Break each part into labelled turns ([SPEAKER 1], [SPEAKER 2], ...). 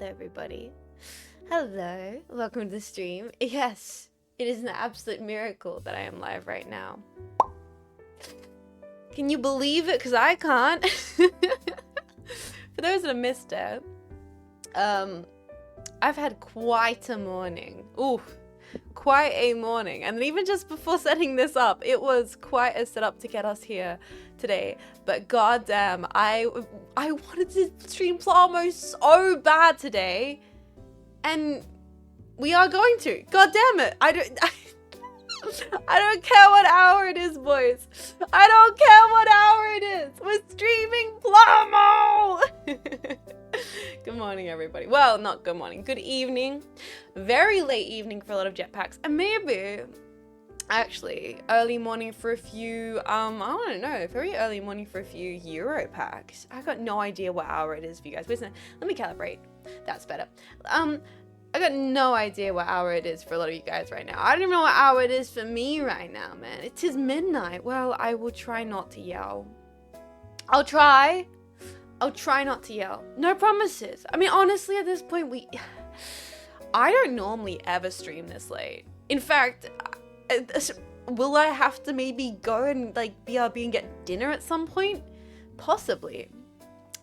[SPEAKER 1] Hello, everybody. Hello. Welcome to the stream. Yes, it is an absolute miracle that I am live right now. Can you believe it? Because I can't. For those that have missed it, I've had quite a morning. Ooh, quite a morning. And even just before setting this up, it was quite a setup to get us here today. But goddamn, I wanted to stream Plamo so bad today, and we are going to. God damn it! I don't care what hour it is, boys. I don't care what hour it is. We're streaming Plamo. Good morning, everybody. Well, not good morning. Good evening. Very late evening for a lot of jetpacks, and maybe actually early morning for a few. I don't know. Very early morning for a few Euro packs. I got no idea what hour it is for you guys. Listen, let me calibrate. That's better. I got no idea what hour it is for a lot of you guys right now. I don't even know what hour it is for me right now, man. It is midnight. Well, I will try not to yell. I'll try not to yell. No promises. I mean, honestly, at this point, I don't normally ever stream this late. In fact, will I have to maybe go and like BRB and get dinner at some point? Possibly.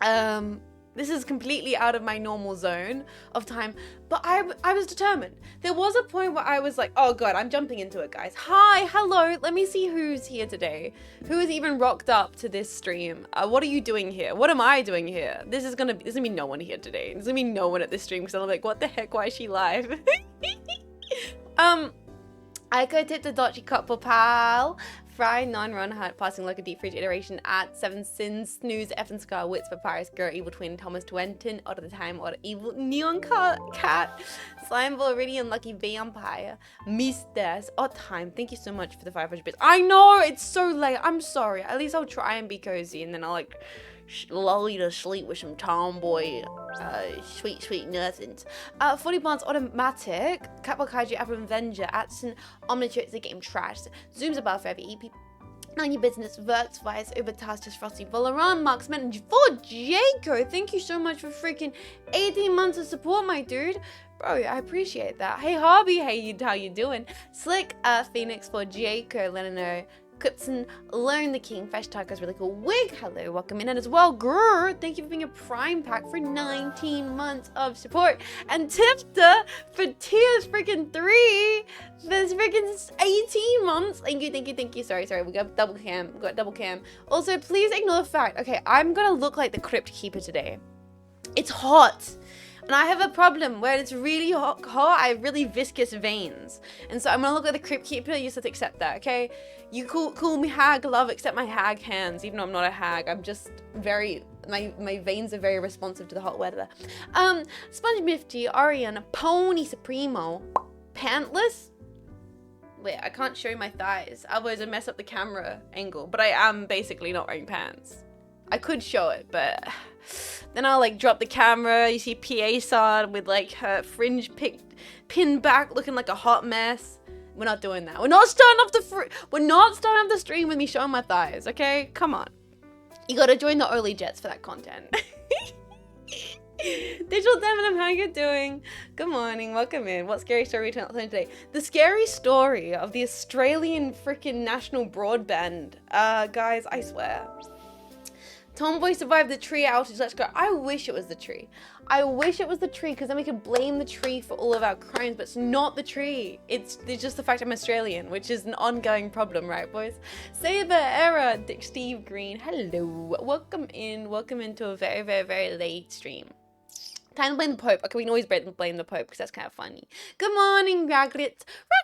[SPEAKER 1] This is completely out of my normal zone of time, but I was determined. There was a point where I was like, oh god, I'm jumping into it, guys. Hi, hello, let me see who's here today. Who has even rocked up to this stream? What are you doing here? What am I doing here? There's gonna be no one here today. There's gonna be no one at this stream because I'm like, what the heck, why is she live? I could tip the dodgy couple pal. Fry, non-run, hard, passing like a deep fridge iteration at 7 sins, snooze, F and scar, wits, papyrus, girl, evil twin, Thomas Twenton, out of the time, or evil neon cat, slime ball, really unlucky vampire, mistas, odd time. Thank you so much for the 500 bits. I know it's so late. I'm sorry. At least I'll try and be cozy, and then I'll like lull you to sleep with some tomboy, sweet nothings. 40 bonds automatic. Catwalk Kaiju, Apple Avenger, Atson, Omnitrix, the game trash. Zooms above forever, EP. None your business, Verks, Vice, Overtask, just Frosty, Valoran, Marksman, for Jaco. Thank you so much for freaking 18 months of support, my dude. Bro, I appreciate that. Hey, Hobby, hey, how you doing? Slick, Phoenix, for Jaco, let her know. Clipson, Learn the King, Fresh Taco's really cool. Wig, hello, welcome in. And as well, Grr, thank you for being a Prime Pack for 19 months of support. And Tifta for Tears freaking 3 for this freaking 18 months. Thank you. Sorry, we got double cam. Also, please ignore the fact, okay, I'm gonna look like the Crypt Keeper today. It's hot. And I have a problem where it's really hot, I have really viscous veins. And so I'm gonna look like the Crypt Keeper, you just have to accept that, okay? You call me hag, love, accept my hag hands, even though I'm not a hag. I'm just very, my veins are very responsive to the hot weather. Sponge Mifty, Arian, Pony Supremo, Pantless? Wait, I can't show my thighs, otherwise I mess up the camera angle, but I am basically not wearing pants. I could show it, but then I'll like drop the camera. You see PA Sod with like her fringe pinned back, looking like a hot mess. We're not doing that. We're not starting off the stream with me showing my thighs. Okay, come on. You gotta join the early jets for that content. Digital Denim, how you doing? Good morning, welcome in. What scary story are we telling today? The scary story of the Australian freaking national broadband. Guys, I swear. Tomboy survived the tree outage, let's go. I wish it was the tree. I wish it was the tree, because then we could blame the tree for all of our crimes, but it's not the tree. It's just the fact I'm Australian, which is an ongoing problem, right, boys? Saber Era, Dick Steve Green, hello. Welcome into a very, very, very late stream. Time to blame the Pope. Okay, we can always blame the Pope because that's kind of funny. Good morning, Raglitz.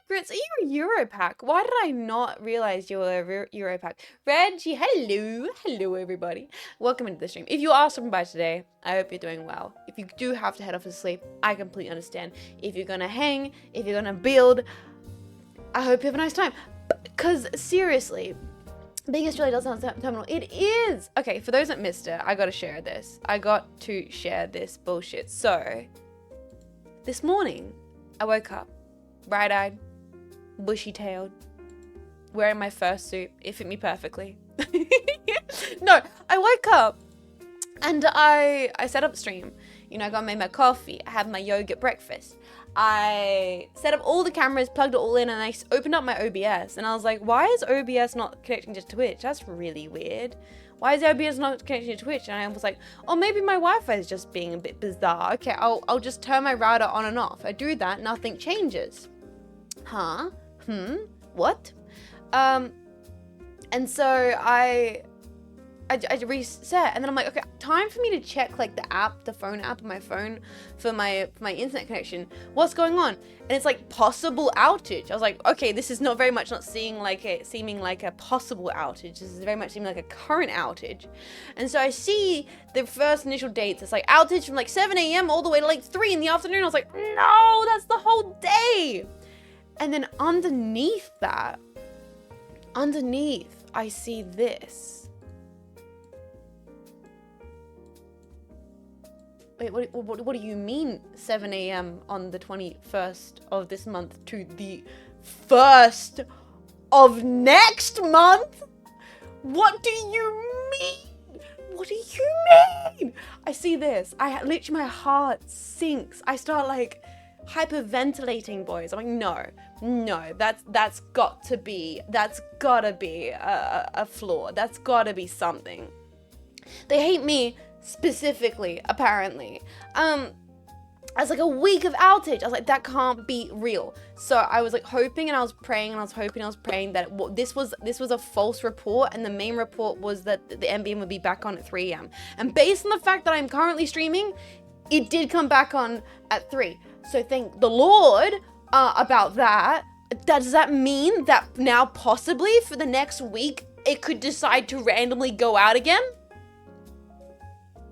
[SPEAKER 1] Raglitz, are you a Europack? Why did I not realize you were a Europack? Reggie, hello. Hello, everybody. Welcome into the stream. If you are stopping by today, I hope you're doing well. If you do have to head off to sleep, I completely understand. If you're going to hang, if you're going to build, I hope you have a nice time. Because, seriously, being Australia doesn't sound terminal. It is! Okay, for those that missed it, I gotta share this. I got to share this bullshit. So, this morning, I woke up, bright-eyed, bushy-tailed, wearing my fursuit. It fit me perfectly. No, I woke up and I set up stream. You know, I made my coffee. I have my yogurt breakfast. I set up all the cameras, plugged it all in, and I opened up my OBS. And I was like, why is OBS not connecting to Twitch? That's really weird. Why is OBS not connecting to Twitch? And I was like, oh, maybe my Wi-Fi is just being a bit bizarre. Okay, I'll just turn my router on and off. I do that, nothing changes. Huh? What? And so I reset, and then I'm like, okay, time for me to check like the phone app on my phone for my internet connection. What's going on? And it's like possible outage. I was like, okay, this is not seeming like a possible outage. This is very much seeming like a current outage. And so I see the first initial dates. It's like outage from like 7 a.m. all the way to like 3 in the afternoon. I was like, no, that's the whole day. And then underneath that, I see this. Wait, what do you mean 7 a.m. on the 21st of this month to the 1st of next month? What do you mean? What do you mean? I see this. Literally my heart sinks. I start like hyperventilating, boys. I'm like, no, that's gotta be a flaw. That's gotta be something. They hate me specifically, apparently. As like a week of outage, I was like, that can't be real. So I was like hoping, and I was praying, and I was praying that this was a false report, and the main report was that the NBN would be back on at 3 a.m. And based on the fact that I'm currently streaming, it did come back on at 3. So thank the Lord about that. Does that mean that now possibly for the next week it could decide to randomly go out again?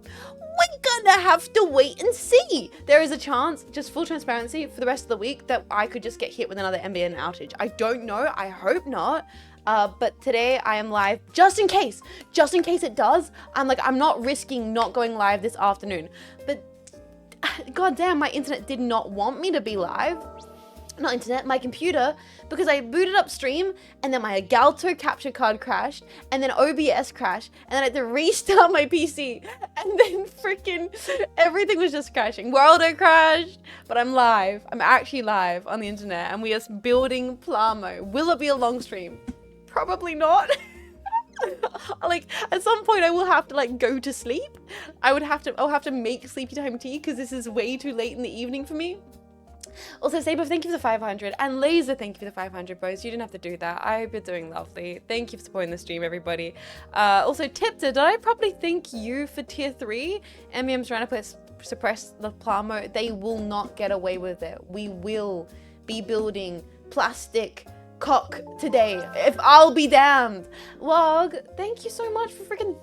[SPEAKER 1] We're gonna have to wait and see. There is a chance, just full transparency, for the rest of the week that I could just get hit with another NBN outage. I don't know. I hope not. But today I am live just in case it does. I'm not risking not going live this afternoon. But goddamn, my internet did not want me to be live. Not internet, my computer, because I booted up stream, and then my Galto capture card crashed, and then OBS crashed, and then I had to restart my PC, and then freaking everything was just crashing. Worldo crashed, but I'm live. I'm actually live on the internet, and we are building Plamo. Will it be a long stream? Probably not. At some point I will have to go to sleep. I'll have to make sleepy time tea because this is way too late in the evening for me. Also, Saber, thank you for the 500, and Laser, thank you for the 500, boys. You didn't have to do that. I hope you're doing lovely. Thank you for supporting the stream, everybody. Also, Tipter, did I probably thank you for tier 3? MBM's trying to suppress the Plamo. They will not get away with it. We will be building plastic cock today, if I'll be damned. Log, thank you so much for freaking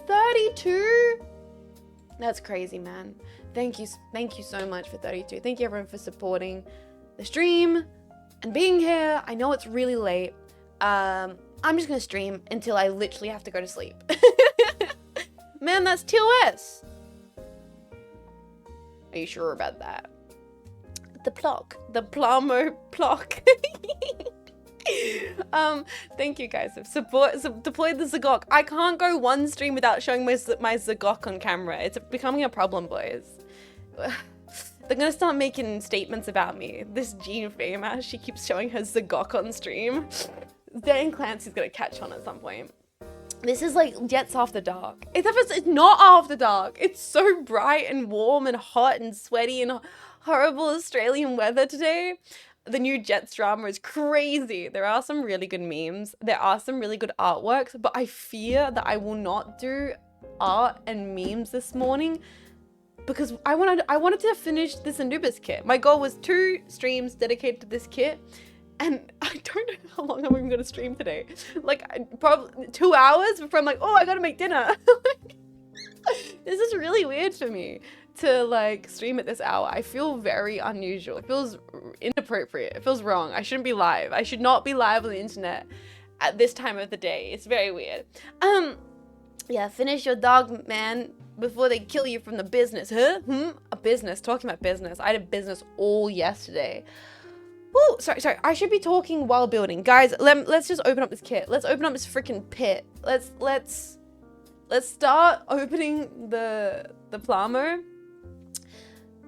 [SPEAKER 1] 32. That's crazy, man. Thank you so much for 32. Thank you everyone for supporting the stream and being here. I know it's really late. I'm just gonna stream until I literally have to go to sleep. Man, that's TOS. Are you sure about that? The Plamo plock. Thank you guys. Deployed the Zagok. I can't go one stream without showing my Zagok on camera. It's becoming a problem, boys. They're gonna start making statements about me. This Jean Faymas, she keeps showing her Zagok on stream. Dan Clancy's gonna catch on at some point. This is like Jets After Dark. It's not After Dark. It's so bright and warm and hot and sweaty and horrible Australian weather today. The new Jets drama is crazy. There are some really good memes. There are some really good artworks, but I fear that I will not do art and memes this morning because I wanted to finish this Anubis kit. My goal was 2 streams dedicated to this kit, and I don't know how long I'm even gonna stream today. Probably 2 hours before I'm like, oh, I gotta make dinner. This is really weird for me to stream at this hour. I feel very unusual. It feels inappropriate. It feels wrong. I shouldn't be live. I should not be live on the internet at this time of the day. It's very weird. Yeah, finish your dog, man, before they kill you from the business. Huh? A business. Talking about business. I did business all yesterday. Woo! Sorry. I should be talking while building. Guys, let's just open up this kit. Let's open up this freaking pit. Let's start opening the Plamo.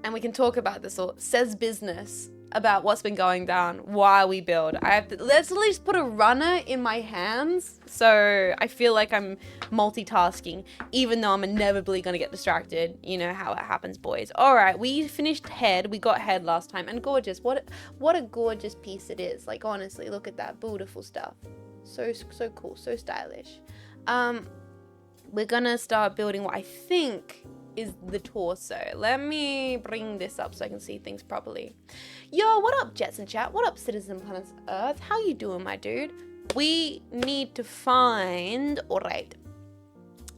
[SPEAKER 1] and we can talk about this, or says business about what's been going down while we build. Let's at least put a runner in my hands, so I feel like I'm multitasking, even though I'm inevitably gonna get distracted. You know how it happens, boys. All right, we finished head. We got head last time, and gorgeous. What a gorgeous piece it is. Like, honestly, look at that beautiful stuff. So cool, so stylish. We're gonna start building what I think is the torso. Let me bring this up so I can see things properly. Yo, what up, Jets and Chat? What up, Citizen Planets Earth? How you doing, my dude? We need to find... All right.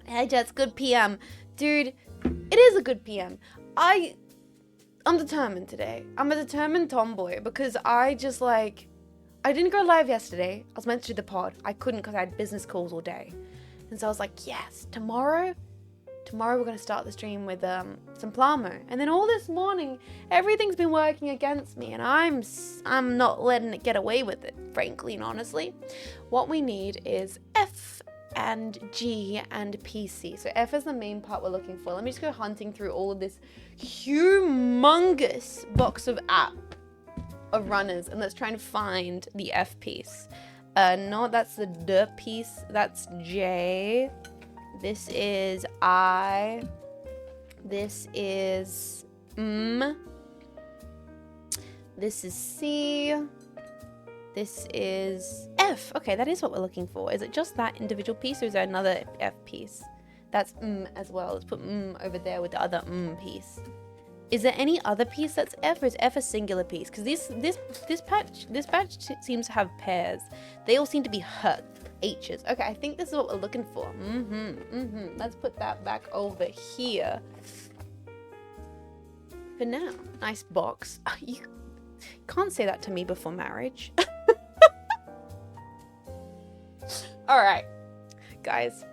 [SPEAKER 1] Hey, Jets, good PM. Dude, it is a good PM. I'm determined today. I'm a determined tomboy because I just, like... I didn't go live yesterday. I was meant to do the pod. I couldn't because I had business calls all day. And so I was like, yes, tomorrow we're going to start the stream with some Plamo. And then all this morning, everything's been working against me, and I'm not letting it get away with it, frankly and honestly. What we need is F and G and PC. So F is the main part we're looking for. Let me just go hunting through all of this humongous box of runners, and let's try and find the F piece. No, that's the D piece. That's J. This is I. This is M. This is C. This is F. Okay, that is what we're looking for. Is it just that individual piece, or is there another F piece? That's M as well. Let's put M over there with the other M piece. Is there any other piece that's F, or is F a singular piece? Because this patch seems to have pairs. They all seem to be H's. Okay, I think this is what we're looking for. Let's put that back over here. For now, nice box. You can't say that to me before marriage. All right, guys.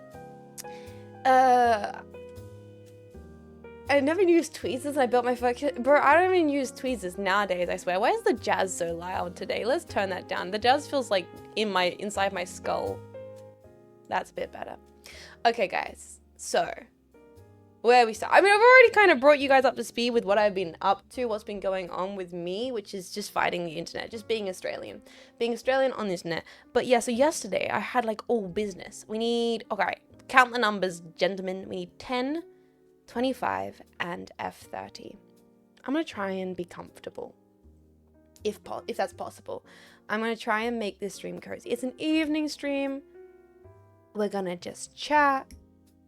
[SPEAKER 1] I never used tweezers, and I built my fucking... Bro, I don't even use tweezers nowadays, I swear. Why is the jazz so loud today? Let's turn that down. The jazz feels like inside my skull. That's a bit better. Okay, guys. So, where we start? I mean, I've already kind of brought you guys up to speed with what I've been up to, what's been going on with me, which is just fighting the internet, just being Australian. Being Australian on the internet. But yeah, so yesterday, I had like all business. We need... Okay, count the numbers, gentlemen. We need 10... 25 and F30. I'm gonna try and be comfortable, if that's possible. I'm gonna try and make this stream cozy. It's an evening stream. We're gonna just chat.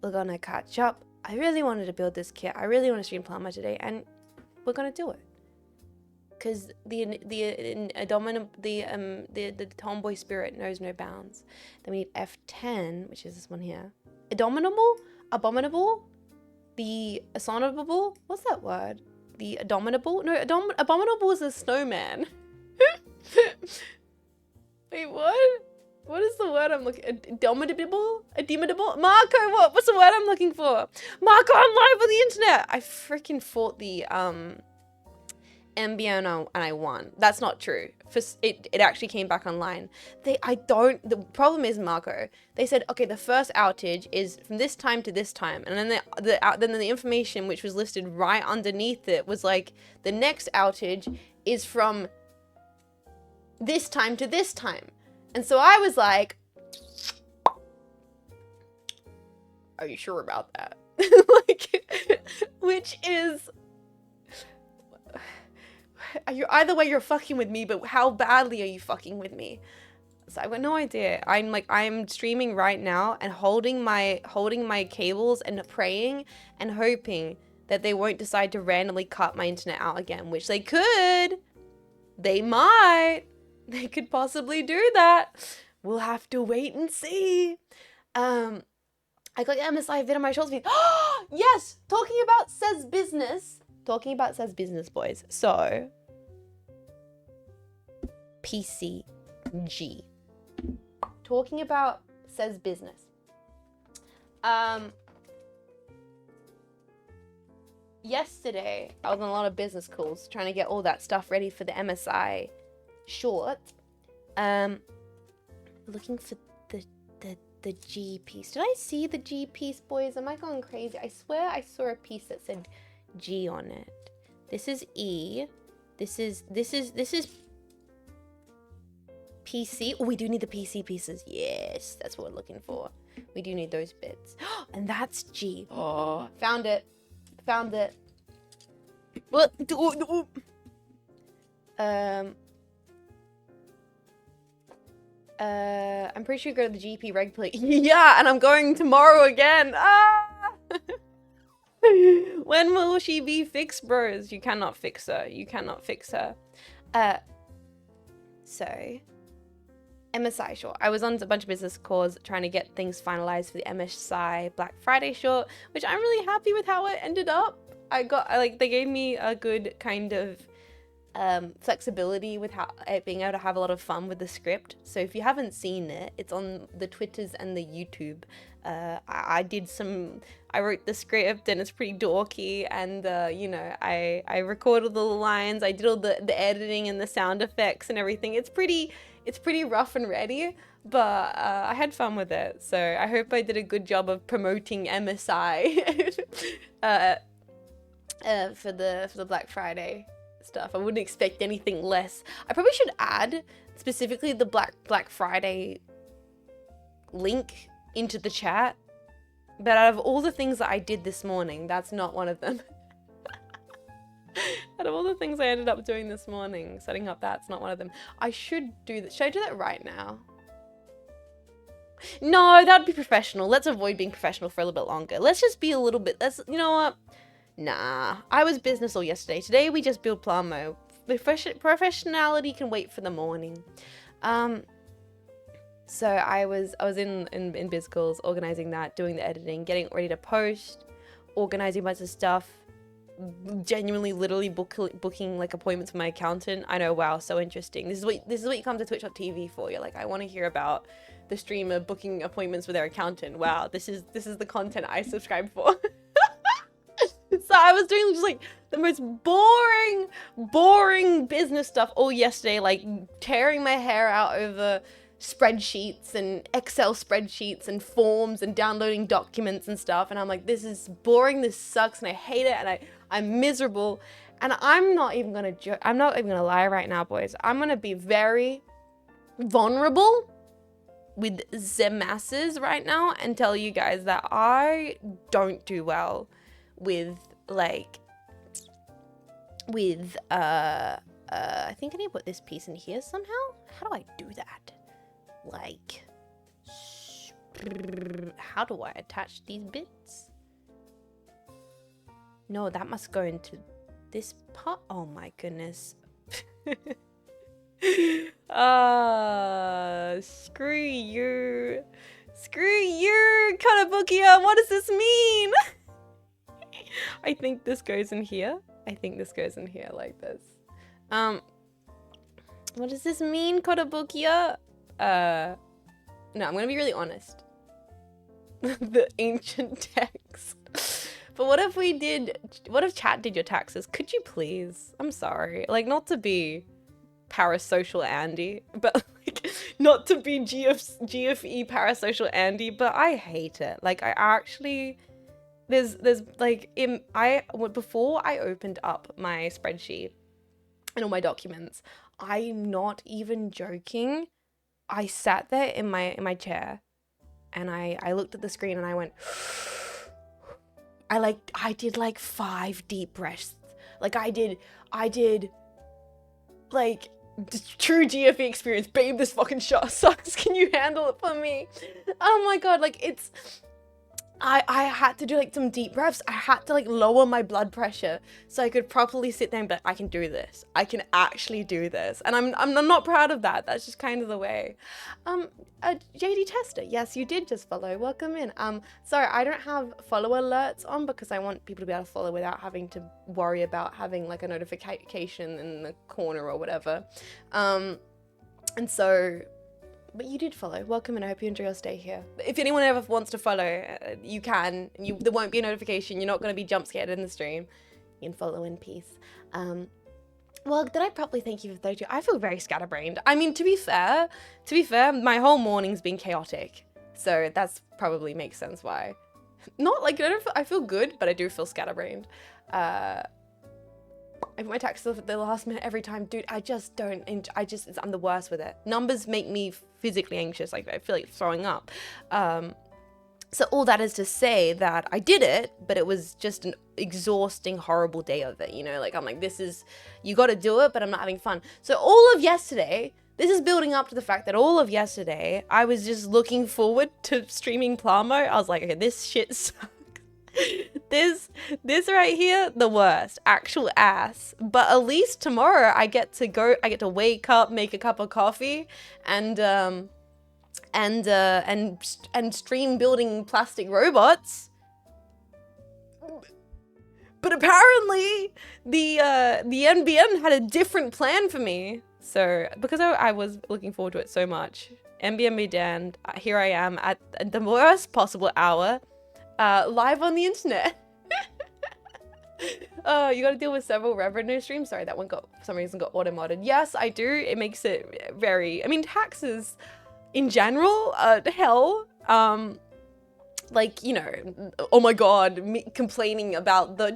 [SPEAKER 1] We're gonna catch up. I really wanted to build this kit. I really want to stream Plama today, and we're gonna do it. Cause the tomboy spirit knows no bounds. Then we need F10, which is this one here. Abominable. The abominable? What's that word? The abominable? No, abominable is a snowman. Wait, what? What is the word I'm looking? Abominable? Marco, what? What's the word I'm looking for? Marco, I'm live on the internet. I freaking fought the MBO and I won. That's not true. It actually came back online. The problem is, Marco, they said, okay, the first outage is from this time to this time, and then the information which was listed right underneath it was like, the next outage is from this time to this time. And so I was like, are you sure about that? Like, which is... Either way, you're fucking with me, but how badly are you fucking with me? So I've got no idea. I'm streaming right now and holding my cables and praying and hoping that they won't decide to randomly cut my internet out again, which they could. They might. They could possibly do that. We'll have to wait and see. I got the MSI vid on my shoulders. Yes, talking about says business, boys. So, PCG. Talking about says business. Yesterday, I was on a lot of business calls trying to get all that stuff ready for the MSI short. Looking for the G piece. Did I see the G piece, boys? Am I going crazy? I swear I saw a piece that said G on it. This is E. This is PC. Oh, we do need the PC pieces. Yes, that's what we're looking for. We do need those bits. And that's G. Oh, found it. Found it. What? I'm pretty sure you go to the GP reg plate. Yeah, and I'm going tomorrow again. Ah! When will she be fixed, bros? You cannot fix her. You cannot fix her. So, MSI short. I was on a bunch of business calls trying to get things finalized for the MSI Black Friday short, which I'm really happy with how it ended up. They gave me a good kind of flexibility with how being able to have a lot of fun with the script. So if you haven't seen it, it's on the Twitters and the YouTube. I wrote the script and it's pretty dorky, and you know, I recorded all the lines, I did all the editing and the sound effects and everything. It's pretty rough and ready, but I had fun with it. So I hope I did a good job of promoting MSI for the Black Friday stuff. I wouldn't expect anything less. I probably should add specifically the Black Friday link into the chat, but out of all the things that I did this morning, that's not one of them. Out of all the things I ended up doing this morning, setting up, that's not one of them. I should do that. Should I do that right now? No, that'd be professional. Let's avoid being professional for a little bit longer. Let's just be a little bit, you know what? Nah, I was business all yesterday. Today we just build plan mode. Professionality can wait for the morning. So I was in biz calls, organizing that, doing the editing, getting ready to post, organizing a bunch of stuff, genuinely literally booking like appointments with my accountant. I know, wow, so interesting. This is what you come to twitch.tv for. You're like, I want to hear about the streamer booking appointments with their accountant. Wow, this is the content I subscribe for. So I was doing just like the most boring business stuff all yesterday, like tearing my hair out over spreadsheets and Excel spreadsheets and forms and downloading documents and stuff. And I'm like, this is boring, this sucks, and I hate it, and I'm miserable. And I'm not even gonna lie right now, boys. I'm gonna be very vulnerable with the masses right now and tell you guys that I don't do well with I think I need to put this piece in here somehow. How do I do that? Like, how do I attach these bits? No, that must go into this part. Oh my goodness. Screw you. Screw you, Kotobukiya. What does this mean? I think this goes in here. I think this goes in here like this. What does this mean, Kotobukiya? No, I'm gonna be really honest. The ancient text. But what if chat did your taxes? Could you please? I'm sorry. Like, not to be parasocial Andy, but like, not to be GFE parasocial Andy, but I hate it. Like, I actually, there's like, before I opened up my spreadsheet and all my documents, I'm not even joking. I sat there in my chair and I looked at the screen and I went, I did like 5 deep breaths. Like I did like true GFE experience. Babe, this fucking shot sucks. Can you handle it for me? Oh my God, like it's, I had to do like some deep breaths. I had to like lower my blood pressure so I could properly sit there and be like, I can do this. I can actually do this. And I'm not proud of that. That's just kind of the way. JD Tester, yes, you did just follow. Welcome in. Sorry, I don't have follow alerts on because I want people to be able to follow without having to worry about having like a notification in the corner or whatever. And so, but you did follow. Welcome, and I hope you enjoy your stay here. If anyone ever wants to follow, you can. There won't be a notification. You're not going to be jump scared in the stream. You can follow in peace. Well, did I properly thank you for 32? I feel very scatterbrained. I mean, to be fair, my whole morning's been chaotic. So that's probably makes sense why. Not like, I feel good, but I do feel scatterbrained. I put my taxes off at the last minute every time. Dude, I'm the worst with it. Numbers make me physically anxious. Like, I feel like throwing up. So all that is to say that I did it, but it was just an exhausting, horrible day of it, you know? Like, I'm like, you got to do it, but I'm not having fun. So all of yesterday, this is building up to the fact that all of yesterday, I was just looking forward to streaming Plamo. I was like, okay, this shit sucks. this right here, the worst, actual ass. But at least tomorrow I get to wake up, make a cup of coffee, and stream building plastic robots. But apparently the NBN had a different plan for me. So because I was looking forward to it so much, NBN be damned, here I am at the worst possible hour, live on the internet. Oh, you gotta deal with several revenue streams. Sorry, that one for some reason got auto-modded. Yes, I do. It makes it very, I mean, taxes in general, hell, like, you know, oh my god, me complaining about the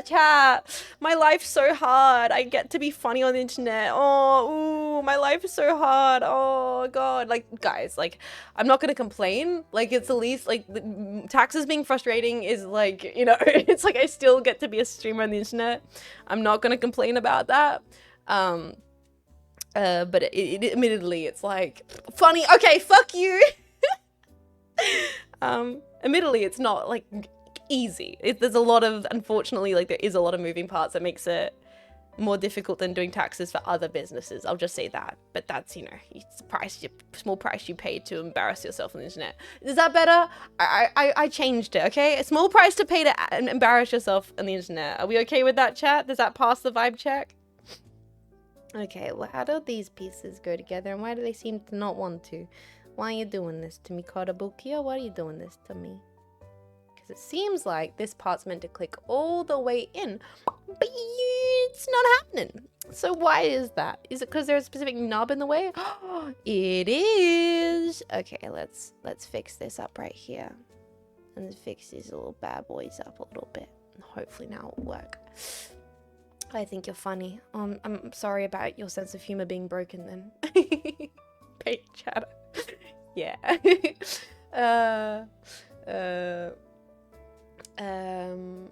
[SPEAKER 1] chat, my life's so hard, I get to be funny on the internet, oh, ooh, my life is so hard, oh god, like, guys, like, I'm not gonna complain, like, it's at least, like, taxes being frustrating is, like, you know, it's like I still get to be a streamer on the internet. I'm not gonna complain about that. But it admittedly, it's like, funny, okay, fuck you. Admittedly, it's not, like, easy. There's a lot of, unfortunately, like, there is a lot of moving parts that makes it more difficult than doing taxes for other businesses. I'll just say that. But that's, you know, it's the small price you pay to embarrass yourself on the internet. Is that better? I changed it, okay? A small price to pay to embarrass yourself on the internet. Are we okay with that, chat? Does that pass the vibe check? Okay, well, how do these pieces go together, and why do they seem to not want to? Why are you doing this to me, Kotobukiya? Why are you doing this to me? Because it seems like this part's meant to click all the way in, but it's not happening. So why is that? Is it because there's a specific knob in the way? It is. Okay, let's fix this up right here. And fix these little bad boys up a little bit. And hopefully now it'll work. I think you're funny. I'm sorry about your sense of humor being broken then. Paid chatter. Yeah.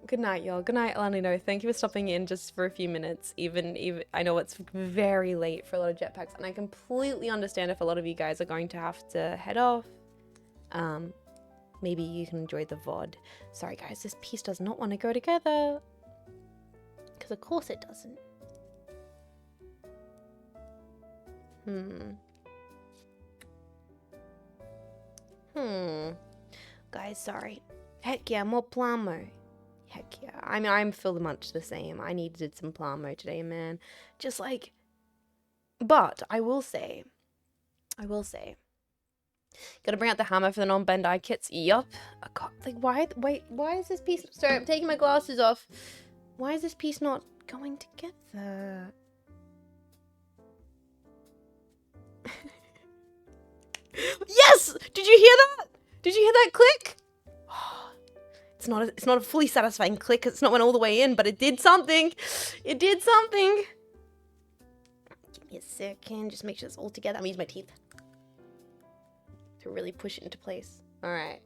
[SPEAKER 1] Good night, y'all. Good night, Lanino. Thank you for stopping in just for a few minutes. Even I know it's very late for a lot of jetpacks, and I completely understand if a lot of you guys are going to have to head off. Maybe you can enjoy the VOD. Sorry guys, this piece does not want to go together. Because of course it doesn't. Guys, sorry. Heck yeah, more Plamo. Heck yeah. I mean, I'm feel much the same. I needed some Plamo today, man. Just like... But, I will say... Gotta bring out the hammer for the non-Bandai kits. Yup. Like, why is this piece... Sorry, I'm taking my glasses off. Why is this piece not going together? Yes! Did you hear that? Did you hear that click? It's not a fully satisfying click. It's not went all the way in, but it did something. It did something. Give me a second. Just make sure it's all together. I'm gonna use my teeth to really push it into place. All right.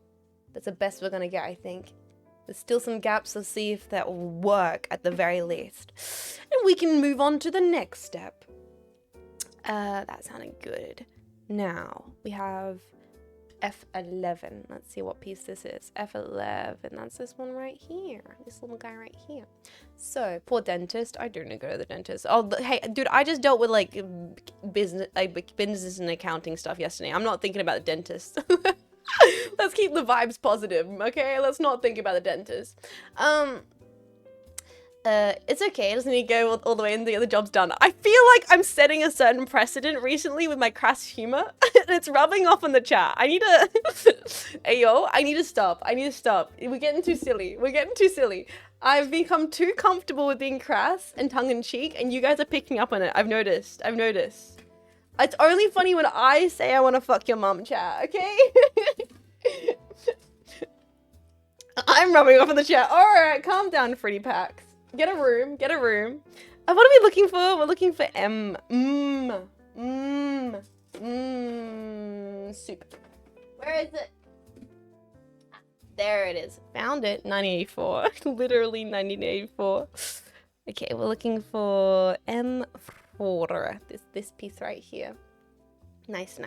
[SPEAKER 1] That's the best we're gonna get, I think. There's still some gaps. Let's see if that will work at the very least. And we can move on to the next step. That sounded good. Now, we have F11. Let's see what piece this is. F11. That's this one right here. This little guy right here. So, poor dentist. I don't go to the dentist. Oh, hey, dude, I just dealt with, like, business and accounting stuff yesterday. I'm not thinking about the dentist. Let's keep the vibes positive, okay? Let's not think about the dentist. It's okay. I just need to go all the way and the other job's done. I feel like I'm setting a certain precedent recently with my crass humor, and it's rubbing off on the chat. I need to... Ayo, I need to stop. I need to stop. We're getting too silly. We're getting too silly. I've become too comfortable with being crass and tongue-in-cheek, and you guys are picking up on it. I've noticed. I've noticed. It's only funny when I say I want to fuck your mum, chat, okay? I'm rubbing off on the chat. Alright, calm down, Freddy Packs. Get a room, get a room. What are we looking for? We're looking for M. Soup. Where is it? There it is. Found it. 1984. Literally 1984. Okay, we're looking for M4. This piece right here. Nice.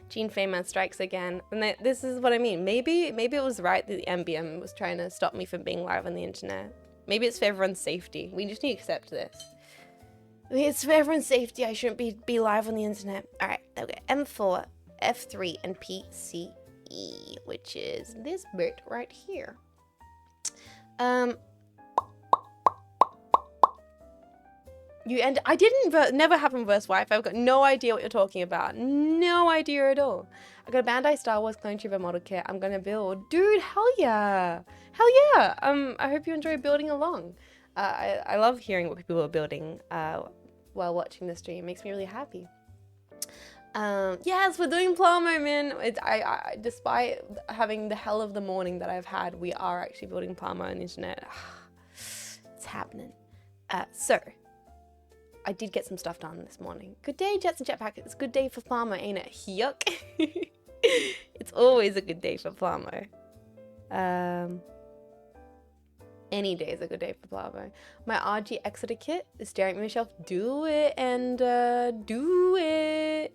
[SPEAKER 1] Jean Faymas strikes again. And this is what I mean. Maybe it was right that the MBM was trying to stop me from being live on the internet. Maybe it's for everyone's safety. We just need to accept this. It's for everyone's safety. I shouldn't be live on the internet. Alright, okay. M4, F3, and PCE, which is this bit right here. I didn't never happened verse wife. I've got no idea what you're talking about. No idea at all. I got a Bandai Star Wars clone trooper model kit. I'm gonna build. Dude, hell yeah. Hell yeah. I hope you enjoy building along. I love hearing what people are building while watching the stream. It makes me really happy. Yes, we're doing Plamo, man. Despite having the hell of the morning that I've had, we are actually building Plamo on the internet. It's happening. So, I did get some stuff done this morning. Good day, Jets and Jetpack. It's a good day for Plamo, ain't it? Yuck. It's always a good day for Plamo. Any day is a good day for Plamo. My RG Exeter kit is staring at me on the shelf. Do it and do it.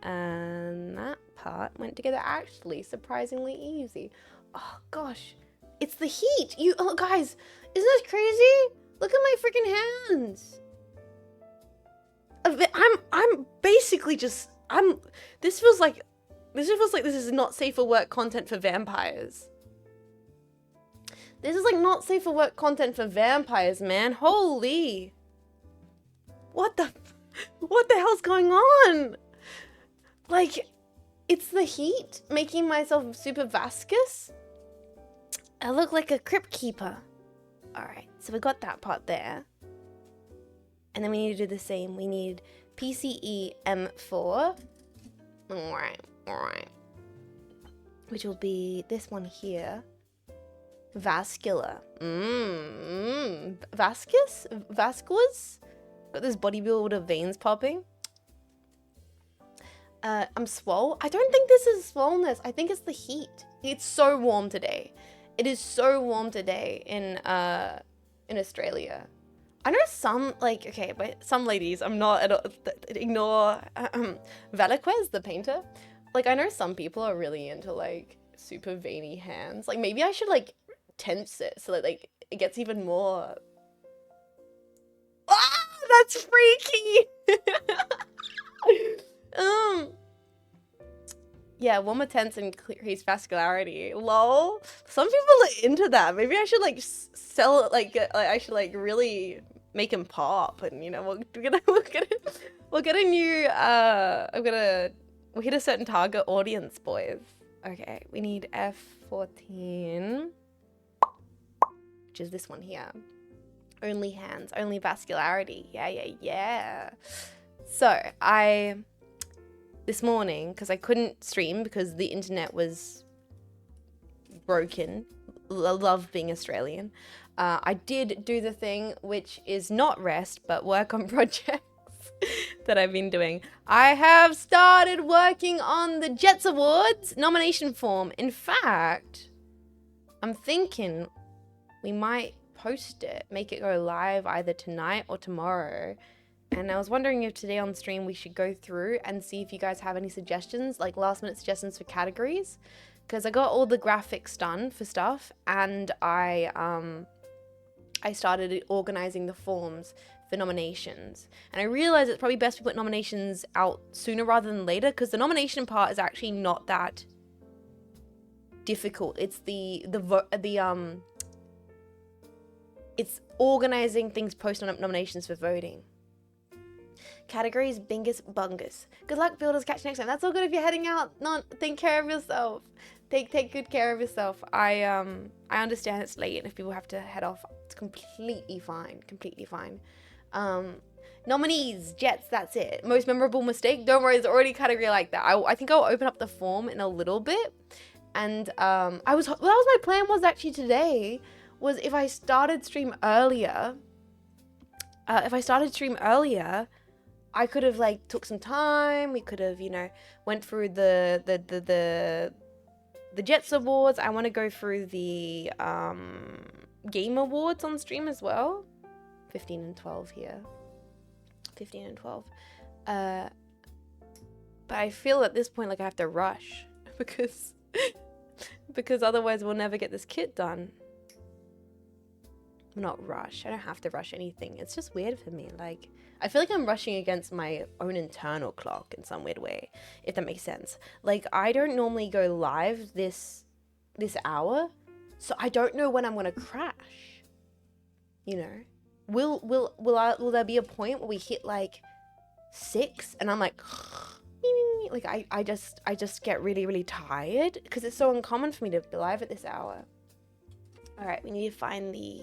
[SPEAKER 1] And that part went together actually surprisingly easy. Oh gosh, it's the heat. Oh, guys, isn't this crazy? Look at my freaking hands. I'm basically just this feels like this is not safe for work content for vampires. This is like not safe for work content for vampires, man. Holy. What the hell's going on? Like, it's the heat making myself super viscous. I look like a crypt keeper. Alright, so we got that part there. And then we need to do the same. We need PCE M4. Alright. Which will be this one here. Vascular. Vascus? Vasculars? Got this bodybuilder veins popping. I'm swole. I don't think this is swollenness. I think it's the heat. It's so warm today. It is so warm today in Australia. I know some, like, okay, but some ladies, I'm not at all, ignore Valiquez, the painter. Like, I know some people are really into, like, super veiny hands. Like, maybe I should, like, tense it so that, like, it gets even more... Ah, that's freaky! Yeah, one more tense and increase vascularity. Lol. Some people are into that. Maybe I should like sell it. Like I should like really make him pop. And you know, we'll get a new. We'll hit a certain target audience, boys. Okay, we need F14, which is this one here. Only hands, only vascularity. Yeah. So this morning, because I couldn't stream because the internet was broken. Love being Australian. I did do the thing which is not rest, but work on projects that I've been doing. I have started working on the Jets Awards nomination form. In fact, I'm thinking we might post it, make it go live either tonight or tomorrow. And I was wondering if today on stream we should go through and see if you guys have any suggestions, like last minute suggestions for categories. Because I got all the graphics done for stuff, and I started organizing the forms for nominations. And I realized it's probably best to put nominations out sooner rather than later, because the nomination part is actually not that difficult. It's it's organizing things post nominations for voting. Categories, bingus, bungus. Good luck, builders. Catch you next time. That's all good if you're heading out. Take care of yourself. Take good care of yourself. I understand it's late, and if people have to head off, it's completely fine. Nominees, Jets. That's it. Most memorable mistake. Don't worry, there's already a category like that. I think I'll open up the form in a little bit, and that was my plan. Was actually today was if I started stream earlier. if I started stream earlier, I could have like took some time. We could have, you know, went through the Jets Awards. I want to go through the Game Awards on stream as well. 15 and 12 here. 15 and 12. But I feel at this point like I have to rush because otherwise we'll never get this kit done. Not rush. I don't have to rush anything. It's just weird for me. Like, I feel like I'm rushing against my own internal clock in some weird way, if that makes sense. Like, I don't normally go live this hour, so I don't know when I'm gonna crash. You know, will there be a point where we hit like 6 and I'm like I just get really tired because it's so uncommon for me to be live at this hour. All right, we need to find the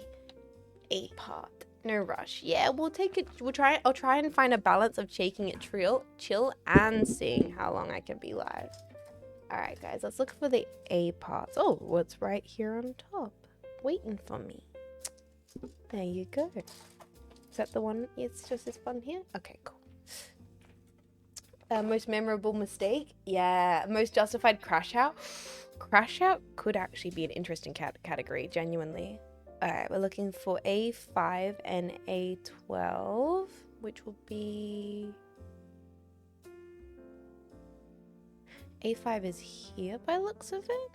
[SPEAKER 1] A part. No rush. Yeah, we'll take it. I'll try and find a balance of taking it chill and seeing how long I can be live. All right, guys, let's look for the A parts. Oh, what's right here on top, waiting for me. There you go. Is that the one? It's just this one here. Okay, cool. Most memorable mistake? Yeah, most justified crash out. Crash out could actually be an interesting category, genuinely. Alright, we're looking for A5 and A12, which will be... A5 is here by looks of it.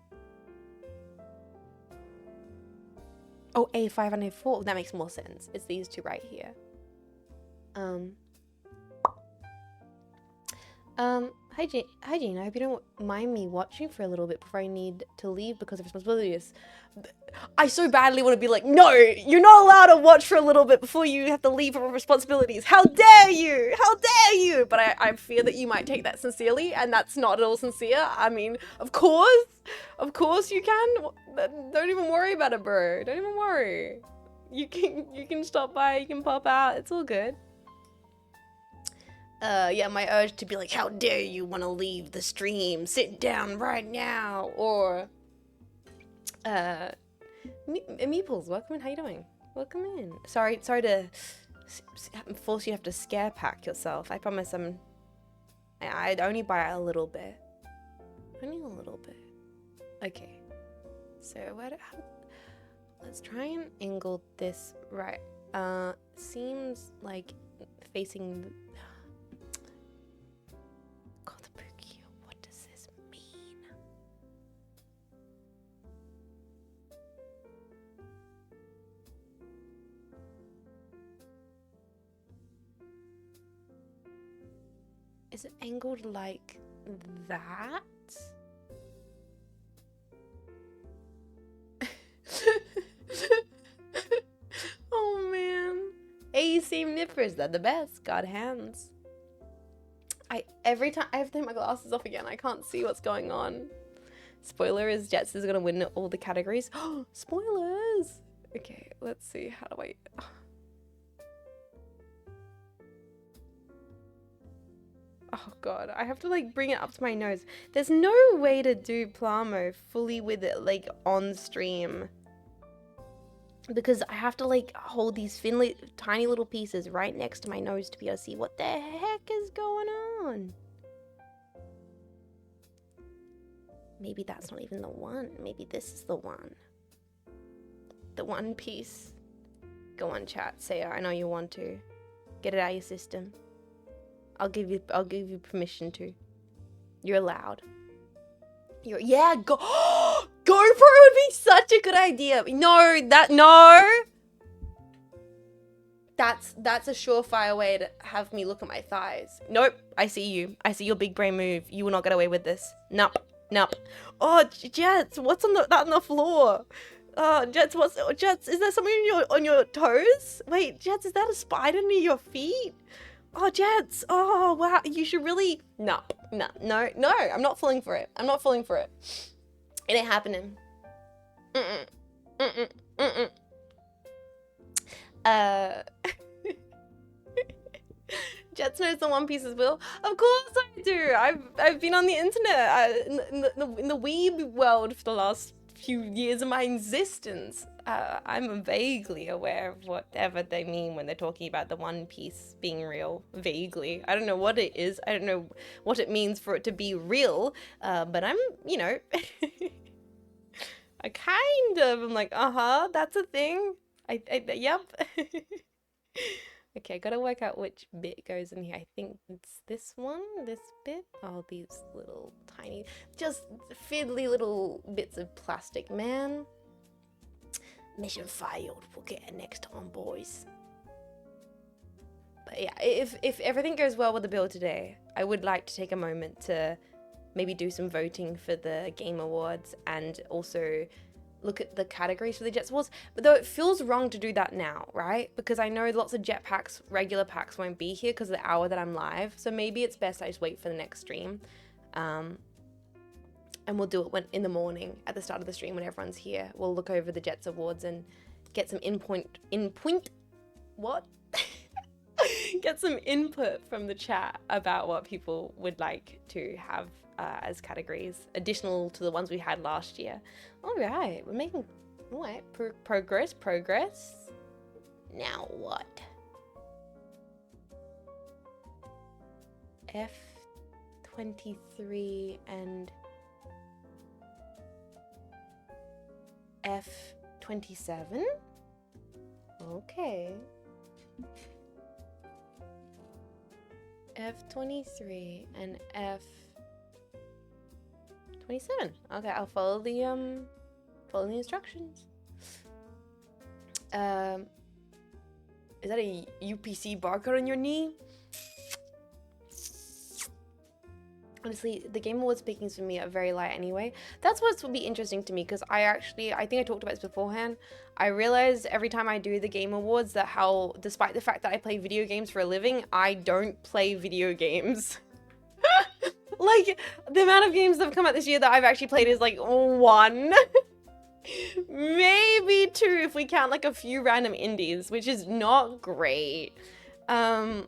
[SPEAKER 1] Oh, A5 and A4. That makes more sense. It's these two right here. Hi Jean, I hope you don't mind me watching for a little bit before I need to leave because of responsibilities. I so badly want to be like, no, you're not allowed to watch for a little bit before you have to leave for responsibilities. How dare you? How dare you? But I fear that you might take that sincerely, and that's not at all sincere. I mean, of course you can. Don't even worry about it, bro. Don't even worry. You can stop by, you can pop out. It's all good. Yeah, my urge to be like, how dare you want to leave the stream? Sit down right now. Or, Meeples, welcome in. How you doing? Welcome in. Sorry to force you to have to scare pack yourself. I promise I'd only buy a little bit. Only a little bit. Okay. So, let's try and angle this right. Seems like facing the... Kotobukiya, what does this mean? Is it angled like that? Oh man. A-seam nippers, they're the best. God hands. Every time I have to take my glasses off again, I can't see what's going on. Spoiler is Jets is gonna win all the categories. Oh, spoilers! Okay, let's see. How do I... Oh god, I have to like bring it up to my nose. There's no way to do Plamo fully with it like on stream. Because I have to like hold these tiny little pieces right next to my nose to be able to see what the heck is going on. Maybe that's not even the one. Maybe this is the one. The one piece. Go on, chat. Say it. I know you want to. Get it out of your system. I'll give you permission to. You're allowed. Yeah, go GoPro would be such a good idea. No. That's a surefire way to have me look at my thighs. Nope. I see you. I see your big brain move. You will not get away with this. Nope. Oh, Jets, what's on the floor? Jets, is there something on your toes? Wait, Jets, is that a spider near your feet? Oh, Jets. Oh, wow. You should really... No. I'm not falling for it. It ain't happening. Jets knows the One Piece as well. Of course I do. I've been on the internet in the weeb world for the last few years of my existence. I'm vaguely aware of whatever they mean when they're talking about the One Piece being real. Vaguely. I don't know what it is. I don't know what it means for it to be real. But I'm, you know, I kind of am like, that's a thing. Yep. Okay, I gotta work out which bit goes in here. I think it's this one, this bit. Oh, these little tiny, just fiddly little bits of plastic, man. Mission failed. We'll get it next time, boys. But yeah, if everything goes well with the build today, I would like to take a moment to maybe do some voting for the Game Awards and also look at the categories for the Jets Awards. But though it feels wrong to do that now, right? Because I know lots of jetpacks, regular packs won't be here because of the hour that I'm live. So maybe it's best I just wait for the next stream. And we'll do it in the morning at the start of the stream when everyone's here. We'll look over the Jets Awards and get some get some input from the chat about what people would like to have as categories, additional to the ones we had last year. All right, we're making progress. Now what? F23 and F27. Okay. F23 and F27. Okay, I'll follow the instructions. Is that a UPC barcode on your knee? Honestly, the Game Awards pickings for me are very light anyway. That's what's will be interesting to me, because I think I talked about this beforehand. I realize every time I do the Game Awards that how, despite the fact that I play video games for a living, I don't play video games. Like, the amount of games that have come out this year that I've actually played is like 1. Maybe 2 if we count like a few random indies, which is not great. The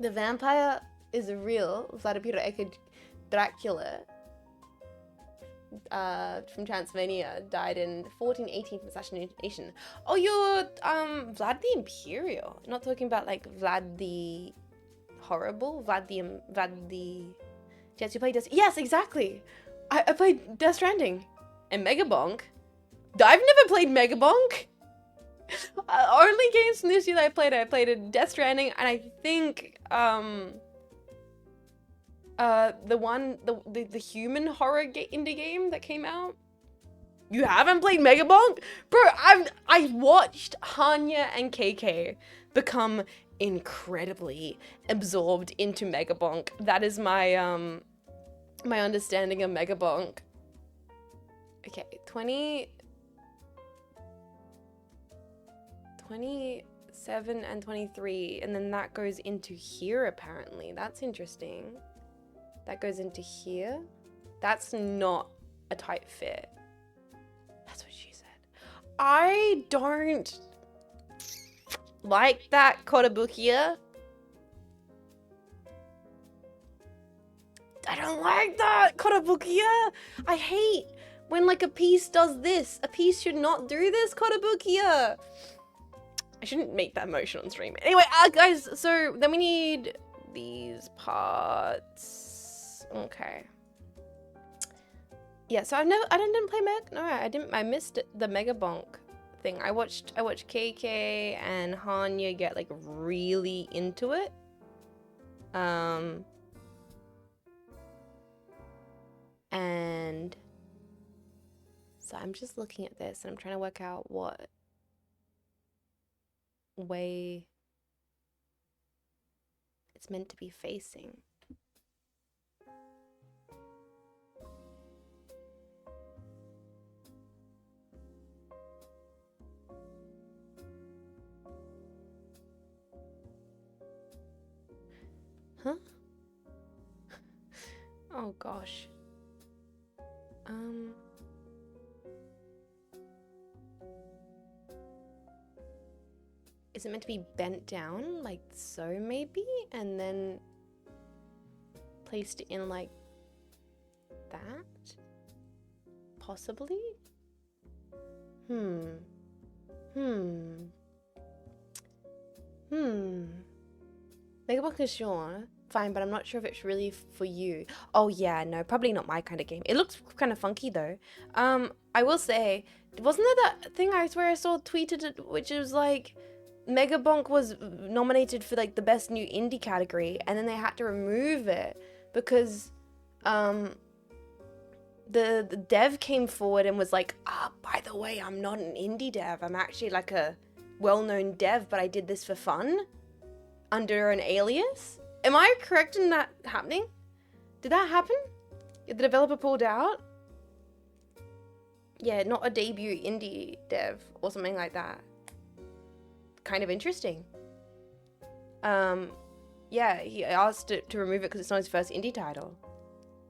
[SPEAKER 1] vampire is real. Vladimir Echo Dracula from Transylvania died in 1418 from assassination. Oh, you're Vlad the Imperial. You're not talking about like Vlad the Horrible? Vlad the Jets, you played Yes, exactly. I played Death Stranding and Megabonk. I've never played Megabonk. Only games from this year that I played Death Stranding, and I think the human horror indie game that came out. You haven't played Megabonk? Bro, I watched Hanya and KK become incredibly absorbed into Megabonk. That is my my understanding of Megabonk. Okay, 27 and 23, and then that goes into here apparently. That's interesting. That goes into here. That's not a tight fit. That's what she said. I don't like that Kotobukiya. I don't like that Kotobukiya. I hate when like a piece does this. A piece should not do this, Kotobukiya. I shouldn't make that motion on stream. Anyway, guys, so then we need these parts. Okay. Yeah, so I didn't play Meg. No, I missed the Megabonk thing. I watched KK and Hanya get like really into it. And so I'm just looking at this and I'm trying to work out what way it's meant to be facing. Huh? Oh gosh. Is it meant to be bent down like so maybe, and then placed in like that? Possibly? Megabox is sure. Fine, but I'm not sure if it's really for you. Oh yeah, no, probably not my kind of game. It looks kind of funky though. I will say, wasn't there that thing I swear I saw tweeted it, which was like Megabonk was nominated for like the best new indie category, and then they had to remove it because the dev came forward and was like, by the way, I'm not an indie dev. I'm actually like a well-known dev, but I did this for fun under an alias. Am I correct in that happening? Did that happen? The developer pulled out? Yeah, not a debut indie dev or something like that. Kind of interesting. Yeah, he asked to remove it because it's not his first indie title.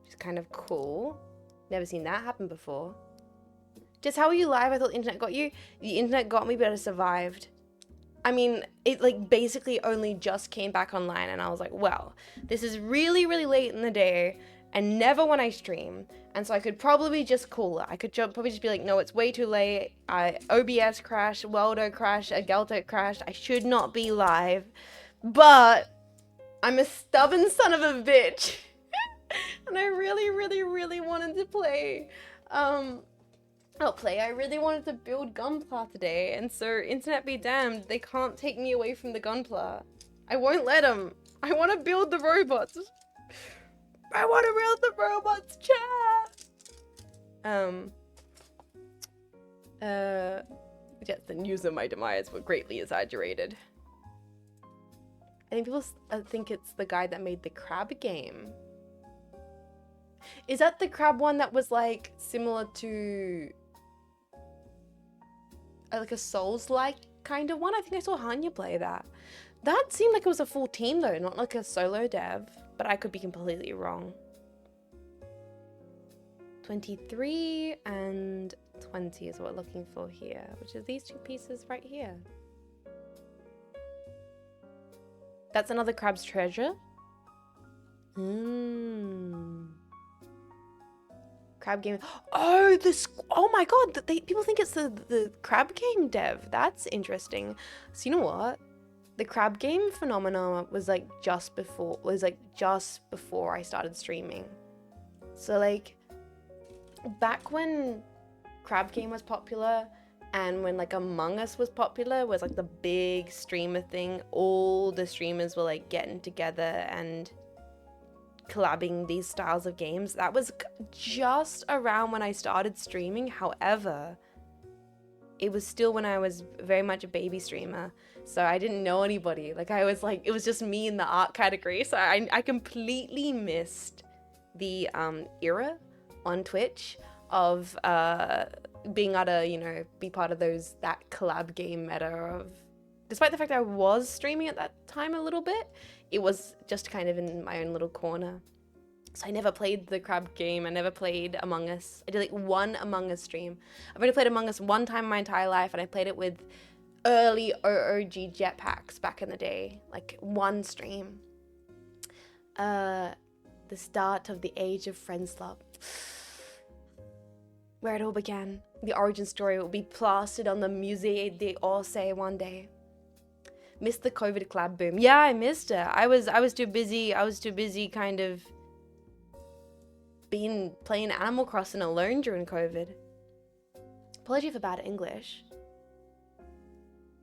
[SPEAKER 1] Which is kind of cool. Never seen that happen before. Just how are you live? I thought the internet got you. The internet got me, but I survived. I mean, it like basically only just came back online and I was like, well, this is really, really late in the day and never when I stream. And so I could probably just call it. I could probably just be like, no, it's way too late. OBS crashed, Weldo crashed, Agelto crashed. I should not be live. But I'm a stubborn son of a bitch. And I really, really, really wanted to play. I really wanted to build Gunpla today, and so internet be damned, they can't take me away from the Gunpla. I won't let them. I want to build the robots. I want to build the robots, chat. Yes, the news of my demise were greatly exaggerated. I think people think it's the guy that made the crab game. Is that the crab one that was like similar to like a Souls-like kind of one? I think I saw Hanya play that. That seemed like it was a full team though, not like a solo dev, but I could be completely wrong. 23 and 20 is what we're looking for here, which is these two pieces right here. That's another crab's treasure. Crab game. Oh, oh my god, people think it's the crab game dev. That's interesting. So you know what? The crab game phenomenon was like just before I started streaming. So like back when crab game was popular and when like Among Us was popular, was like the big streamer thing. All the streamers were like getting together and collabing these styles of games. That was just around when I started streaming. However, it was still when I was very much a baby streamer, so I didn't know anybody. Like I was like, it was just me in the art category, so I completely missed the era on Twitch of being able to, you know, be part of that collab game meta of, despite the fact I was streaming at that time a little bit, it was just kind of in my own little corner. So I never played the crab game. I never played Among Us. I did like one Among Us stream. I've only played Among Us one time in my entire life, and I played it with early OOG jetpacks back in the day. Like one stream. The start of the age of friends love. Where it all began. The origin story will be plastered on the Musée d'Orsay one day. Missed the COVID collab boom. Yeah, I missed it. I was too busy. I was too busy kind of playing Animal Crossing alone during COVID. Apology for bad English.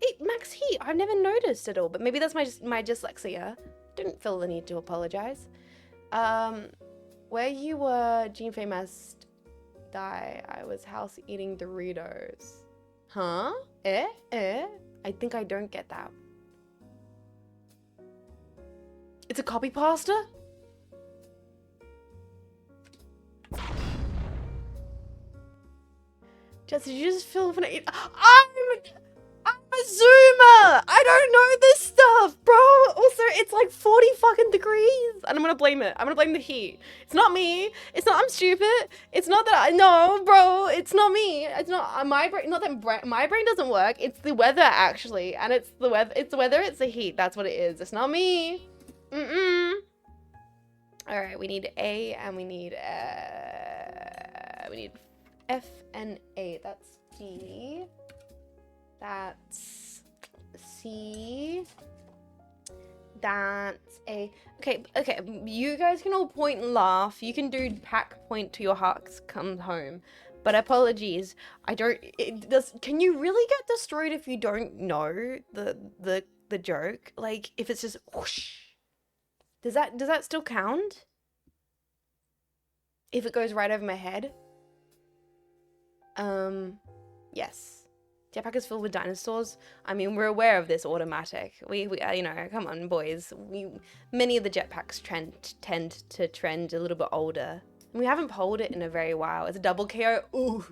[SPEAKER 1] Hey, Max Heat, I've never noticed at all, but maybe that's my dyslexia. Didn't feel the need to apologize. Where you were, Jean Faymas die, I was house eating Doritos. Huh? I think I don't get that. It's a copy pasta? Jess, did you just feel when I'm a zoomer! I don't know this stuff, bro! Also, it's like 40 fucking degrees! And I'm gonna blame it. I'm gonna blame the heat. It's not me. It's not I'm stupid. It's not that no, bro. It's not me. It's not my brain. Not that my brain doesn't work. It's the weather, actually. And it's the weather. It's the weather. It's the heat. That's what it is. It's not me. Alright, we need A and we need F and A. That's C. That's C. That's A. Okay, you guys can all point and laugh. You can do pack point to your hearts comes home. But apologies, can you really get destroyed if you don't know the joke? Like, if it's just whoosh. Does that still count? If it goes right over my head? Yes. Jetpack is filled with dinosaurs. I mean, we're aware of this automatic. We you know, come on, boys. Many of the jetpacks tend to trend a little bit older. We haven't polled it in a very while. It's a double KO. Ooh.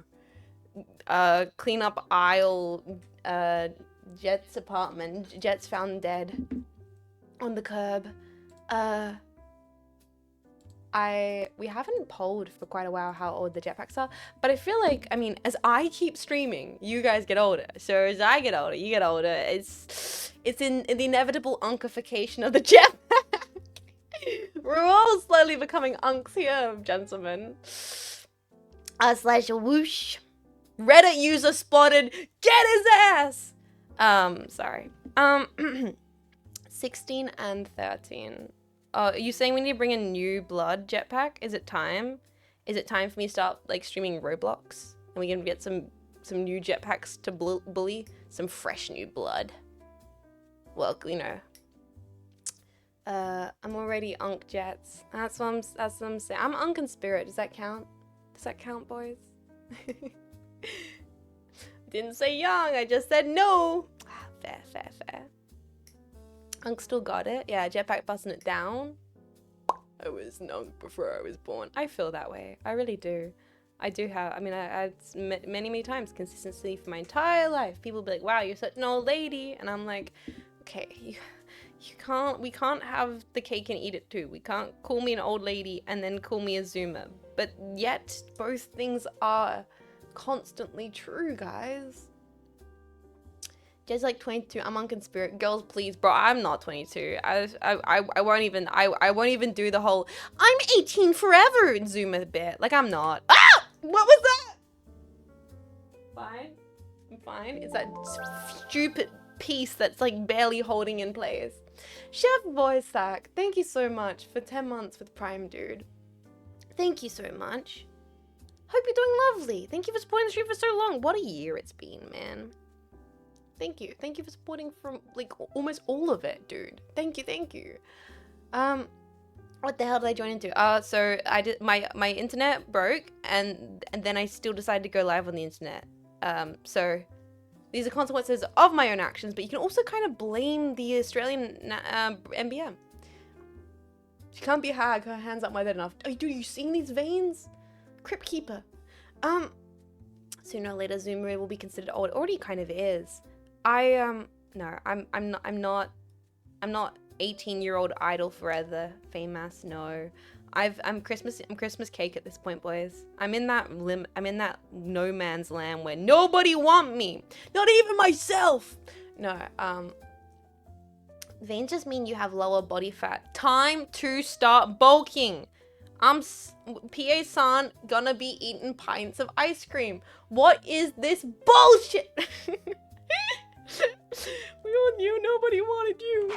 [SPEAKER 1] Clean up aisle. Jet's apartment. Jet's found dead on the curb. We haven't polled for quite a while how old the jetpacks are, but I feel like, I mean, as I keep streaming, you guys get older. So as I get older, you get older. It's in the inevitable unkification of the jetpack. We're all slowly becoming unks here, gentlemen. Slash whoosh. Reddit user spotted. Get his ass. Sorry. 16 and 13. Oh, are you saying we need to bring a new blood jetpack? Is it time? Is it time for me to start like streaming Roblox? And we can get some new jetpacks to bully? Some fresh new blood. Well, you know. I'm already Unk Jets. That's what I'm saying. I'm Unk and Spirit. Does that count? Does that count, boys? Didn't say young. I just said no. Fair. Unk still got it. Yeah, jetpack busting it down. I was an Unk before I was born. I feel that way. I really do. I do have. I mean, I've many times consistently for my entire life. People be like, "Wow, you're such an old lady," and I'm like, "Okay, you can't. We can't have the cake and eat it too. We can't call me an old lady and then call me a Zoomer. But yet, both things are constantly true, guys." Just like 22, I'm Unk and Spirit. Girls, please, bro. I'm not 22. I won't even do the whole I'm 18 forever Zoomer bit. Like, I'm not. Ah! What was that? Fine. I'm fine. It's that stupid piece that's like barely holding in place. Chef Voisack, thank you so much for 10 months with Prime, dude. Thank you so much. Hope you're doing lovely. Thank you for supporting the stream for so long. What a year it's been, man. Thank you. Thank you for supporting from like almost all of it, dude. Thank you. What the hell did I join into? So I did my internet broke and then I still decided to go live on the internet. So these are consequences of my own actions, but you can also kind of blame the Australian NBM. She can't be a hag. Her hands aren't wide enough. Oh, dude, you seen these veins? Crypt Keeper. Sooner or later, Zoomer will be considered old. It already kind of is. No, I'm not 18-year-old idle forever, Faymas. No, I'm Christmas cake at this point, boys. I'm in that no man's land where nobody want me, not even myself. No, veins just mean you have lower body fat. Time to start bulking. PA-san gonna be eating pints of ice cream. What is this bullshit? We all knew nobody wanted you.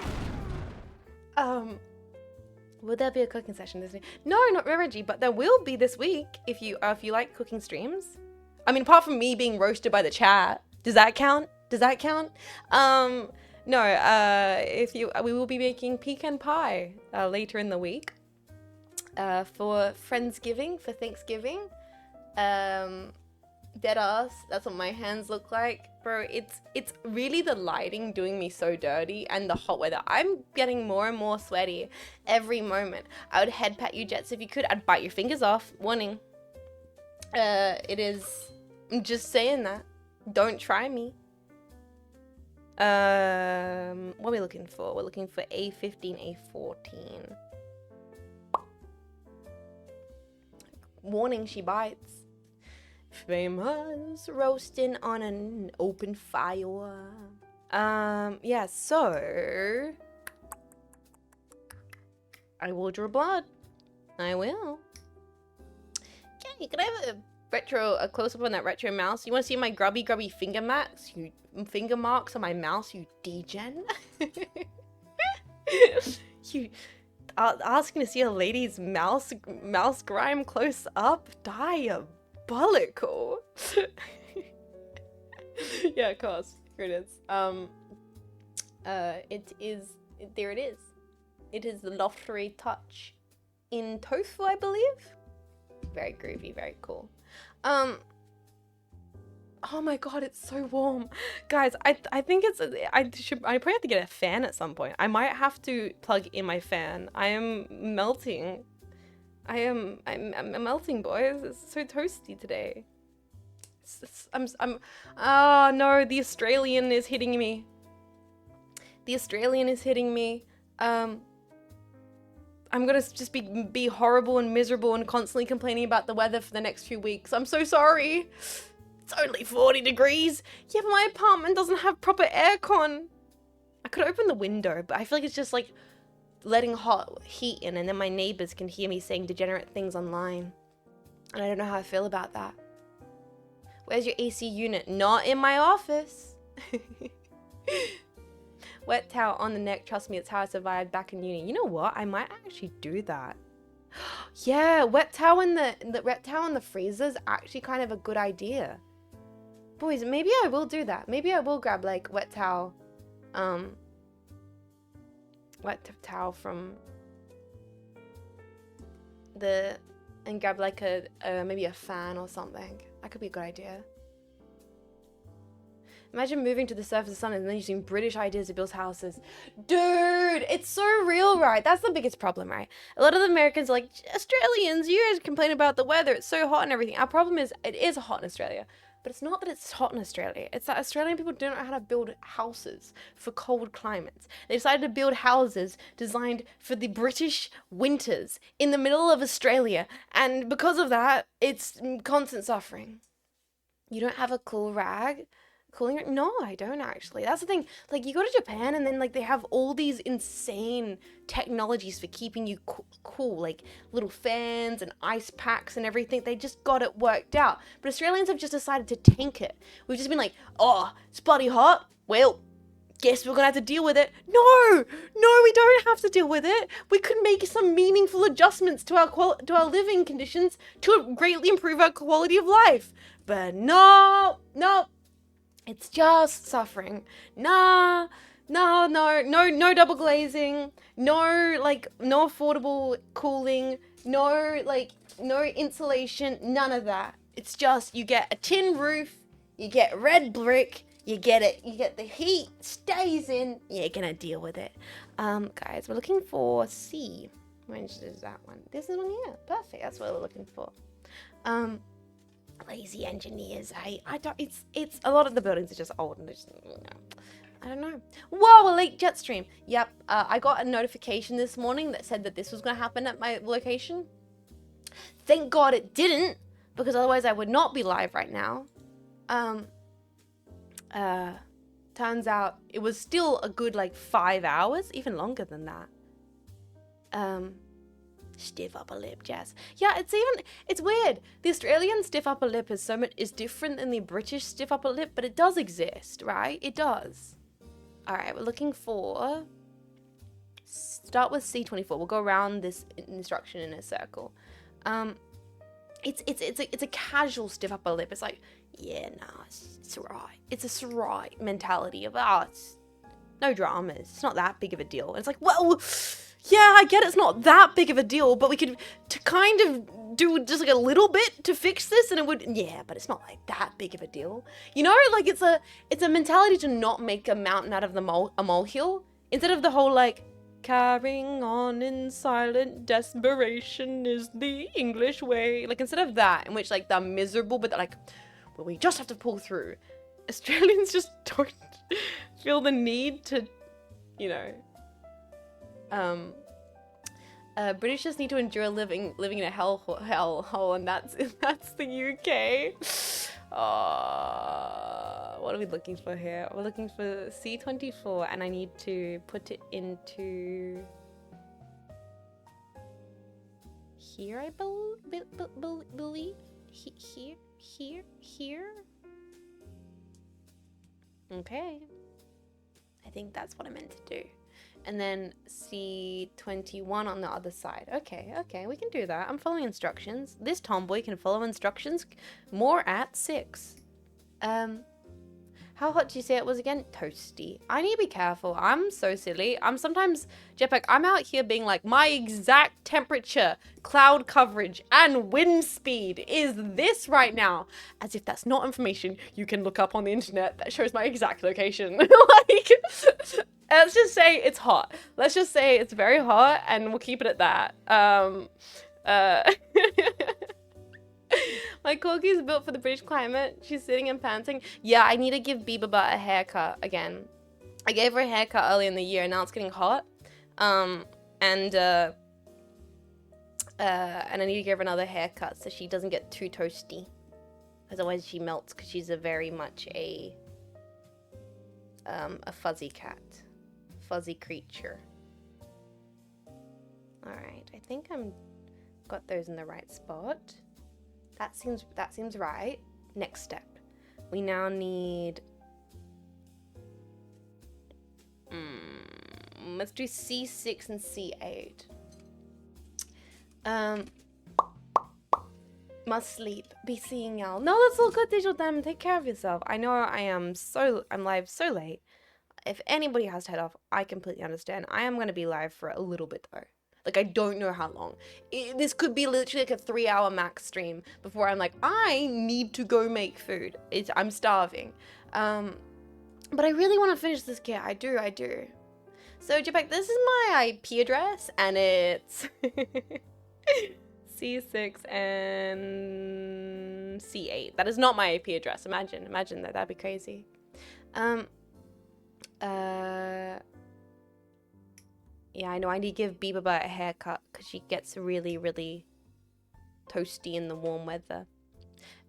[SPEAKER 1] Would there be a cooking session this week? No, not Reggie, but there will be this week if you like cooking streams. I mean, apart from me being roasted by the chat, does that count? No, we will be making pecan pie later in the week for Friendsgiving, for Thanksgiving. Dead ass, that's what my hands look like. Bro, it's really the lighting doing me so dirty and the hot weather. I'm getting more and more sweaty every moment. I would head pat you, Jets, if you could. I'd bite your fingers off. Warning. I'm just saying that. Don't try me. What are we looking for? We're looking for A15, A14. Warning, she bites. Faymas roasting on an open fire. Yeah, so I will draw blood. I will. Okay, can I have A close-up on that retro mouse. You want to see my grubby finger marks? Finger marks on my mouse, you degen? You asking to see a lady's mouse grime close up? Diabolical. Yeah, of course. Here it is. There it is. It is the Lottery Touch in tofu, I believe. Very groovy, very cool. Oh my god, it's so warm. Guys, I think I probably have to get a fan at some point. I might have to plug in my fan. I am melting. I'm melting, boys. It's so toasty today. Oh no, the Australian is hitting me. The Australian is hitting me. I'm gonna just be horrible and miserable and constantly complaining about the weather for the next few weeks. I'm so sorry. It's only 40 degrees. Yeah, but my apartment doesn't have proper aircon. I could open the window, but I feel like it's just like letting hot heat in, and then my neighbors can hear me saying degenerate things online. And I don't know how I feel about that. Where's your AC unit? Not in my office. Wet towel on the neck. Trust me, it's how I survived back in uni. You know what? I might actually do that. Yeah, wet towel in the wet towel in the freezer is actually kind of a good idea. Boys, maybe I will do that. Maybe I will grab like wet towel from and grab like maybe a fan or something. That could be a good idea. Imagine moving to the surface of the sun and then using British ideas to build houses. Dude, it's so real, right? That's the biggest problem, right? A lot of the Americans are like, Australians, you guys complain about the weather. It's so hot and everything. Our problem is, it is hot in Australia. But it's not that it's hot in Australia. It's that Australian people don't know how to build houses for cold climates. They decided to build houses designed for the British winters in the middle of Australia. And because of that, it's constant suffering. You don't have a cool rag? Cooling? No, I don't actually. That's the thing. Like, you go to Japan and then like they have all these insane technologies for keeping you cool, like little fans and ice packs and everything. They just got it worked out. But Australians have just decided to tank it. We've just been like, oh, it's bloody hot. Well, guess we're gonna have to deal with it. No, we don't have to deal with it. We could make some meaningful adjustments to our living conditions to greatly improve our quality of life. But no. It's just suffering. No double glazing, no affordable cooling, no insulation, none of that. It's just, you get a tin roof, you get red brick, you get the heat, stays in, you're gonna deal with it. Guys, we're looking for C. Which is that one? This is one here. Perfect, that's what we're looking for. Lazy engineers, hey. It's a lot of the buildings are just old and just, I don't know. Whoa, a late jet stream. Yep, I got a notification this morning that said that this was going to happen at my location. Thank God it didn't, because otherwise I would not be live right now. Turns out it was still a good like 5 hours, even longer than that. Stiff upper lip, Jazz. Yeah, it's weird. The Australian stiff upper lip is different than the British stiff upper lip, but it does exist, right? It does. All right, we're looking for. Start with C24. We'll go around this instruction in a circle. It's a casual stiff upper lip. It's like, yeah, nah, it's right. It's a right mentality of it's no dramas. It's not that big of a deal. And it's like, well. Yeah, I get it's not that big of a deal, but we could kind of do just like a little bit to fix this, and it would, yeah, but it's not like that big of a deal. You know, like it's a mentality to not make a mountain out of a molehill, instead of the whole like, carrying on in silent desperation is the English way. Like instead of that, in which like they're miserable, but they're like, well, we just have to pull through. Australians just don't feel the need to, you know. British just need to endure living in a hell hole, and that's the UK. What are we looking for here? We're looking for C24, and I need to put it into here. I believe Here. Okay. I think that's what I meant to do. And then C21 on the other side. Okay, we can do that. I'm following instructions. This tomboy can follow instructions. More at 6. How hot did you say it was again? Toasty. I need to be careful. I'm so silly. I'm sometimes, Jetpack, I'm out here being like, my exact temperature, cloud coverage, and wind speed is this right now. As if that's not information you can look up on the internet that shows my exact location. Like, let's just say it's hot. Let's just say it's very hot, and we'll keep it at that. My corgi's built for the British climate. She's sitting and panting. Yeah, I need to give Bieber Butt a haircut again. I gave her a haircut early in the year, and now it's getting hot. And I need to give her another haircut so she doesn't get too toasty. Otherwise she melts, because she's a very much a fuzzy cat. Fuzzy creature. Alright, I think I'm got those in the right spot. That seems right. Next step. We now need... let's do C6 and C8. Must sleep. Be seeing y'all. No, that's all good, Digital Diamond. Take care of yourself. I know I'm live so late. If anybody has to head off, I completely understand. I am going to be live for a little bit though. Like, I don't know how long. This could be literally like a 3-hour max stream before I'm like, I need to go make food. I'm starving. But I really want to finish this kit. I do. So, Jetpack, this is my IP address, and it's C6 and C8. That is not my IP address. Imagine that. That'd be crazy. Yeah, I know I need to give Bieber Butt a haircut because she gets really, really toasty in the warm weather.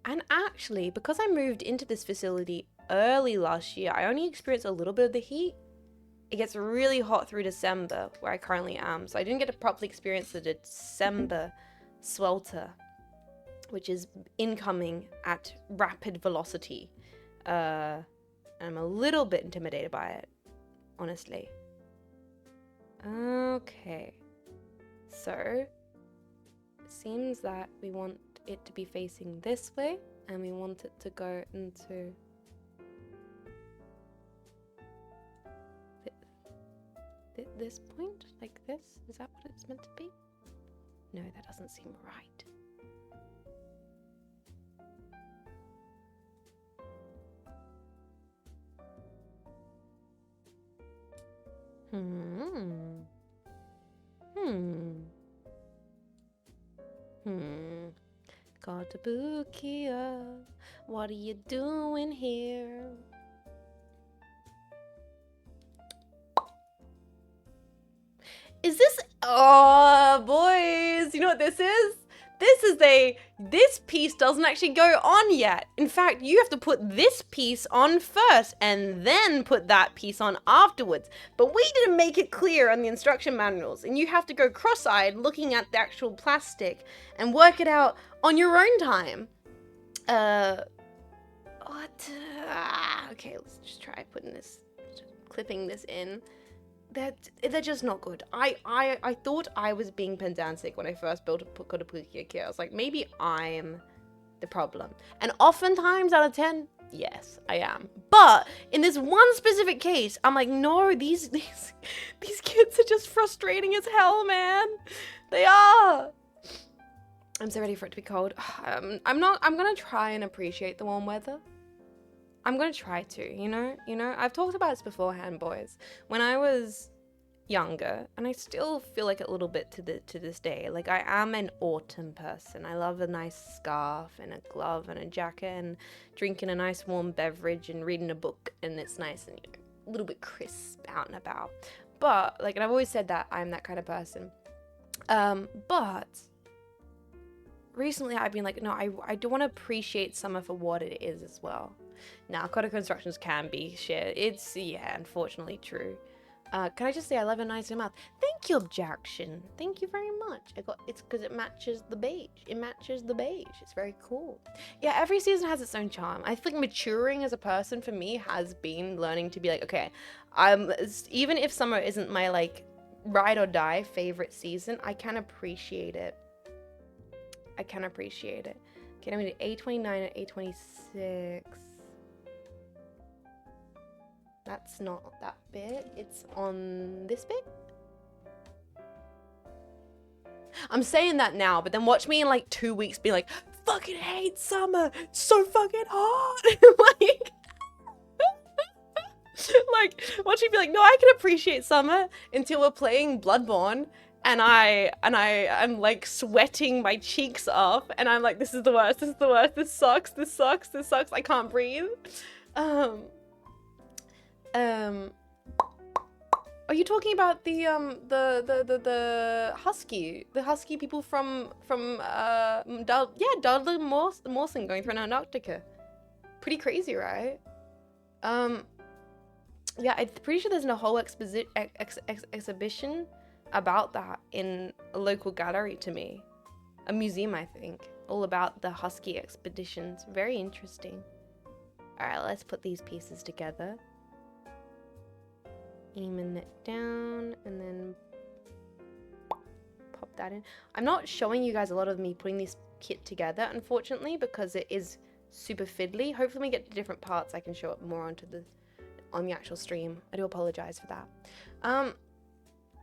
[SPEAKER 1] And actually, because I moved into this facility early last year, I only experienced a little bit of the heat. It gets really hot through December, where I currently am. So I didn't get to properly experience the December swelter, which is incoming at rapid velocity. And I'm a little bit intimidated by it, honestly. Okay, so it seems that we want it to be facing this way, and we want it to go into this point, like this. Is that what it's meant to be? No, that doesn't seem right. Kotobukiya, what are you doing here? Is this... Oh, boys, you know what this is? This piece doesn't actually go on yet. In fact, you have to put this piece on first and then put that piece on afterwards. But we didn't make it clear on the instruction manuals, and you have to go cross-eyed looking at the actual plastic and work it out on your own time. Okay, let's just try clipping this in. They're just not good. I thought I was being pedantic when I first built a Kotobukiya kit. I was like, maybe I'm the problem. And oftentimes out of 10, yes, I am. But in this one specific case, I'm like, no, these kids are just frustrating as hell, man. They are. I'm so ready for it to be cold. I'm gonna try and appreciate the warm weather. I'm gonna try to, you know, I've talked about this beforehand, boys. When I was younger, and I still feel like a little bit to this day, like I am an autumn person. I love a nice scarf and a glove and a jacket and drinking a nice warm beverage and reading a book, and it's nice and a little bit crisp out and about. But like, and I've always said that I'm that kind of person. But recently I've been like, no, I do want to appreciate summer for what it is as well. Now, Koto constructions can be shared. It's, yeah, unfortunately true. Can I just say I love a nice mouth? Thank you, Objection. Thank you very much. It's because it matches the beige. It matches the beige. It's very cool. Yeah, every season has its own charm. I think maturing as a person for me has been learning to be like, okay, even if summer isn't my like ride or die favorite season, I can appreciate it. I can appreciate it. Okay, I'm gonna do A29 and A26. That's not that bit. It's on this bit. I'm saying that now, but then watch me in like 2 weeks be like, fucking hate summer. It's so fucking hot. like, watch me be like, no, I can appreciate summer until we're playing Bloodborne. And I'm like sweating my cheeks off. And I'm like, this is the worst. This is the worst. This sucks. This sucks. This sucks. I can't breathe. Are you talking about the husky people from Dudley Mawson going through Antarctica? Pretty crazy, right? Yeah, I'm pretty sure there's a whole exhibition about that in a local gallery to me, a museum I think, all about the husky expeditions. Very interesting. All right, let's put these pieces together. Aiming it down and then pop that in. I'm not showing you guys a lot of me putting this kit together, unfortunately, because it is super fiddly. Hopefully when we get to different parts I can show it more on the actual stream. I do apologize for that.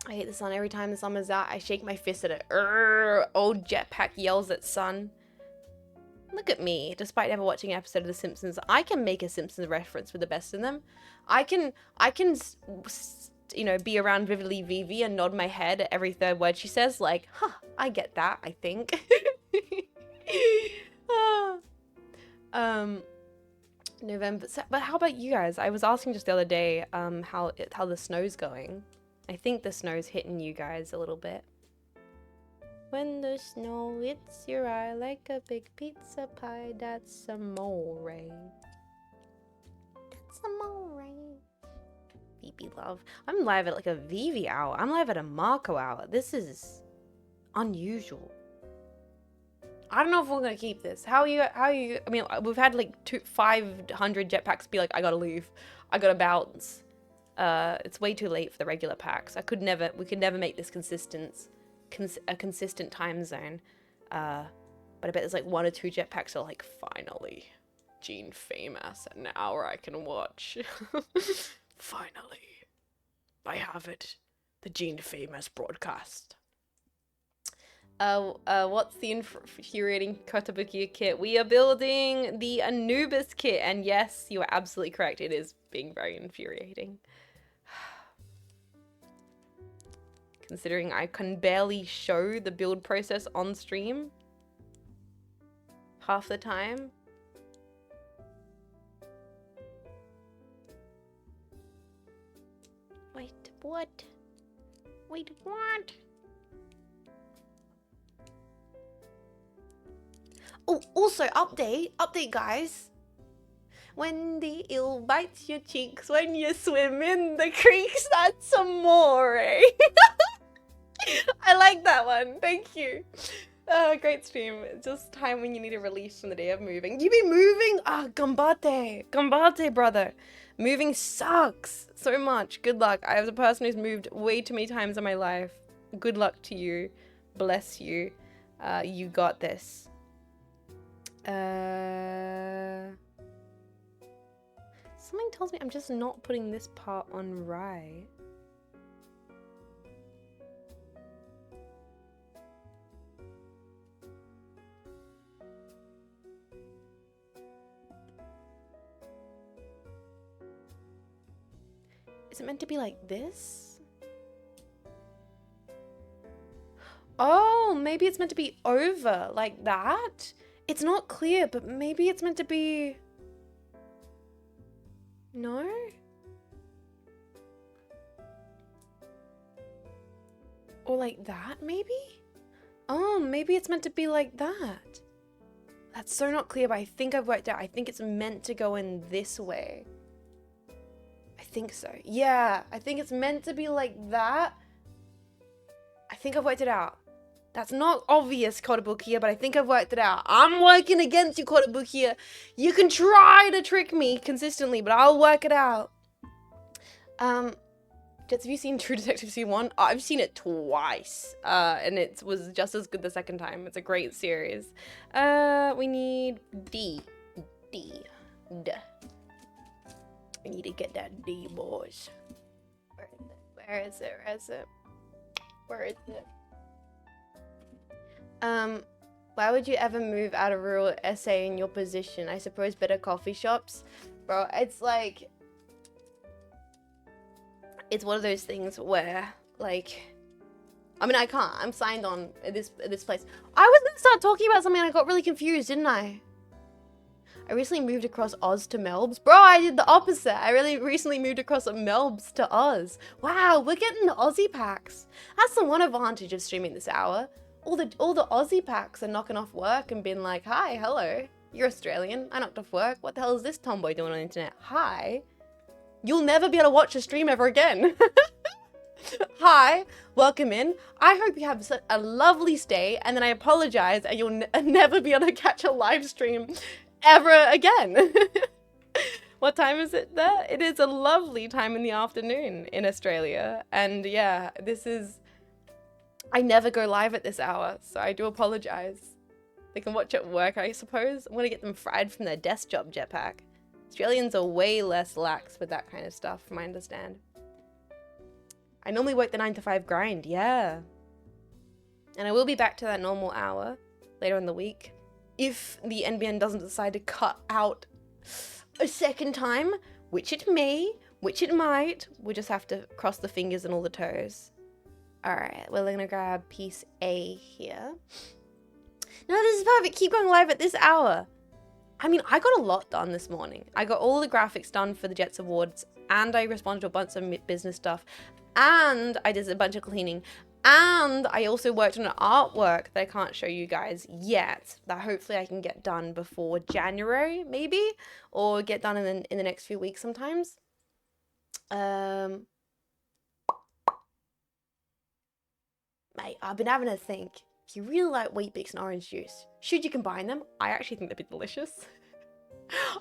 [SPEAKER 1] I hate the sun. Every time the summer's out, I shake my fist at it. Old jetpack yells at sun. Look at me. Despite never watching an episode of The Simpsons, I can make a Simpsons reference with the best in them. I can, you know, be around Vividly Vivi and nod my head at every third word she says. Like, huh, I get that, I think. November. But how about you guys? I was asking just the other day how the snow's going. I think the snow's hitting you guys a little bit. When the snow hits your eye like a big pizza pie, that's amore. That's amore. Phoebe love. I'm live at like a Vivi hour. I'm live at a Marco hour. This is unusual. I don't know if we're gonna keep this. How are you? I mean, we've had like 500 jetpacks be like, I gotta leave. I gotta bounce. It's way too late for the regular packs. We could never make this a consistent time zone. But I bet there's like 1 or 2 jetpacks are like, finally, Jean Faymas, an hour I can watch. Finally, I have it. The Jean Faymas broadcast. What's the infuriating Kotobukiya kit? We are building the Anubis kit, and yes, you are absolutely correct. It is being very infuriating. Considering I can barely show the build process on stream half the time. Wait, what? Wait, what? Oh, also, update guys. When the eel bites your cheeks when you swim in the creeks, that's amore. I like that one. Thank you. Great stream. Just time when you need a release from the day of moving. You be moving? Ah, gambate. Gambate, brother. Moving sucks so much. Good luck. I was a person who's moved way too many times in my life. Good luck to you. Bless you. You got this. Something tells me I'm just not putting this part on right. Is it meant to be like this? Oh, maybe it's meant to be over like that? It's not clear, but maybe it's meant to be... No? Or like that, maybe? Oh, maybe it's meant to be like that. That's so not clear, but I think I've worked out. I think it's meant to go in this way. I think so. Yeah, I think it's meant to be like that. I think I've worked it out. That's not obvious, Kotobukiya, but I think I've worked it out. I'm working against you, Kotobukiya. You can try to trick me consistently, but I'll work it out. Jets, have you seen True Detective Season 1? I've seen it twice, and it was just as good the second time. It's a great series. We need D. We need to get that D, boys. Where is it? Why would you ever move out of rural SA in your position? I suppose better coffee shops? Bro, it's like... It's one of those things where, like... I mean, I can't. I'm signed on at this place. I was gonna start talking about something and I got really confused, didn't I? I recently moved across Oz to Melbs. Bro, I did the opposite. I really recently moved across Melbs to Oz. Wow, we're getting the Aussie packs. That's the one advantage of streaming this hour. All the Aussie packs are knocking off work and being like, hi, hello. You're Australian. I knocked off work. What the hell is this tomboy doing on the internet? Hi. You'll never be able to watch a stream ever again. Hi, welcome in. I hope you have a lovely stay, and then I apologize, and you'll never be able to catch a live stream ever again. What time is it there? It is a lovely time in the afternoon in Australia, and yeah, this is... I never go live at this hour, so I do apologize. They can watch at work, I suppose. I'm gonna get them fried from their desk job, Jetpack. Australians are way less lax with that kind of stuff, from what I understand. I normally work the 9 to 5 grind, yeah. And I will be back to that normal hour later in the week. If the NBN doesn't decide to cut out a second time, which it may, which it might, we just have to cross the fingers and all the toes. Alright, we're gonna grab piece A here. No, this is perfect. Keep going live at this hour. I mean, I got a lot done this morning. I got all the graphics done for the Jets Awards, and I responded to a bunch of business stuff, and I did a bunch of cleaning, and I also worked on an artwork that I can't show you guys yet, that hopefully I can get done before January, maybe, or get done in the next few weeks sometimes. Mate, I've been having a think. If you really like Wheat Bix and orange juice, should you combine them? I actually think they'd be delicious.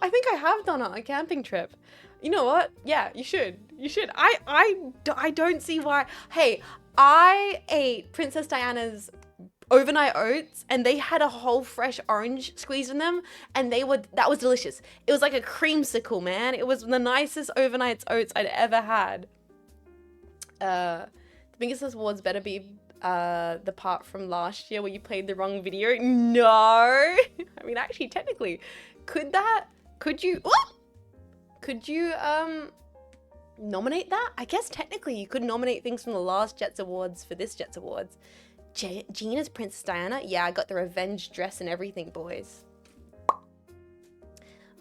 [SPEAKER 1] I think I have done it on a camping trip. You know what? Yeah, you should. You should. I don't see why. Hey, I ate Princess Diana's overnight oats and they had a whole fresh orange squeezed in them, and that was delicious. It was like a creamsicle, man. It was the nicest overnight oats I'd ever had. The biggest awards better be the part from last year where you played the wrong video. No. I mean, actually, technically, could you nominate that? I guess technically you could nominate things from the last Jets Awards for this Jets Awards. Jean as Princess Diana? Yeah, I got the revenge dress and everything, boys.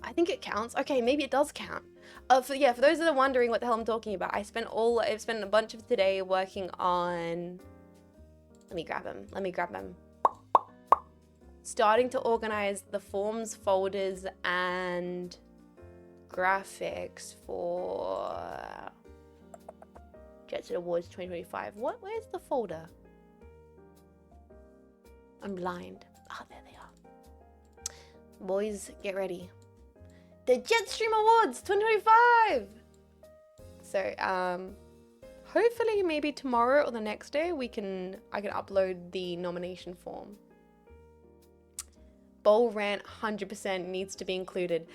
[SPEAKER 1] I think it counts. Okay, maybe it does count. For those that are wondering what the hell I'm talking about, I've spent a bunch of today working on... Let me grab him. Starting to organize the forms, folders, and graphics for Jets Awards 2025. Where's the folder? I'm blind. Ah, there they are. Boys, get ready. The Jetstream Awards 2025! So, hopefully maybe tomorrow or the next day I can upload the nomination form. Bowl rant 100% needs to be included.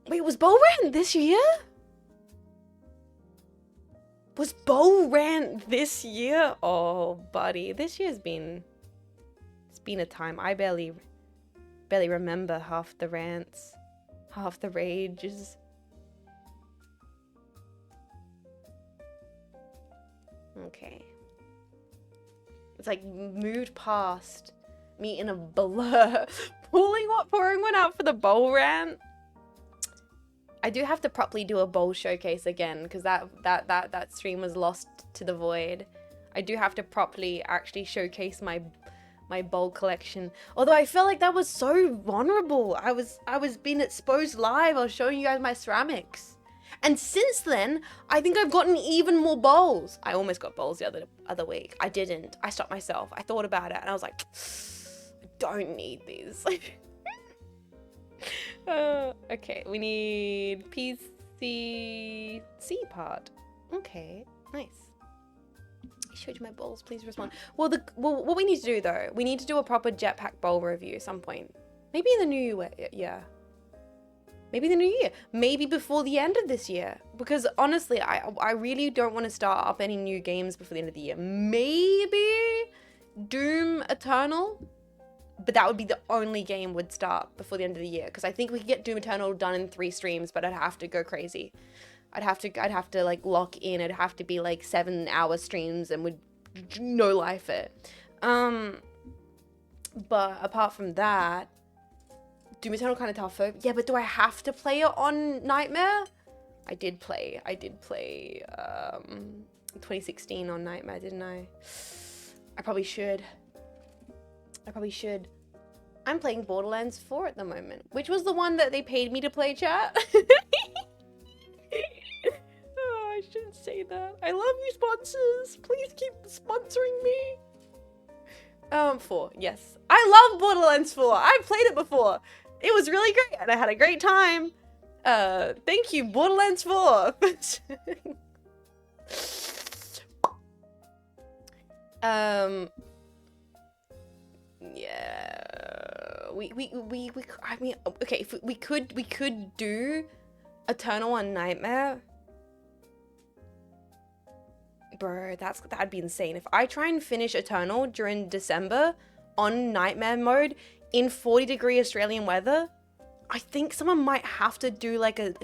[SPEAKER 1] Wait, was Bowl rant this year? Was Bowl rant this year? Oh, buddy, this year's been... It's been a time. I barely remember half the rants, half the rages. Okay. It's like moved past me in a blur. Pouring one out for the bowl rant. I do have to properly do a bowl showcase again because that stream was lost to the void. I do have to properly actually showcase my bowl collection. Although I felt like that was so vulnerable. I was being exposed live. I was showing you guys my ceramics. And since then, I think I've gotten even more bowls. I almost got bowls the other week. I didn't. I stopped myself. I thought about it and I was like, I don't need these. Okay, we need PCC part. Okay, nice. I showed you my bowls, please respond. Well, what we need to do though, we need to do a proper jetpack bowl review at some point. Maybe in the new year, yeah. Maybe the new year. Maybe before the end of this year. Because honestly, I really don't want to start up any new games before the end of the year. Maybe Doom Eternal? But that would be the only game would start before the end of the year. Because I think we could get Doom Eternal done in 3 streams, but I'd have to go crazy. I'd have to like lock in. It'd have to be like 7-hour streams and would no life it. But apart from that, Doom Eternal kind of tough though. Yeah, but do I have to play it on Nightmare? I did play 2016 on Nightmare, didn't I? I probably should. I'm playing Borderlands 4 at the moment, which was the one that they paid me to play, chat. Oh, I shouldn't say that. I love you, sponsors. Please keep sponsoring me. 4, yes. I love Borderlands 4. I've played it before. It was really great, and I had a great time. Thank you, Borderlands 4. Yeah. I mean, okay, if we could do Eternal on Nightmare. Bro, that'd be insane. If I try and finish Eternal during December on Nightmare mode in 40-degree Australian weather, I think someone might have to do like a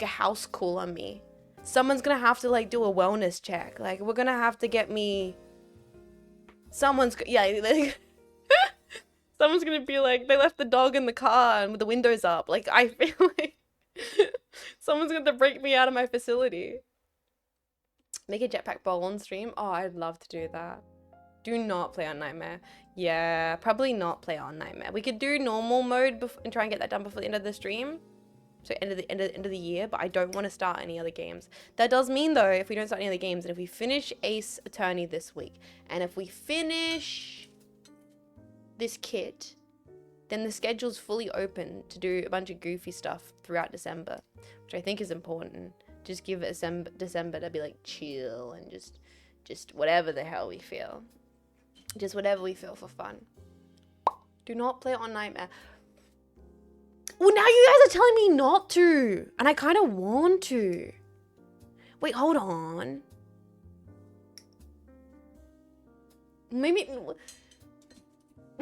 [SPEAKER 1] house call on me. Someone's gonna have to like do a wellness check. Like we're gonna have to get me. Someone's like, someone's gonna be like, they left the dog in the car and with the windows up. Like I feel like someone's gonna break me out of my facility. Make a jetpack bowl on stream. Oh, I'd love to do that. Do not play on Nightmare. Yeah, probably not play on Nightmare. We could do normal mode and try and get that done before the end of the stream. So end of the year, but I don't want to start any other games. That does mean though, if we don't start any other games, and if we finish Ace Attorney this week, and if we finish this kit, then the schedule's fully open to do a bunch of goofy stuff throughout December, which I think is important. Just give it December to be like chill and just whatever the hell we feel. Just whatever we feel for fun. Do not play it on Nightmare. Well, now you guys are telling me not to. And I kind of want to. Wait, hold on. Maybe...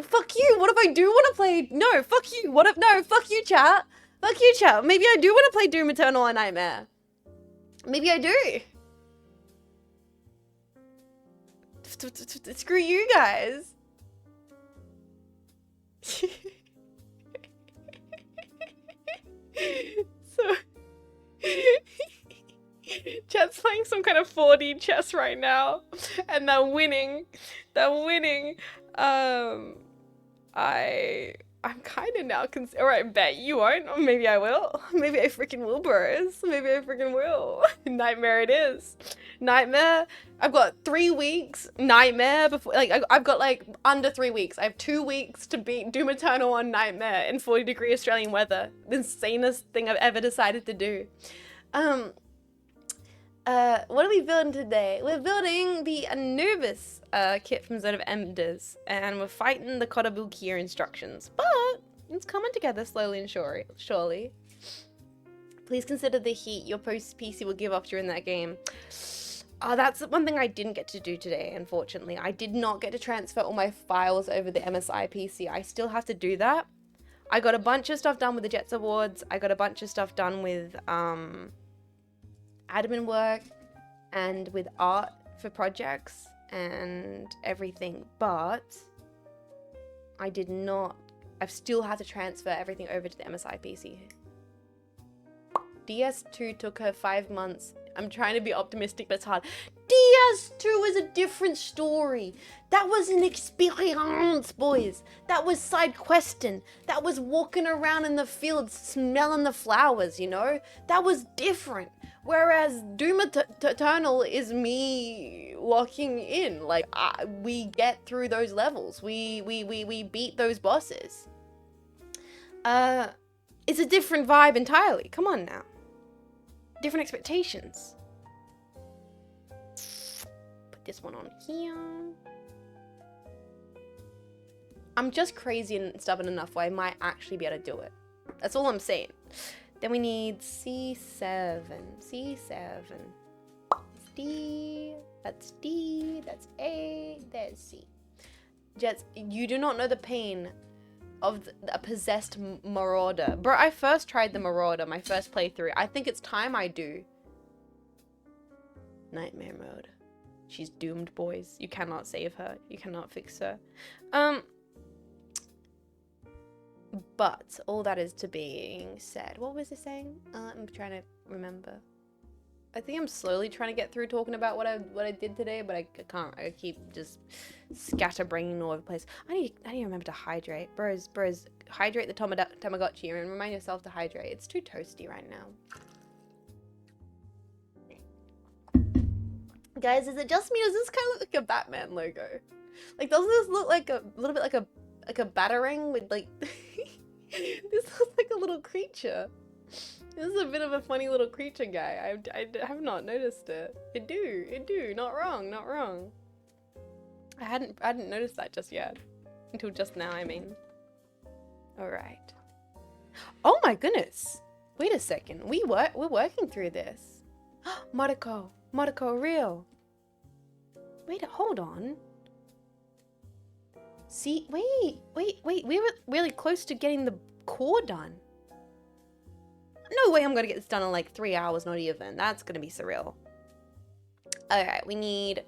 [SPEAKER 1] Fuck you. What if I do want to play... No, fuck you. What if... No, fuck you, chat. Fuck you, chat. Maybe I do want to play Doom Eternal on Nightmare. Maybe I do. Screw you guys. So chat's playing some kind of 4D chess right now and they're winning. I'm kind of now alright, bet you won't, or maybe I will. Maybe I freaking will, bros. Maybe I freaking will. Nightmare it is. Nightmare. I've got 3 weeks. Nightmare before, like, I've got like under 3 weeks. I have 2 weeks to beat Doom Eternal on Nightmare in 40-degree Australian weather. The insanest thing I've ever decided to do. What are we building today? We're building the Anubis kit from Zone of Enders, and we're fighting the Kotobukiya instructions, but it's coming together slowly and surely. Please consider the heat your PC will give off during that game. That's one thing I didn't get to do today, unfortunately. I did not get to transfer all my files over the MSI PC. I still have to do that. I got a bunch of stuff done with the Jets Awards. I got a bunch of stuff done with admin work and with art for projects and everything, but I still had to transfer everything over to the MSI PC. DS2 took her 5 months. I'm trying to be optimistic, but it's hard. PS2 is a different story. That was an experience, boys. That was side questing. That was walking around in the fields smelling the flowers, you know? That was different. Whereas Doom Eternal is me locking in. Like, we get through those levels. We beat those bosses. It's a different vibe entirely. Come on now. Different expectations. Put this one on here. I'm just crazy and stubborn enough where I might actually be able to do it. That's all I'm saying. Then we need C7. C7. It's D. That's D. That's A. There's C. Jets, you do not know the pain of a possessed marauder. Bro, I first tried the marauder, my first playthrough. I think it's time I do. Nightmare mode. She's doomed, boys. You cannot save her. You cannot fix her. But all that is to being said. What was it saying? I'm trying to remember. I think I'm slowly trying to get through talking about what I did today, but I can't. I keep just scatterbraining all over the place. I need to remember to hydrate. Bros, hydrate the Tamagotchi and remind yourself to hydrate. It's too toasty right now. Guys, is it just me or does this kind of look like a Batman logo? Like, doesn't this look like a little bit like a batarang with like this looks like a little creature. This is a bit of a funny little creature guy. I have not noticed it. It do. Not wrong. I hadn't noticed that just yet. Until just now, I mean. Alright. Oh my goodness. Wait a second. We're working through this. Mariko, real. Wait, hold on. See, wait. We were really close to getting the core done. No way I'm gonna get this done in like 3 hours, not even. That's gonna be surreal. Alright, we need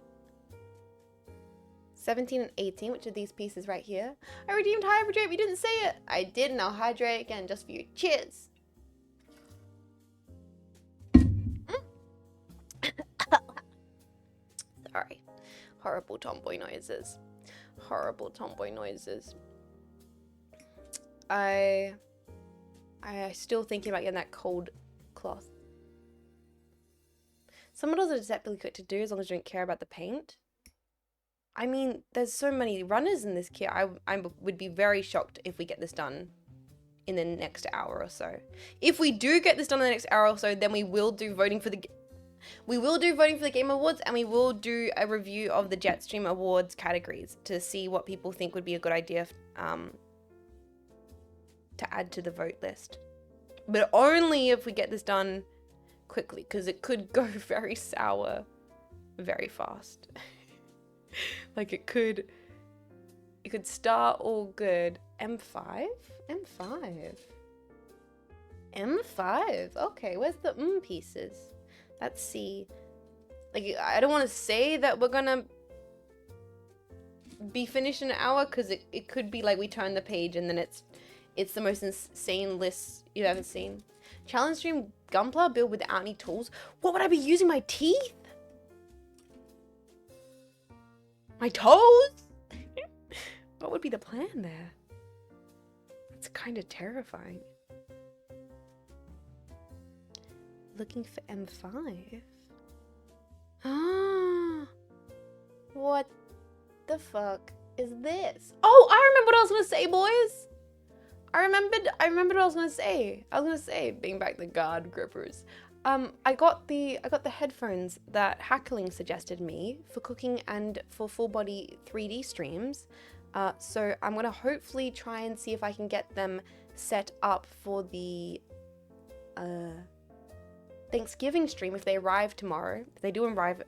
[SPEAKER 1] 17 and 18, which are these pieces right here. I redeemed hydrate, but you didn't say it. I did, now hydrate again just for you. Cheers. Sorry. Horrible tomboy noises. I still thinking about getting that cold cloth. Some models are deceptively quick to do as long as you don't care about the paint. I mean, there's so many runners in this kit. I would be very shocked if we get this done in the next hour or so. If we do get this done in the next hour or so, then we will do voting for the Game Awards, and we will do a review of the Jetstream Awards categories to see what people think would be a good idea to add to the vote list. But only if we get this done quickly, because it could go very sour very fast. Like it could start all good. M5? Okay, where's the pieces? Let's see. Like, I don't want to say that we're gonna be finished in an hour, because it could be like we turn the page and then it's the most insane list you've ever seen. Challenge stream Gunpla build without any tools. What would I be using? My teeth? My toes? What would be the plan there? It's kind of terrifying. Looking for M5. Ah, what the fuck is this? Oh, I remember what I was gonna say, boys. I remembered what I was gonna say. Being back the guard grippers. I got the headphones that Hackling suggested me for cooking and for full body 3D streams. So I'm gonna hopefully try and see if I can get them set up for the Thanksgiving stream if they arrive tomorrow. If they do arrive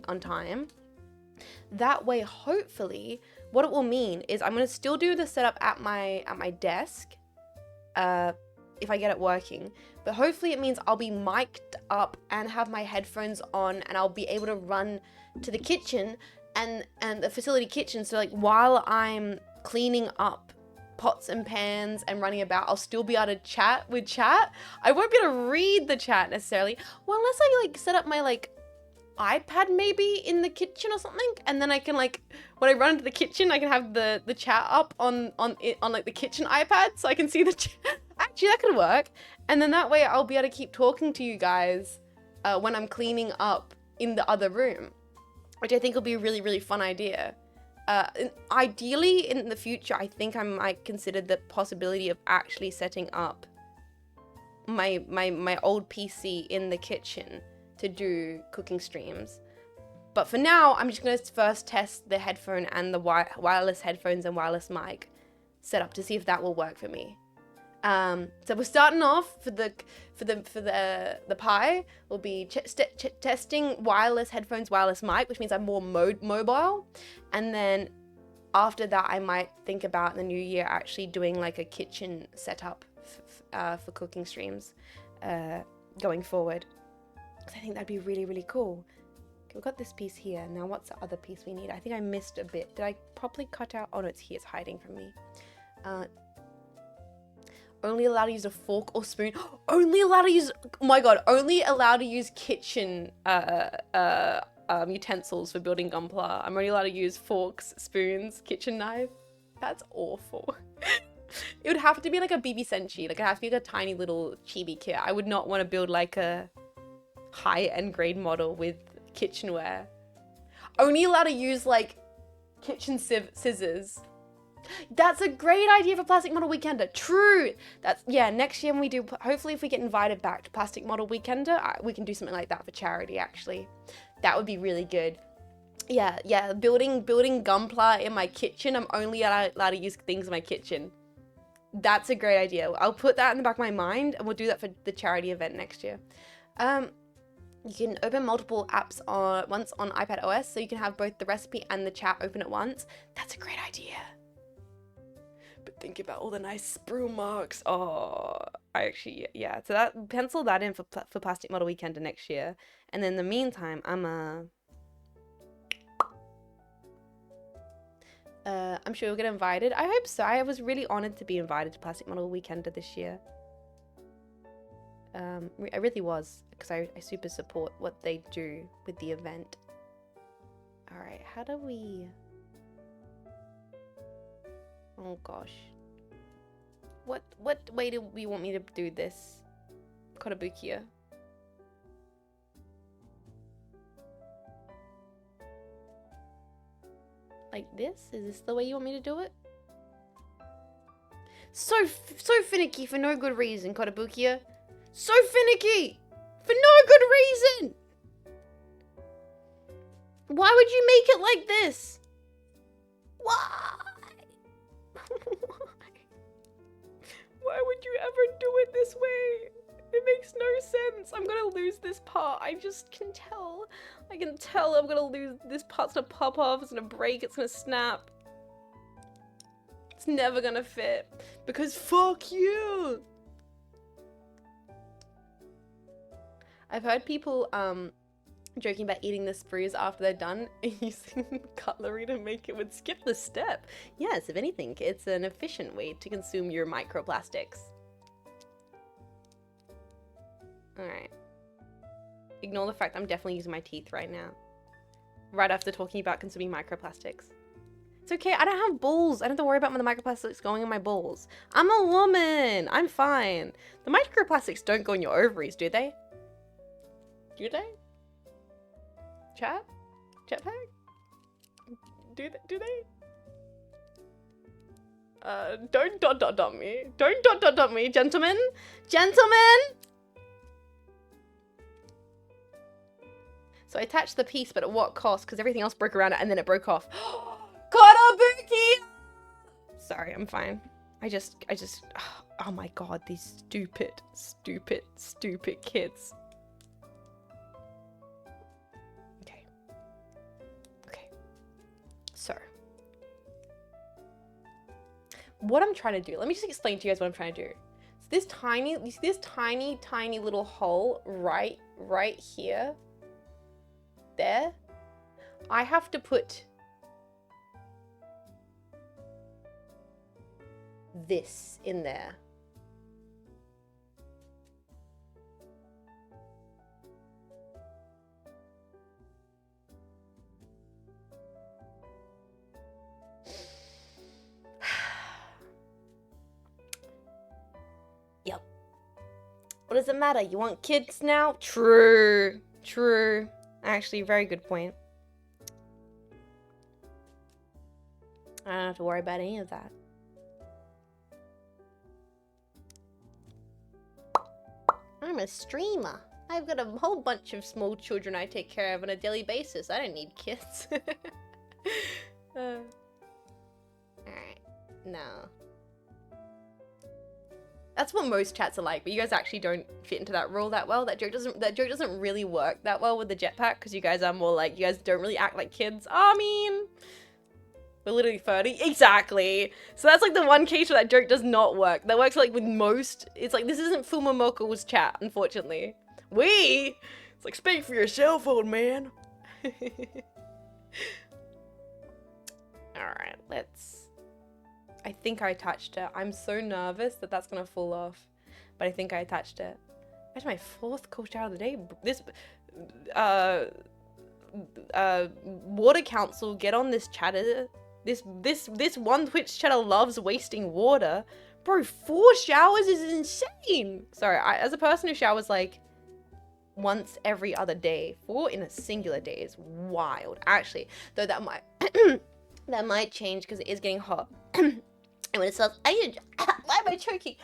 [SPEAKER 1] on time. That way, hopefully, what it will mean is I'm gonna still do the setup at my desk, if I get it working. But hopefully it means I'll be mic'd up and have my headphones on, and I'll be able to run to the kitchen and the facility kitchen. So like while I'm cleaning up pots and pans and running about, I'll still be able to chat with chat. I won't be able to read the chat necessarily. Well, unless I like set up my like iPad maybe in the kitchen or something, and then I can like when I run into the kitchen I can have the chat up on like the kitchen iPad so I can see the chat. Actually that could work, and then that way I'll be able to keep talking to you guys when I'm cleaning up in the other room, which I think will be a really fun idea. Ideally in the future I think I might consider the possibility of actually setting up my old PC in the kitchen to do cooking streams. But for now, I'm just going to first test the headphone and the wireless headphones and wireless mic setup to see if that will work for me. So we're starting off for the pie. We'll be testing wireless headphones, wireless mic, which means I'm more mobile. And then after that, I might think about in the new year actually doing like a kitchen setup for cooking streams going forward. I think that'd be really cool. Okay, we've got this piece here. Now what's the other piece we need? I think I missed a bit. Did I properly cut out? Oh no, it's here. It's hiding from me. Only allowed to use a fork or spoon. Only allowed to use, oh my god, only allowed to use kitchen utensils for building Gunpla. I'm only allowed to use forks, spoons, kitchen knife. That's awful. It would have to be like a BB Senshi. Like, it'd have to be like a tiny little chibi kit. I would not want to build like a high-end grade model with kitchenware. Only allowed to use like kitchen scissors. That's a great idea for Plastic Model Weekender. True. That's, yeah, next year when we do, hopefully if we get invited back to Plastic Model Weekender, we can do something like that for charity actually. That would be really good. Yeah, building Gunpla in my kitchen. I'm only allowed to use things in my kitchen. That's a great idea. I'll put that in the back of my mind and we'll do that for the charity event next year. You can open multiple apps once on iPad OS, so you can have both the recipe and the chat open at once. That's a great idea. But think about all the nice sprue marks. Oh, I actually, yeah. So that, pencil that in for Plastic Model Weekender next year. And in the meantime, I'm sure you'll get invited. I hope so. I was really honored to be invited to Plastic Model Weekender this year. I really was, because I super support what they do with the event. Alright, how do we... Oh gosh. What way do we want me to do this? Kotobukiya. Like this? Is this the way you want me to do it? So finicky for no good reason, Kotobukiya. So finicky! For no good reason! Why would you make it like this? Why? Why would you ever do it this way? It makes no sense. I'm gonna lose this part. I just can tell. I can tell I'm gonna lose. This part's gonna pop off. It's gonna break. It's gonna snap. It's never gonna fit. Because fuck you! I've heard people joking about eating the sprues after they're done and using cutlery to make it would skip the step. Yes, if anything, it's an efficient way to consume your microplastics. Alright. Ignore the fact I'm definitely using my teeth right now. Right after talking about consuming microplastics. It's okay, I don't have balls. I don't have to worry about the microplastics going in my balls. I'm a woman. I'm fine. The microplastics don't go in your ovaries, do they? Do they? Chat? Jetpack? Do they? Don't dot me. Don't dot me, gentlemen. Gentlemen! So I attached the piece, but at what cost? Because everything else broke around it and then it broke off. Kotobukiya! Sorry, I'm fine. I just, oh my god, these stupid kids. So, what I'm trying to do, let me just explain to you guys what I'm trying to do. So this tiny little hole right here, there, I have to put this in there. What does it matter? You want kids now? True. True. Actually, very good point. I don't have to worry about any of that. I'm a streamer. I've got a whole bunch of small children I take care of on a daily basis. I don't need kids. Alright. No. That's what most chats are like, but you guys actually don't fit into that rule that well. That joke doesn't really work that well with the jetpack, because you guys are more like, you guys don't really act like kids. I mean, we're literally 30. Exactly. So that's like the one case where that joke does not work. That works like with most. It's like, this isn't Fuma Moko's chat, unfortunately. It's like, speak for yourself, old man. Alright, I think I touched it. I'm so nervous that that's gonna fall off, but I think I touched it. That's my 4th cool shout of the day. This, water council, get on this chatter. This one Twitch chatter loves wasting water. Bro, 4 showers is insane. Sorry, as a person who showers like once every other day, 4 in a singular day is wild. Actually, though that might that might change because it is getting hot. And when it starts, why am I choking?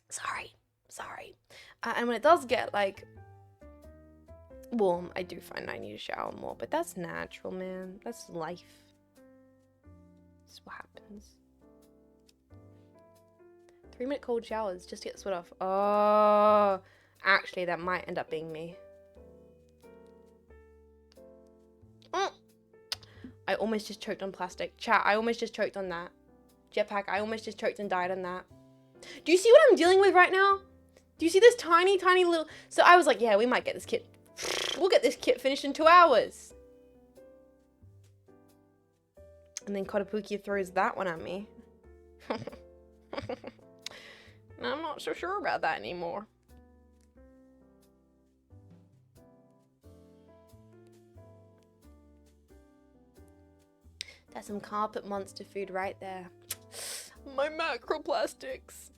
[SPEAKER 1] Sorry. And when it does get like warm, I do find I need to shower more, but that's natural, man. That's life. That's what happens. 3-minute cold showers just to get the sweat off. Oh, actually, that might end up being me. I almost just choked on plastic. Chat, I almost just choked on that. Jetpack, I almost just choked and died on that. Do you see what I'm dealing with right now? Do you see this tiny little... So I was like, yeah, we might get this kit. We'll get this kit finished in 2 hours. And then Kotobukiya throws that one at me. I'm not so sure about that anymore. That's some carpet monster food right there. My macroplastics.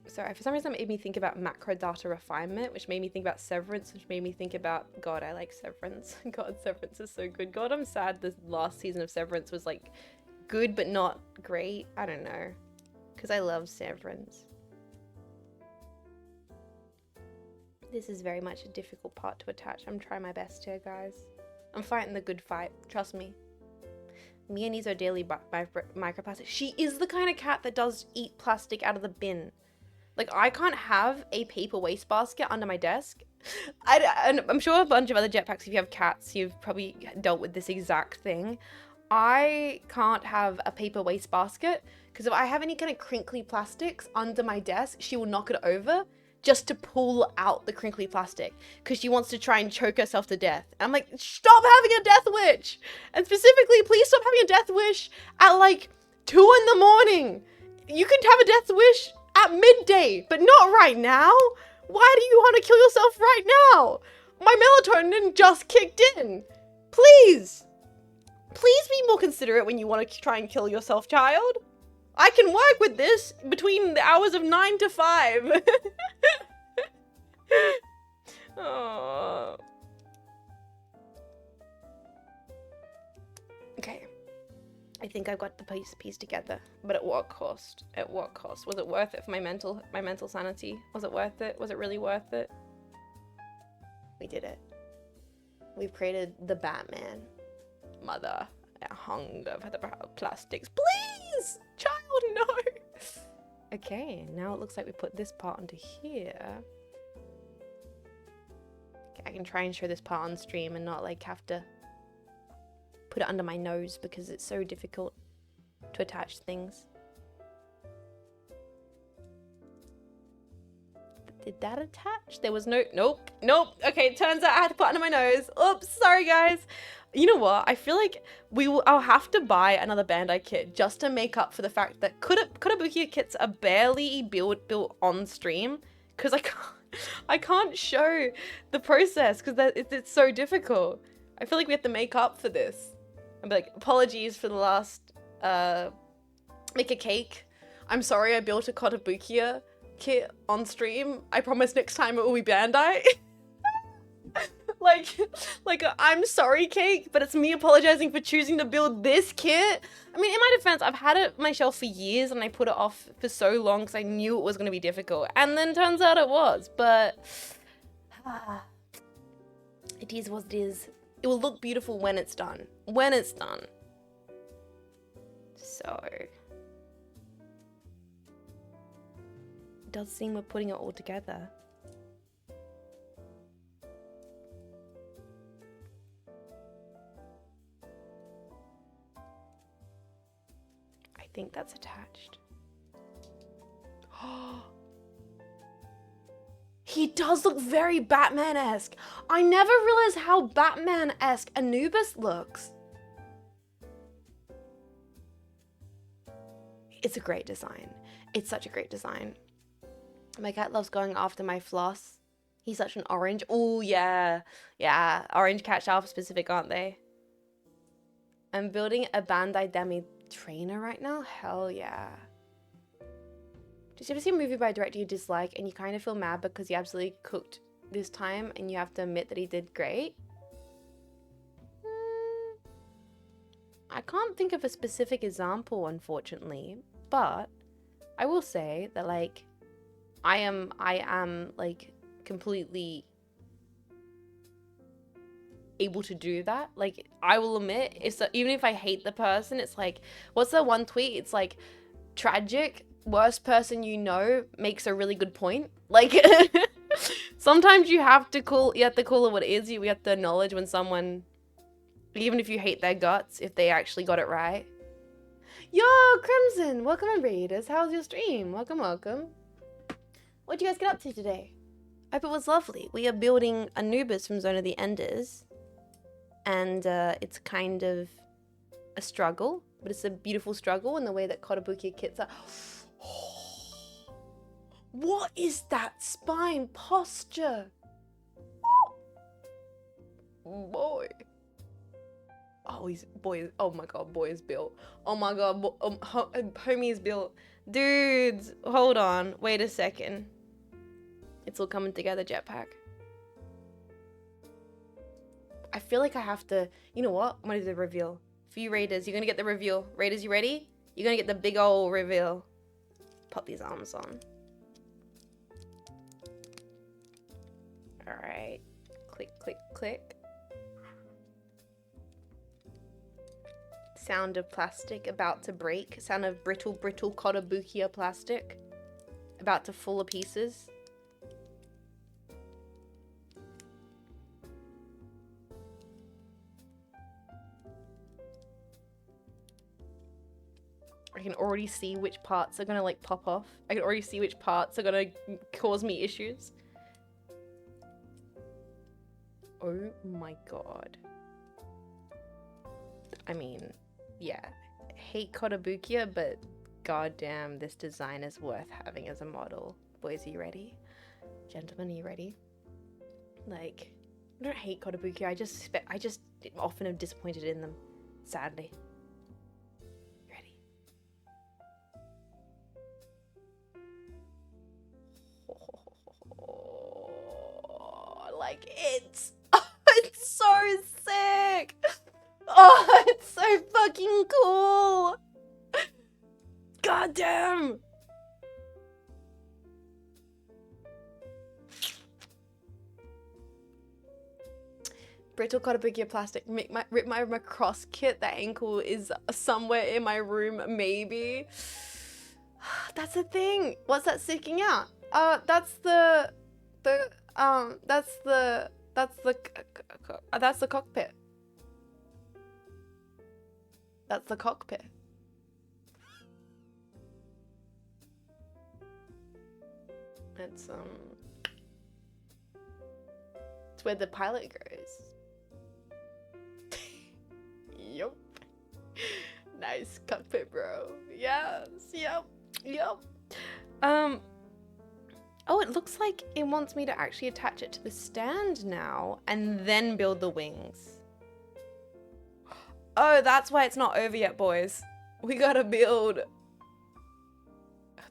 [SPEAKER 1] Sorry, for some reason it made me think about macro data refinement, which made me think about Severance, which made me think about, God, I like Severance. God, Severance is so good. God, I'm sad the last season of Severance was like good but not great. I don't know. Because I love Severance. This is very much a difficult part to attach. I'm trying my best here, guys. I'm fighting the good fight. Trust me. Mia needs her daily microplastic. She is the kind of cat that does eat plastic out of the bin. Like, I can't have a paper waste basket under my desk. And I'm sure a bunch of other jetpacks, if you have cats, you've probably dealt with this exact thing. I can't have a paper waste basket because if I have any kind of crinkly plastics under my desk, she will knock it over just to pull out the crinkly plastic because she wants to try and choke herself to death. And I'm like, stop having a death wish! And specifically, please stop having a death wish at like 2 in the morning. You can have a death wish at midday, but not right now. Why do you want to kill yourself right now? My melatonin just kicked in. Please. Please be more considerate when you want to try and kill yourself, child. I can work with this between the hours of 9 to 5. Oh. Okay. I think I've got the piece together, but at what cost? At what cost? Was it worth it for my mental sanity? Was it worth it? Was it really worth it? We did it. We've created the Batman. Mother, hung over the plastics. Please! Child, no! Okay, now it looks like we put this part onto here. Okay, I can try and show this part on stream and not like have to put it under my nose because it's so difficult to attach things. Did that attach? There was no... Nope. Okay, it turns out I had to put it under my nose. Oops, sorry guys. You know what? I feel like I'll have to buy another Bandai kit just to make up for the fact that Kotobukiya kits are barely built on stream because I can't show the process because it's so difficult. I feel like we have to make up for this. I'm like, apologies for the last, make a cake. I'm sorry I built a Kotobukiya kit on stream. I promise next time it will be Bandai. like I'm sorry cake, but it's me apologizing for choosing to build this kit. I mean, in my defense, I've had it on my shelf for years and I put it off for so long because I knew it was going to be difficult. And then turns out it was, but it is what it is. It will look beautiful when it's done. When it's done. So it does seem we're putting it all together. I think that's attached. He does look very Batman-esque. I never realized how Batman-esque Anubis looks. It's a great design. It's such a great design. My cat loves going after my floss. He's such an orange. Oh, yeah. Yeah, orange cat shelf specific, aren't they? I'm building a Bandai Demi trainer right now? Hell yeah. Did you ever see a movie by a director you dislike and you kind of feel mad because he absolutely cooked this time and you have to admit that he did great? I can't think of a specific example, unfortunately, but I will say that, like, I am like completely able to do that. Like, I will admit, even if I hate the person, it's like, what's that one tweet? It's like, tragic, worst person you know makes a really good point. Like, sometimes you have to call it what it is. You have to acknowledge when someone, even if you hate their guts, if they actually got it right. Yo, Crimson, welcome in, readers. How's your stream? Welcome, welcome. What'd you guys get up to today? I hope it was lovely. We are building Anubis from Zone of the Enders. And it's kind of a struggle, but it's a beautiful struggle in the way that Kotobukiya kits are. What is that spine posture? Boy. Oh, oh my god, boy is built. Oh my god, homie is built. Dudes, hold on. Wait a second. It's all coming together, jetpack. I feel like I have to, you know what? I'm gonna do the reveal. For you raiders, you're gonna get the reveal. Raiders, you ready? You're gonna get the big old reveal. Pop these arms on. All right. Click, click, click. Sound of plastic about to break. Sound of brittle Kotobukiya plastic. About to fall to pieces. I can already see which parts are gonna like pop off. I can already see which parts are gonna cause me issues. Oh my god. I mean, yeah, hate Kotobukiya, but goddamn, this design is worth having as a model. Boys, are you ready? Gentlemen, are you ready? Like, I don't hate Kotobukiya, I just often am disappointed in them, sadly. Ready? Oh, like, it's so sick! Oh, it's so fucking cool! God damn! Brittle Kotobukiya plastic. Rip my cross kit. That ankle is somewhere in my room, maybe. That's the thing. What's that sticking out? That's the cockpit. That's the cockpit. It's where the pilot goes. Yup. Nice cockpit, bro. Yes, yep. Oh, it looks like it wants me to actually attach it to the stand now and then build the wings. Oh, that's why it's not over yet, boys. We gotta build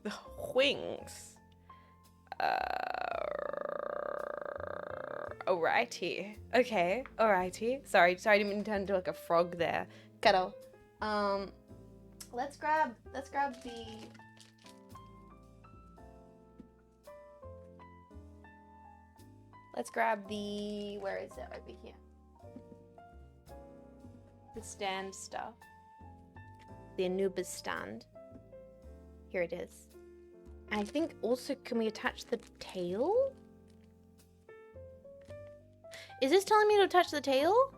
[SPEAKER 1] the wings. Alrighty. Okay, alrighty. Sorry, I didn't mean to turn into like a frog there. Cuddle. Let's grab the... Let's grab the... Where is it? Over here. The stand stuff. The Anubis stand. Here it is. And I think also, can we attach the tail? Is this telling me to attach the tail?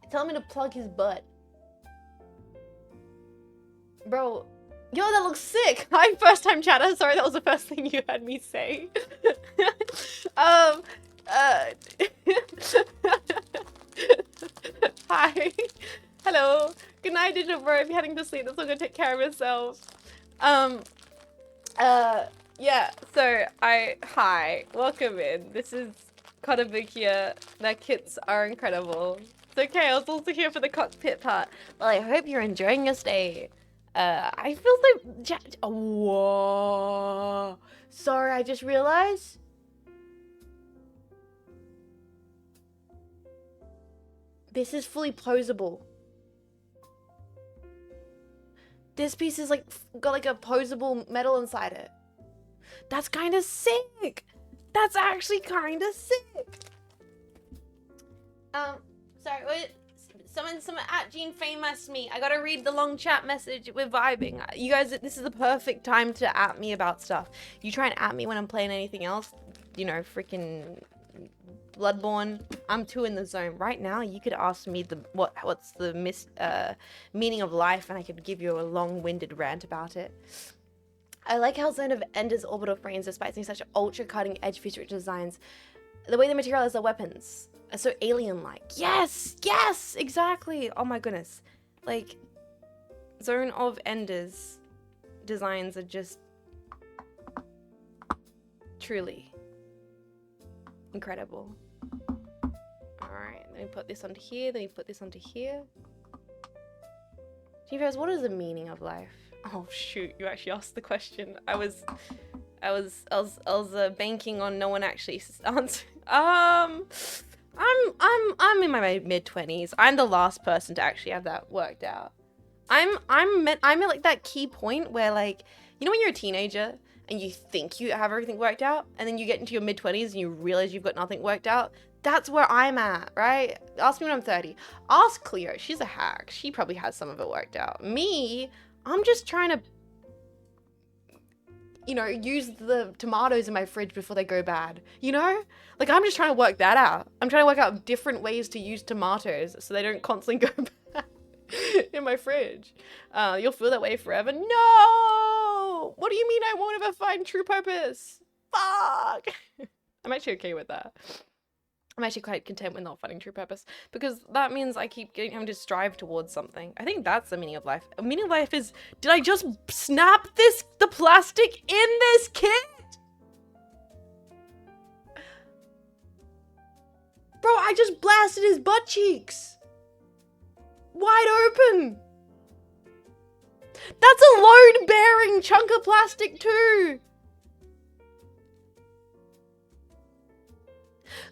[SPEAKER 1] It's telling me to plug his butt. Bro. Yo, that looks sick. Hi, first time chatter. Sorry, that was the first thing you heard me say. Hi. Hello. Good night, digital bro. If you're heading to sleep, that's all gonna take care of yourself. Yeah, so hi. Welcome in. This is Kotobukiya. Their kits are incredible. It's okay, I was also here for the cockpit part. Well, I hope you're enjoying your stay. I feel so... Whoa. Sorry, I just realized. This is fully posable. This piece is like, got like a posable metal inside it. That's kind of sick. That's actually kind of sick. Sorry, wait. Someone at Jean Faymas me. I gotta read the long chat message. We're vibing. You guys, this is the perfect time to at me about stuff. You try and at me when I'm playing anything else, you know, freaking Bloodborne. I'm too in the zone. Right now, you could ask me what's the meaning of life, and I could give you a long-winded rant about it. I like how Zone of Ender's orbital frames, despite seeing such ultra cutting edge feature designs, the way they materialize their weapons are so alien-like. Yes, exactly. Oh my goodness. Like, Zone of Ender's designs are just truly incredible. Alright, let me put this onto here, then we put this onto here. G-Fairs, what is the meaning of life? Oh shoot, you actually asked the question. I was banking on no one actually answering. I'm in my mid-20s. I'm the last person to actually have that worked out. I'm at like that key point where, like, you know when you're a teenager and you think you have everything worked out, and then you get into your mid-20s and you realize you've got nothing worked out? That's where I'm at, right? Ask me when I'm 30. Ask Cleo, she's a hack. She probably has some of it worked out. Me, I'm just trying to, you know, use the tomatoes in my fridge before they go bad, you know? Like, I'm just trying to work that out. I'm trying to work out different ways to use tomatoes so they don't constantly go bad in my fridge. You'll feel that way forever? No! What do you mean I won't ever find true purpose? Fuck! I'm actually okay with that. I'm actually quite content with not finding true purpose, because that means I keep having to strive towards something. I think that's the meaning of life. The meaning of life is, did I just snap the plastic in this kit? Bro, I just blasted his butt cheeks. Wide open. That's a load-bearing chunk of plastic too.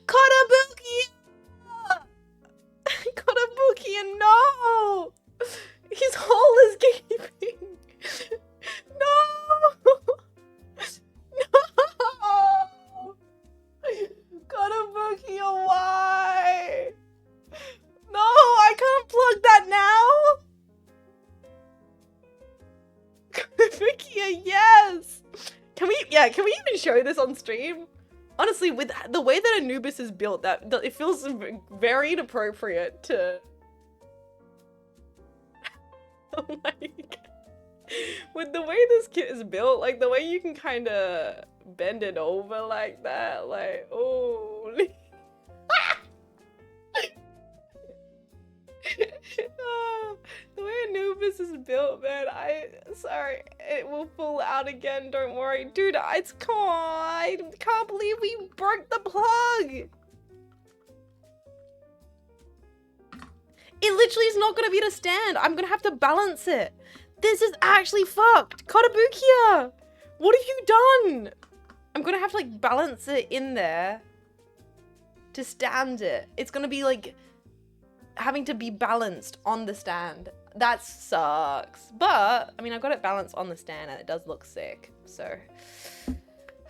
[SPEAKER 1] Kotobukiya! Kotobukiya, no! His hole is gaping. No! No! Kotobukiya, why? No, I can't plug that now. Kotobukiya, yes! Can we even show this on stream? Honestly, with the way that Anubis is built, that it feels very inappropriate to... Oh my god. With the way this kit is built, like the way you can kind of bend it over like that, like, holy... The way Anubis is built, man, sorry, it will fall out again, don't worry. Dude, come on, I can't believe we broke the plug. It literally is not gonna be at a stand. I'm gonna have to balance it. This is actually fucked. Kotobukiya! What have you done? I'm gonna have to like balance it in there to stand it. It's gonna be like having to be balanced on the stand. That sucks. But, I mean, I got it balanced on the stand and it does look sick. So,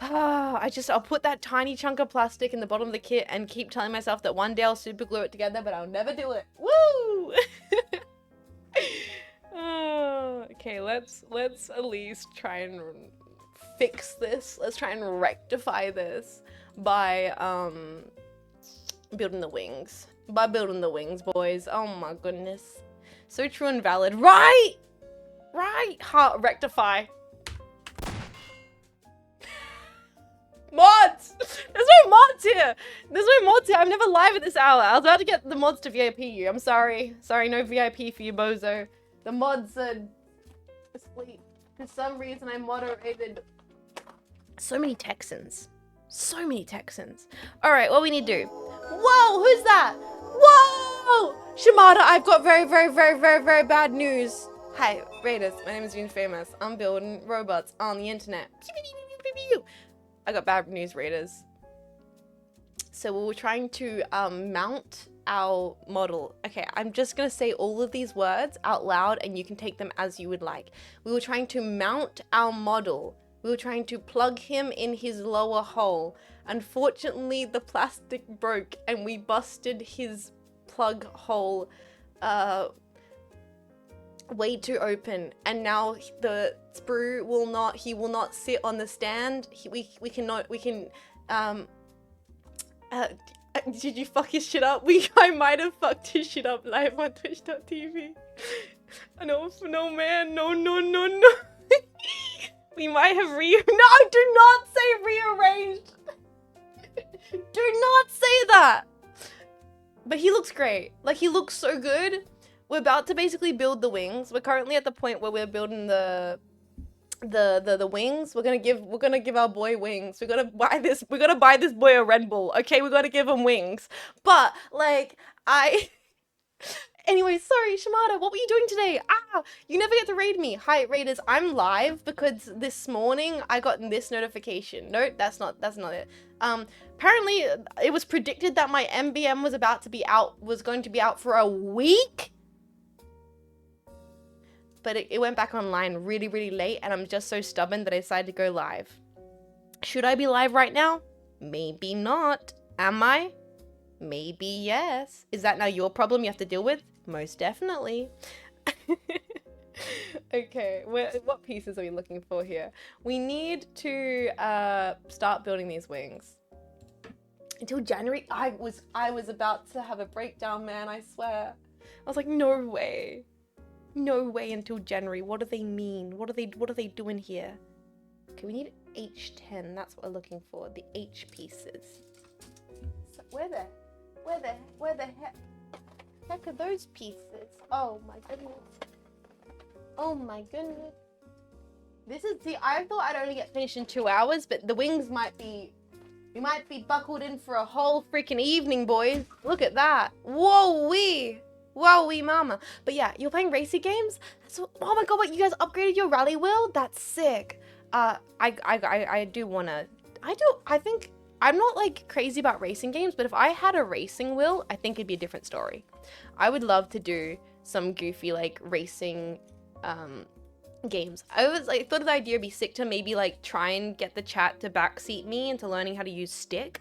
[SPEAKER 1] I'll put that tiny chunk of plastic in the bottom of the kit and keep telling myself that one day I'll super glue it together, but I'll never do it. Woo! Okay, let's at least try and fix this. Let's try and rectify this by, building the wings. By building the wings, boys. Oh my goodness. So true and valid. Right! Right! Rectify. Mods! There's no mods here! There's no mods here. I'm never live at this hour. I was about to get the mods to VIP you. I'm sorry. Sorry, no VIP for you, bozo. The mods are asleep. For some reason, I moderated so many Texans. So many Texans. Alright, what we need to do. Whoa! Who's that? Whoa! Shimada, I've got very bad news. Hi, Raiders. My name is Jean Faymas. I'm building robots on the internet. I got bad news, Raiders. So we were trying to mount our model. Okay, I'm just gonna say all of these words out loud and you can take them as you would like. We were trying to mount our model. We were trying to plug him in his lower hole. Unfortunately, the plastic broke and we busted his plug hole way too open. And now the sprue will not sit on the stand. We can did you fuck his shit up? I might have fucked his shit up live on twitch.tv. No man, no. We might have no, do not say rearranged. Do not say that. But he looks great. Like, he looks so good. We're about to basically build the wings. We're currently at the point where we're building the wings. We're gonna give our boy wings. We gotta buy this boy a Red Bull. Okay, we gotta give him wings. But like anyway, sorry, Shimada, what were you doing today? You never get to raid me. Hi, Raiders, I'm live because this morning I got this notification. No, that's not it. Apparently it was predicted that my MBM was going to be out for a week. But it went back online really late and I'm just so stubborn that I decided to go live. Should I be live right now? Maybe not. Am I? Maybe yes. Is that now your problem you have to deal with? Most definitely. Okay, what pieces are we looking for here? We need to start building these wings. Until January, I was about to have a breakdown, man, I swear. I was like, no way. No way until January. What do they mean? What are they doing here? Okay, we need H10. That's what we're looking for. The H pieces. So where the heck are those pieces? Oh my goodness. Oh my goodness. See, I thought I'd only get finished in 2 hours, but the wings we might be buckled in for a whole freaking evening, boys. Look at that. Whoa-wee. Whoa-wee mama. But yeah, you're playing racing games? Oh my god, what, you guys upgraded your rally wheel? That's sick. I think I'm not like crazy about racing games, but if I had a racing wheel, I think it'd be a different story. I would love to do some goofy like racing games. I thought the idea would be sick to maybe like try and get the chat to backseat me into learning how to use stick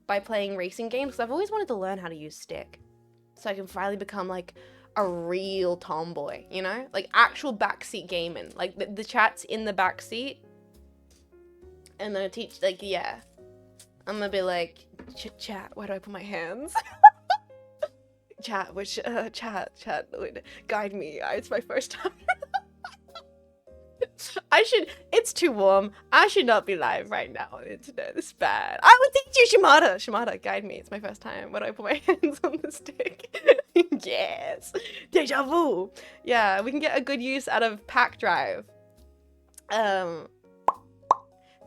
[SPEAKER 1] by playing racing games, because I've always wanted to learn how to use stick so I can finally become like a real tomboy, you know, like actual backseat gaming, like the chat's in the backseat and then I teach, like, yeah, I'm gonna be like, chat, where do I put my hands? Chat, guide me. It's my first time. It's too warm. I should not be live right now on the internet. It's bad. I will teach you, Shimada. Shimada, guide me. It's my first time. Where do I put my hands on the stick? Yes. Deja vu. Yeah, we can get a good use out of pack drive.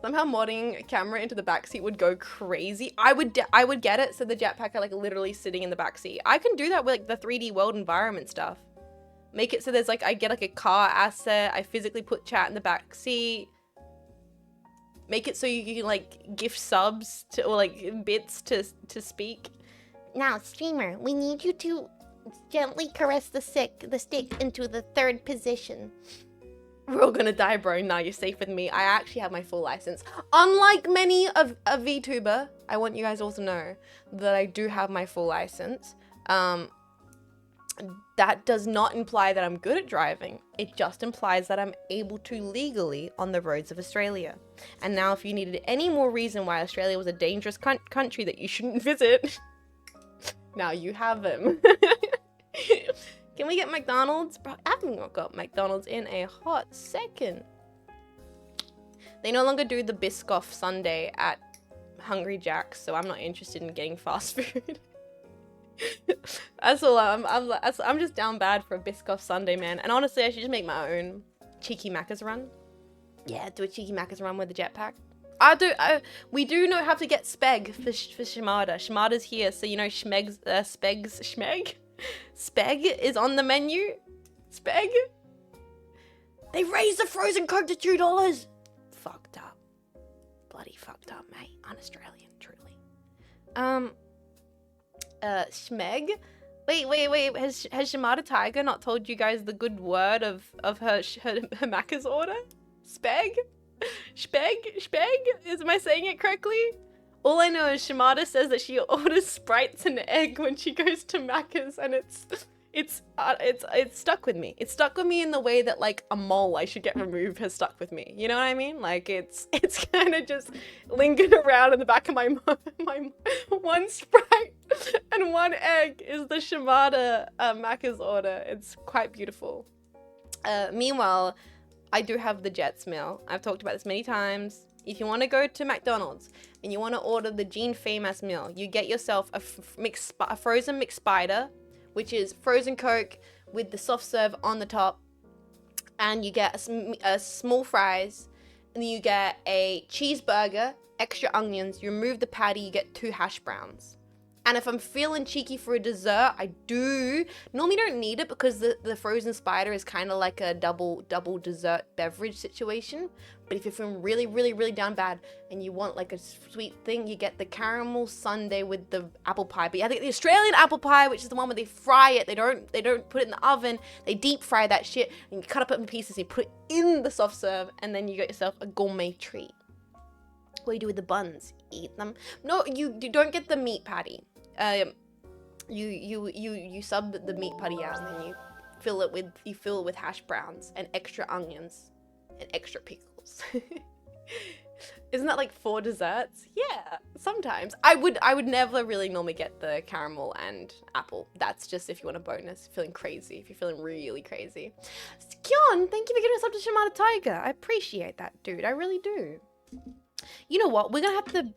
[SPEAKER 1] Somehow modding a camera into the backseat would go crazy. I would get it, so the jetpack are like literally sitting in the backseat. I can do that with like the 3D world environment stuff. Make it so there's like, I get like a car asset, I physically put chat in the backseat. Make it so you can like gift subs to, or like bits to speak.
[SPEAKER 2] Now, streamer, we need you to gently caress the stick into the 3rd position.
[SPEAKER 1] We're all gonna die, bro. Nah, you're safe with me. I actually have my full license. Unlike many of a VTuber, I want you guys all to know that I do have my full license. That does not imply that I'm good at driving. It just implies that I'm able to legally on the roads of Australia. And now if you needed any more reason why Australia was a dangerous country that you shouldn't visit, now you have them. Can we get McDonald's? Bro, I haven't got McDonald's in a hot second. They no longer do the Biscoff Sunday at Hungry Jack's, so I'm not interested in getting fast food. That's all. I'm just down bad for a Biscoff Sunday, man. And honestly, I should just make my own cheeky Macca's run. Yeah, do a cheeky Macca's run with the jetpack. We do know how to get speg for Shimada. Shimada's here, so you know Schmeg is on the menu. Speg. They raised the frozen Coke to $2. Fucked up. Bloody fucked up, mate. Un-Australian, truly. Schmeg? Wait. Has Shimada Tiger not told you guys the good word of her Macca's order? Speg? Speg? Am I saying it correctly? All I know is Shimada says that she orders Sprites and egg when she goes to Macca's, and it's stuck with me. It's stuck with me in the way that like a mole I should get removed has stuck with me. You know what I mean? Like it's kind of just lingered around in the back of my one Sprite and one egg is the Shimada Macca's order. It's quite beautiful. Meanwhile, I do have the Jets meal. I've talked about this many times. If you want to go to McDonald's and you want to order the Jean Faymas meal, you get yourself a frozen McSpider, which is frozen Coke with the soft serve on the top, and you get a small fries, and then you get a cheeseburger, extra onions, you remove the patty, you get 2 hash browns. And if I'm feeling cheeky for a dessert, I normally don't need it because the frozen spider is kind of like a double dessert beverage situation. But if you're feeling really down bad and you want like a sweet thing, you get the caramel sundae with the apple pie. But yeah, the Australian apple pie, which is the one where they fry it, they don't put it in the oven, they deep fry that shit and you cut it up in pieces, you put it in the soft serve, and then you get yourself a gourmet treat. What do you do with the buns? Eat them? No, you don't get the meat patty. You sub the meat patty out and then you fill it with hash browns and extra onions and extra pickles. Isn't that like 4 desserts? Yeah, sometimes. I would never really normally get the caramel and apple. That's just if you want a bonus, feeling crazy, if you're feeling really crazy. Kyon, thank you for giving us up to Shimada Tiger. I appreciate that, dude. I really do. You know what? We're gonna have to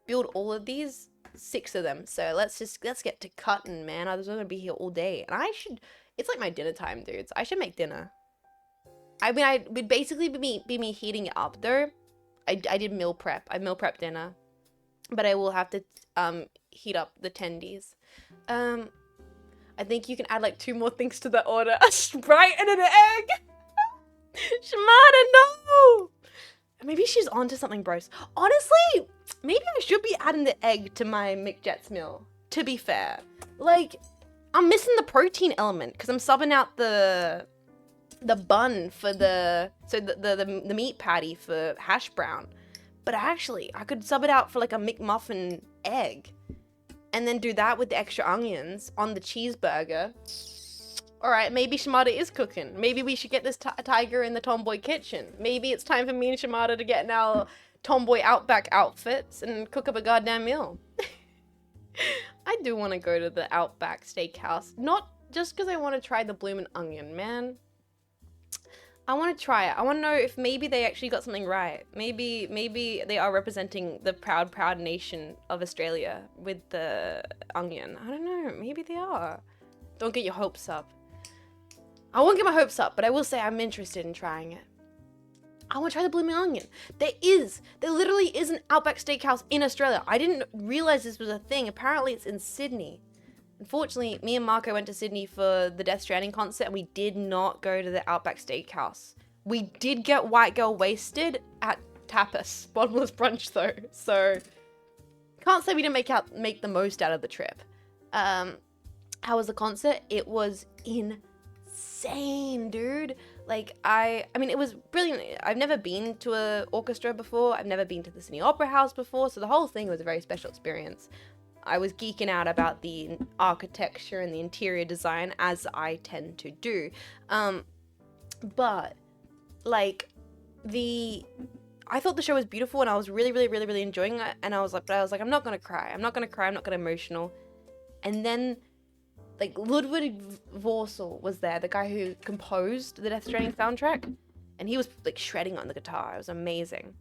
[SPEAKER 1] build all of these. 6 of them, so let's get to cutting, man. I was gonna be here all day, and it's like my dinner time, dudes. I should make dinner. I mean, I would basically be me heating it up though. I did meal prep. I meal prep dinner, but I will have to heat up the tendies. I think you can add like 2 more things to the order: a Sprite and an egg. Shimada, no. Maybe she's onto something, bros. Honestly, maybe I should be adding the egg to my McJets meal, to be fair. Like, I'm missing the protein element because I'm subbing out the bun for the meat patty for hash brown. But actually, I could sub it out for like a McMuffin egg and then do that with the extra onions on the cheeseburger. All right, maybe Shimada is cooking. Maybe we should get this tiger in the tomboy kitchen. Maybe it's time for me and Shimada to get in our tomboy outback outfits and cook up a goddamn meal. I do want to go to the Outback Steakhouse. Not just because I want to try the bloomin' onion, man. I want to try it. I want to know if maybe they actually got something right. Maybe they are representing the proud nation of Australia with the onion. I don't know. Maybe they are. Don't get your hopes up. I won't get my hopes up, but I will say I'm interested in trying it. I want to try the blooming onion. There literally is an Outback Steakhouse in Australia. I didn't realize this was a thing. Apparently it's in Sydney. Unfortunately, me and Marco went to Sydney for the Death Stranding concert and we did not go to the Outback Steakhouse. We did get white girl wasted at Tapas, bottomless brunch though. So can't say we didn't make the most out of the trip. How was the concert? It was insane, dude. Like, I mean, it was brilliant. I've never been to an orchestra before. I've never been to the Sydney Opera House before. So the whole thing was a very special experience. I was geeking out about the architecture and the interior design, as I tend to do. But, like, I thought the show was beautiful and I was really enjoying it. And I was like, I'm not going to cry. I'm not going to cry. I'm not going to emotional. And then, like, Ludwig Vorsel was there, the guy who composed the Death Stranding soundtrack, and he was, like, shredding on the guitar. It was amazing.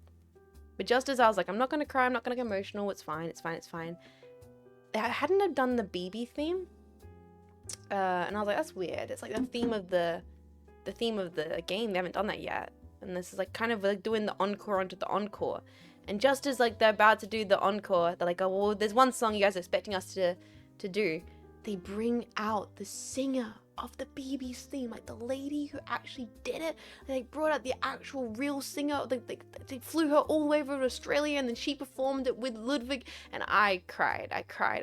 [SPEAKER 1] But just as I was like, I'm not going to cry, I'm not going to get emotional, it's fine. I hadn't have done the BB theme, and I was like, that's weird. It's like the theme of the game. They haven't done that yet, and this is like kind of like doing the encore onto the encore. And just as like they're about to do the encore, they're like, oh well, there's one song you guys are expecting us to do. They bring out the singer of the BB's theme, like the lady who actually did it. They brought out the actual real singer. They flew her all the way over to Australia, and then she performed it with Ludwig, and I cried.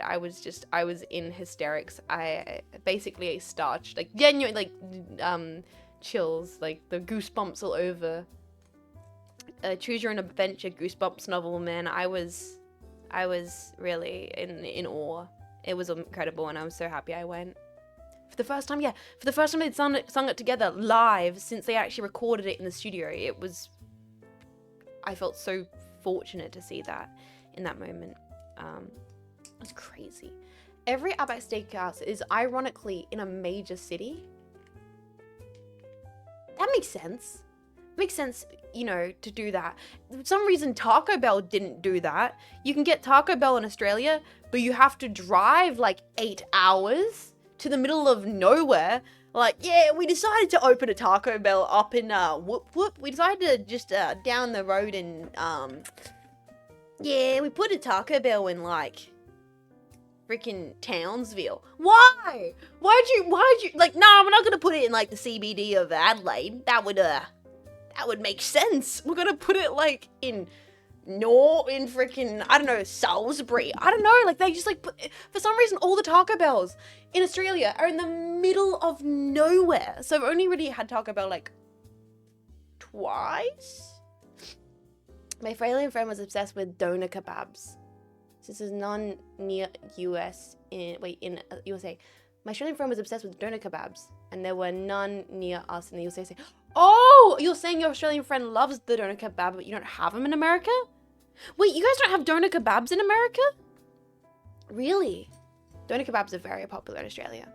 [SPEAKER 1] I was in hysterics. I basically starched, like genuine, like chills, like the goosebumps all over. Choose Your Own Adventure goosebumps novel, man. I was really in awe. It was incredible, and I was so happy I went. For the first time they'd sung it together live since they actually recorded it in the studio. I felt so fortunate to see that in that moment. It was crazy. Every Outback Steakhouse is ironically in a major city. That makes sense. Makes sense, you know, to do that. For some reason, Taco Bell didn't do that. You can get Taco Bell in Australia, but you have to drive like 8 hours to the middle of nowhere. Like, yeah, we decided to open a Taco Bell up in whoop. We decided to just down the road and yeah, we put a Taco Bell in like freaking Townsville. Why? Why'd you like? No, we're not gonna put it in like the CBD of Adelaide. That would make sense. We're gonna put it like in freaking, I don't know, Salisbury. I don't know, like they just like for some reason all the Taco Bells in Australia are in the middle of nowhere. So I've only really had Taco Bell like twice. My Australian friend was obsessed with doner kebabs. This is none near in USA. My Australian friend was obsessed with doner kebabs, and there were none near us in the USA. Oh, you're saying your Australian friend loves the doner kebab, but you don't have them in America? Wait, you guys don't have doner kebabs in America? Really? Doner kebabs are very popular in Australia.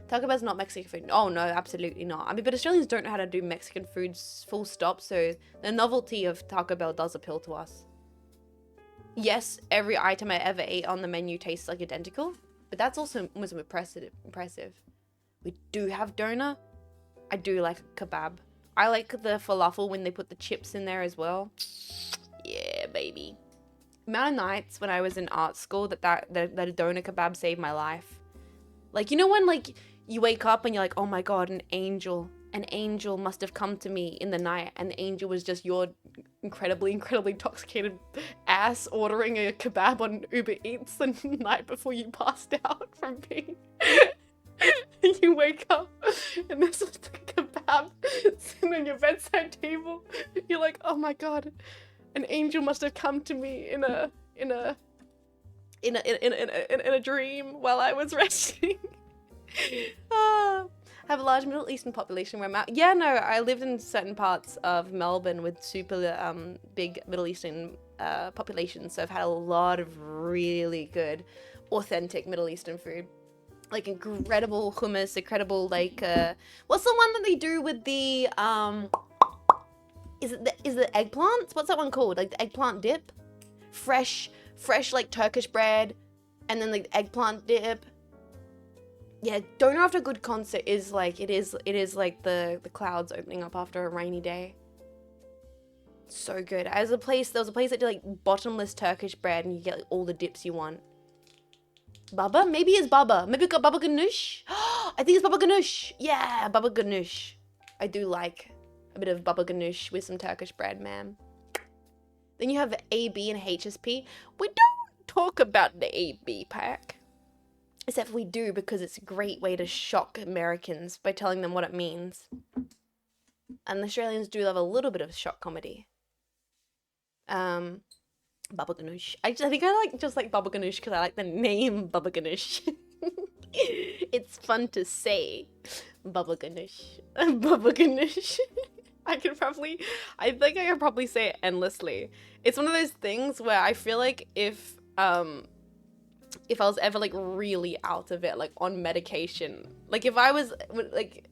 [SPEAKER 1] Taco Bell's not Mexican food. Oh no, absolutely not. I mean, but Australians don't know how to do Mexican foods full stop, so the novelty of Taco Bell does appeal to us. Yes, every item I ever ate on the menu tastes like identical, but that's also almost impressive. We do have doner. I do like kebab. I like the falafel when they put the chips in there as well. Yeah, baby. Amount of nights when I was in art school that a doner kebab saved my life. Like, you know when like you wake up and you're like, oh my god, an angel must have come to me in the night, and the angel was just your incredibly intoxicated ass ordering a kebab on Uber Eats the night before you passed out from being. You wake up and there's a kebab sitting on your bedside table. You're like, oh my god, an angel must have come to me in a dream while I was resting. I have a large Middle Eastern population where I'm at. Yeah, no, I lived in certain parts of Melbourne with super big Middle Eastern populations, so I've had a lot of really good, authentic Middle Eastern food. Like incredible hummus, incredible like what's the one that they do with the is it eggplants? What's that one called? Like the eggplant dip? Fresh like Turkish bread, and then like the eggplant dip. Yeah, doner after a good concert is like it is like the clouds opening up after a rainy day. So good. There was a place that did like bottomless Turkish bread and you get like all the dips you want. Baba? Maybe it's Baba. Maybe we got Baba Ganoush. I think it's Baba Ganoush. Yeah, Baba Ganoush. I do like a bit of Baba Ganoush with some Turkish bread, man. Then you have AB and HSP. We don't talk about the AB pack. Except we do, because it's a great way to shock Americans by telling them what it means. And Australians do love a little bit of shock comedy. Baba Ganoush. I think I like Baba Ganoush because I like the name Baba Ganoush. It's fun to say. Baba Ganoush. Baba Ganoush. I think I could probably say it endlessly. It's one of those things where I feel like if I was ever like really out of it, like on medication, like if I was like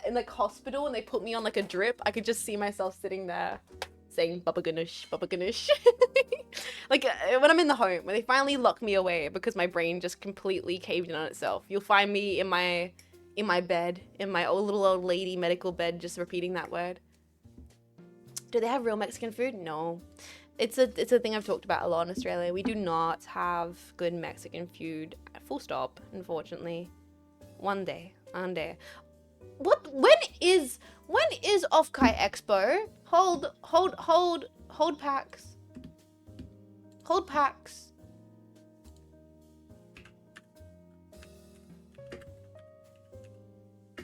[SPEAKER 1] in like hospital and they put me on like a drip, I could just see myself sitting there saying Baba Ganoush, Baba Ganoush. Like when I'm in the home, when they finally lock me away because my brain just completely caved in on itself, you'll find me in my bed, in my little old lady medical bed, just repeating that word. Do they have real Mexican food? No. It's a thing I've talked about a lot in Australia. We do not have good Mexican food. Full stop, unfortunately. One day. What? When is Off-Kai Expo? Hold packs. Hold packs.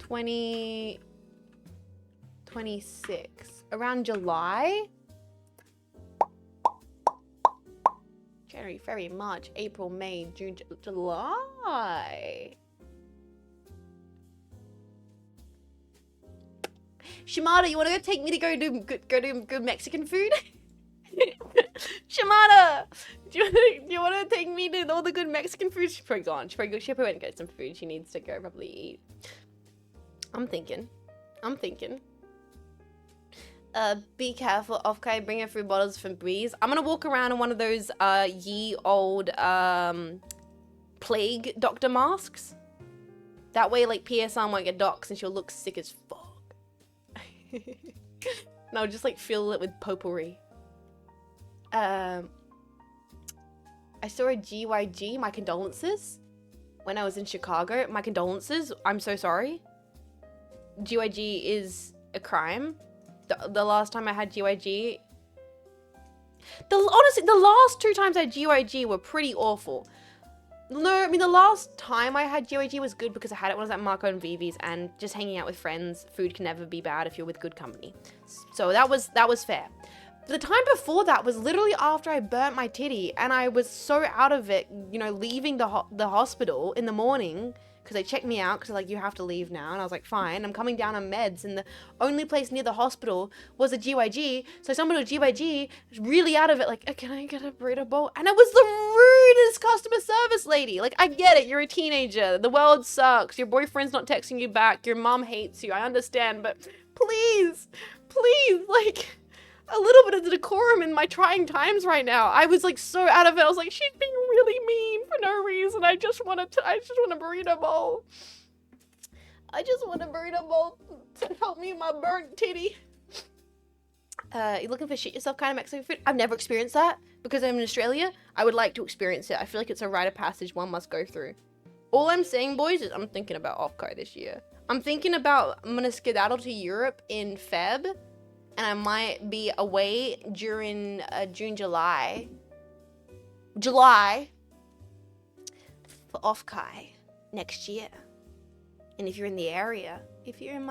[SPEAKER 1] '26. Around July? January, February, March, April, May, June, July. Shimada, you want to take me to go do good Mexican food? Shimada, do you want to take me to all the good Mexican food? She's probably gone. She probably went and get some food. She needs to go probably eat. I'm thinking. Be careful, Off-Kai, bring a few bottles from Breeze. I'm gonna walk around in one of those ye old plague doctor masks. That way, like, PSR won't get doxxed and she'll look sick as fuck. And I'll just like fill it with potpourri. I saw a GYG, my condolences, when I was in Chicago. My condolences, I'm so sorry. GYG is a crime. The last time I had GYG, honestly, the last 2 times I had GYG were pretty awful. No, I mean, the last time I had GYG was good because I had it when I was at Marco and Vivi's, and just hanging out with friends. Food can never be bad if you're with good company. So that was fair. The time before that was literally after I burnt my titty, and I was so out of it, you know, leaving the hospital in the morning, because they checked me out, because they're like, you have to leave now. And I was like, fine. I'm coming down on meds, and the only place near the hospital was a GYG. So someone with a GYG was really out of it, like, oh, can I get a burrito bowl? And it was the rudest customer service lady. Like, I get it. You're a teenager. The world sucks. Your boyfriend's not texting you back. Your mom hates you. I understand. But please, like, a little bit of decorum in my trying times right now. I was like so out of it. I was like, she's being really mean for no reason. I just want a burrito bowl. I just want a burrito bowl to help me in my burnt titty. You looking for shit yourself kind of Mexican food? I've never experienced that because I'm in Australia. I would like to experience it. I feel like it's a rite of passage one must go through. All I'm saying, boys, is I'm thinking about Off-Kai this year. I'm gonna skedaddle to Europe in Feb. And I might be away during June, July for Off-Kai next year. And if you're in the area, you're in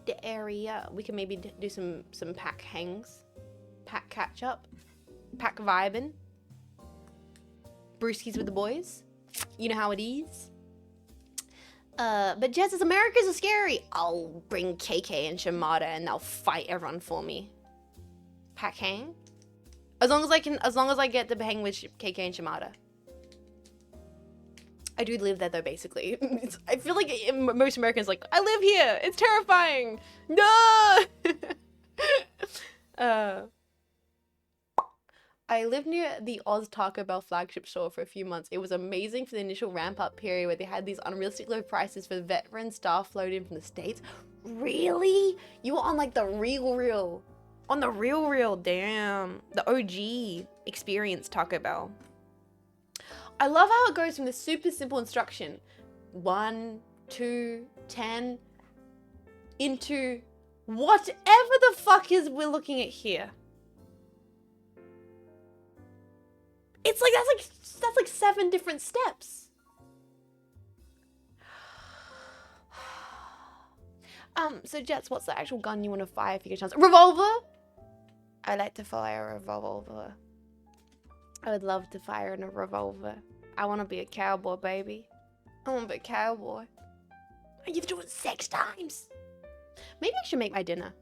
[SPEAKER 1] the area, we can maybe do some pack hangs, pack catch up, pack vibing, brewskis with the boys. You know how it is. But Jess, Americans are scary. I'll bring KK and Shimada and they'll fight everyone for me. Pack hang? As long as I get to hang with KK and Shimada. I do live there though, basically. I feel like most Americans are like, I live here. It's terrifying. No! I lived near the Oz Taco Bell flagship store for a few months. It was amazing for the initial ramp-up period where they had these unrealistic low prices for veteran staff floated in from the States. Really? You were on like the real. On the real, damn. The OG experience Taco Bell. I love how it goes from the super simple instruction, 1, 2, 10, into whatever the fuck is we're looking at here. It's like that's like 7 different steps. So Jets, what's the actual gun you want to fire if you get a chance? Revolver? I like to fire a revolver. I would love to fire in a revolver. I want to be a cowboy, baby. I want to be a cowboy. You've done it 6 times. Maybe I should make my dinner.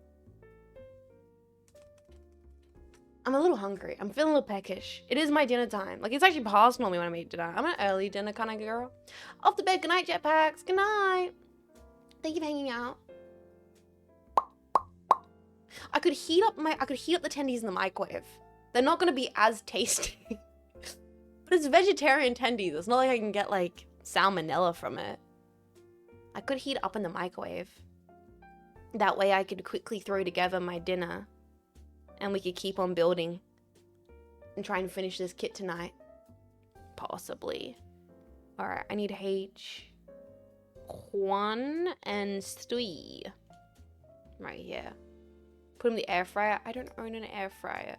[SPEAKER 1] I'm a little hungry. I'm feeling a little peckish. It is my dinner time. Like, it's actually past normally when I make dinner. I'm an early dinner kind of girl. Off to bed. Good night, jetpacks. Good night. Thank you for hanging out. I could heat up the tendies in the microwave. They're not going to be as tasty. But it's vegetarian tendies. It's not like I can get, like, salmonella from it. I could heat it up in the microwave. That way I could quickly throw together my dinner. And we could keep on building. And try and finish this kit tonight. Possibly. Alright, I need H1 and 3. Right here. Put in the air fryer. I don't own an air fryer.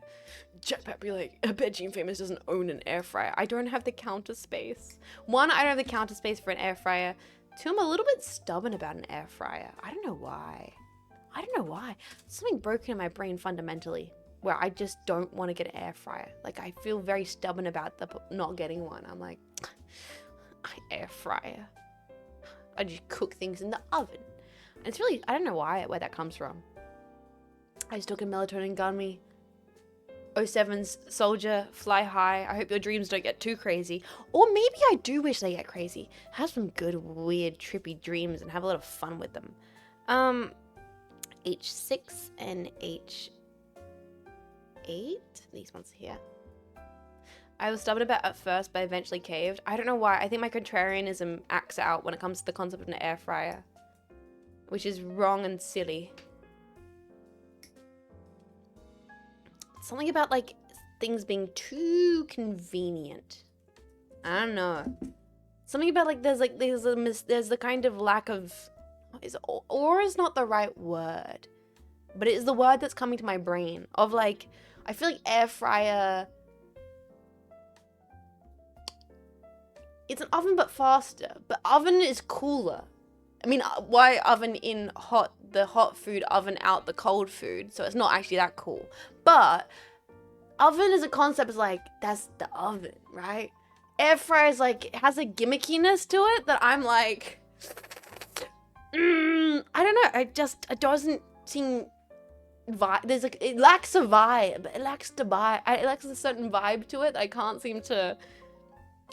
[SPEAKER 1] Jetpack be like, I bet Jean Faymas doesn't own an air fryer. I don't have the counter space. 1, I don't have the counter space for an air fryer. 2, I'm a little bit stubborn about an air fryer. I don't know why. Something broken in my brain fundamentally where I just don't want to get an air fryer. Like, I feel very stubborn about not getting one. I'm like, air fryer. I just cook things in the oven. And it's really, I don't know where that comes from. I just took a melatonin gummy. 07's soldier, fly high. I hope your dreams don't get too crazy. Or maybe I do wish they get crazy. Have some good, weird, trippy dreams and have a lot of fun with them. H6 and H8. These ones here. I was stubborn about it at first, but eventually caved. I don't know why. I think my contrarianism acts out when it comes to the concept of an air fryer. Which is wrong and silly. Something about, like, things being too convenient. I don't know. Something about, like, there's the kind of lack of... Or is not the right word. But it is the word that's coming to my brain. Of, like, I feel like air fryer... It's an oven but faster. But oven is cooler. I mean, why oven in the hot food, oven out the cold food? So it's not actually that cool. But oven as a concept is like, that's the oven, right? Air fryer is like, it has a gimmickiness to it that I'm like, I don't know. It doesn't seem there's like, it lacks a vibe. It lacks a certain vibe to it. I can't seem to,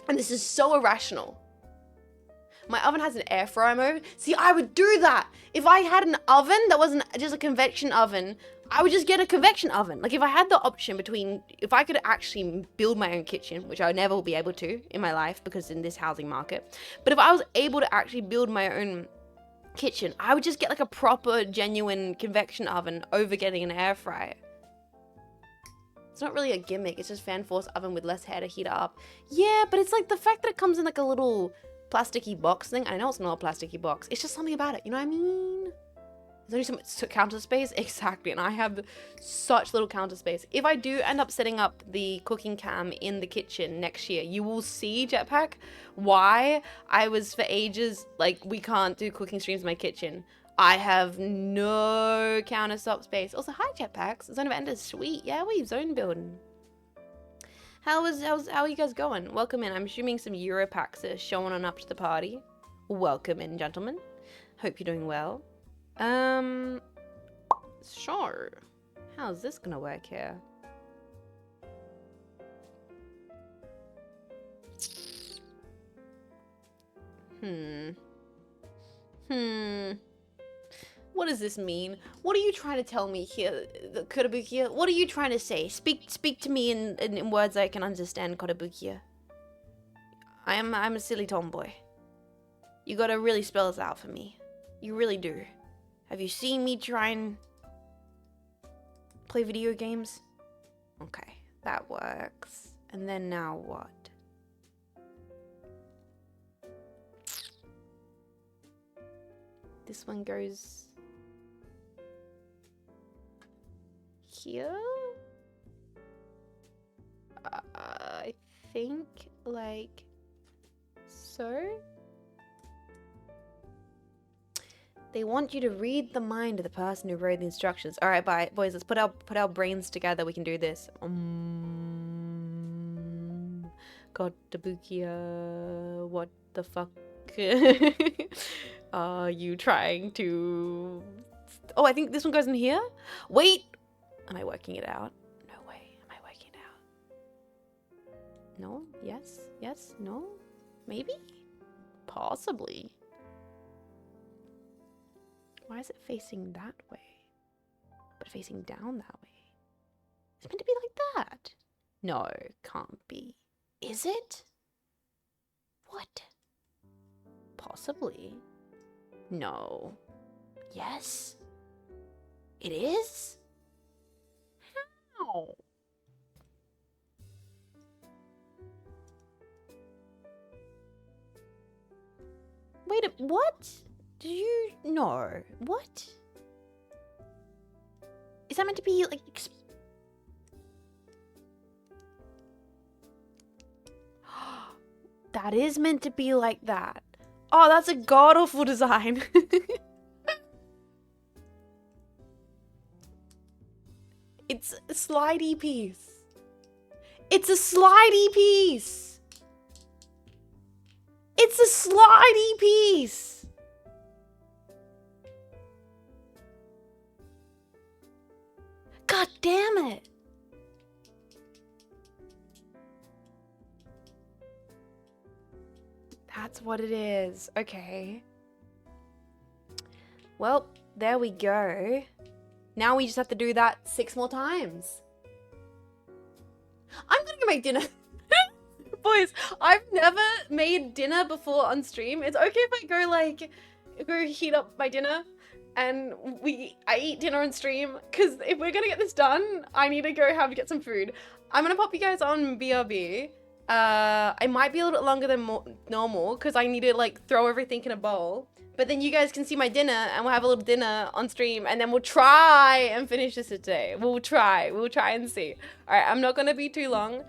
[SPEAKER 1] and this is so irrational. My oven has an air fryer mode. See, I would do that. If I had an oven that wasn't just a convection oven, I would just get a convection oven. Like, if I had the option between, if I could actually build my own kitchen, which I never will be able to in my life because in this housing market, but if I was able to actually build my own kitchen, I would just get like a proper, genuine convection oven over getting an air fryer. It's not really a gimmick. It's just fan force oven with less hair to heat it up. Yeah, but it's like the fact that it comes in like a little plasticky box thing. I know it's not a plasticky box. It's just something about it. You know what I mean? There's only so much counter space. Exactly. And I have such little counter space. If I do end up setting up the cooking cam in the kitchen next year, you will see, Jetpack, why I was for ages like, we can't do cooking streams in my kitchen. I have no countertop space. Also, hi, Jetpacks. Zone of Enders. Sweet. Yeah, we've zone building. How are you guys going? Welcome in. I'm assuming some Europacks are showing on up to the party. Welcome in, gentlemen. Hope you're doing well. Sure. How's this gonna work here? What does this mean? What are you trying to tell me here, Kotobukiya? What are you trying to say? Speak to me in words I can understand, Kotobukiya. I'm a silly tomboy. You gotta really spell this out for me. You really do. Have you seen me try and play video games? Okay, that works. And then now what? This one goes here? I think like so. They want you to read the mind of the person who wrote the instructions. All right, bye, boys. Let's put our brains together. We can do this. Kotobukiya, what the fuck are you trying to? Oh, I think this one goes in here. Wait, am I working it out? No way. Am I working it out? No. Yes. Yes. No. Maybe. Possibly. Why is it facing that way? But facing down that way? It's meant to be like that. No, can't be. Is it? What? Possibly. No. Yes? It is? How? Wait a... What? Do you... No. What? Is that meant to be, like... That is meant to be like that. Oh, that's a god-awful design. It's a slidey piece. It's a slidey piece. It's a slidey piece. God damn it. That's what it is. Okay. Well, there we go. Now we just have to do that 6 more times. I'm gonna go make dinner. Boys, I've never made dinner before on stream. It's okay if I go heat up my dinner and I eat dinner on stream, because if we're gonna get this done, I need to go get some food. I'm gonna pop you guys on BRB. I might be a little bit longer than normal because I need to like throw everything in a bowl. But then you guys can see my dinner and we'll have a little dinner on stream and then we'll try and finish this today. We'll try and see. All right, I'm not gonna be too long.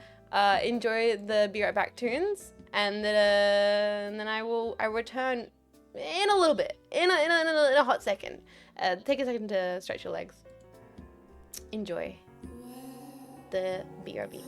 [SPEAKER 1] Enjoy the Be Right Back tunes, and then I return in a little bit, in a hot second. Take a second to stretch your legs. Enjoy the BRB.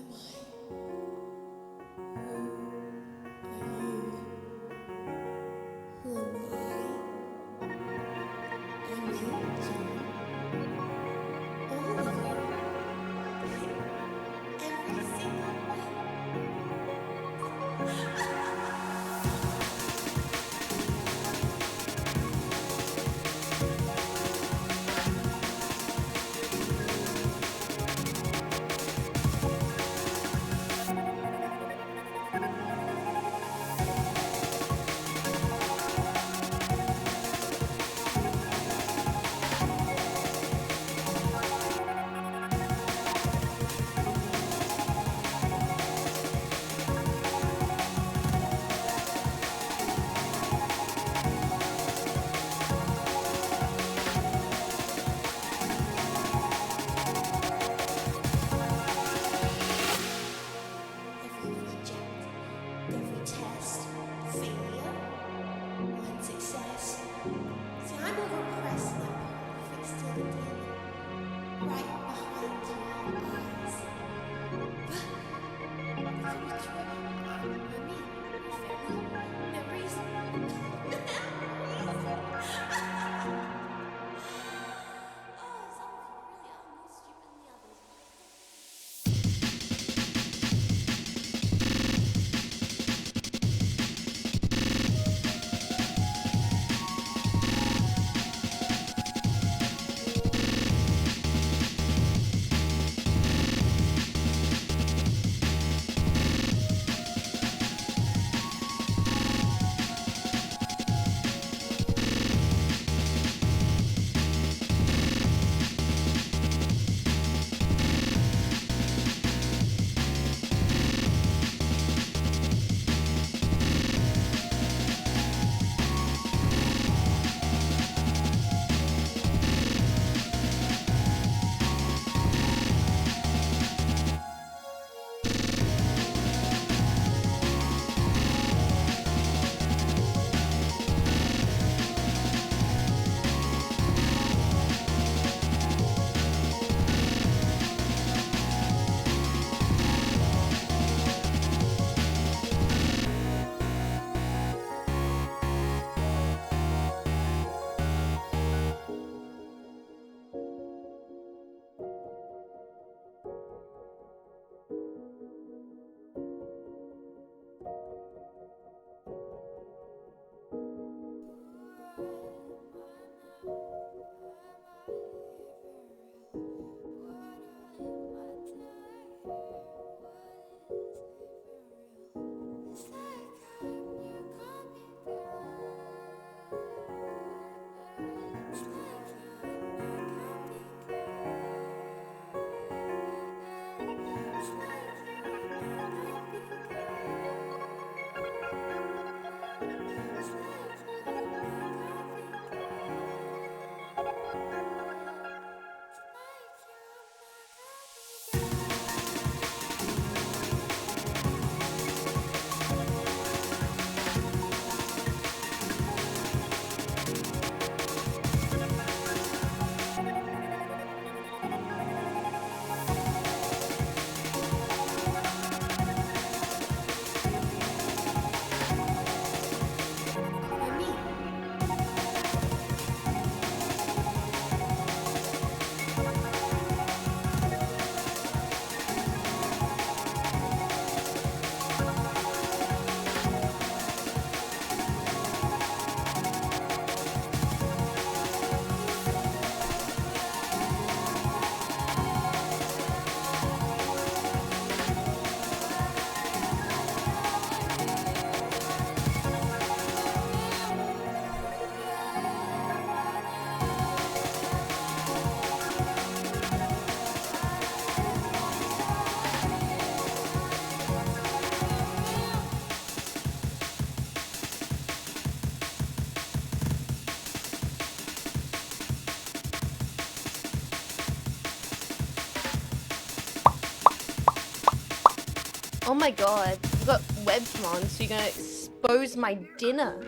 [SPEAKER 1] Oh my god. I've got webcam on, so you're gonna expose my dinner.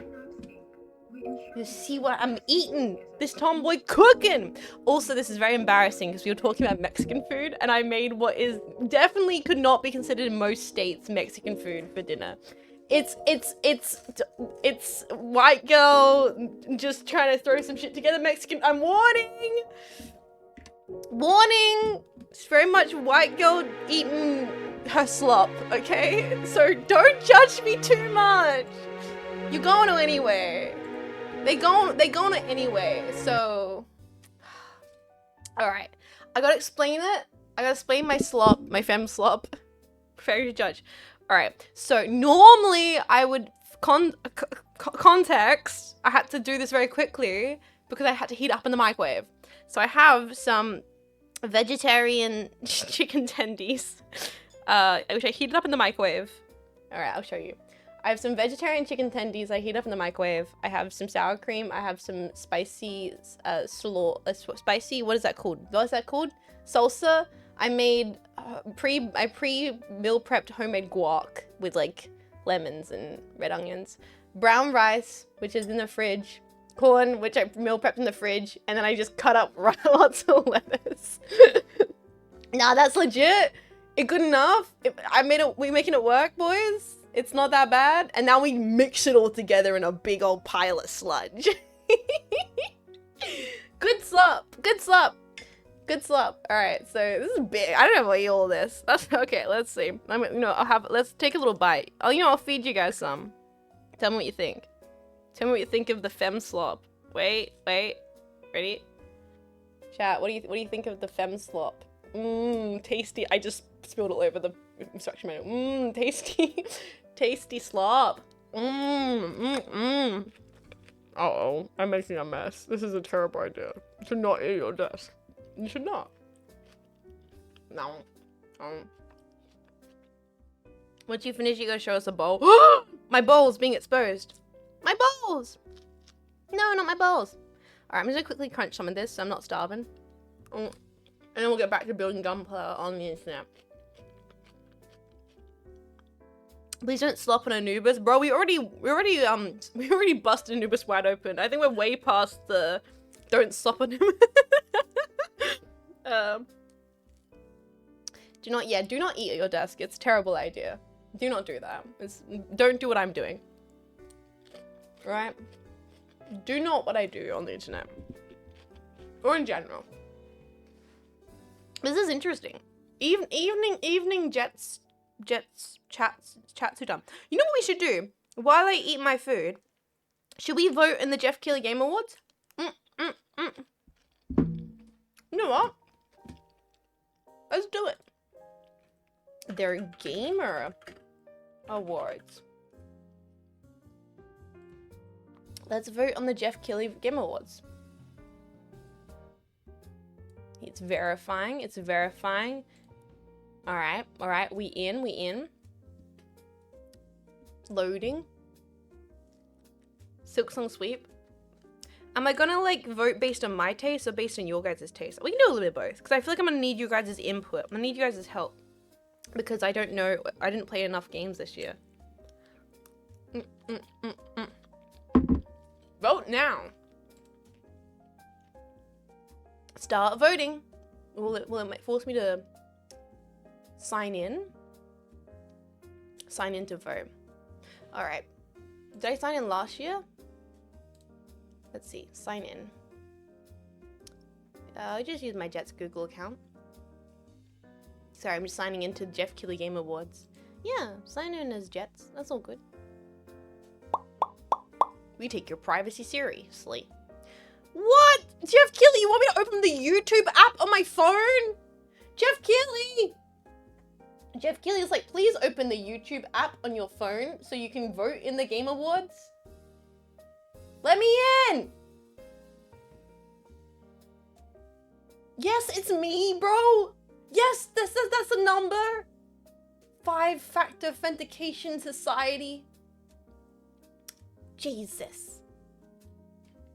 [SPEAKER 1] You see what I'm eating. This tomboy cooking. Also, this is very embarrassing because we were talking about Mexican food and I made what is definitely could not be considered in most states Mexican food for dinner. It's white girl just trying to throw some shit together Mexican. I'm warning. Warning. It's very much white girl eating her slop, okay? So don't judge me too much. You're going to anywhere. They going anyway, so... Alright. I gotta explain it. I gotta explain my slop, my femme slop. Prepare you to judge. Alright, so normally I would... Context, I had to do this very quickly because I had to heat up in the microwave. So I have some vegetarian chicken tendies, which I heated up in the microwave. Alright, I'll show you. I have some vegetarian chicken tendies I heat up in the microwave. I have some sour cream. I have some spicy, spicy, what is that called? What is that called? Salsa. I made, I pre-meal prepped homemade guac with like lemons and red onions. Brown rice, which is in the fridge. Corn, which I meal prepped in the fridge. And then I just cut up lots of lettuce. Nah, that's legit. It good enough. We making it work, boys. It's not that bad. And now we mix it all together in a big old pile of sludge. Good slop. Good slop. Good slop. All right, so this is big. I don't know if I'll eat all this. That's okay. Let's see. Let's take a little bite. I'll feed you guys some. Tell me what you think. Tell me what you think of the femme slop. Wait. Ready? Chat. What do you think of the femme slop? Mmm, tasty. I just spilled it all over the instruction manual. Mmm, tasty. Tasty slop. Uh-oh, I'm making a mess. This is a terrible idea. You should not eat your desk. You should not. No. Once you finish, you gotta show us a bowl. My bowl's being exposed. My bowls! No, not my bowls. Alright, I'm just gonna quickly crunch some of this so I'm not starving. And then we'll get back to building gunpowder on the internet. Please don't slop on Anubis. Bro, we already busted Anubis wide open. I think we're way past the don't slop on him. Do not eat at your desk. It's a terrible idea. Do not do that. Don't do what I'm doing. Right? Do not what I do on the internet. Or in general. This is interesting. Evening chats who dumb. You know what we should do? While I eat my food, should we vote in the Jeff Keighley Game Awards? You know what? Let's do it. They're Gamer Awards. Let's vote on the Jeff Keighley Game Awards. It's verifying. Alright, we in. Loading. Silksong Sweep. Am I gonna like vote based on my taste or based on your guys' taste? We can do a little bit of both, because I feel like I'm gonna need you guys' input. I'm gonna need you guys' help. Because I don't know, I didn't play enough games this year. Vote now. Start voting. Will it force me to sign in? Sign in to vote. Alright. Did I sign in last year? Let's see. Sign in. I just use my Jets Google account. Sorry, I'm just signing into Jeff Keighley Game Awards. Yeah, sign in as Jets. That's all good. We take your privacy seriously. What? Jeff Keighley, you want me to open the YouTube app on my phone? Jeff Keighley! Jeff Keighley is like, please open the YouTube app on your phone so you can vote in the Game Awards. Let me in! Yes, it's me, bro! Yes, that's a number! 5-factor authentication society. Jesus.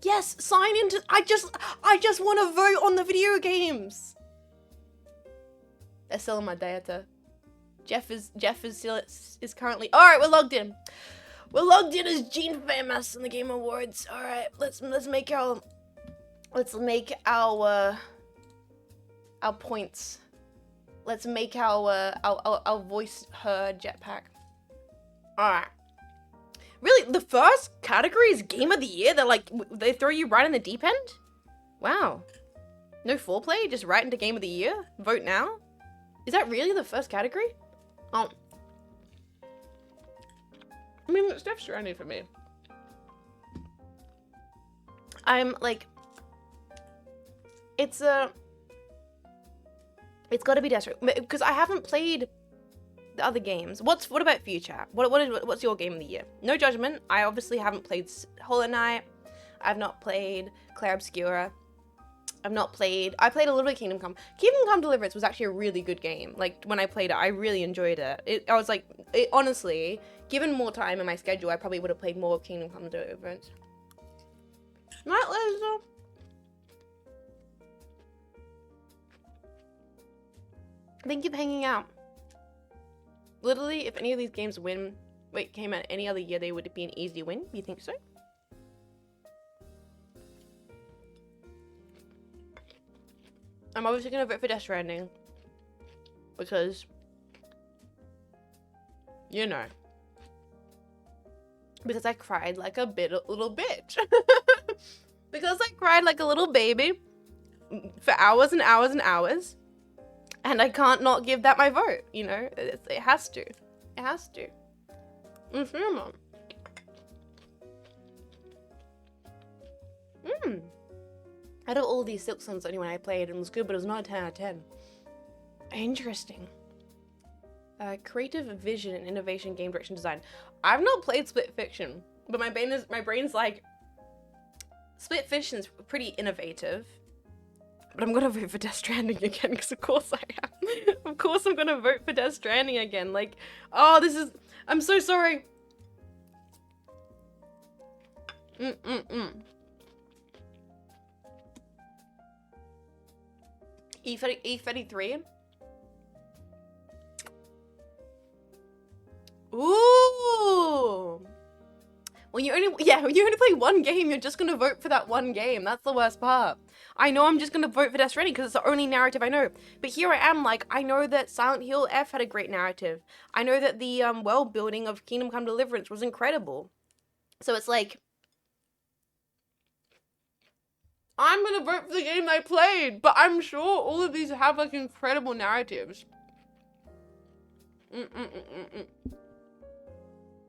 [SPEAKER 1] Yes, sign into. I just want to vote on the video games. They're selling my data. Jeff is currently. All right, we're logged in. We're logged in as Jean Faymas in the Game Awards. All right, let's make our points. Let's make our voice heard jetpack. All right. Really, the first category is Game of the Year? They throw you right in the deep end? Wow. No foreplay, just right into Game of the Year? Vote now? Is that really the first category? Oh. I mean, it's Death Stranding for me. I'm like... It's gotta be Death Stranding. Because I haven't played the other games. What about for you, chat? What's your Game of the Year? No judgment. I obviously haven't played Hollow Knight. I've not played Clair Obscura. I played a little bit of Kingdom Come. Kingdom Come Deliverance was actually a really good game. Like, when I played it, I really enjoyed it. I was like, honestly, given more time in my schedule, I probably would have played more of Kingdom Come Deliverance. Night Laser. Thank you for hanging out. Literally, if any of these games came out any other year, they would be an easy win. You think so? I'm obviously gonna vote for Death Stranding. Because, you know. Because I cried like a little bitch. Because I cried like a little baby for hours and hours and hours. And I can't not give that my vote, you know? It has to. It has to. Mmm. Out of all these Silk Songs, the only one I played and was good, but it was not a 10 out of 10. Interesting. Creative vision and innovation, game direction design. I've not played Split Fiction, but my brain's like, Split Fiction's pretty innovative. But I'm gonna vote for Death Stranding again, because of course I am. Of course I'm gonna vote for Death Stranding again. Like, oh, I'm so sorry. E33. Ooh. When you only play one game, you're just gonna vote for that one game. That's the worst part. I know I'm just gonna vote for Death Stranding because it's the only narrative I know. But here I am, like, I know that Silent Hill F had a great narrative. I know that the world building of Kingdom Come Deliverance was incredible. So it's like, I'm gonna vote for the game I played, but I'm sure all of these have like incredible narratives.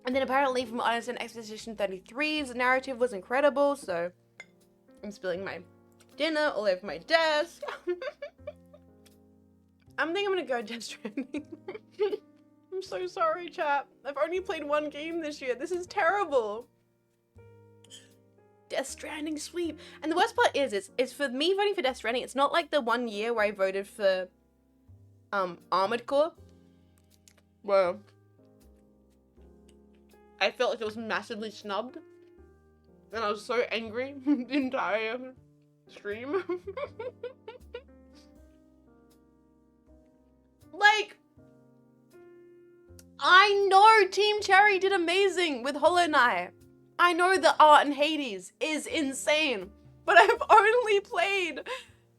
[SPEAKER 1] And then apparently from Honest and Exposition 33's narrative was incredible, so I'm spilling my dinner all over my desk. I think I'm gonna go Death Stranding. I'm so sorry, chat. I've only played one game this year. This is terrible. Death Stranding sweep. And the worst part is for me voting for Death Stranding, it's not like the one year where I voted for Armored Core. Where I felt like it was massively snubbed. And I was so angry the entire stream. Like, I know Team Cherry did amazing with Hollow Knight. I know the art in Hades is insane, but I've only played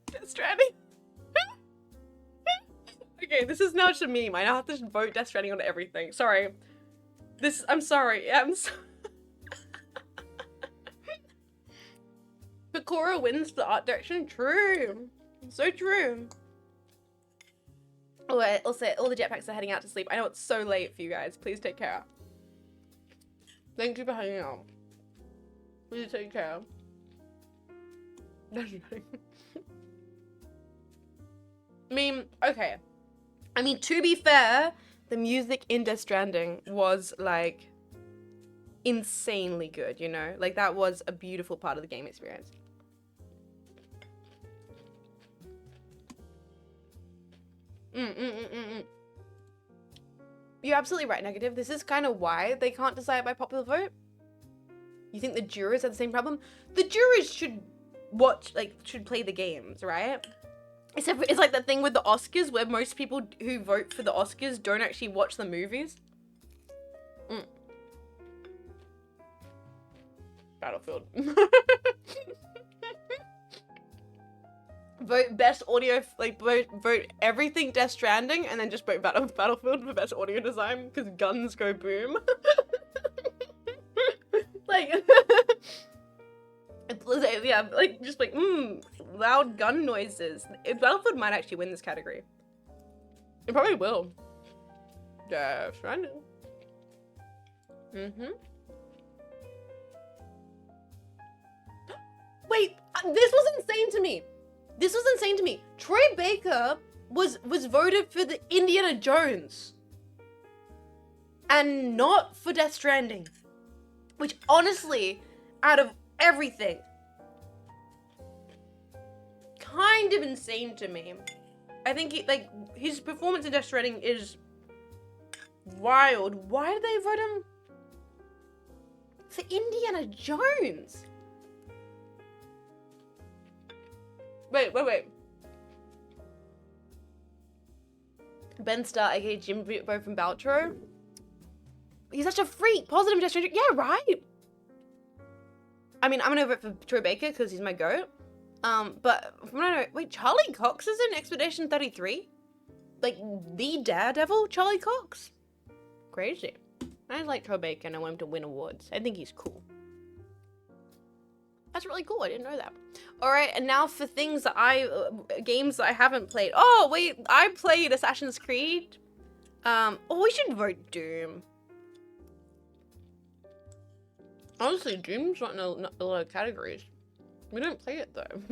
[SPEAKER 1] Death Stranding. Okay, this is now just a meme. I now have to vote Death Stranding on everything. Sorry. I'm sorry. Yeah, I'm sorry. Picora wins the art direction. True. So true. Oh, also, all the jetpacks are heading out to sleep. I know it's so late for you guys. Please take care. Thank you for hanging out. Please take care. I mean, okay. I mean, to be fair, the music in Death Stranding was, like, insanely good, you know? Like, that was a beautiful part of the game experience. You're absolutely right, Negative. This is kind of why they can't decide by popular vote. You think the jurors have the same problem? The jurors should play the games, right? It's like that thing with the Oscars where most people who vote for the Oscars don't actually watch the movies. Battlefield. Vote best audio, like vote everything Death Stranding, and then just vote Battlefield for best audio design because guns go boom. Like, yeah, like just like loud gun noises. Battlefield might actually win this category. It probably will. Death Stranding. Wait, this was insane to me. This was insane to me. Troy Baker was voted for the Indiana Jones. And not for Death Stranding. Which honestly, out of everything, kind of insane to me. I think his performance in Death Stranding is wild. Why did they vote him for Indiana Jones? Wait. Ben Starr, aka Jimbo from Baltro. He's such a freak. Positive Death Stranding. Yeah, right. I mean, I'm gonna vote for Troy Baker because he's my goat. But wait, Charlie Cox is in Expedition 33? Like, the Daredevil, Charlie Cox? Crazy. I like Troy Baker and I want him to win awards. I think he's cool. That's really cool. I didn't know that. All right, and now for things that games that I haven't played. Oh, wait, I played Assassin's Creed. We should vote Doom. Honestly, Doom's not in a lot of categories. We don't play it though.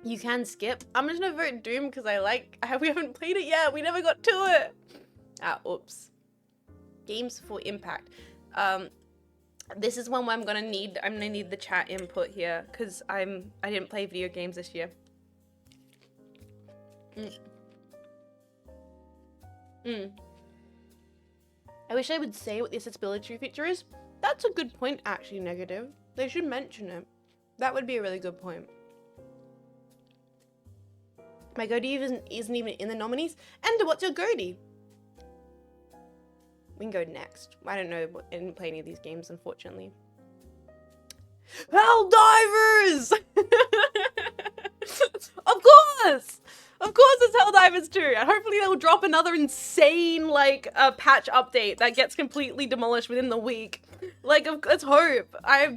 [SPEAKER 1] You can skip. I'm just gonna vote Doom because we haven't played it yet. We never got to it. Oops. Games for Impact. This is one where I'm gonna need the chat input here because I didn't play video games this year. I wish I would say what the accessibility feature is. That's a good point, actually, Negative. They should mention it. That would be a really good point. My goatee isn't even in the nominees. Ender, what's your goatee? We can go next. I don't know. I didn't play any of these games, unfortunately. Helldivers! Of course! Of course it's Helldivers 2! And hopefully they'll drop another insane, patch update that gets completely demolished within the week. Let's hope. I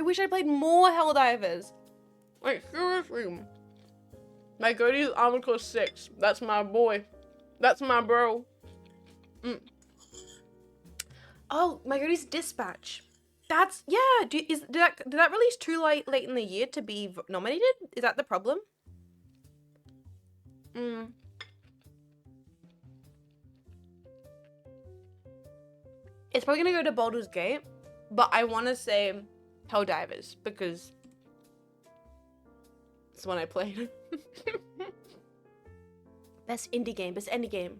[SPEAKER 1] wish I played more Helldivers. Like, seriously. My goatee is Armored Core 6. That's my boy. That's my bro. Oh, my goatie's Dispatch. That's, yeah. Did that release too late in the year to be nominated? Is that the problem? It's probably gonna go to Baldur's Gate, but I want to say Helldivers because it's the one I played. Best indie game, best indie game.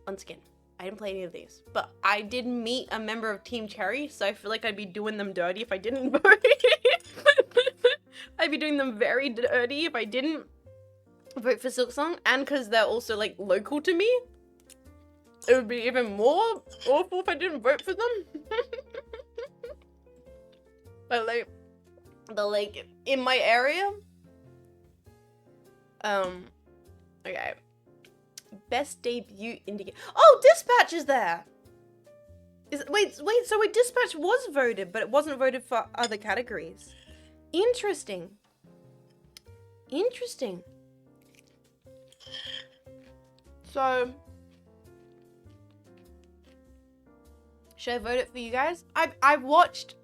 [SPEAKER 1] Once again, I didn't play any of these, but I did meet a member of Team Cherry, so I feel like I'd be doing them dirty if I didn't vote. I'd be doing them very dirty if I didn't vote for Silksong, and because they're also local to me. It would be even more awful if I didn't vote for them. But they're in my area. Okay. Best debut indie game. Oh, Dispatch is there. Wait, so Dispatch was voted, but it wasn't voted for other categories. Interesting. So, should I vote it for you guys? I've watched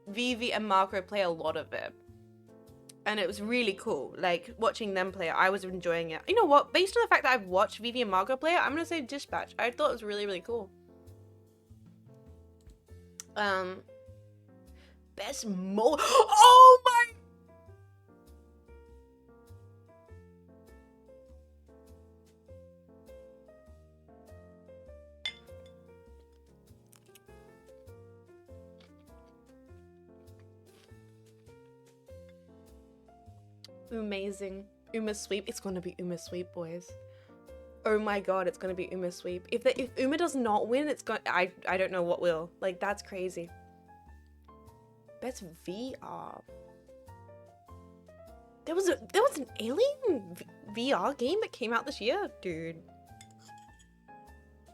[SPEAKER 1] Vivi and Marco play a lot of it. And it was really cool. Watching them play it, I was enjoying it. You know what? Based on the fact that I've watched Vivi and Marco play it, I'm gonna say Dispatch. I thought it was really, really cool. Best Oh my! Amazing. Uma Sweep. It's gonna be Uma Sweep, boys. Oh my god, it's gonna be Uma Sweep. If Uma does not win, it's going. I don't know what will. Like, that's crazy. Best VR. There was an Alien VR game that came out this year, dude.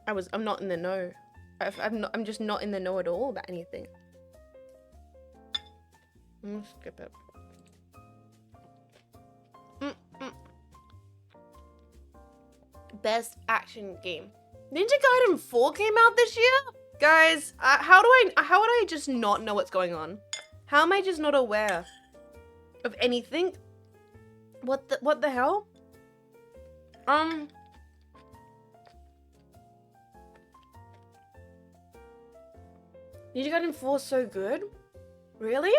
[SPEAKER 1] I'm not in the know. I'm just not in the know at all about anything. I'm gonna skip it. Best action game. Ninja Gaiden 4 came out this year? Guys, how would I just not know what's going on? How am I just not aware of anything? What the hell? Ninja Gaiden 4 is so good. Really?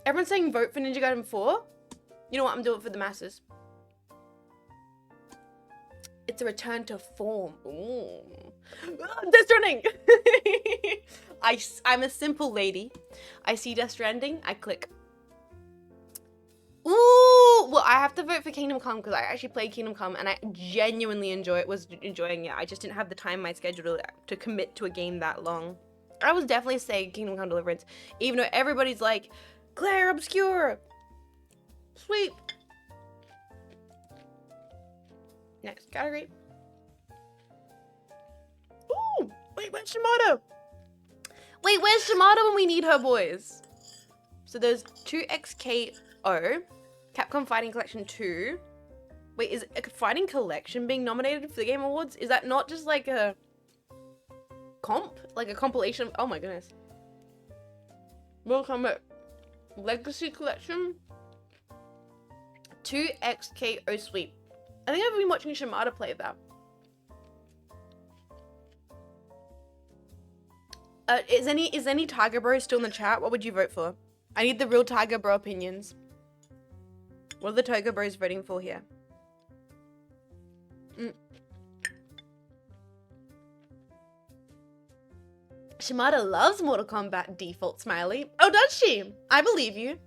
[SPEAKER 1] Everyone's saying vote for Ninja Gaiden 4? You know what? I'm doing it for the masses. It's a return to form. Ooh. Death Stranding! I'm a simple lady. I see Death Stranding, I click. Ooh! Well, I have to vote for Kingdom Come because I actually played Kingdom Come and I genuinely was enjoying it. I just didn't have the time in my schedule to commit to a game that long. I would definitely say Kingdom Come Deliverance, even though everybody's like, Claire Obscure! Sweet! Next category. Ooh! Wait, where's Shimada? Wait, where's Shimada when we need her, boys? So there's 2XKO, Capcom Fighting Collection 2. Wait, is a Fighting Collection being nominated for the Game Awards? Is that not just like a comp? Like a compilation? Oh my goodness. Mortal Kombat Legacy Collection. 2XKO Sweep. I think I've been watching Shimada play that. Is any Tiger Bros still in the chat? What would you vote for? I need the real Tiger Bro opinions. What are the Tiger Bros voting for here? Shimada loves Mortal Kombat, default smiley. Oh, does she? I believe you.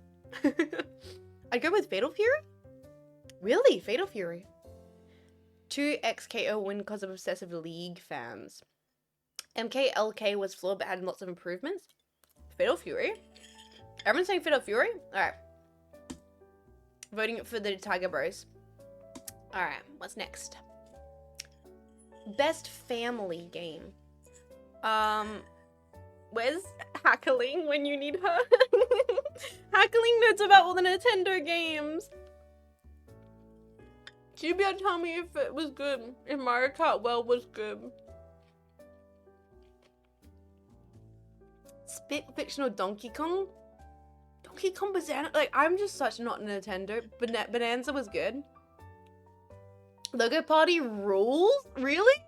[SPEAKER 1] I'd go with Fatal Fury? Really? Fatal Fury? 2XKO win because of obsessive League fans. MKLK was flawed but had lots of improvements. Fatal Fury? Everyone's saying Fatal Fury? Alright. Voting for the Tiger Bros. Alright, what's next? Best family game. Where's Hackling when you need her? Hackling knows about all the Nintendo games. She'd be able to tell me if it was good. If Mario Kart Well was good. Spit fictional Donkey Kong? Donkey Kong Bonanza? Like, I'm just such not Nintendo. Bonanza was good. Lego Party rules? Really?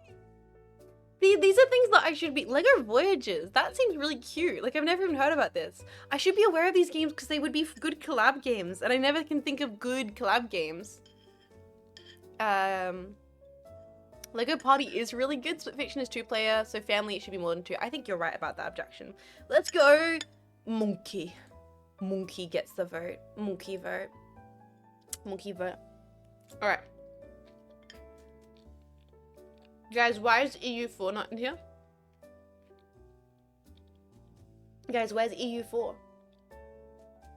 [SPEAKER 1] These are things that I should be... Lego Voyages. That seems really cute. Like, I've never even heard about this. I should be aware of these games because they would be good collab games. And I never can think of good collab games. Lego Party is really good. Split Fiction is 2-player, so family it should be more than 2. I think you're right about that objection. Let's go Monkey. Monkey gets the vote. Monkey vote. Monkey vote. Alright. Guys, why is EU4 not in here? Guys, where's EU4?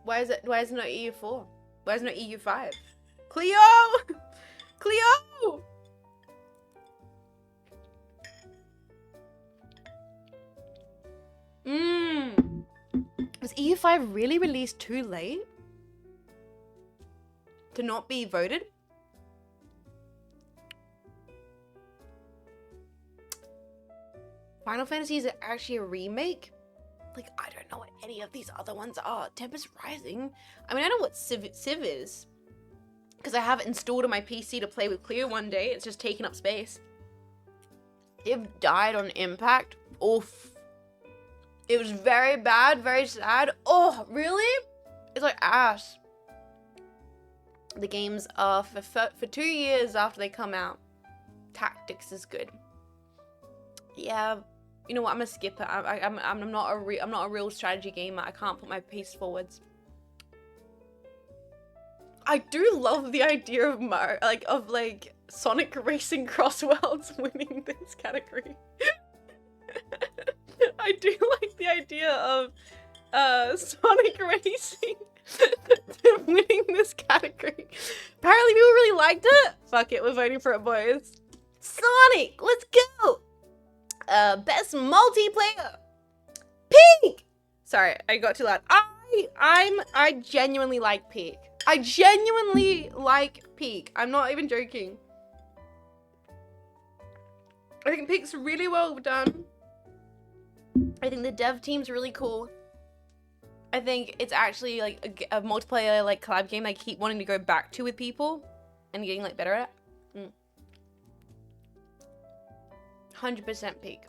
[SPEAKER 1] Why is it not EU4? Why is it not EU5? Cleo! Cleo! Was EU5 really released too late to not be voted? Final Fantasy is actually a remake? Like, I don't know what any of these other ones are. Tempest Rising? I mean, I know what Civ is. Because I have it installed on my PC to play with Cleo one day. It's just taking up space. It died on impact. Oof. It was very bad, very sad. Oh, really? It's like ass. The games are for 2 years after they come out. Tactics is good. Yeah, you know what? I'm gonna skip it. I'm not a real strategy gamer. I can't put my pace forwards. I do love the idea of Sonic racing cross worlds winning this category. I do like the idea of Sonic racing winning this category. Apparently people really liked it. Fuck it, we're voting for it, boys. Sonic, let's go. Best multiplayer. Peak. Sorry, I got too loud. I genuinely like Peak. I genuinely like Peak. I'm not even joking. I think Peak's really well done. I think the dev team's really cool. I think it's actually like a multiplayer like collab game I keep wanting to go back to with people and getting like better at. 100% Peak.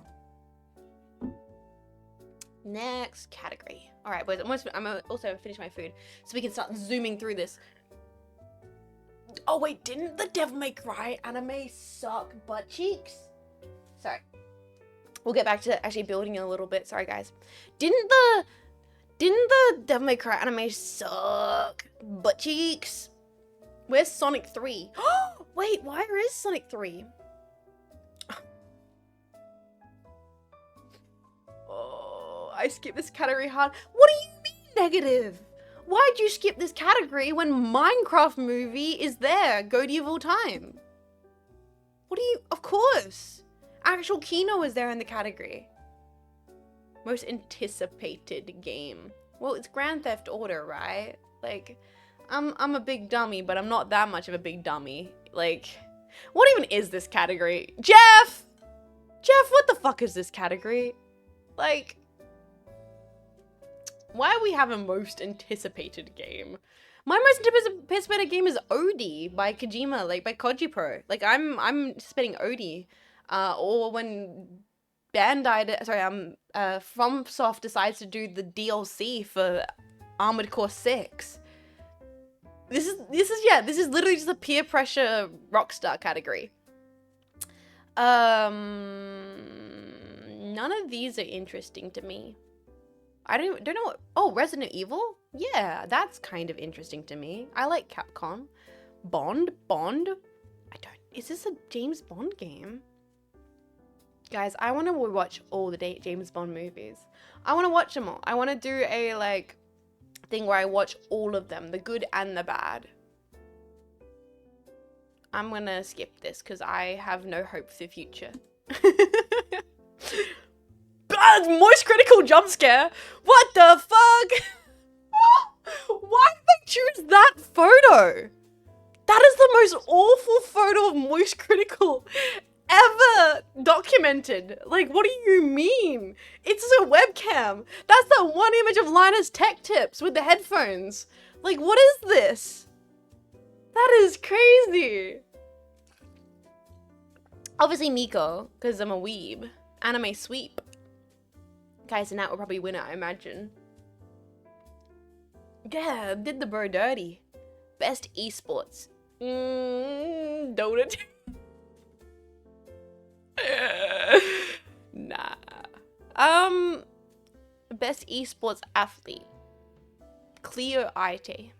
[SPEAKER 1] Next category. All right, boys. I'm also finish my food so we can start zooming through this. Oh wait, didn't the Devil May Cry anime suck butt cheeks? Sorry. We'll get back to actually building in a little bit. Sorry, guys. Didn't the Devil May Cry anime suck butt cheeks? Where's Sonic 3? Wait, where is Sonic 3? Oh, I skipped this category hard. What do you mean negative? Why'd you skip this category when Minecraft movie is there? Goatee of all time. What do you... Of course. Actual Kino is there in the category. Most anticipated game. Well, it's Grand Theft Auto, right? Like, I'm a big dummy, but I'm not that much of a big dummy. Like, what even is this category? Jeff! Jeff, what the fuck is this category? Like, why are we having most anticipated game? My most anticipated game is Odie by Kojima, like by Koji Pro. Like, I'm anticipating Odie. Or when FromSoft decides to do the DLC for Armored Core 6. This is literally just a peer pressure Rockstar category. None of these are interesting to me. I don't know what, oh, Resident Evil? Yeah, that's kind of interesting to me. I like Capcom. Bond? Is this a James Bond game? Guys, I want to watch all the James Bond movies. I want to watch them all. I want to do a, like, thing where I watch all of them, the good and the bad. I'm gonna skip this because I have no hope for the future. Most critical jump scare? What the fuck? Why did they choose that photo? That is the most awful photo of most critical ever documented. Like, what do you mean? It's a webcam. That's that one image of Linus Tech Tips with the headphones. Like, what is this? That is crazy. Obviously Miko, because I'm a weeb. Anime sweep. Guys, and that will probably win it, I imagine. Yeah, did the bro dirty. Best esports. Dota 2. Nah. Best esports athlete. Cleo IT.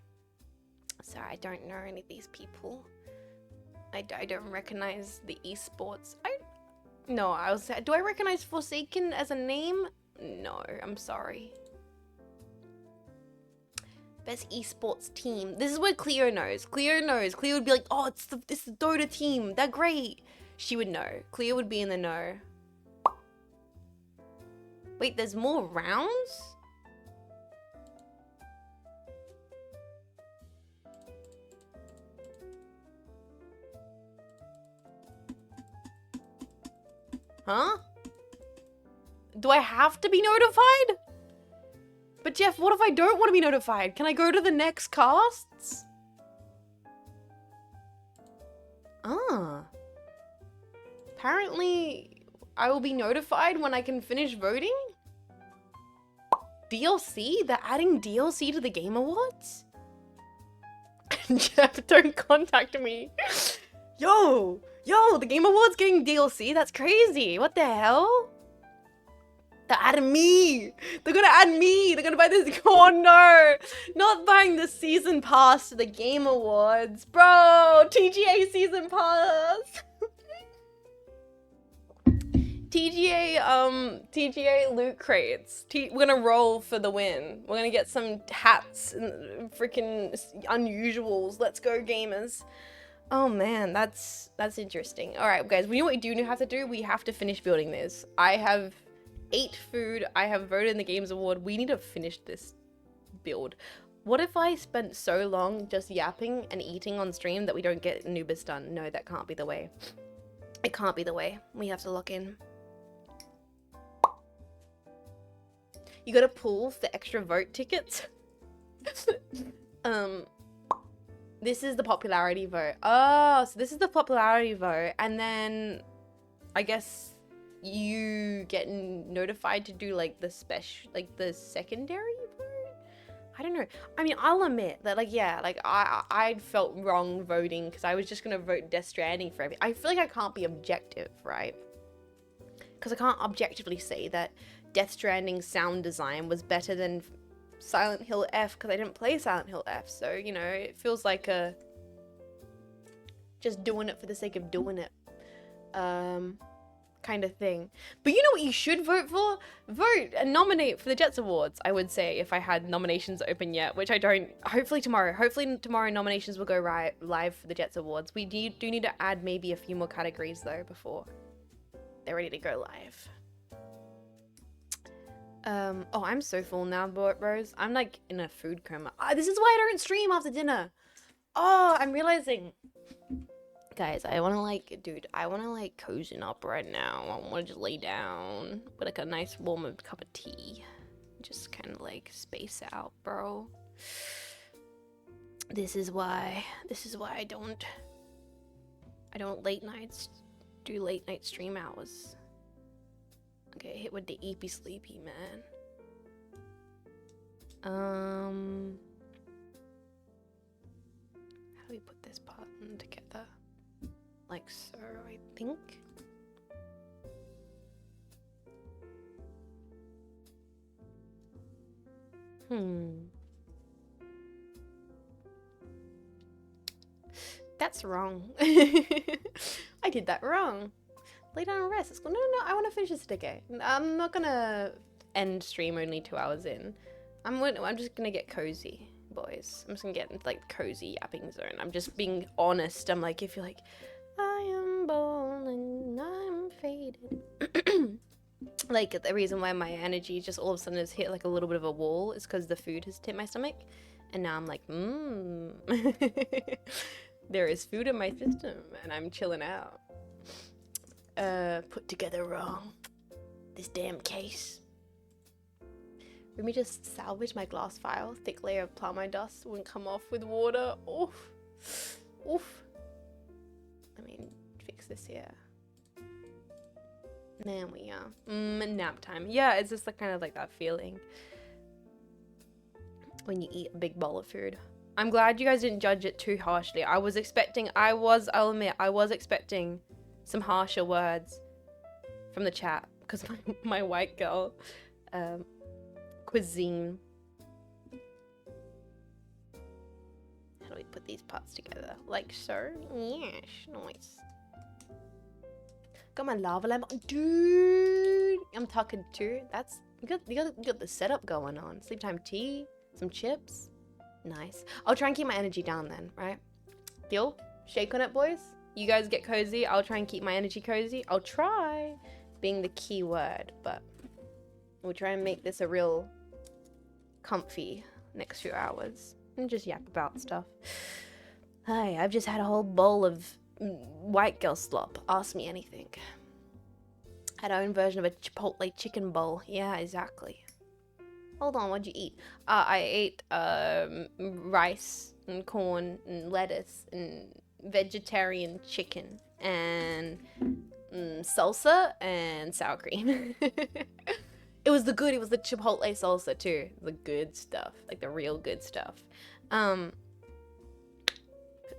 [SPEAKER 1] Sorry, I don't know any of these people. I don't recognize the esports. No, I was. Do I recognize Forsaken as a name? No, I'm sorry. Best esports team. This is what Cleo knows. Cleo knows. Cleo would be like, oh, it's the Dota team. They're great. She would know. Cleo would be in the know. Wait, there's more rounds? Huh? Do I have to be notified? But Jeff, what if I don't want to be notified? Can I go to the next casts? Apparently, I will be notified when I can finish voting? DLC? They're adding DLC to the Game Awards? Jeff, don't contact me. Yo, the Game Awards getting DLC? That's crazy. What the hell? They're adding me. They're gonna add me. They're gonna buy this. Oh no, not buying the season pass to the Game Awards, bro. TGA season pass. TGA loot crates. We're gonna roll for the win. We're gonna get some hats and freaking unusuals. Let's go, gamers. Oh man, that's interesting. All right, guys. We know what we do have to do. We have to finish building this. I have 8 food. I have voted in the Games Award. We need to finish this build. What if I spent so long just yapping and eating on stream that we don't get Anubis done? No, that can't be the way. It can't be the way. We have to lock in. You gotta pull for extra vote tickets. This is the popularity vote. Oh, so this is the popularity vote, and then I guess you get notified to do like the special, like the secondary vote. I don't know. I mean, I'll admit that, like, yeah, like I felt wrong voting because I was just gonna vote Death Stranding for everything. I feel like I can't be objective, right? Because I can't objectively say that Death Stranding sound design was better than Silent Hill F because I didn't play Silent Hill F. So, you know, it feels like a just doing it for the sake of doing it kind of thing. But you know what you should vote for? Vote and nominate for the Jets Awards, I would say, if I had nominations open yet, which I don't. Hopefully tomorrow nominations will go live for the Jets Awards. We do need to add maybe a few more categories though before they're ready to go live. Oh, I'm so full now, bros. I'm like in a food coma. This is why I don't stream after dinner. Oh, I'm realizing. Guys, I want to I want to like cozy up right now. I want to just lay down with like a nice warm cup of tea. Just kind of like space out, bro. This is why I don't do late night stream hours. Okay, hit with the eepy sleepy, man. How do we put this part together? Like so, I think. That's wrong. I did that wrong. Lay down and rest. Let's go. No, I want to finish this today. I'm not gonna end stream only 2 hours in. I'm just gonna get cozy, boys. I'm just gonna get into like cozy yapping zone. I'm just being honest. I'm like, if you're like, I am bold and I'm faded. Like the reason why my energy just all of a sudden has hit like a little bit of a wall is because the food has hit my stomach, and now I'm like, there is food in my system, and I'm chilling out. Put together wrong. This damn case. Let me just salvage my glass vial. Thick layer of plamine dust wouldn't come off with water. Oof. Oof. Let me fix this here. There we are. Nap time. Yeah, it's just like kind of like that feeling when you eat a big bowl of food. I'm glad you guys didn't judge it too harshly. I'll admit, I was expecting some harsher words from the chat because my white girl cuisine. How do we put these parts together? Like so? Yes, nice. Got my lava lamp, dude. I'm talking too. That's you got the setup going on. Sleep time tea, some chips, nice. I'll try and keep my energy down then, right? Deal? Shake on it, boys. You guys get cozy. I'll try and keep my energy cozy. I'll try being the key word, but we'll try and make this a real comfy next few hours and just yap about stuff. Hi, I've just had a whole bowl of white girl slop. Ask me anything. Had our own version of a Chipotle chicken bowl. Yeah, exactly. Hold on, what'd you eat? I ate rice and corn and lettuce and vegetarian chicken and salsa and sour cream. It was the Chipotle salsa too. The good stuff, like the real good stuff. I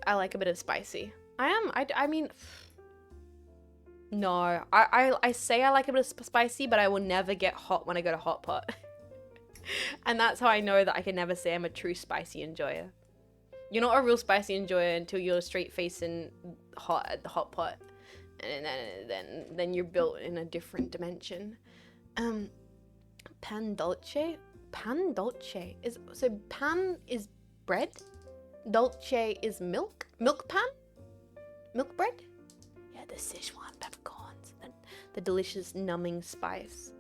[SPEAKER 1] like a bit of spicy. I mean, No, I say I like a bit of spicy, but I will never get hot when I go to hot pot. And that's how I know that I can never say I'm a true spicy enjoyer. You're not a real spicy enjoyer until you're straight facing hot at the hot pot, and then you're built in a different dimension. Pan dolce. Pan dolce is so pan is bread, dolce is milk. Milk pan, milk bread. Yeah, the Sichuan peppercorns, the delicious numbing spice.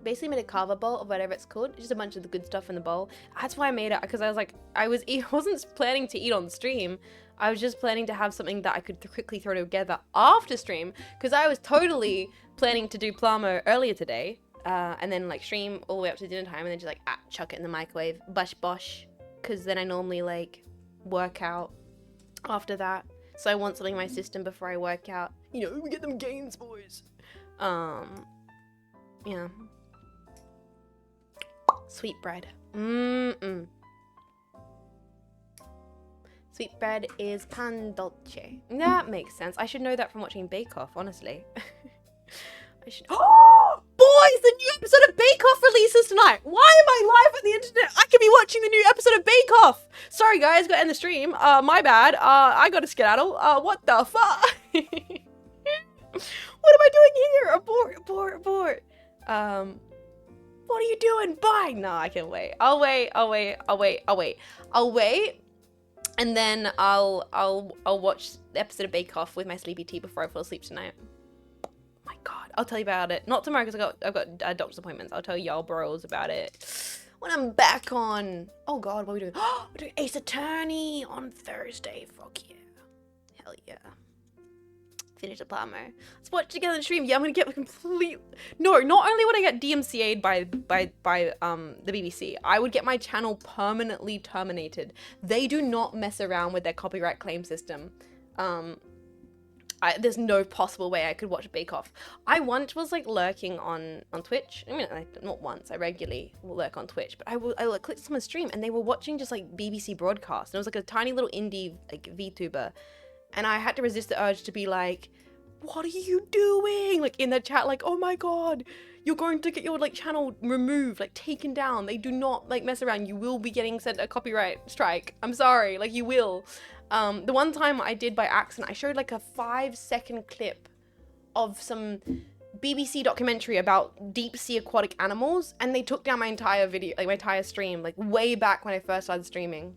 [SPEAKER 1] Basically made a kava bowl of whatever it's called, just a bunch of the good stuff in the bowl. That's why I made it, because I was like, I wasn't planning to eat on stream. I was just planning to have something that I could quickly throw together after stream, because I was totally planning to do plamo earlier today, and then like stream all the way up to dinner time, and then just like chuck it in the microwave, bosh bosh, because then I normally like work out after that. So I want something in my system before I work out. You know, we get them gains, boys. Yeah. Sweetbread. Sweetbread is pan dolce. That makes sense. I should know that from watching Bake Off, honestly. I should. Oh, boys, the new episode of Bake Off releases tonight. Why am I live on the internet? I could be watching the new episode of Bake Off. Sorry, guys, got to end the stream. My bad. I got to skedaddle. What the fuck? What am I doing here? Abort. What are you doing? Bye. No, I can wait. I'll wait. And then I'll watch the episode of Bake Off with my sleepy tea before I fall asleep tonight. Oh my god, I'll tell you about it. Not tomorrow because I've got doctor's appointments. I'll tell y'all bros about it when I'm back on. Oh god, what are we doing? We're doing Ace Attorney on Thursday. Fuck yeah. Hell yeah. Finish the plamo. Let's watch together the stream. Yeah, I'm gonna get complete. No, not only would I get DMCA'd by the BBC, I would get my channel permanently terminated. They do not mess around with their copyright claim system. There's no possible way I could watch Bake Off. I once was like lurking on Twitch. I mean, not once. I regularly will lurk on Twitch, but I clicked someone's stream and they were watching just like BBC broadcast. And it was like a tiny little indie like VTuber. And I had to resist the urge to be like, what are you doing? Like in the chat, like, oh my god, you're going to get your like channel removed, like taken down. They do not like mess around. You will be getting sent a copyright strike. I'm sorry, like you will. The one time I did by accident, I showed like a 5-second clip of some BBC documentary about deep sea aquatic animals, and they took down my entire video, like my entire stream, like way back when I first started streaming.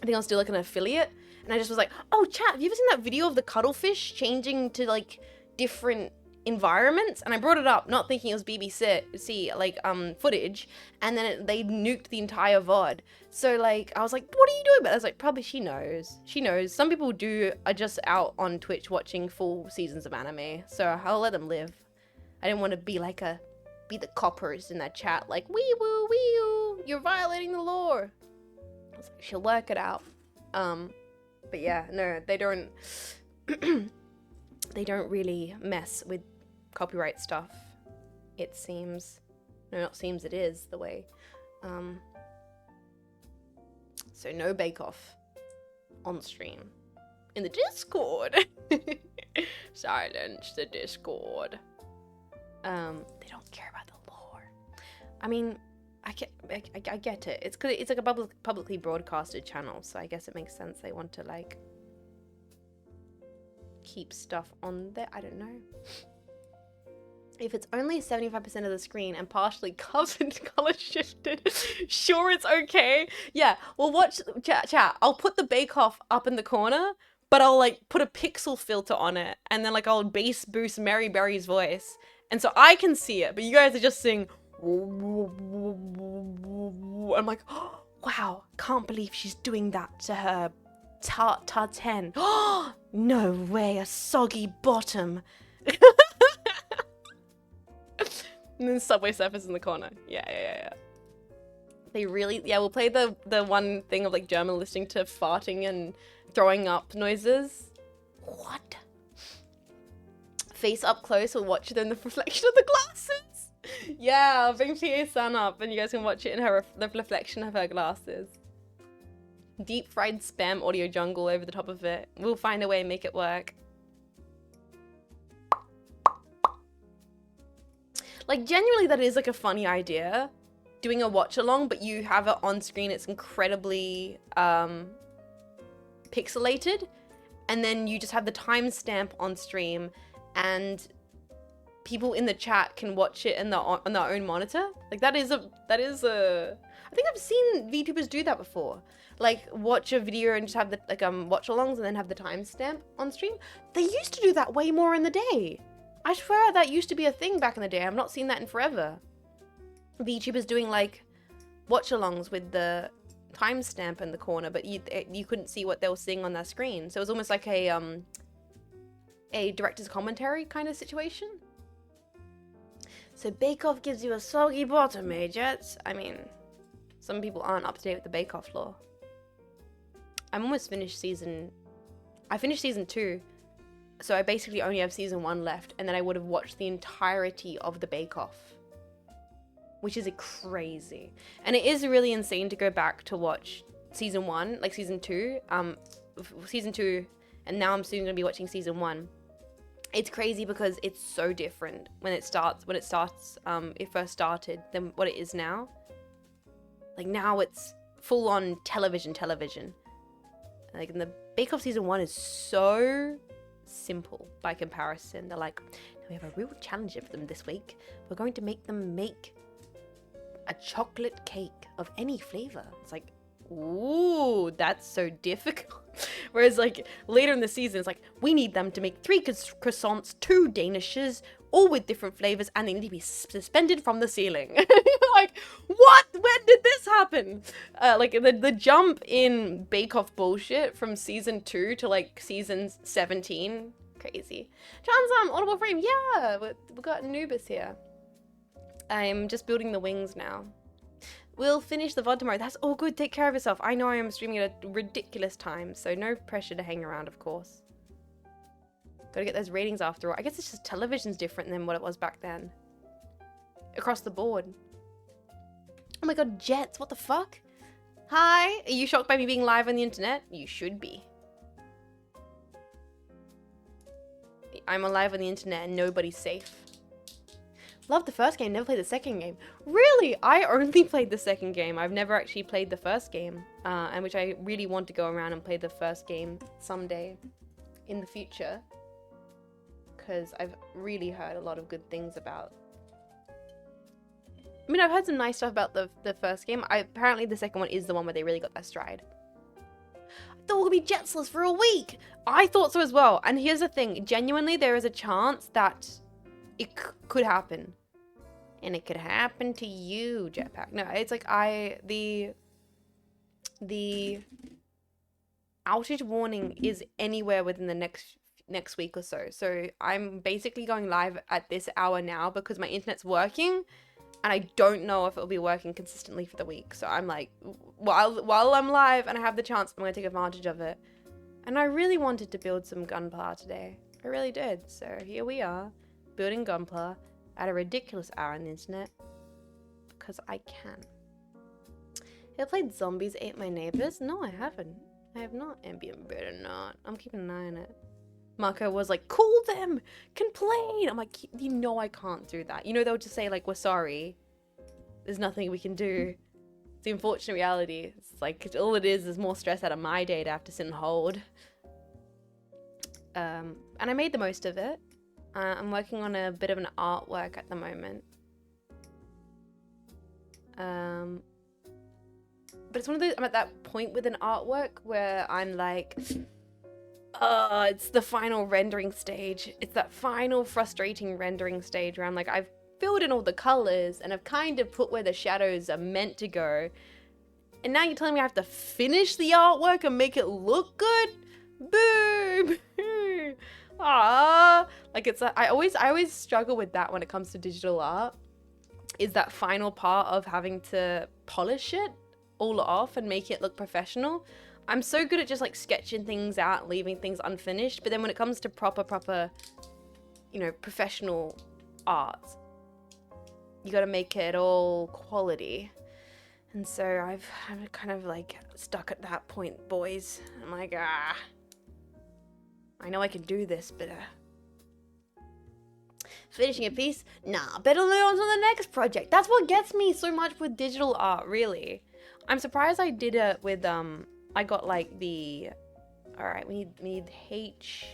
[SPEAKER 1] I think I was still like an affiliate. And I just was like, oh, chat, have you ever seen that video of the cuttlefish changing to, like, different environments? And I brought it up, not thinking it was BBC, like, footage. And then they nuked the entire VOD. So, like, I was like, what are you doing? But I was like, probably she knows. She knows. Some people are just out on Twitch watching full seasons of anime. So I'll let them live. I didn't want to be like be the coppers in that chat. Like, wee woo, wee woo, you're violating the law. I was like, she'll work it out. But yeah, no, they don't they don't really mess with copyright stuff. It seems. No, not seems, it is the way. So no Bake Off on stream. In the Discord. Silence the Discord. They don't care about the lore. I mean, I get it. It's 'cause it's like a publicly broadcasted channel, so I guess it makes sense they want to like keep stuff on there. I don't know. If it's only 75% of the screen and partially covered, color shifted, sure it's okay. Yeah, well watch chat. I'll put the Bake Off up in the corner, but I'll like put a pixel filter on it, and then like I'll bass boost Mary Berry's voice, and so I can see it, but you guys are just singing. I'm like, oh, wow, can't believe she's doing that to her tartan. Oh, no way, a soggy bottom. And then Subway Surfers in the corner. Yeah. They really, we'll play the one thing of like German listening to farting and throwing up noises. What? Face up close, we'll watch it in the reflection of the glasses. Yeah, I'll bring PA-san up and you guys can watch it in the reflection of her glasses. Deep fried spam audio jungle over the top of it. We'll find a way and make it work. Like, genuinely, that is like a funny idea. Doing a watch along, but you have it on screen. It's incredibly pixelated, and then you just have the timestamp on stream, and people in the chat can watch it on their own monitor. Like, that is a. I think I've seen VTubers do that before. Like, watch a video and just have the watch alongs and then have the timestamp on stream. They used to do that way more in the day. I swear that used to be a thing back in the day. I've not seen that in forever. VTubers doing like watch alongs with the timestamp in the corner, but you couldn't see what they were seeing on their screen. So it was almost like a director's commentary kind of situation. So Bake Off gives you a soggy bottom, eh, Jets? I mean, some people aren't up to date with the Bake Off lore. I'm almost finished I finished season 2, so I basically only have season 1 left, and then I would have watched the entirety of the Bake Off, which is crazy. And it is really insane to go back to watch season 1, like season 2, and now I'm soon going to be watching season 1. It's crazy because it's so different when it first started than what it is now. Like, now it's full on television. Like, in the Bake Off season 1 is so simple by comparison. They're like, we have a real challenge for them this week. We're going to make them make a chocolate cake of any flavor. It's like, ooh, that's so difficult. Whereas, like, later in the season, it's like, we need them to make 3 croissants, 2 danishes, all with different flavors, and they need to be suspended from the ceiling. Like, what? When did this happen? Like, the jump in Bake Off bullshit from season 2 to, like, season 17. Crazy. John's audible frame. Yeah, we got Anubis here. I'm just building the wings now. We'll finish the VOD tomorrow. That's all good. Take care of yourself. I know I am streaming at a ridiculous time, so no pressure to hang around, of course. Gotta get those ratings after all. I guess it's just television's different than what it was back then. Across the board. Oh my god, Jets, what the fuck? Hi, are you shocked by me being live on the internet? You should be. I'm alive on the internet and nobody's safe. Love the first game, never played the second game. Really? I only played the second game. I've never actually played the first game. And which I really want to go around and play the first game someday in the future. Because I've really heard a lot of good things about. I mean, I've heard some nice stuff about the first game. Apparently the second one is the one where they really got their stride. I thought we'll be jetsless for a week! I thought so as well. And here's the thing. Genuinely, there is a chance that it could happen. And it could happen to you, Jetpack. No, it's like the outage warning is anywhere within the next week or so. So I'm basically going live at this hour now because my internet's working and I don't know if it'll be working consistently for the week. So I'm like, while I'm live and I have the chance, I'm going to take advantage of it. And I really wanted to build some Gunpla today. I really did. So here we are, building Gunpla at a ridiculous hour on the internet because I can. Have I played Zombies Ate My Neighbors? No, I haven't. I have not. Ambient better not. I'm keeping an eye on it. Marco was like, call them! Complain! I'm like, you know I can't do that. You know, they'll just say, like, we're sorry. There's nothing we can do. It's the unfortunate reality. It's like, all it is more stress out of my day to have to sit and hold. And I made the most of it. I'm working on a bit of an artwork at the moment. But it's one of those, I'm at that point with an artwork where I'm like, it's the final rendering stage. It's that final frustrating rendering stage where I'm like, I've filled in all the colors and I've kind of put where the shadows are meant to go. And now you're telling me I have to finish the artwork and make it look good? Boom! Ah, like I always struggle with that when it comes to digital art. Is that final part of having to polish it all off and make it look professional. I'm so good at just like sketching things out, leaving things unfinished, but then when it comes to proper, you know, professional art, you got to make it all quality. And so I'm kind of like stuck at that point, boys. I'm like, I know I can do this, but finishing a piece? Nah, better move on to the next project. That's what gets me so much with digital art, really. I'm surprised I did it with, I got like the, all right, we need H9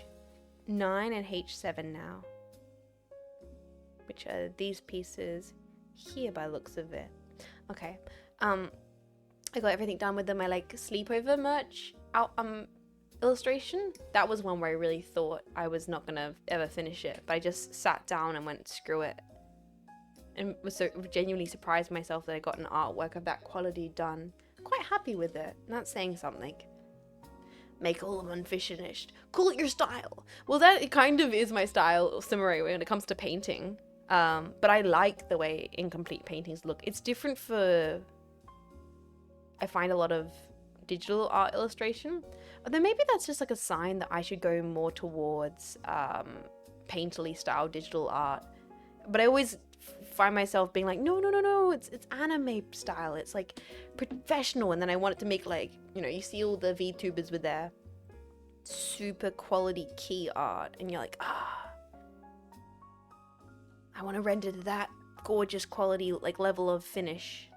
[SPEAKER 1] and H7 now. Which are these pieces here by the looks of it. Okay, I got everything done with my like sleepover merch out, illustration. That was one where I really thought I was not gonna ever finish it, but I just sat down and went, screw it. And was so genuinely surprised myself that I got an artwork of that quality done. Quite happy with it. Not saying something. Make all of them unfinished. Call it your style. Well, that kind of is my style, Simare, when it comes to painting. But I like the way incomplete paintings look. It's different for, I find, a lot of digital art illustration. Although maybe that's just like a sign that I should go more towards painterly style digital art. But I always find myself being like, no, it's anime style. It's like professional. And then I want it to make like, you know, you see all the VTubers with their super quality key art. And you're like, I want to render to that gorgeous quality, like level of finish.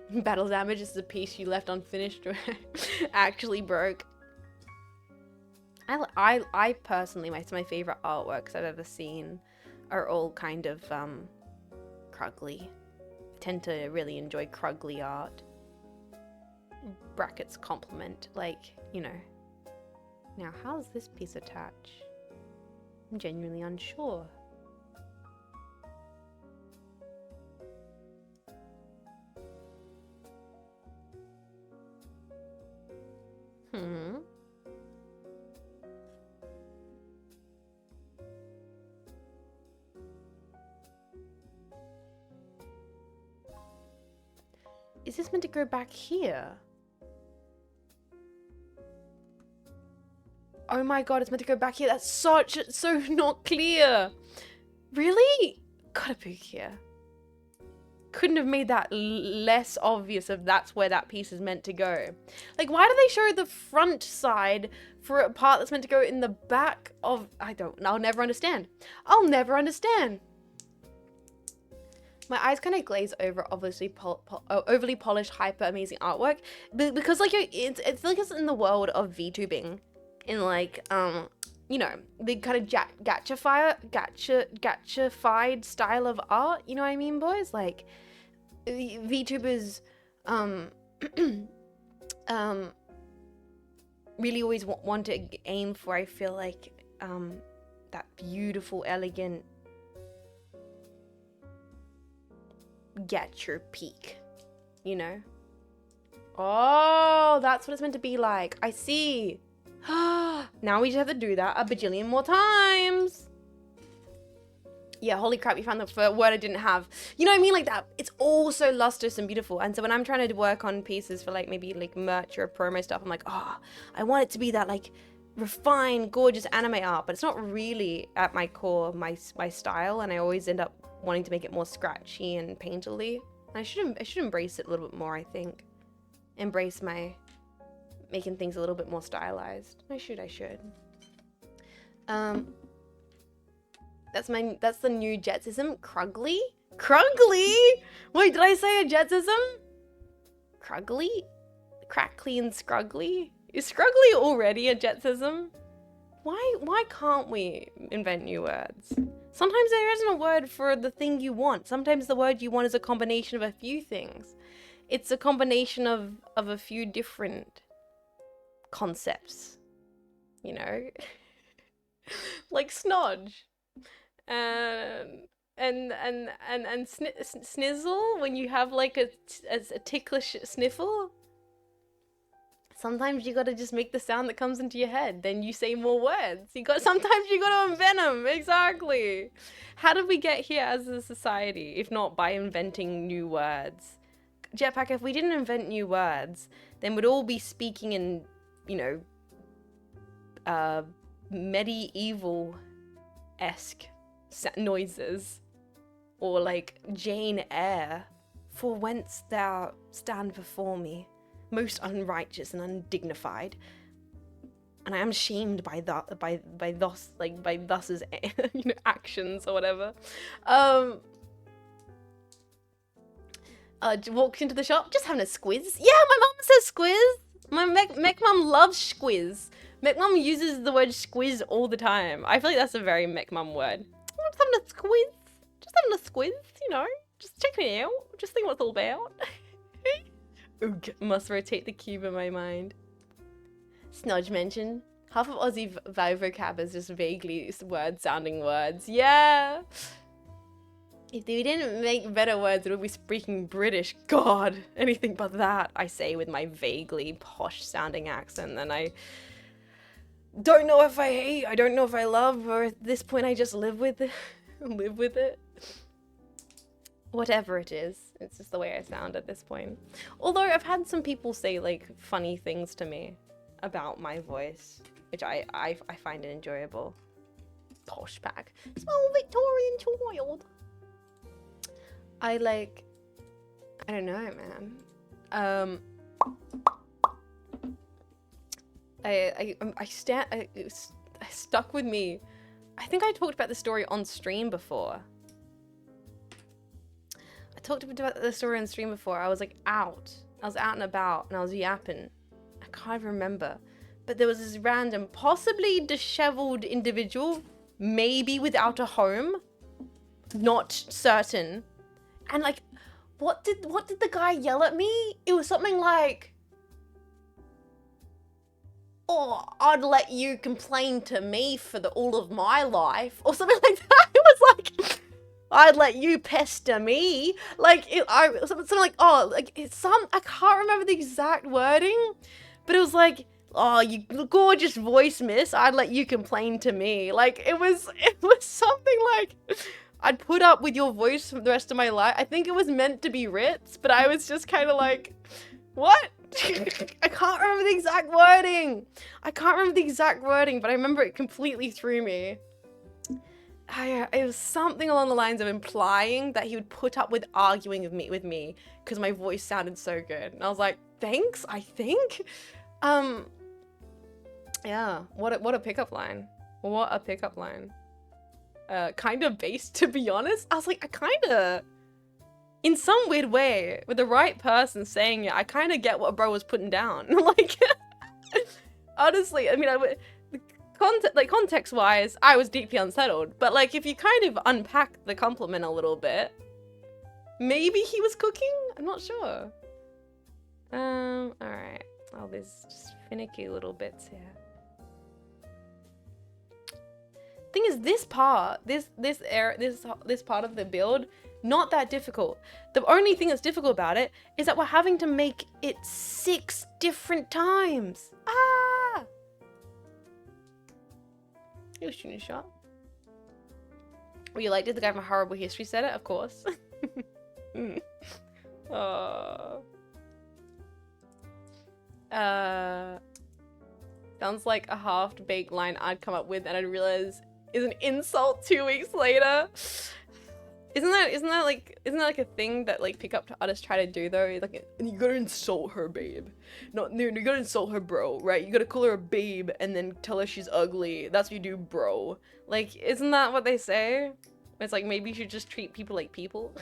[SPEAKER 1] Battle damage is the piece you left unfinished or actually broke. I personally, my favorite artworks I've ever seen are all kind of Krugly. I tend to really enjoy Krugly art. Brackets compliment, like, you know. Now, how does this piece attach? I'm genuinely unsure. Is this meant to go back here? Oh my god, it's meant to go back here. That's so not clear. Really? Kotobukiya. Couldn't have made that less obvious if that's where that piece is meant to go. Like, why do they show the front side for a part that's meant to go in the back of... I'll never understand. I'll never understand. My eyes kind of glaze over obviously overly polished, hyper amazing artwork, because like it's like it's in the world of VTubing, in like you know, the kind of gachified style of art. You know what I mean, boys? Like VTubers really always want to aim for. I feel like that beautiful, elegant. Get your peak, you know? Oh, that's what it's meant to be like. I see. Now we just have to do that a bajillion more times. Yeah, holy crap, you found the word I didn't have. You know what I mean? Like that. It's all so lustrous and beautiful. And so when I'm trying to work on pieces for like maybe like merch or promo stuff, I'm like, oh, I want it to be that like refined, gorgeous anime art, but it's not really at my core my style, and I always end up wanting to make it more scratchy and painterly. I should embrace it a little bit more, I think. Embrace my making things a little bit more stylized. I should. That's the new Jetsism. Krugly? Wait, did I say a Jetsism? Krugly? Crackly and Scruggly? Is Scruggly already a Jetsism? Why can't we invent new words? Sometimes there isn't a word for the thing you want. Sometimes the word you want is a combination of a few things. It's a combination of a few different concepts, you know? Like snodge. And snizzle, when you have like a ticklish sniffle. Sometimes you gotta just make the sound that comes into your head. Then you say more words. Sometimes you gotta invent them. Exactly. How did we get here as a society, if not by inventing new words? Jetpack, if we didn't invent new words, then we'd all be speaking in, you know, medieval-esque noises. Or like Jane Eyre. For whence thou stand before me, most unrighteous and undignified. and I am shamed by that, by thus, like, by thus's, you know, actions or whatever. Walked into the shop, just having a squiz. Yeah, my mom says squiz. My mech mom loves squiz. Mech mom uses the word squiz all the time. I feel like that's a very mech mom word. I'm just having a squiz. Just having a squiz, you know. Just checking it out. Just think what it's all about. Oog, must rotate the cube in my mind. Snodge mentioned. Half of Aussie vocab is just vaguely word-sounding words. Yeah. If we didn't make better words, it would be speaking British. God, anything but that, I say with my vaguely posh-sounding accent. And I don't know if I hate, I don't know if I love, or at this point I just live with it. Live with it. Whatever it is, it's just the way I sound at this point. Although I've had some people say like funny things to me about my voice, which I find it enjoyable. Posh pack. Small Victorian child. I don't know, man. It stuck with me. I think I talked about the story on stream before. I was like out. I was out and about and I was yapping. I can't even remember. But there was this random, possibly disheveled individual, maybe without a home. Not certain. And like, what did the guy yell at me? It was something like, "Oh, I'd let you complain to me for all of my life," or something like that. It was like, "I'd let you pester me." Like, something like, oh, like I can't remember the exact wording, but it was like, "Oh, you gorgeous voice, miss. I'd let you complain to me." Like, it was something like, "I'd put up with your voice for the rest of my life." I think it was meant to be Ritz, but I was just kind of like, what? I can't remember the exact wording. But I remember it completely threw me. It was something along the lines of implying that he would put up with arguing with me because my voice sounded so good. And I was like, thanks, I think. Yeah, what a pickup line. What a pickup line. Kind of based, to be honest. I was like, I kind of, in some weird way, with the right person saying it, I kind of get what bro was putting down. Like, honestly, I mean, context-wise, I was deeply unsettled. But like, if you kind of unpack the compliment a little bit, maybe he was cooking? I'm not sure. All right. Oh, there's just finicky little bits here. Thing is, this part of the build, not that difficult. The only thing that's difficult about it is that we're having to make it 6 different times. Ah! You're shooting a shot. Were you like, did the guy from Horrible History said it? Of course. Sounds like a half-baked line I'd come up with and I'd realize is an insult 2 weeks later. Isn't that like a thing that like pickup artists try to do though? Like, you gotta insult her, babe. No, you gotta insult her, bro, right? You gotta call her a babe and then tell her she's ugly. That's what you do, bro. Like, isn't that what they say? It's like, maybe you should just treat people like people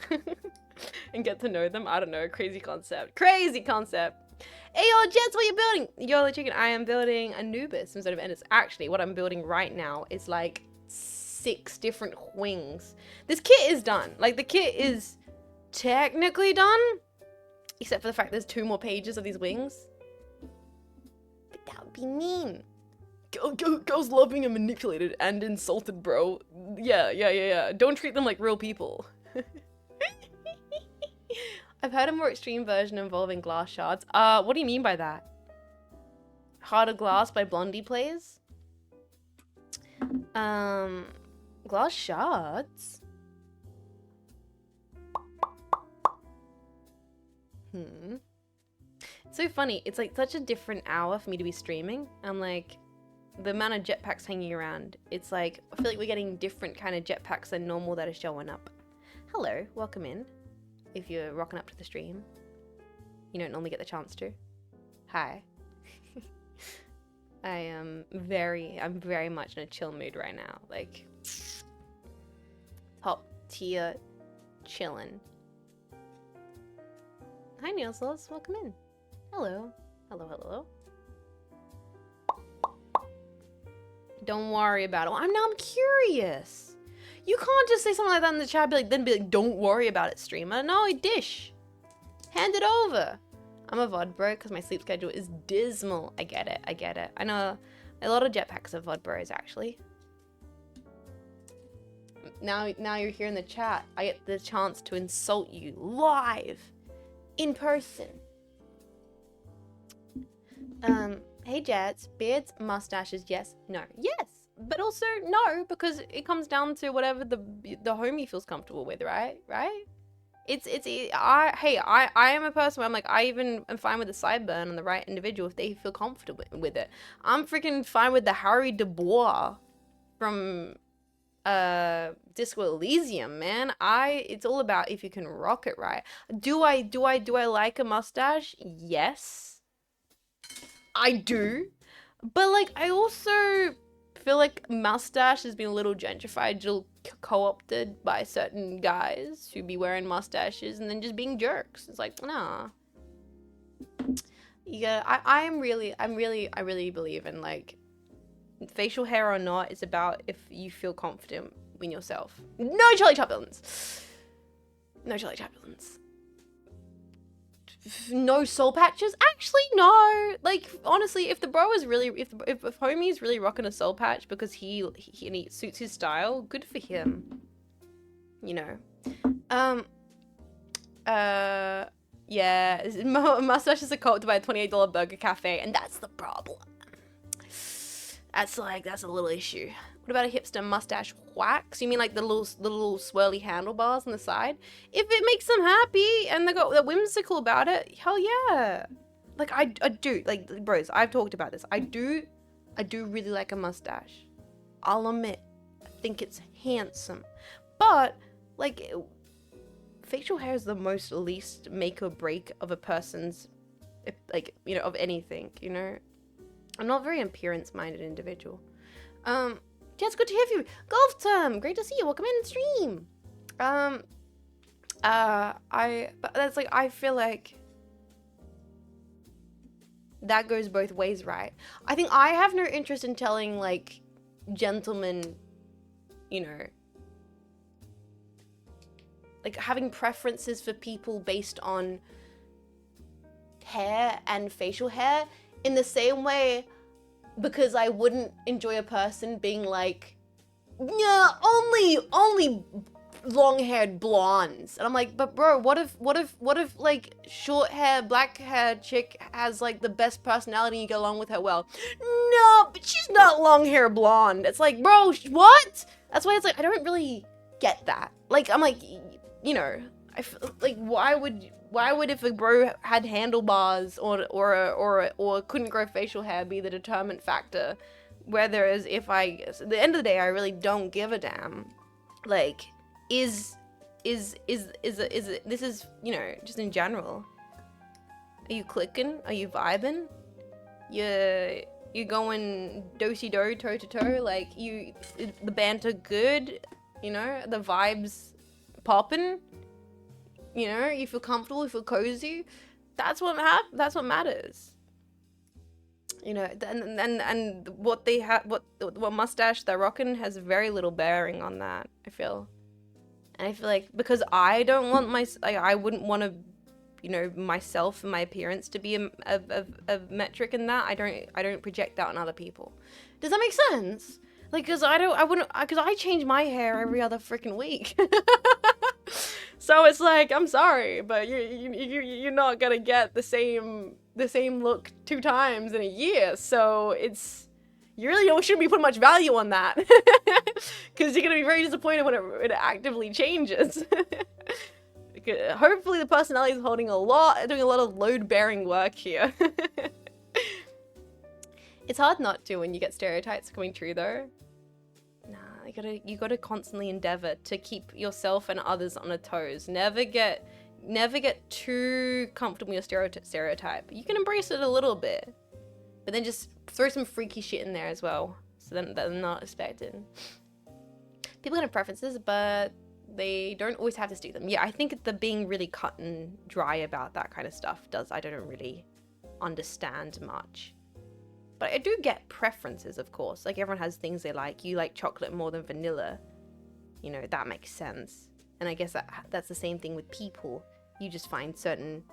[SPEAKER 1] and get to know them. I don't know, crazy concept. Crazy concept. Hey, yo, Jets, what are you building? Yo, chicken, I am building Anubis instead of Ennis. Actually, what I'm building right now is like 6 different wings. This kit is done. Like, the kit is technically done, except for the fact there's 2 more pages of these wings. But that would be mean. Girls love being manipulated and insulted, bro. Yeah. Don't treat them like real people. I've heard a more extreme version involving glass shards. What do you mean by that? Heart of Glass by Blondie plays? Glass shards? It's so funny. It's like such a different hour for me to be streaming. I'm like, the amount of jetpacks hanging around. It's like, I feel like we're getting different kind of jetpacks than normal that are showing up. Hello, welcome in. If you're rocking up to the stream, you don't normally get the chance to. Hi. I'm very much in a chill mood right now. Like, top tier chillin'. Hi, Neilsels. Welcome in. Hello. Hello, hello. Don't worry about it. I'm curious. You can't just say something like that in the chat, then be like, don't worry about it, streamer. No, dish. Hand it over. I'm a VOD bro because my sleep schedule is dismal. I get it. I know a lot of jetpacks are VOD bros, actually. Now you're here in the chat. I get the chance to insult you live, in person. Hey Jets, beards, mustaches, yes, no, yes, but also no, because it comes down to whatever the homie feels comfortable with, right? I am a person where I'm like, I even am fine with the sideburn on the right individual if they feel comfortable with it. I'm freaking fine with the Harry DeBois from Disco Elysium, man. It's all about if you can rock it right. Do I like a mustache? Yes, I do. But like, I also feel like mustache has been a little gentrified, co-opted by certain guys who be wearing mustaches and then just being jerks. It's like, nah. Yeah, I really believe in, like, facial hair or not, it's about if you feel confident in yourself. No Charlie Chaplins. No Charlie Chaplins. No soul patches? Actually, no. Like, honestly, if the bro is really, if homie is really rocking a soul patch because he suits his style, good for him. You know. Yeah, mustache is a cult by a $28 burger cafe, and that's the problem. That's a little issue. What about a hipster mustache wax? You mean like the little swirly handlebars on the side? If it makes them happy and they're whimsical about it, hell yeah. Like I do, like, bros, I've talked about this. I do really like a mustache. I'll admit, I think it's handsome. But like, facial hair is the most least make or break of a person's, like, you know, of anything, you know? I'm not a very appearance-minded individual. Yeah, it's good to hear from you. Golf term, great to see you. Welcome in stream. But that's like, I feel like that goes both ways, right? I think I have no interest in telling, like, gentlemen, you know, like, having preferences for people based on hair and facial hair in the same way, because I wouldn't enjoy a person being like, yeah, only long-haired blondes. And I'm like, but bro, what if like short hair, black hair chick has like the best personality and you get along with her well? No, but she's not long hair blonde. It's like, bro, what? That's why it's like, I don't really get that. Like, I'm like, you know, I feel like, why would if a bro had handlebars or couldn't grow facial hair be the determinant factor? Whereas if at the end of the day, I really don't give a damn. Like, this is, you know, just in general. Are you clicking? Are you vibing? You going do-si-do, toe-to-toe? Like, the banter good? You know, the vibes popping? You know, you feel comfortable, you feel cozy. That's what matters. You know, and what they have, what mustache they're rocking has very little bearing on that, I feel. And I feel like, because I don't want I wouldn't want to, you know, myself and my appearance to be a metric in that. I don't project that on other people. Does that make sense? Like, because I change my hair every other freaking week. So it's like, I'm sorry, but you're not gonna get the same look 2 times in a year. So you really shouldn't be putting much value on that, because you're gonna be very disappointed when it actively changes. Hopefully the personality is doing a lot of load-bearing work here. It's hard not to when you get stereotypes coming true, though. Nah, you gotta constantly endeavor to keep yourself and others on their toes. Never get too comfortable with your stereotype. You can embrace it a little bit, but then just throw some freaky shit in there as well, so then they're not expected. People can have preferences, but they don't always have to stick them. Yeah, I think the being really cut and dry about that kind of stuff I don't really understand much. But I do get preferences, of course. Like, everyone has things they like. You like chocolate more than vanilla. You know, that makes sense. And I guess that's the same thing with people. You just find certain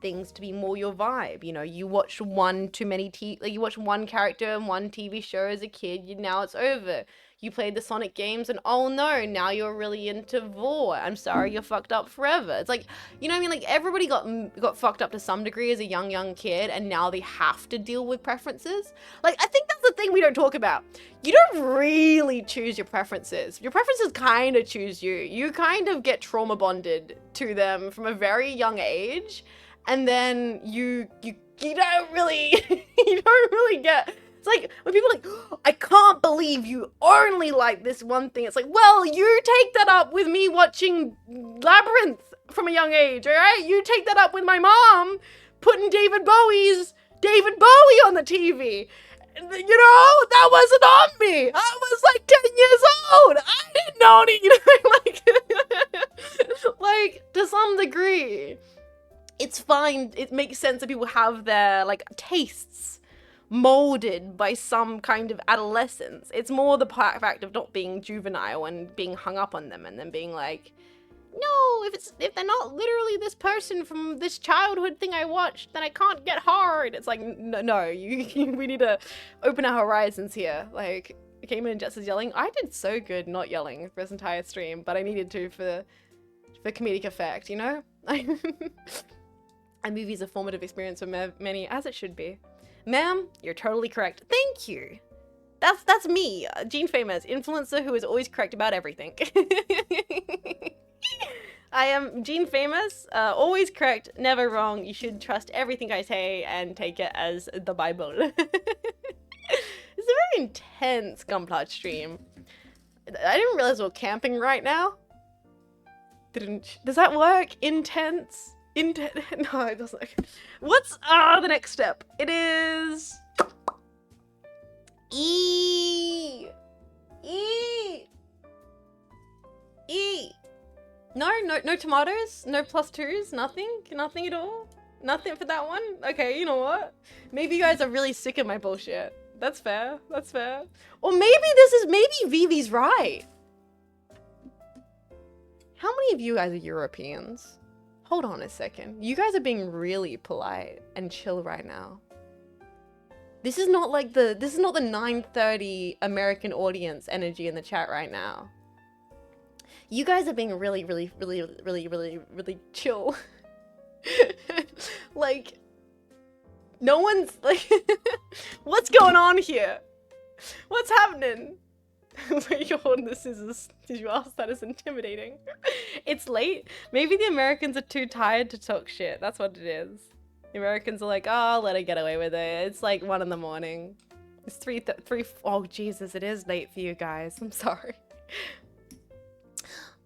[SPEAKER 1] things to be more your vibe. You know, you watch one too many you watch one character in one TV show as a kid, now it's over. You played the Sonic games and oh no, now you're really into Vor. I'm sorry, you're fucked up forever. It's like, you know what I mean? Like, everybody got fucked up to some degree as a young kid, and now they have to deal with preferences. Like, I think that's the thing we don't talk about. You don't really choose your preferences. Your preferences kind of choose you. You kind of get trauma bonded to them from a very young age, and then you don't really you don't really get. It's like when people are like, oh, I can't believe you only like this one thing. It's like, well, you take that up with me watching Labyrinth from a young age, all right? You take that up with my mom putting David Bowie on the TV. You know, that wasn't on me. I was like 10 years old. I didn't know any, like to some degree. It's fine. It makes sense that people have their, like, tastes molded by some kind of adolescence. It's more the fact of not being juvenile and being hung up on them and then being like, no, if they're not literally this person from this childhood thing I watched, then I can't get hard. It's like, no, we need to open our horizons here. Like, I came in and Jess is yelling. I did so good not yelling for this entire stream, but I needed to for comedic effect, you know? A movie's a formative experience for many, as it should be. Ma'am, you're totally correct. Thank you. That's me, Jean Faymas, influencer who is always correct about everything. I am Jean Faymas, always correct, never wrong. You should trust everything I say and take it as the Bible. It's a very intense Gunpla stream. I didn't realize we were camping right now. Does that work? Intense? No, it doesn't. What's the next step? It is E. No tomatoes, no +2s, nothing at all. Nothing for that one. Okay, you know what? Maybe you guys are really sick of my bullshit. That's fair. Or maybe Vivi's right. How many of you guys are Europeans? Hold on a second. You guys are being really polite and chill right now. This is not the 9:30 American audience energy in the chat right now. You guys are being really chill. Like, no one's like, what's going on here? What's happening? Wait, you're holding the scissors. Did you ask that? It's intimidating. It's late. Maybe the Americans are too tired to talk shit. That's what it is. The Americans are like, oh, let her get away with it. It's like 1 in the morning. It's 3. Oh, Jesus, it is late for you guys. I'm sorry.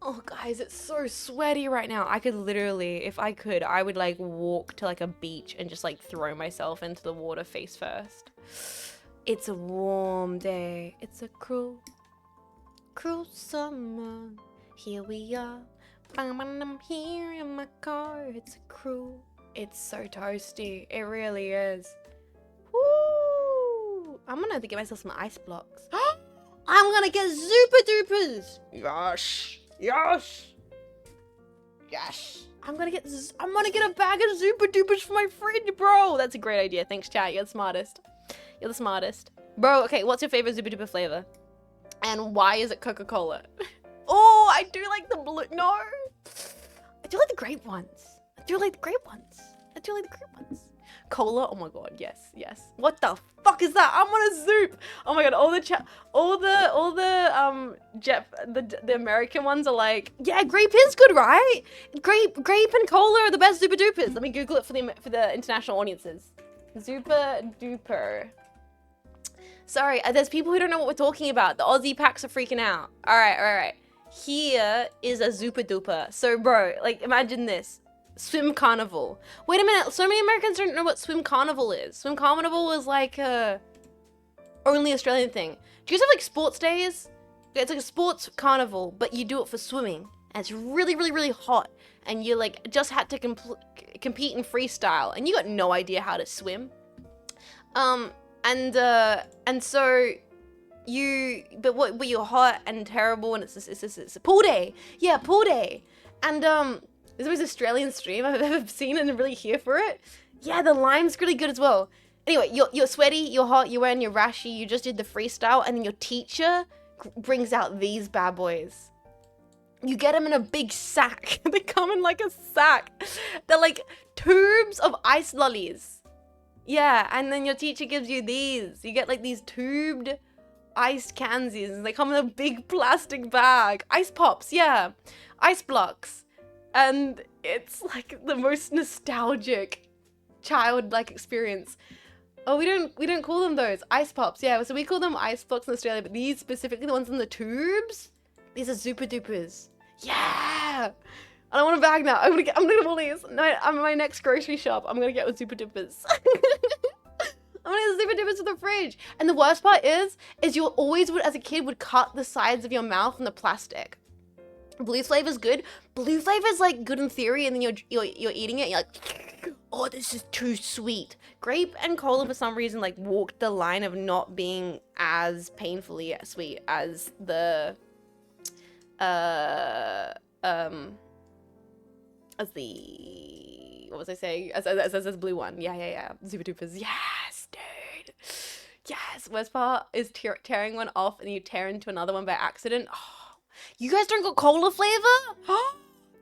[SPEAKER 1] Oh, guys, it's so sweaty right now. I could literally, if I could, I would like walk to like a beach and just like throw myself into the water face first. It's a warm day. It's a cruel summer. Here we are. I'm here in my car. It's so toasty. It really is. Woo! I'm gonna have to get myself some ice blocks. I'm gonna get super dupers. Yes. I'm gonna get a bag of super dupers for my fridge, bro. That's a great idea. Thanks, chat. You're the smartest. Bro, okay, what's your favorite super duper flavor? And why is it Coca-Cola? Oh, I do like the blue. No. I do like the grape ones. Cola, oh my god, yes. What the fuck is that? I'm on a Zoop. Oh my god, all the American ones are like, yeah, grape is good, right? Grape and cola are the best super dupers. Let me Google it for the international audiences. Super duper. Sorry, there's people who don't know what we're talking about. The Aussie packs are freaking out. All right. Here is a super duper. So, bro, like, imagine this. Swim Carnival. Wait a minute, so many Americans don't know what Swim Carnival is. Swim Carnival is like a only Australian thing. Do you guys have like sports days? It's like a sports carnival, but you do it for swimming. And it's really, really, really hot. And you like just had to compete in freestyle, and you got no idea how to swim. And so but you're hot and terrible, and it's a pool day. Yeah, pool day. And this is the most Australian stream I've ever seen, and I'm really here for it. Yeah, the lime's really good as well. Anyway, you're sweaty, you're hot, you're wearing your rashy, you just did the freestyle, and then your teacher brings out these bad boys. You get them in a big sack. They come in like a sack. They're like tubes of ice lollies. Yeah, and then your teacher gives you these. You get like these tubed iced cansies, and they come in a big plastic bag. Ice pops, yeah. Ice blocks. And it's like the most nostalgic childlike experience. Oh, we don't call them those. Ice pops, yeah. So we call them ice blocks in Australia, but these specifically, the ones in the tubes, these are super dupers. Yeah! I don't want a bag now. I'm gonna get all these. No, I'm my next grocery shop. I'm gonna get with super dupers. I'm gonna get super dupers to the fridge. And the worst part is you always would, as a kid, would cut the sides of your mouth from the plastic. Blue flavor's good. Blue flavor's like good in theory, and then you're eating it, and you're like, oh, this is too sweet. Grape and cola for some reason like walked the line of not being as painfully sweet as the as the, what was I saying? As the blue one. Yeah. Super dupers. Yes, dude. Yes. Worst part is tearing one off and you tear into another one by accident. Oh, you guys don't got cola flavor?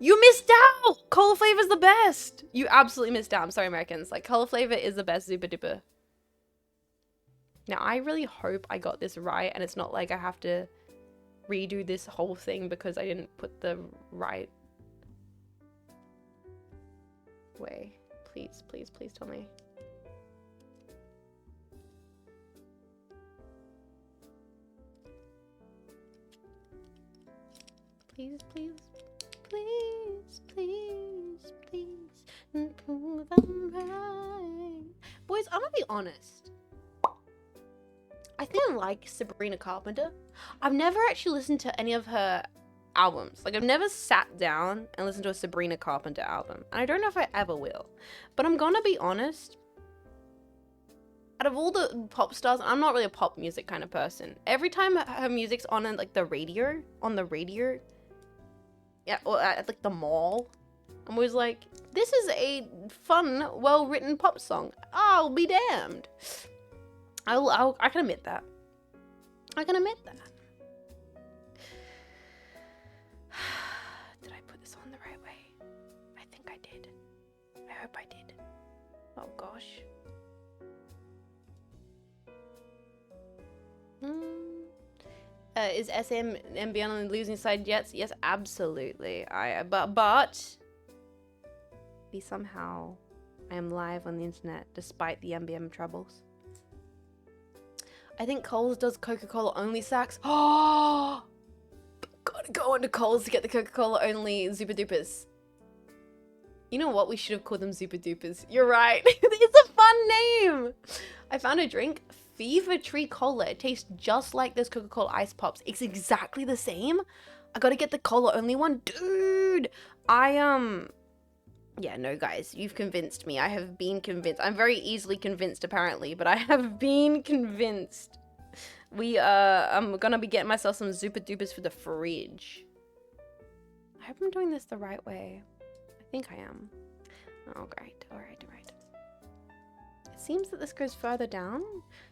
[SPEAKER 1] You missed out. Cola flavor's the best. You absolutely missed out. I'm sorry, Americans. Like, cola flavor is the best super duper. Now, I really hope I got this right and it's not like I have to redo this whole thing because I didn't put the right way. Please tell me. Please prove I'm right. Boys, I'm gonna be honest. I think I like Sabrina Carpenter. I've never actually listened to any of her albums. Like, I've never sat down and listened to a Sabrina Carpenter album. And I don't know if I ever will. But I'm gonna be honest. Out of all the pop stars, I'm not really a pop music kind of person. Every time her music's on like the radio, yeah, or at like the mall, I'm always like, this is a fun, well-written pop song. I'll be damned. I can admit that. I can admit that. Did I put this on the right way? I think I did. I hope I did. Oh gosh. Is SM and Beyond on the losing side yet? Yes, absolutely. But somehow I am live on the internet despite the MBM troubles. I think Coles does Coca-Cola only sacks. Oh, gotta go onto Coles to get the Coca-Cola only Super Dupers. You know what? We should have called them Super Dupers. You're right. It's a fun name. I found a drink, Fever Tree Cola. It tastes just like those Coca-Cola Ice Pops. It's exactly the same. I gotta get the cola only one. Dude, yeah, no, guys, you've convinced me. I have been convinced. I'm very easily convinced, apparently, but I have been convinced. I'm gonna be getting myself some Super Dupers for the fridge. I hope I'm doing this the right way. I think I am. Oh, great. All right. It seems that this goes further down.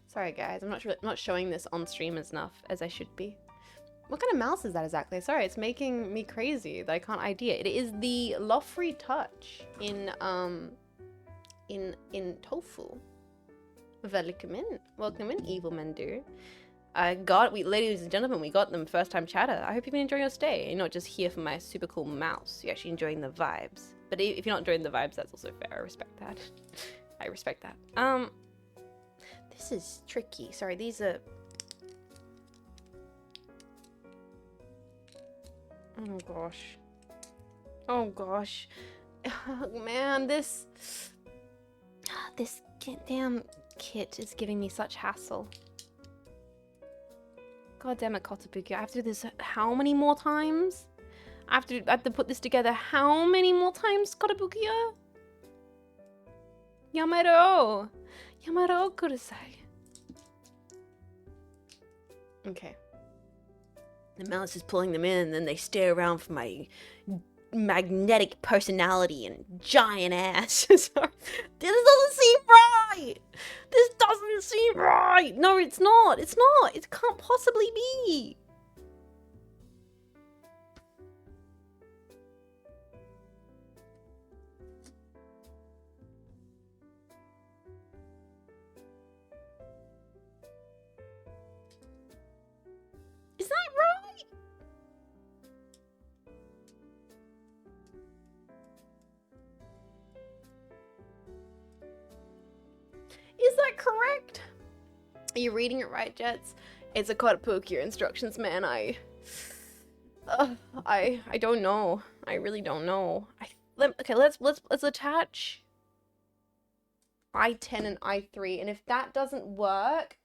[SPEAKER 1] Sorry, guys. I'm not showing this on stream enough as I should be. What kind of mouse is that exactly? Sorry, it's making me crazy that I can't ID it. It is the Lofree Touch in Tofu. Welcome in, Evil Mendu. Ladies and gentlemen, we got them first time chatter. I hope you've been enjoying your stay. You're not just here for my super cool mouse. You're actually enjoying the vibes. But if you're not enjoying the vibes, that's also fair. I respect that. I respect that. This is tricky. Sorry, these are... Oh gosh. Oh, man, this damn kit is giving me such hassle. God damn it, Kotobukiya. I have to do this how many more times? I have to put this together how many more times, Kotobukiya? Yamero kudasai. Okay. The mouse is pulling them in, and then they stare around for my magnetic personality and giant ass. This doesn't seem right! This doesn't seem right! No, it's not! It's not! It can't possibly be! Is that right? Is that correct? Are you reading it right, Jets? It's a Kotobukiya instructions, man. I don't know. I really don't know. Okay, let's attach I-10 and I-3, and if that doesn't work,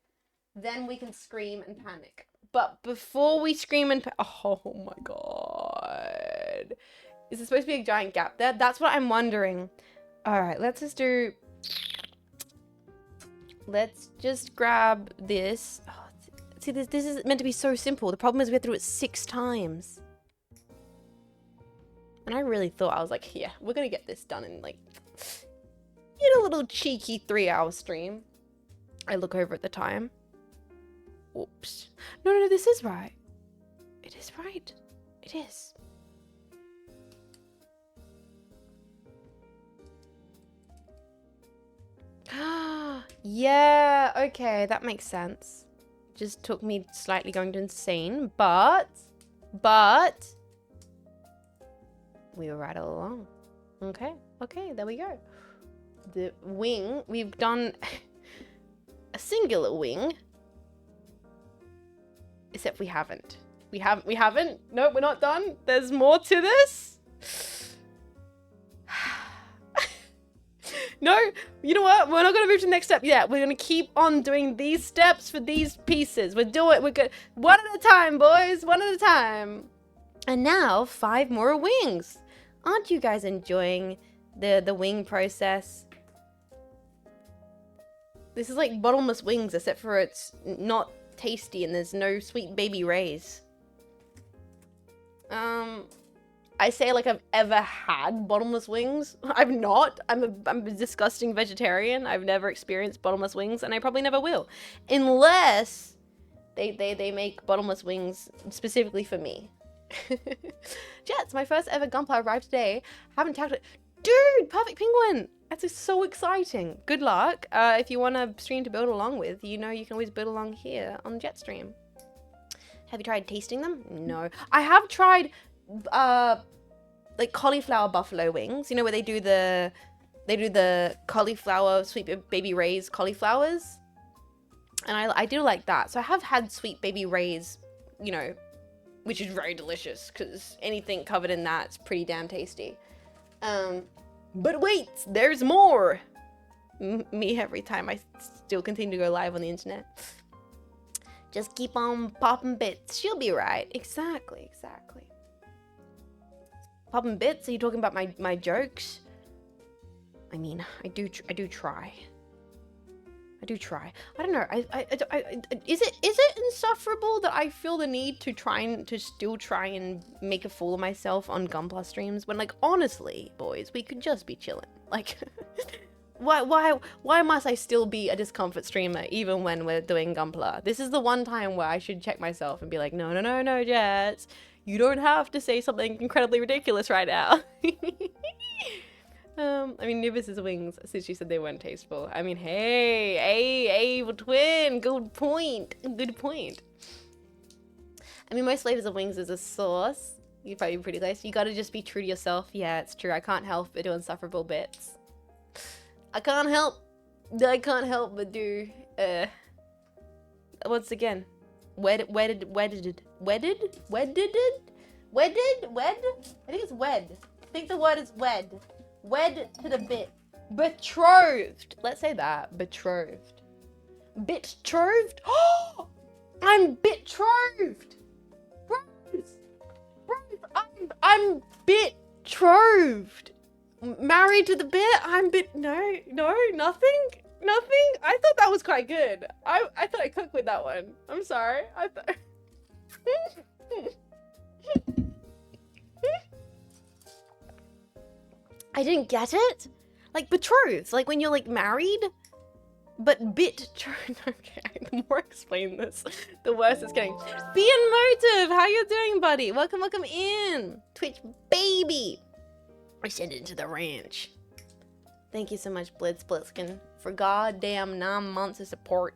[SPEAKER 1] then we can scream and panic. But before we scream and oh my god. Is there supposed to be a giant gap there? That's what I'm wondering. Alright, let's just grab this. Oh, see, this is meant to be so simple. The problem is we have to do it 6 times. And I really thought, I was like, yeah, we're gonna get this done in like, a little cheeky 3-hour stream. I look over at the time. Oops. No, this is right. It is right. It is. Yeah, okay, that makes sense. Just took me slightly going to insane, but we were right all along. Okay, there we go. The wing, we've done a singular wing. Except we haven't. We haven't. Nope, we're not done. There's more to this. No, you know what? We're not going to move to the next step yet. We're going to keep on doing these steps for these pieces. We're good. One at a time, boys. One at a time. And now 5 more wings. Aren't you guys enjoying the wing process? This is like bottomless wings, except for it's not tasty and there's no sweet baby rays. I say like I've ever had bottomless wings. I've not. I'm a disgusting vegetarian. I've never experienced bottomless wings, and I probably never will, unless they make bottomless wings specifically for me. Jets, my first ever Gunpla arrived today. Haven't tagged it. Dude, perfect penguin. That's so exciting. Good luck. If you want a stream to build along with, you know you can always build along here on Jetstream. Have you tried tasting them? No. I have tried like cauliflower buffalo wings. You know where they do the cauliflower sweet baby rays cauliflowers, and I do like that. So I have had sweet baby rays, you know, which is very delicious because anything covered in that's pretty damn tasty. But wait, there's more. Me every time I still continue to go live on the internet. Just keep on popping bits. She'll be right. Exactly. Popping bits? Are you talking about my jokes? I mean, I do try. I don't know. Is it insufferable that I feel the need to still try and make a fool of myself on Gunpla streams when, like, honestly, boys, we could just be chilling. Like, why must I still be a discomfort streamer even when we're doing Gunpla? This is the one time where I should check myself and be like, no, Jets, you don't have to say something incredibly ridiculous right now. I mean, Anubis' wings, since you said they weren't tasteful. I mean, hey, evil twin, good point. I mean, most flavors of wings is a sauce. You'd probably be pretty close. You gotta just be true to yourself. Yeah, it's true. I can't help but do insufferable bits. I can't help but do, once again, wedded? I think it's wed. I think the word is wed. Wed to the bit. Betrothed. Let's say that. Betrothed. Betrothed? Oh! I'm betrothed! Rose! Rose, I'm betrothed! Married to the bit? I'm no, nothing? Nothing? I thought that was quite good. I thought I cooked with that one. I'm sorry. I thought... I didn't get it. Like betrothed, like when you're like married, but betrothed. Okay, the more I explain this, the worse it's getting. Be in motive. How you doing, buddy? Welcome in. Twitch baby. I send it into the ranch. Thank you so much, Blitz Blitzkin, for goddamn 9 months of support.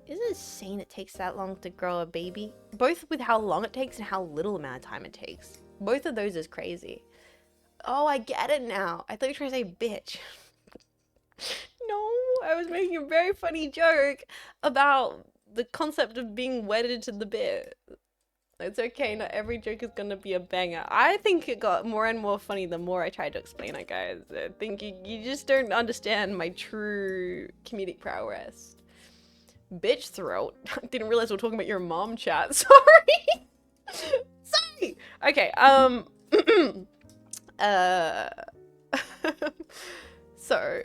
[SPEAKER 1] Isn't it insane it takes that long to grow a baby? Both with how long it takes and how little amount of time it takes. Both of those is crazy. Oh, I get it now. I thought you were trying to say bitch. No, I was making a very funny joke about the concept of being wedded to the bit. It's okay, not every joke is gonna be a banger. I think it got more and more funny the more I tried to explain it, guys. I think you just don't understand my true comedic prowess. Bitch throat. Didn't realize we were talking about your mom, chat. Sorry. Sorry. Okay, so, sorry.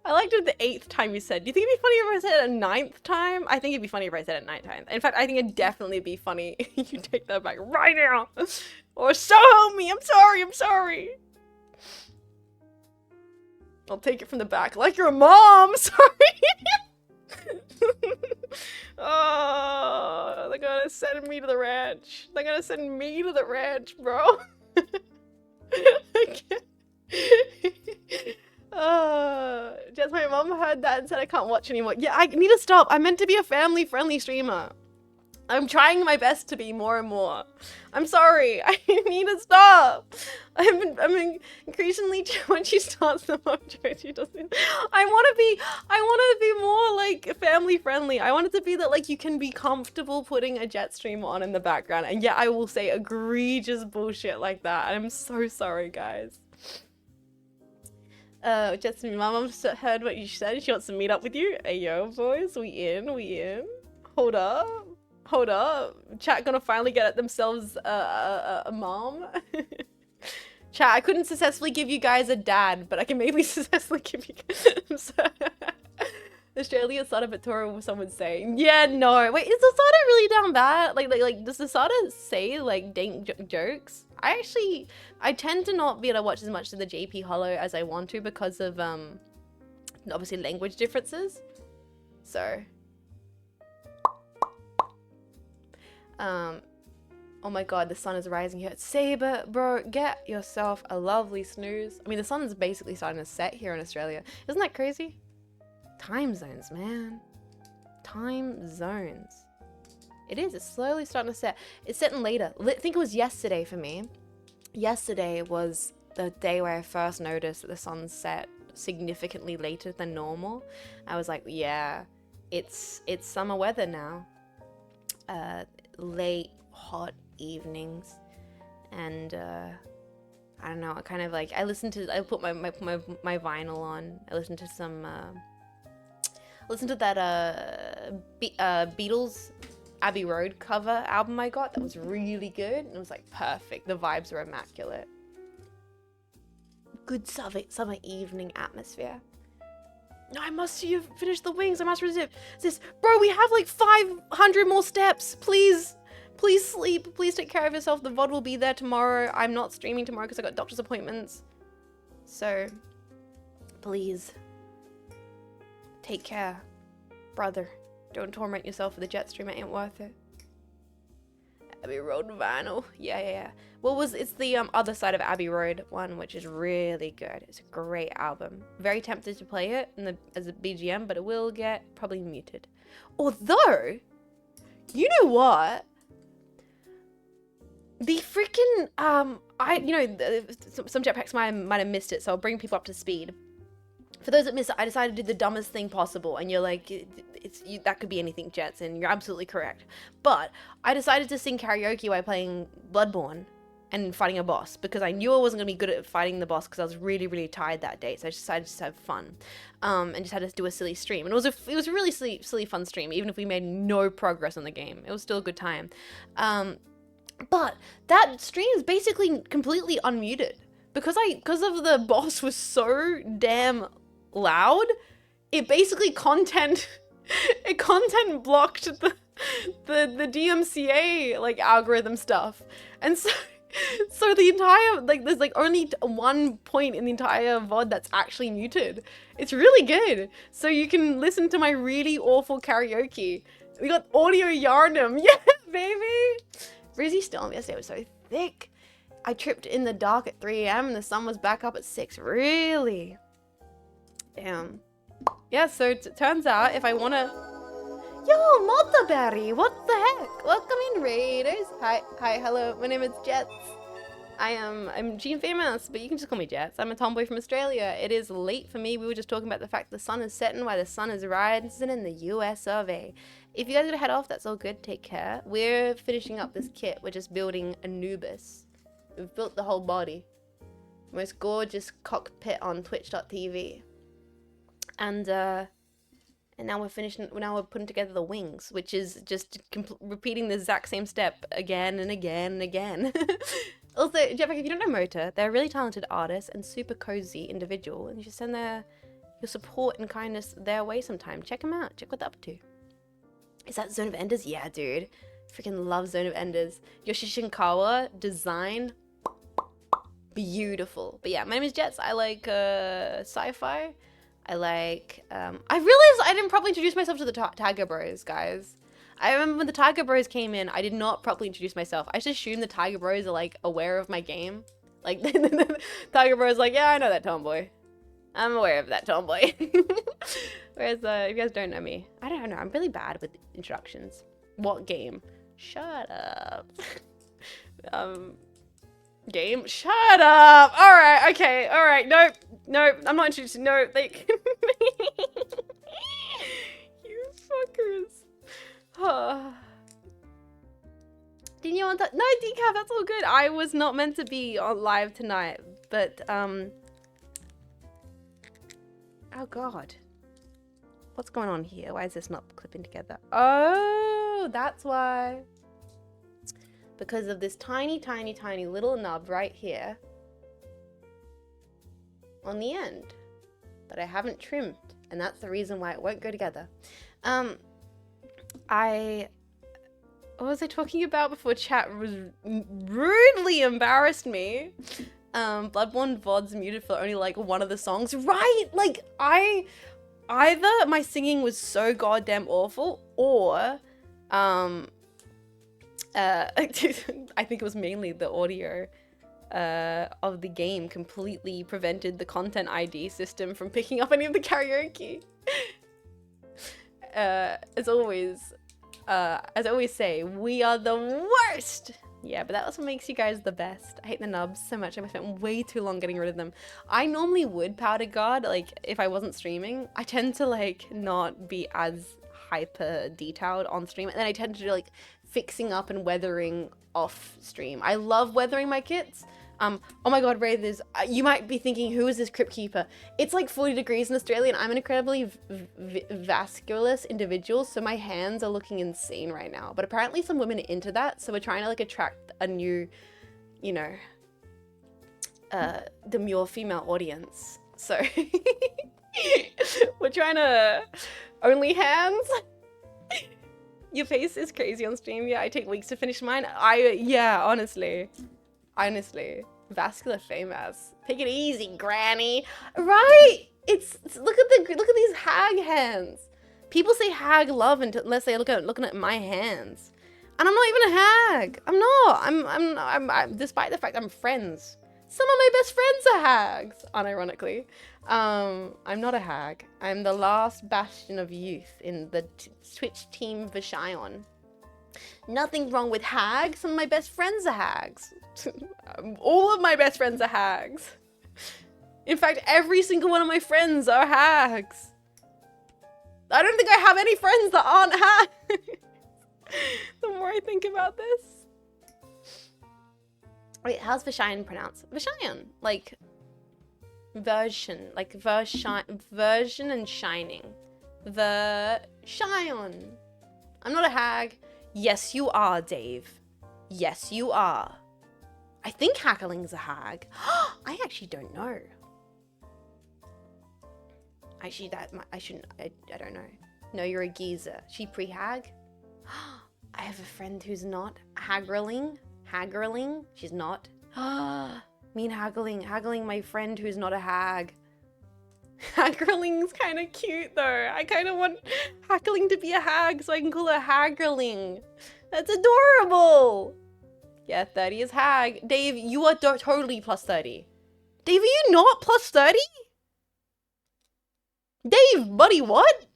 [SPEAKER 1] I liked it the 8th time you said. Do you think it'd be funny if I said it a 9th time? I think it'd be funny if I said it 9 times. In fact, I think it'd definitely be funny if you take that back right now. Or so help me. I'm sorry. I'll take it from the back like your mom. Sorry. Oh, they're gonna send me to the ranch. They're gonna send me to the ranch, bro. I can't. Just my mom heard that and said I can't watch anymore. Yeah, I need to stop. I'm meant to be a family-friendly streamer. I'm trying my best to be more and more. I'm sorry. I need to stop. I'm increasingly when she starts the mojo, she doesn't. I want to be more like family friendly. I want it to be that like you can be comfortable putting a jet stream on in the background, and yet I will say egregious bullshit like that. I'm so sorry, guys. Just my mom heard what you said. She wants to meet up with you. Hey yo, boys, we in. Hold up. Chat gonna finally get at themselves a mom. Chat, I couldn't successfully give you guys a dad, but I can maybe successfully give you guys Australia Sada Victoria, some would say. Yeah, no. Wait, is the Sada really down bad? Like does the Sada say like dank jokes? I tend to not be able to watch as much of the JP Hollow as I want to because of obviously language differences. So oh my god, the sun is rising here. Saber, bro, get yourself a lovely snooze. I mean, the sun's basically starting to set here in Australia. Isn't that crazy? Time zones, man. Time zones. It is. It's slowly starting to set. It's setting later. I think it was yesterday for me. Yesterday was the day where I first noticed that the sun set significantly later than normal. I was like, yeah, it's summer weather now. Late, hot evenings, and I don't know. I kind of like I put my vinyl on. I listened to some that Beatles Abbey Road cover album I got. That was really good. And it was like perfect. The vibes were immaculate. Good summer evening atmosphere. No, I must see you finish the wings. I must resist this. Bro, we have like 500 more steps. Please sleep. Please take care of yourself. The VOD will be there tomorrow. I'm not streaming tomorrow because I got doctor's appointments. So, please, take care. Brother, don't torment yourself with a jet stream. It ain't worth it. Abbey Road vinyl. Yeah. Well, it's the other side of Abbey Road one, which is really good. It's a great album. Very tempted to play it as a BGM, but it will get probably muted. Although, you know what? The freaking some jetpacks might have missed it, so I'll bring people up to speed. For those that missed it, I decided to do the dumbest thing possible, and you're like, that could be anything, Jets, and you're absolutely correct. But I decided to sing karaoke while playing Bloodborne, and fighting a boss, because I knew I wasn't gonna be good at fighting the boss because I was really, really tired that day. So I decided to just have fun, and just had to do a silly stream. And it was a really silly, fun stream. Even if we made no progress on the game, it was still a good time. But that stream is basically completely unmuted because of the boss was so damn loud. It basically content blocked the DMCA like algorithm stuff, and so the entire, like, there's like only one point in the entire VOD that's actually muted. It's really good. So you can listen to my really awful karaoke. We got audio yarnum. Yeah, baby. Rizzy Storm yesterday was so thick. I tripped in the dark at 3 a.m. and the sun was back up at 6. Really? Damn. Yeah, so it turns out if I want to... Yo, Multiberry, what the heck? Welcome in, Raiders. Hi, hello, my name is Jets. I'm Jean Faymas, but you can just call me Jets. I'm a tomboy from Australia. It is late for me. We were just talking about the fact the sun is setting while the sun is rising in the US of A. If you guys gotta head off, that's all good. Take care. We're finishing up this kit. We're just building Anubis. We've built the whole body. Most gorgeous cockpit on twitch.tv. And now we're finishing. Now we're putting together the wings, which is just repeating the exact same step again and again and again. Also, Jeff, if you don't know Mota, they're a really talented artist and super cozy individual, and you should send your support and kindness their way sometime. Check them out. Check what they're up to. Is that Zone of Enders? Yeah, dude. Freaking love Zone of Enders. Yoshi Shinkawa design, beautiful. But yeah, my name is Jets. I like sci-fi. I like, I realized I didn't properly introduce myself to the Tiger Bros, guys. I remember when the Tiger Bros came in, I did not properly introduce myself. I just assumed the Tiger Bros are, like, aware of my game. Like, the Tiger Bros like, yeah, I know that tomboy. I'm aware of that tomboy. Whereas, if you guys don't know me, I don't know, I'm really bad with introductions. What game? Shut up. Game? Shut up! Alright, okay, alright, nope, I'm not introducing, no, like... You fuckers. Didn't you want that? No, Decaf, that's all good. I was not meant to be on live tonight, but, oh god. What's going on here? Why is this not clipping together? Oh, that's why. Because of this tiny little nub right here on the end that I haven't trimmed, and that's the reason why it won't go together. What was I talking about before chat rudely embarrassed me? Bloodborne VOD's muted for only like one of the songs, right? Like either my singing was so goddamn awful, or I think it was mainly the audio of the game completely prevented the content ID system from picking up any of the karaoke. As I always say, we are the worst. Yeah, but that's what makes you guys the best. I hate the nubs so much. I spent way too long getting rid of them. I normally would powder guard, like, if I wasn't streaming. I tend to, like, not be as hyper detailed on stream, and then I tend to do, like, fixing up and weathering off stream. I love weathering my kits. Oh my god, Ray, you might be thinking, who is this Crypt Keeper? It's like 40 degrees in Australia, and I'm an incredibly vasculous individual, so my hands are looking insane right now. But apparently some women are into that, so we're trying to, like, attract a new, you know, demure female audience. So, we're trying to... Only hands? Your face is crazy on stream. Yeah, I take weeks to finish mine. Yeah, honestly, vascular famous. Take it easy, granny. Right? It's look at these hag hands. People say hag love unless they looking at my hands, and I'm not even a hag. I'm not. I'm despite the fact I'm friends. Some of my best friends are hags, unironically. I'm not a hag. I'm the last bastion of youth in the Twitch team Vishayon. Nothing wrong with hags. Some of my best friends are hags. All of my best friends are hags. In fact, every single one of my friends are hags. I don't think I have any friends that aren't hags. The more I think about this. Wait, how's Vishayan pronounced? Vishayan, like version, like version and shining. Vishayan. I'm not a hag. Yes, you are, Dave. Yes, you are. I think Hackling's a hag. I actually don't know. Actually, I shouldn't. I don't know. No, you're a geezer. She pre-hag? I have a friend who's not. Haggling? She's not. Mean haggling my friend who's not a hag. Haggerling's kind of cute though. I kind of want Hackling to be a hag so I can call her Haggerling. That's adorable. Yeah, 30 is hag. Dave, you are totally plus 30. Dave, are you not plus 30? Dave, buddy, what?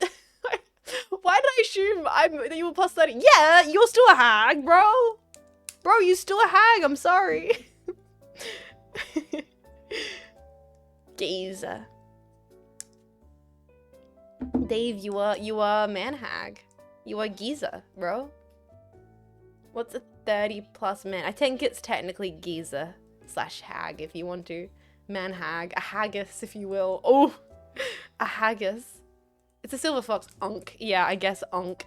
[SPEAKER 1] Why did I assume that you were plus 30? Yeah, you're still a hag, bro. Bro, you're still a hag. I'm sorry. Gazer. Dave, you are man hag. You are geezer, bro. What's a 30 plus man? I think it's technically geezer / hag if you want to. Man hag, a haggis if you will. Oh, a haggis. It's a silver fox. Unk. Yeah, I guess unk.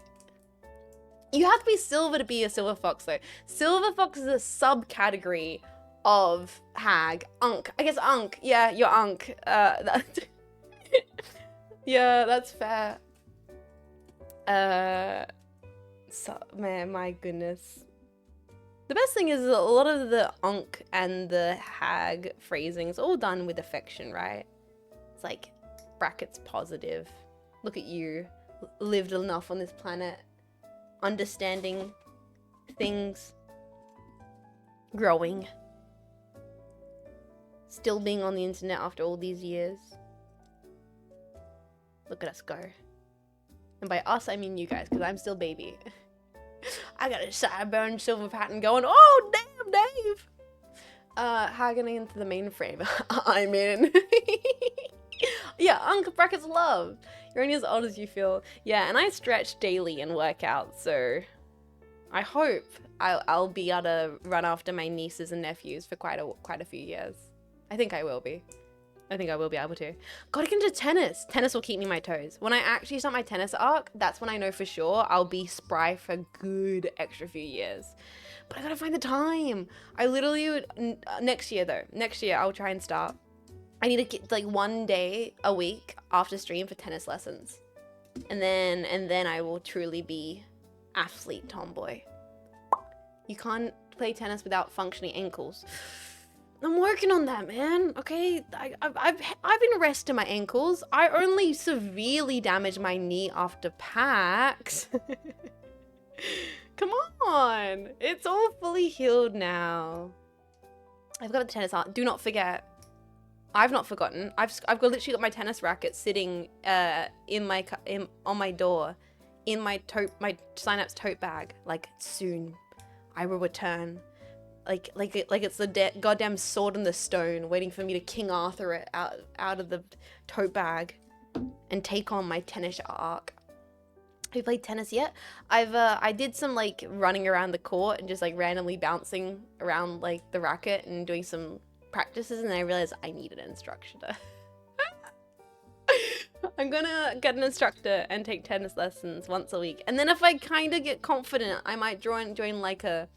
[SPEAKER 1] You have to be silver to be a silver fox though. Silver fox is a subcategory of hag. Unk. I guess unk. Yeah, you're unk. Yeah, that's fair. So, man, my goodness. The best thing is a lot of the unk and the hag phrasing is all done with affection, right? It's like brackets positive. Look at you, lived enough on this planet, understanding things, growing, still being on the internet after all these years. Look at us go. And by us, I mean you guys, because I'm still baby. I got a sideburn silver pattern going. Oh, damn, Dave! Haggling into the mainframe. I'm in. Yeah, unk brackets love. You're only as old as you feel. Yeah, and I stretch daily and work out, so I hope I'll be able to run after my nieces and nephews for quite a few years. I think I will be. I think I will be able to. Gotta get into tennis. Tennis will keep me on my toes. When I actually start my tennis arc, that's when I know for sure I'll be spry for a good extra few years. But I gotta find the time. I literally would, next year though. Next year I'll try and start. I need to get like 1 day a week after stream for tennis lessons. And then I will truly be athlete tomboy. You can't play tennis without functioning ankles. I'm working on that, man. Okay, I've been resting my ankles. I only severely damaged my knee after PAX. Come on, it's all fully healed now. I've got the tennis art. Do not forget. I've not forgotten. I've literally got my tennis racket sitting on my door, in my Cynapse tote bag. Like soon, I will return. Like it's the goddamn sword in the stone, waiting for me to King Arthur it out of the tote bag, and take on my tennis arc. Have you played tennis yet? I did some like running around the court and just like randomly bouncing around like the racket and doing some practices, and then I realized I needed an instructor. I'm gonna get an instructor and take tennis lessons once a week, and then if I kind of get confident, I might join like a.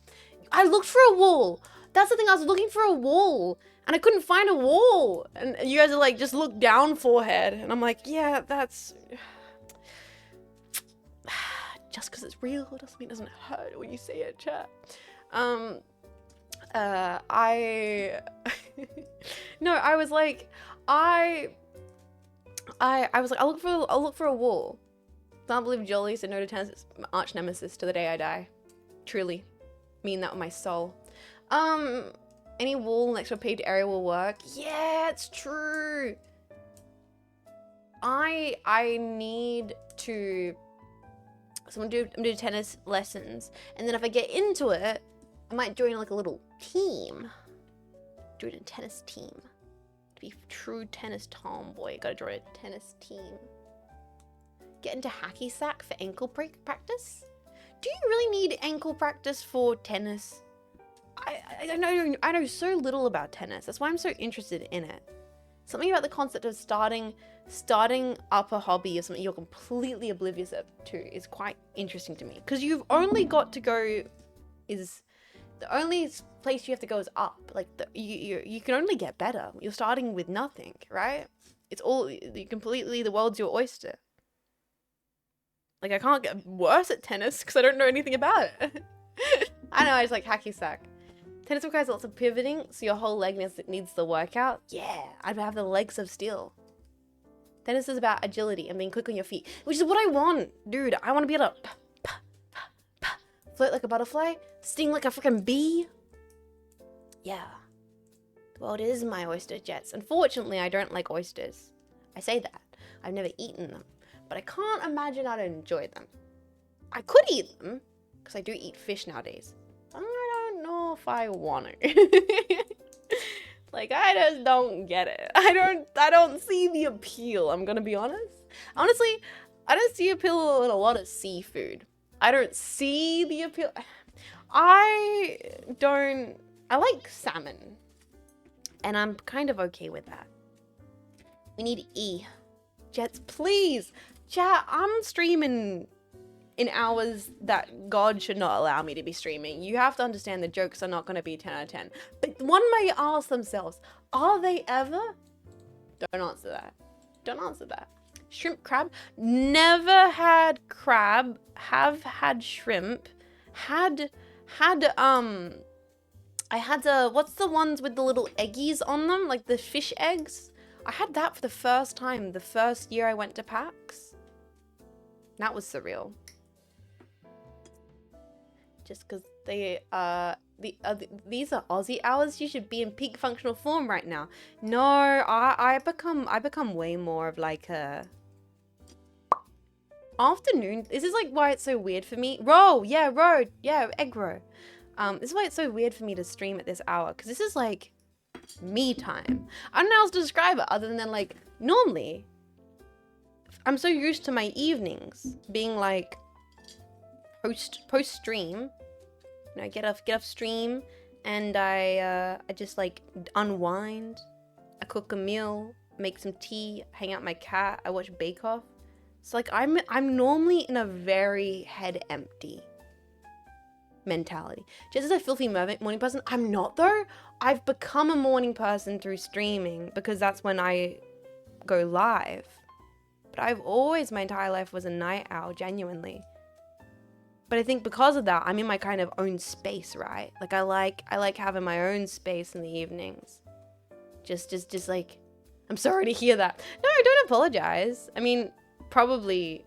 [SPEAKER 1] I looked for a wall. That's the thing. I was looking for a wall and I couldn't find a wall. And you guys are like, just look down, forehead. And I'm like, yeah, that's just because it's real doesn't mean it doesn't hurt when you say it, chat. No, I was like, I was like, I'll look for a wall. Can't believe Jolie said no to tennis. It's my arch nemesis to the day I die. Truly. Mean that with my soul. Any wall next to a paved area will work. Yeah, it's true. I need to. So I'm gonna do tennis lessons, and then if I get into it, I might join like a little team. Join a tennis team. To be true tennis tomboy, gotta join a tennis team. Get into hacky sack for ankle break practice. Do you really need ankle practice for tennis? I know so little about tennis. That's why I'm so interested in it. Something about the concept of starting up a hobby or something you're completely oblivious to is quite interesting to me. Because you've only got to go the only place you have to go is up. Like you can only get better. You're starting with nothing, right? It's all the world's your oyster. Like I can't get worse at tennis because I don't know anything about it. I know, I just like hacky sack. Tennis requires lots of pivoting, so your whole leg needs the workout. Yeah, I'd have the legs of steel. Tennis is about agility and being quick on your feet, which is what I want, dude. I want to be able to float like a butterfly, sting like a freaking bee. Yeah, the world is my oyster, Jets. Unfortunately, I don't like oysters. I say that. I've never eaten them, but I can't imagine I'd enjoy them. I could eat them, because I do eat fish nowadays. I don't know if I want to. Like, I just don't get it. I don't see the appeal, I'm gonna be honest. Honestly, I don't see appeal in a lot of seafood. I don't see the appeal. I like salmon. And I'm kind of okay with that. We need E. Jets, please. Chat, I'm streaming in hours that God should not allow me to be streaming. You have to understand the jokes are not going to be 10 out of 10. But one may ask themselves, are they ever? Don't answer that. Don't answer that. Shrimp crab. Never had crab. Have had shrimp. I had what's the ones with the little eggies on them? Like the fish eggs? I had that for the first time the first year I went to PAX. That was surreal. Just because these are Aussie hours, you should be in peak functional form right now. No, I become way more of like a afternoon. This is like why it's so weird for me. Egg row. This is why it's so weird for me to stream at this hour, because this is like me time. I don't know how else to describe it other than like normally I'm so used to my evenings being like post stream. You know, I get off stream and I just like unwind. I cook a meal, make some tea, hang out with my cat, I watch Bake Off. So like I'm normally in a very head empty mentality. Just as a filthy morning person, I'm not though. I've become a morning person through streaming because that's when I go live. But I've always, my entire life was a night owl, genuinely. But I think because of that, I'm in my kind of own space, right? Like I like having my own space in the evenings. Just like, I'm sorry to hear that. No, don't apologize. I mean, probably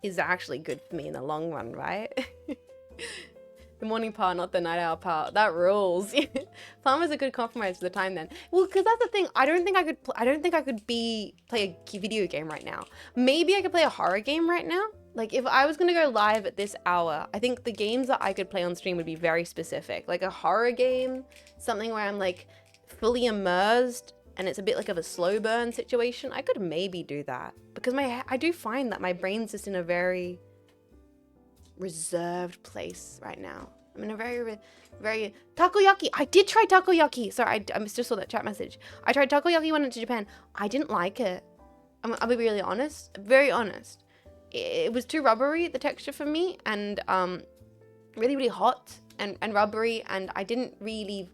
[SPEAKER 1] is actually good for me in the long run, right? The morning part, not the night owl part. That rules. Farm is a good compromise for the time then. Well, because that's the thing. I don't think I could play a video game right now. Maybe I could play a horror game right now. Like if I was gonna go live at this hour, I think the games that I could play on stream would be very specific. Like a horror game, something where I'm like fully immersed and it's a bit like of a slow burn situation. I could maybe do that because I do find that my brain's just in a very reserved place right now. I'm in a very takoyaki. I did try takoyaki. Sorry, I just saw that chat message. I tried takoyaki when I went to Japan. I didn't like it. I'll be really honest. Very honest. It was too rubbery, the texture for me, and really hot and rubbery, and I didn't really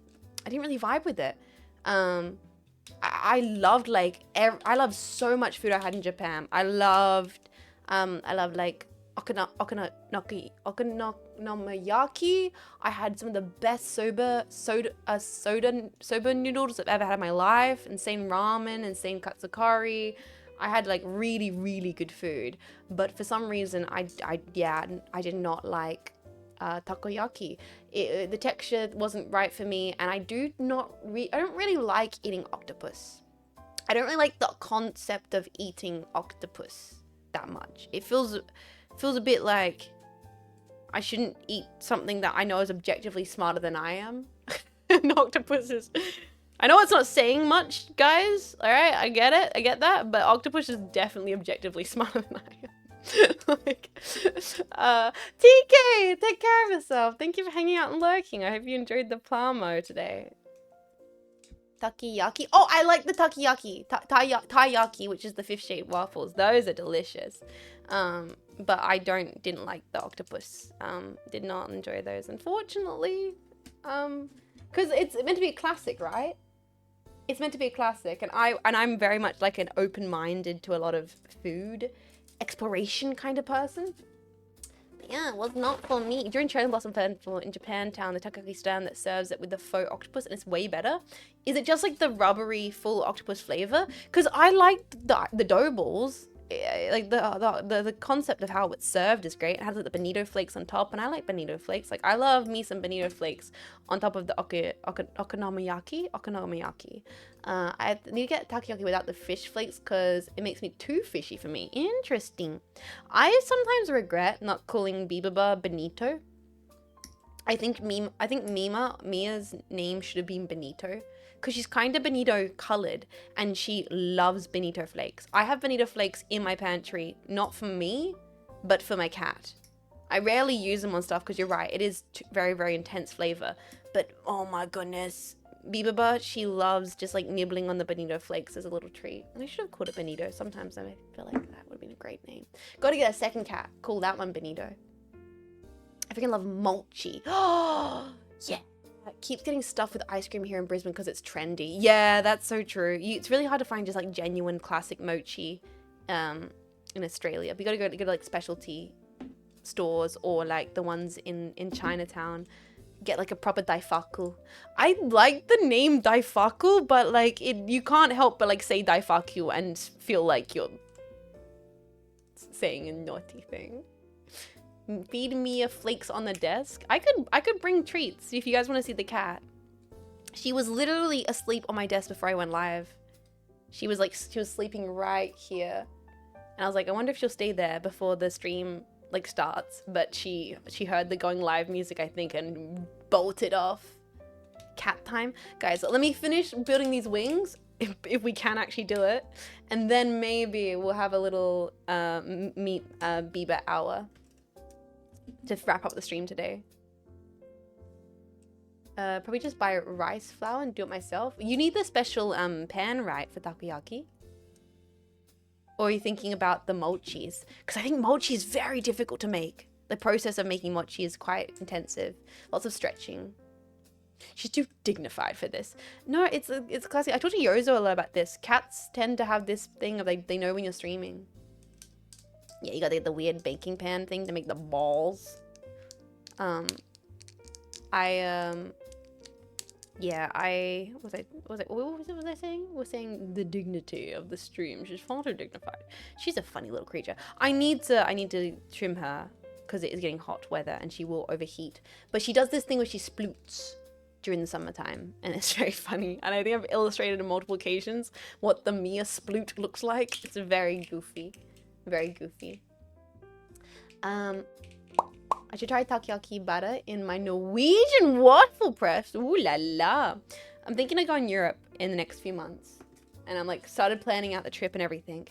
[SPEAKER 1] vibe with it. I loved I loved so much food I had in Japan. I loved like okonomiyaki. I had some of the best soba noodles I've ever had in my life. Insane ramen, insane katsukari. I had like really good food, but for some reason I did not like takoyaki. The texture wasn't right for me, and I don't really like eating octopus. I don't really like the concept of eating octopus that much. It feels a bit like I shouldn't eat something that I know is objectively smarter than I am. And octopus is... I know it's not saying much, guys. All right, I get it. I get that. But octopus is definitely objectively smarter than I am. Like, TK, take care of yourself. Thank you for hanging out and lurking. I hope you enjoyed the plamo today. Takoyaki. Oh, I like the takoyaki. Taiyaki, which is the fish-shaped waffles. Those are delicious. But I didn't like the octopus. Did not enjoy those, unfortunately. Because it's meant to be a classic, right? It's meant to be a classic, and I'm very much like an open-minded to a lot of food exploration kind of person. But yeah, it was not for me. During Cherry Blossom Festival in Japantown, the takoyaki stand that serves it with the faux octopus, and it's way better. Is it just like the rubbery full octopus flavor? Because I liked the dough balls. Like the concept of how it's served is great. It has like the bonito flakes on top, and I like bonito flakes. Like I love me some bonito flakes on top of the okonomiyaki. I need to get takoyaki without the fish flakes because it makes me too fishy for me. Interesting. I sometimes regret not calling bibimbap bonito. I think Mia's name should have been Benito. Because she's kind of bonito colored and she loves bonito flakes. I have bonito flakes in my pantry, not for me, but for my cat. I rarely use them on stuff because you're right, it is very, very intense flavor. But oh my goodness, Bibiba, she loves just like nibbling on the bonito flakes as a little treat. And I should have called it Bonito. Sometimes I feel like that would have been a great name. Gotta get a second cat. Call that one Bonito. I freaking love Mochi. Oh, yeah. Keeps getting stuff with ice cream here in Brisbane because it's trendy. Yeah, that's so true. It's really hard to find just like genuine classic mochi in Australia. But you gotta go to like specialty stores or like the ones in Chinatown. Get like a proper daifaku. I like the name daifaku, but like you can't help but like say daifaku and feel like you're saying a naughty thing. Feed me a flakes on the desk. I could bring treats if you guys want to see the cat. She was literally asleep on my desk before I went live. She was sleeping right here. And I was like, I wonder if she'll stay there before the stream like starts. But she heard the going live music, I think, and bolted off. Cat time. Guys, let me finish building these wings if we can actually do it. And then maybe we'll have a little meet Biba hour to wrap up the stream today. Probably just buy rice flour and do it myself. You need the special pan, right, for takoyaki? Or are you thinking about the mochis? Because I think mochi is very difficult to make. The process of making mochi is quite intensive. Lots of stretching. She's too dignified for this. No, it's classic. I talked to Yozo a lot about this. Cats tend to have this thing of they know when you're streaming. Yeah, you gotta get the weird baking pan thing to make the balls. What was I saying? We're saying the dignity of the stream. She's far too dignified. She's a funny little creature. I need to trim her because it is getting hot weather and she will overheat. But she does this thing where she sploots during the summertime, and it's very funny. And I think I've illustrated on multiple occasions what the Mia sploot looks like. It's very goofy. Very goofy. I should try takoyaki butter in my Norwegian waffle press. Ooh la la. I'm thinking of going to Europe in the next few months. And I'm like started planning out the trip and everything.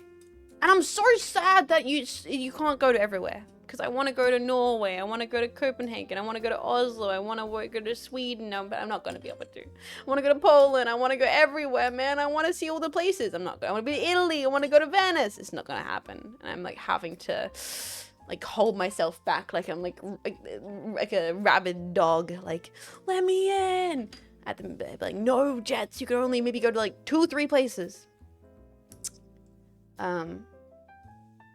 [SPEAKER 1] And I'm so sad that you can't go to everywhere. Because I want to go to Norway. I want to go to Copenhagen. I want to go to Oslo. I want to go to Sweden. No, but I'm not going to be able to. I want to go to Poland. I want to go everywhere, man. I want to see all the places. I want to be to Italy. I want to go to Venice. It's not going to happen. And I'm like having to like hold myself back. Like I'm like a rabid dog. Like, let me in. At the like, no, Jets. You can only maybe go to like 2 or 3 places.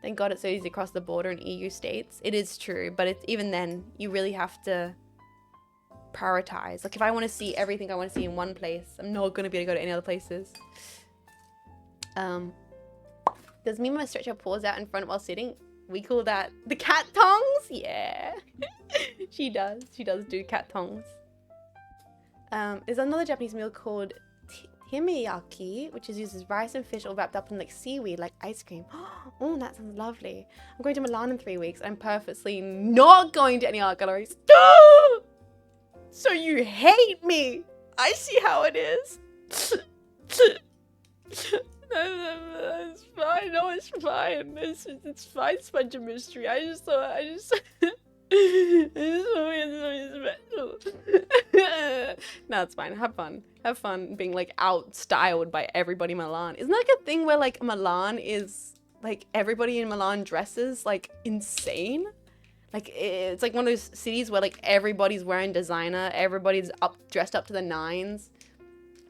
[SPEAKER 1] Thank God it's so easy to cross the border in EU states. It is true, but even then, you really have to prioritize. Like if I want to see everything I want to see in one place, I'm not going to be able to go to any other places. Does Mima stretch her paws out in front while sitting? We call that the cat tongues. Yeah, she does. She does do cat tongues. There's another Japanese meal called himiyaki, which uses rice and fish all wrapped up in like seaweed, like ice cream. Oh, that sounds lovely. I'm going to Milan in 3 weeks. I'm purposely not going to any art galleries. So you hate me. I see how it is. It's fine. No, it's fine. It's fine. Sponge of mystery. I just thought. I just thought it's special. No, it's fine. Have fun. Have fun being like out-styled by everybody in Milan. Isn't that like a thing where like Milan is like everybody in Milan dresses like insane? Like it's like one of those cities where like everybody's wearing designer, everybody's dressed up to the nines.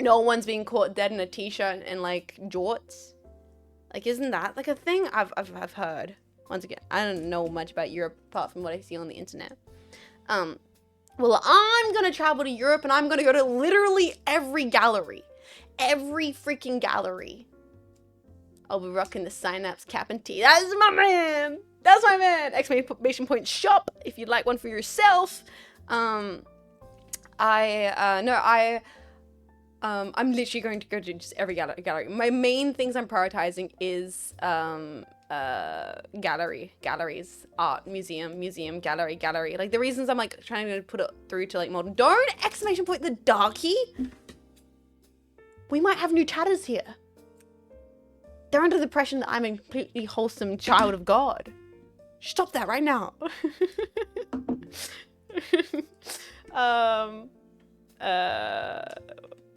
[SPEAKER 1] No one's being caught dead in a t-shirt and like jorts. Like, isn't that like a thing? I've heard. Once again, I don't know much about Europe apart from what I see on the internet. Well, I'm gonna travel to Europe and I'm gonna go to literally every gallery. Every freaking gallery. I'll be rocking the Cynapse cap and tee. That's my man! That's my man! Exclamation point shop if you'd like one for yourself. I'm literally going to go to just every gallery. My main things I'm prioritizing is galleries, art, museum, gallery. Like the reasons I'm like trying to put it through to like modern. Don't exclamation point the darky. We might have new chatters here. They're under the impression that I'm a completely wholesome child of God. Stop that right now.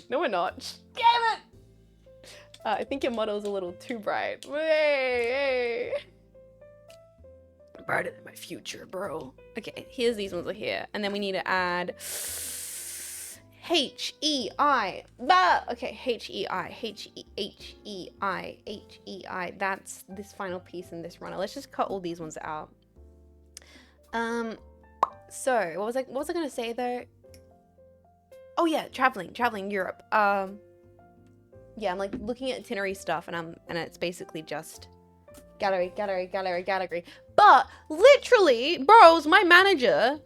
[SPEAKER 1] No, we're not. Damn it! I think your model's a little too bright. Hey. Brighter than my future, bro. Okay, here's these ones are here. And then we need to add H-E-I. Okay, H-E-I. That's this final piece in this runner. Let's just cut all these ones out. So, what was I gonna say though? Oh yeah, traveling Europe. Yeah, I'm like looking at itinerary stuff and it's basically just gallery. But literally, bros, my manager,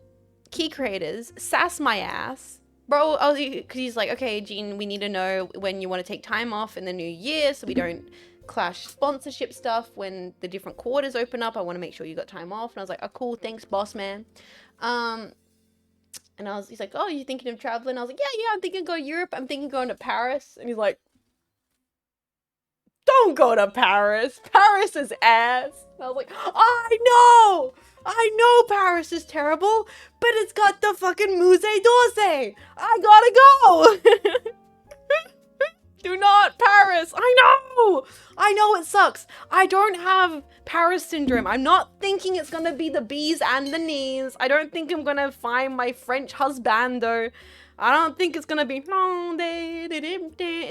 [SPEAKER 1] Key Creators, sass my ass. Bro, because he's like, okay, Jean, we need to know when you want to take time off in the new year so we don't clash sponsorship stuff when the different quarters open up. I want to make sure you got time off. And I was like, oh, cool, thanks, boss man. And he's like, oh, you thinking of traveling? I was like, yeah, I'm thinking of going to Europe. I'm thinking of going to Paris. And he's like, don't go to Paris. Paris is ass. And I was like, I know Paris is terrible, but it's got the fucking Musée d'Orsay. I gotta go. Do not Paris. I know it sucks. I don't have Paris syndrome. I'm not thinking it's gonna be the bees and the knees. I don't think I'm gonna find my French husbando. I don't think it's gonna be it's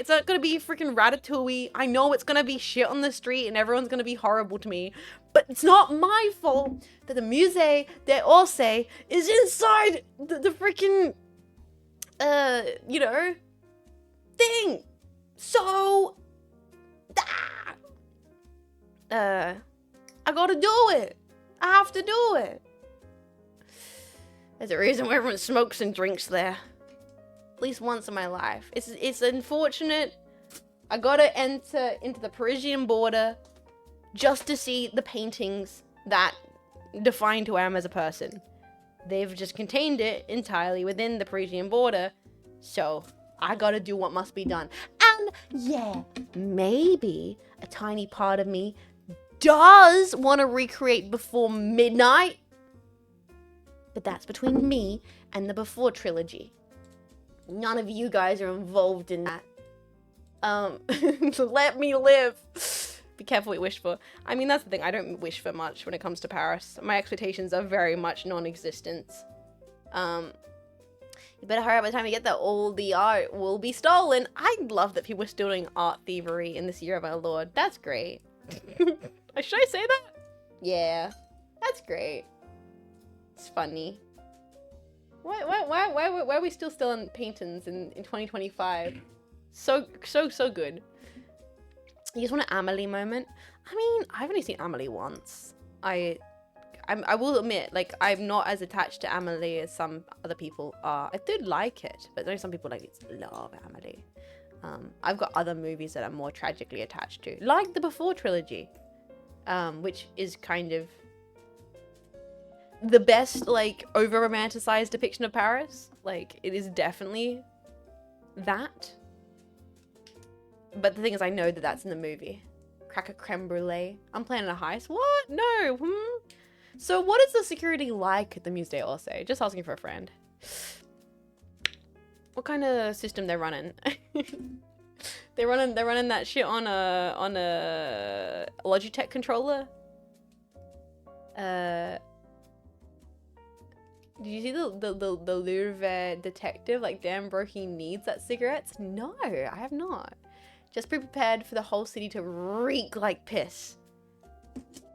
[SPEAKER 1] not gonna be freaking Ratatouille. I know it's gonna be shit on the street and everyone's gonna be horrible to me. But it's not my fault that the Musée d'Orsay is inside the freaking thing. So I gotta do it. I have to do it. There's a reason why everyone smokes and drinks there. At least once in my life. It's unfortunate. I gotta enter into the Parisian border just to see the paintings that define who I am as a person. They've just contained it entirely within the Parisian border. So I gotta do what must be done. And yeah, maybe a tiny part of me does want to recreate Before Midnight. But that's between me and the Before trilogy. None of you guys are involved in that. Let me live. Be careful what you wish for. I mean, that's the thing. I don't wish for much when it comes to Paris. My expectations are very much non-existent. You better hurry up by the time you get there. All the art will be stolen. I love that people are still doing art thievery in this year of our Lord. That's great. Should I say that? Yeah. That's great. It's funny. Why are we still selling paintings in 2025? So good. You just want an Amelie moment? I mean, I've only seen Amelie once. I will admit, like, I'm not as attached to Amelie as some other people are. I did like it, but there are some people like love Amelie. I've got other movies that I'm more tragically attached to, like the Before trilogy, which is kind of the best, like, over-romanticized depiction of Paris. Like, it is definitely that. But the thing is, I know that that's in the movie. Cracker creme brulee. I'm planning a heist. What? No. So what is the security like at the Musée d'Orsay? Just asking for a friend. What kind of system they're running? they're running that shit on a Logitech controller. Did you see the Louvre detective? Like, damn, bro, he needs that cigarettes? No, I have not. Just be prepared for the whole city to reek like piss.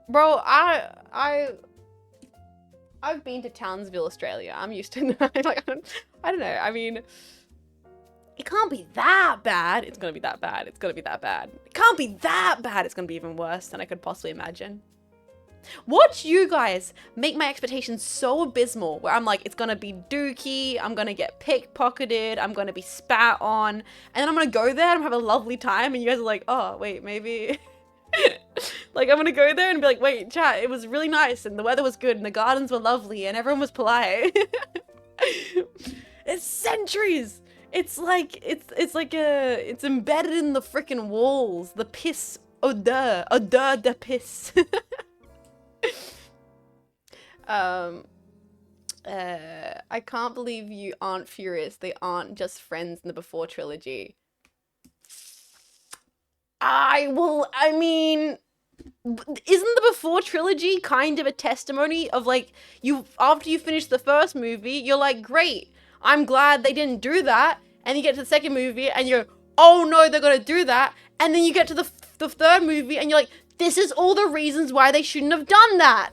[SPEAKER 1] Bro, I've been to Townsville, Australia. I'm used to like, I don't know. I mean, it can't be that bad. It's gonna be that bad. It's gonna be that bad. It can't be that bad. It's gonna be even worse than I could possibly imagine. Watch you guys make my expectations so abysmal where I'm like, it's gonna be dookie, I'm gonna get pickpocketed, I'm gonna be spat on, and then I'm gonna go there and have a lovely time, and you guys are like, oh, wait, maybe... like, I'm gonna go there and be like, wait, chat, it was really nice, and the weather was good, and the gardens were lovely, and everyone was polite. It's centuries! It's like, it's embedded in the freaking walls. The piss odeur de piss. I can't believe you aren't furious. They aren't just friends in the Before trilogy. I mean, isn't the Before trilogy kind of a testimony of like, after you finish the first movie, you're like, great, I'm glad they didn't do that. And you get to the second movie and you're, oh no, they're gonna do that. And then you get to the third movie and you're like, this is all the reasons why they shouldn't have done that.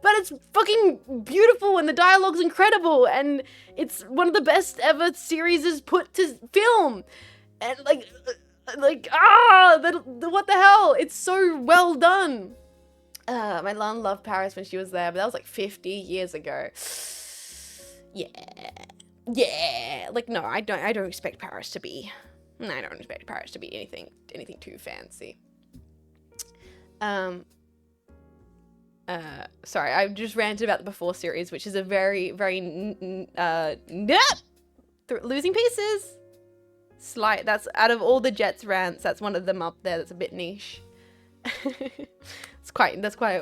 [SPEAKER 1] But it's fucking beautiful and the dialogue's incredible and it's one of the best ever series is put to film. And what the hell? It's so well done. My mom loved Paris when she was there, but that was like 50 years ago. Yeah. Like, no, I don't expect Paris to be anything too fancy. Sorry, I just ranted about the Before series, which is a very, very, losing pieces. Slight, that's, out of all the Jets rants, that's one of them up there that's a bit niche. It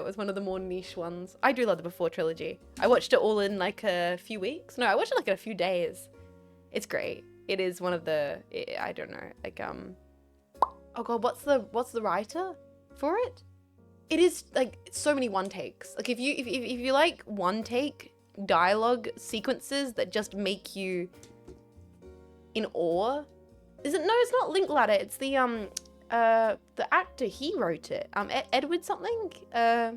[SPEAKER 1] was one of the more niche ones. I do love the Before trilogy. I watched it all in like a few weeks. No, I watched it like in a few days. It's great. It is one of the, I don't know, like, oh god, what's the writer for it? It is like so many one takes. Like if you like one take dialogue sequences that just make you in awe. No, it's not Linklater. It's the actor. He wrote it. Edward something. I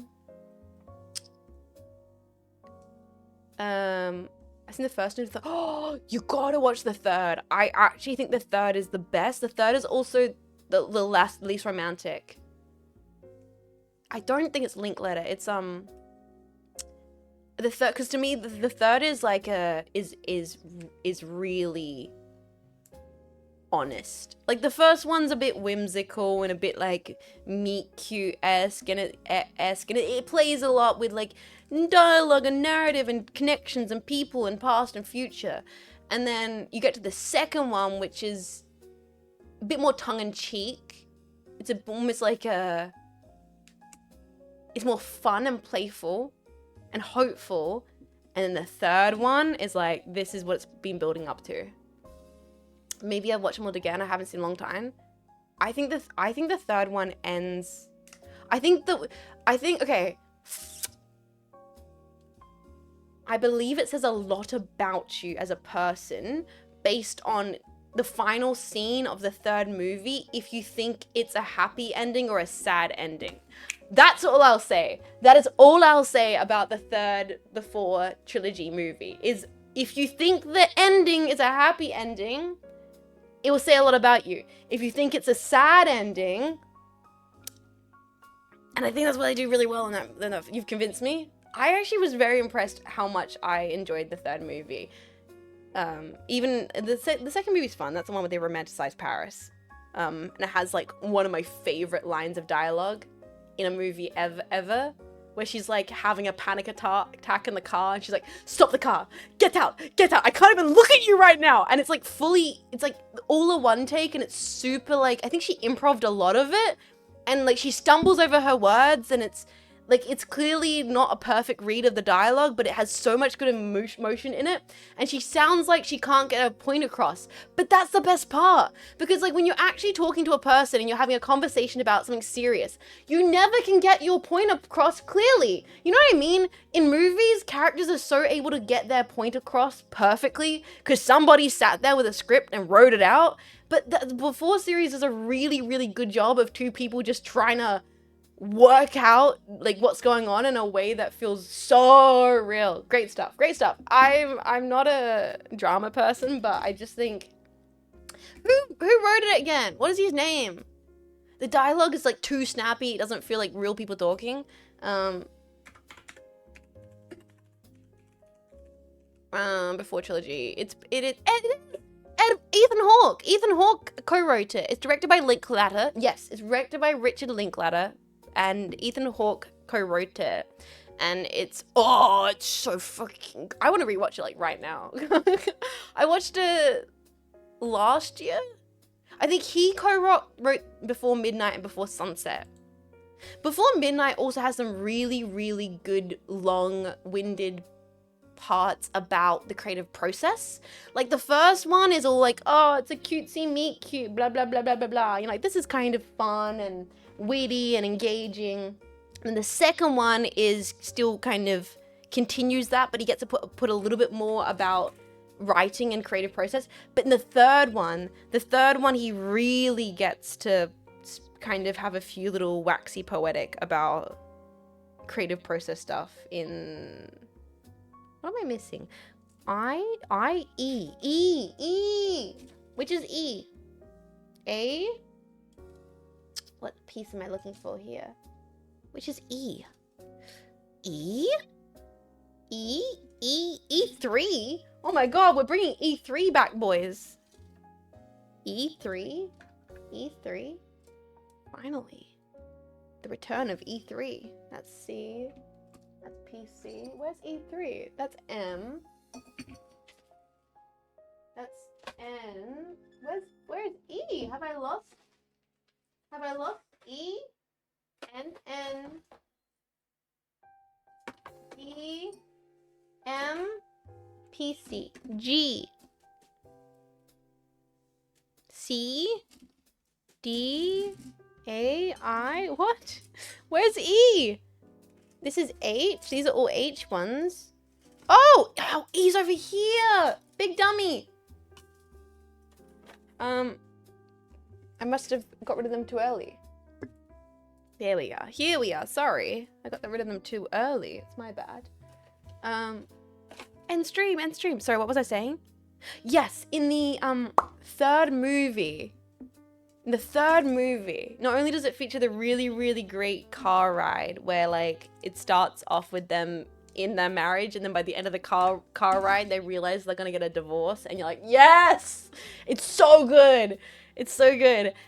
[SPEAKER 1] seen the first and the third. Oh, you gotta watch the third. I actually think the third is the best. The third is also the least romantic. I don't think it's Linklater. It's the third, because to me the third is like is really honest. Like the first one's a bit whimsical and a bit like meet cute-esque and it plays a lot with like dialogue and narrative and connections and people and past and future. And then you get to the second one, which is a bit more tongue-in-cheek. It's almost like it's more fun and playful and hopeful. And then the third one is like, this is what it's been building up to. Maybe I'll watch them all again. I haven't seen in a long time. I think the third one ends. Okay. I believe it says a lot about you as a person based on the final scene of the third movie if you think it's a happy ending or a sad ending. That's all I'll say. That is all I'll say about the Before trilogy movie, is if you think the ending is a happy ending, it will say a lot about you. If you think it's a sad ending, and I think that's what they do really well in that, you've convinced me. I actually was very impressed how much I enjoyed the third movie. Even the second movie's fun. That's the one where they romanticize Paris. And it has like one of my favorite lines of dialogue in a movie ever, where she's like having a panic attack in the car and she's like, stop the car, get out, I can't even look at you right now. And it's like all a one take, and it's super, like, I think she improv'd a lot of it, and like she stumbles over her words, and it's like, it's clearly not a perfect read of the dialogue, but it has so much good emotion in it, and she sounds like she can't get her point across. But that's the best part, because like when you're actually talking to a person and you're having a conversation about something serious, you never can get your point across clearly. You know what I mean? In movies, characters are so able to get their point across perfectly because somebody sat there with a script and wrote it out. But the Before series does a really, really good job of two people just trying to work out like what's going on in a way that feels so real. Great stuff. I'm not a drama person, but I just think who wrote it again? What is his name? The dialogue is like too snappy. It doesn't feel like real people talking. Before trilogy. Ethan Hawke. Ethan Hawke co-wrote it. It's directed by Linklater. Yes, it's directed by Richard Linklater. And Ethan Hawke co-wrote it, and it's so fucking, I want to rewatch it like right now. I watched it last year. I think he co-wrote Before Midnight and Before Sunset. Before Midnight also has some really, really good long-winded parts about the creative process. Like the first one is all like, oh, it's a cutesy meet cute, blah blah blah blah blah blah. You're like, this is kind of fun and witty and engaging. And the second one is still kind of continues that, but he gets to put a little bit more about writing and creative process. But in the third one he really gets to kind of have a few little waxy poetic about creative process stuff in, what am I missing? E. Which is E? A? What piece am I looking for here? Which is E? E3? Oh my god, we're bringing E3 back, boys. E3? Finally. The return of E3. That's C. That's PC. Where's E3? That's M. That's N. Where's E? Have I lost E? N. E. M. PC. G. C. D. A. I. What? Where's E? This is H. These are all H ones. Oh, E's over here. Big dummy. I must have got rid of them too early. There we are. Here we are. Sorry. I got rid of them too early. It's my bad. End stream. Sorry, what was I saying? Yes, in the third movie, not only does it feature the really, really great car ride where like it starts off with them in their marriage, and then by the end of the car ride they realize they're gonna get a divorce, and you're like, yes, it's so good.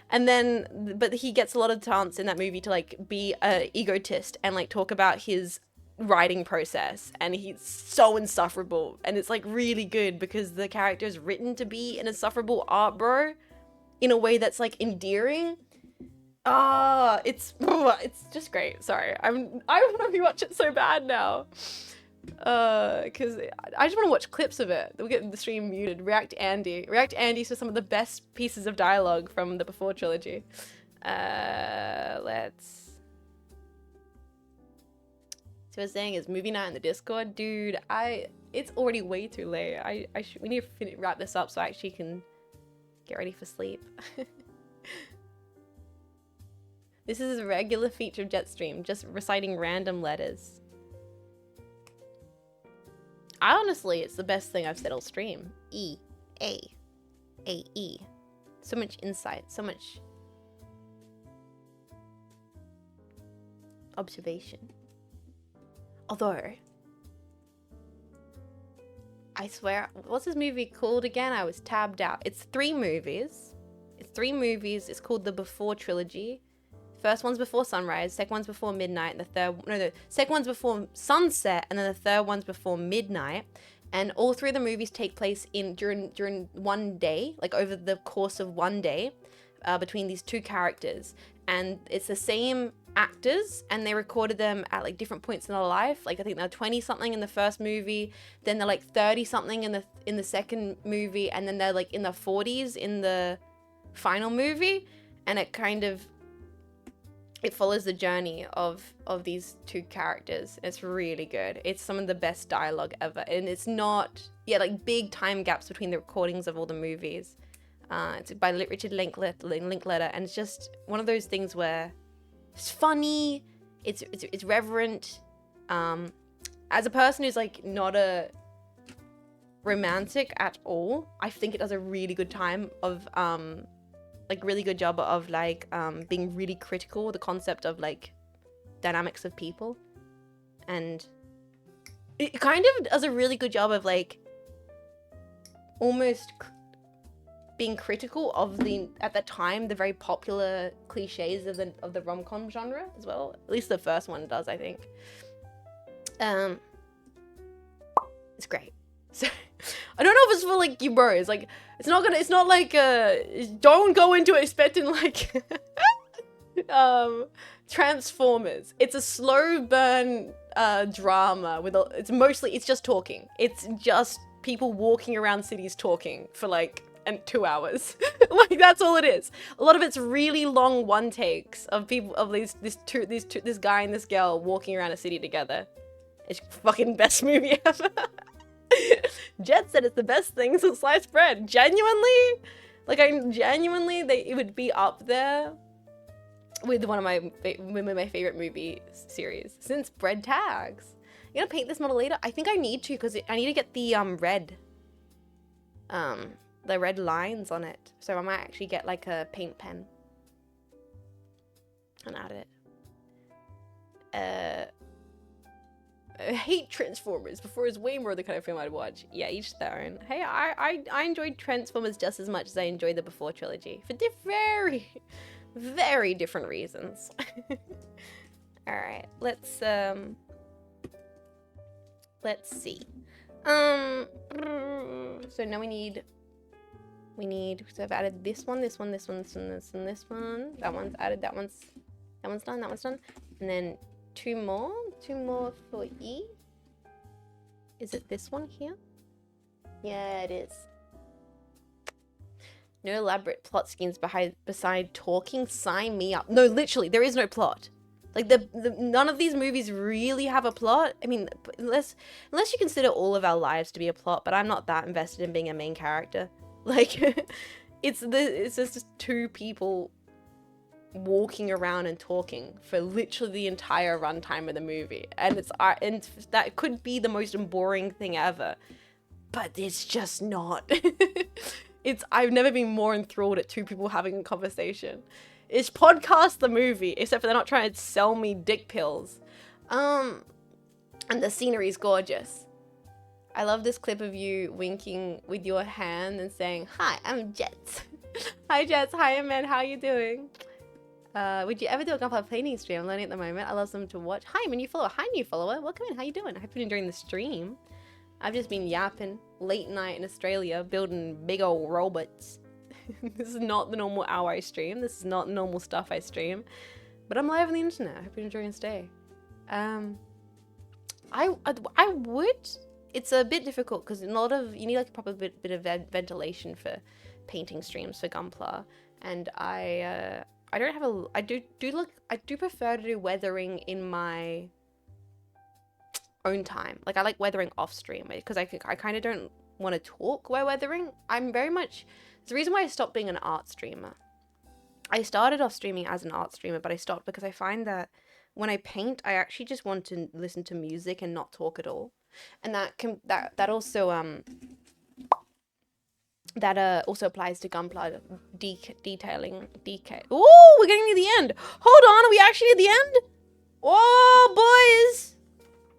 [SPEAKER 1] And then, but he gets a lot of chance in that movie to like be an egotist and like talk about his writing process, and he's so insufferable, and it's like really good because the character is written to be an insufferable art bro in a way that's like endearing. It's just great. Sorry, I want to rewatch it so bad now. Because I just want to watch clips of it. We'll get the stream muted. React Andy to some of the best pieces of dialogue from the Before trilogy. Let's. So what I'm saying is movie night in the Discord, dude. It's already way too late. We need to wrap this up so I actually can get ready for sleep. This is a regular feature of Jetstream, just reciting random letters. Honestly, it's the best thing I've said all stream. E, A, E. So much insight, so much observation. Although, I swear, what's this movie called again? I was tabbed out. It's three movies. It's called the Before trilogy. First one's Before Sunrise, second one's Before Midnight, and the second one's Before Sunset, and then the third one's Before Midnight. And all three of the movies take place during one day, like over the course of one day, between these two characters. And it's the same actors, and they recorded them at like different points in their life. Like I think they're 20 something in the first movie, then they're like 30 something in the second movie, and then they're like in the 40s in the final movie. And it follows the journey of these two characters. It's really good. It's some of the best dialogue ever, and it's not like big time gaps between the recordings of all the movies. It's by Richard Linklater, and it's just one of those things where it's funny, it's reverent. As a person who's like not a romantic at all, I think it does a really good time of really good job of being really critical of the concept of like dynamics of people, and it kind of does a really good job of like almost being critical of at that time the very popular cliches of the rom-com genre as well. At least the first one does, I think. It's great. So I don't know if it's for like you bros. Like it's not like don't go into it expecting like Transformers. It's a slow burn drama with it's just talking. It's just people walking around cities talking for like 2 hours. Like that's all it is. A lot of it's really long one takes of people of this guy and this girl walking around a city together. It's fucking best movie ever. Jet said it's the best thing since sliced bread. Genuinely, it would be up there with one of my favorite movie series since Bread Tags. You gonna paint this model later? I think I need to, because I need to get the red lines on it. So I might actually get like a paint pen and add it. I hate Transformers. Before, it's way more the kind of film I'd watch. Yeah, each their own. Hey, I enjoyed Transformers just as much as I enjoyed the Before trilogy for very, very different reasons. All right, let's see. So now we need. So I've added this one. That one's added. That one's done. And then two more for E. Is it this one here? Yeah, it is. No elaborate plot schemes beside talking. Sign me up. No, literally, there is no plot. Like none of these movies really have a plot. I mean, unless you consider all of our lives to be a plot, but I'm not that invested in being a main character. Like, it's just two people walking around and talking for literally the entire runtime of the movie, and that could be the most boring thing ever, but it's just not. I've never been more enthralled at two people having a conversation. It's podcast the movie, except for they're not trying to sell me dick pills. And the scenery is gorgeous. I love this clip of you winking with your hand and saying, "Hi, I'm Jets." Hi, Jets. Hi, man. How you doing? Would you ever do a Gunpla painting stream? I'm learning at the moment. I love them to watch. Hi, my new follower. Hi, new follower. Welcome in. How you doing? I hope you're enjoying the stream. I've just been yapping late night in Australia, building big old robots. This is not the normal hour I stream. This is not normal stuff I stream. But I'm live on the internet. I hope you're enjoying this day. I would. It's a bit difficult because you need like a proper bit of ventilation for painting streams for Gunpla, and I don't have I do prefer to do weathering in my own time. Like I like weathering off stream because I kind of don't want to talk while weathering. It's the reason why I stopped being an art streamer. I started off streaming as an art streamer, but I stopped because I find that when I paint, I actually just want to listen to music and not talk at all. And that also applies to Gunpla detailing. Ooh, we're getting to the end. Hold on, are we actually at the end? Whoa, boys!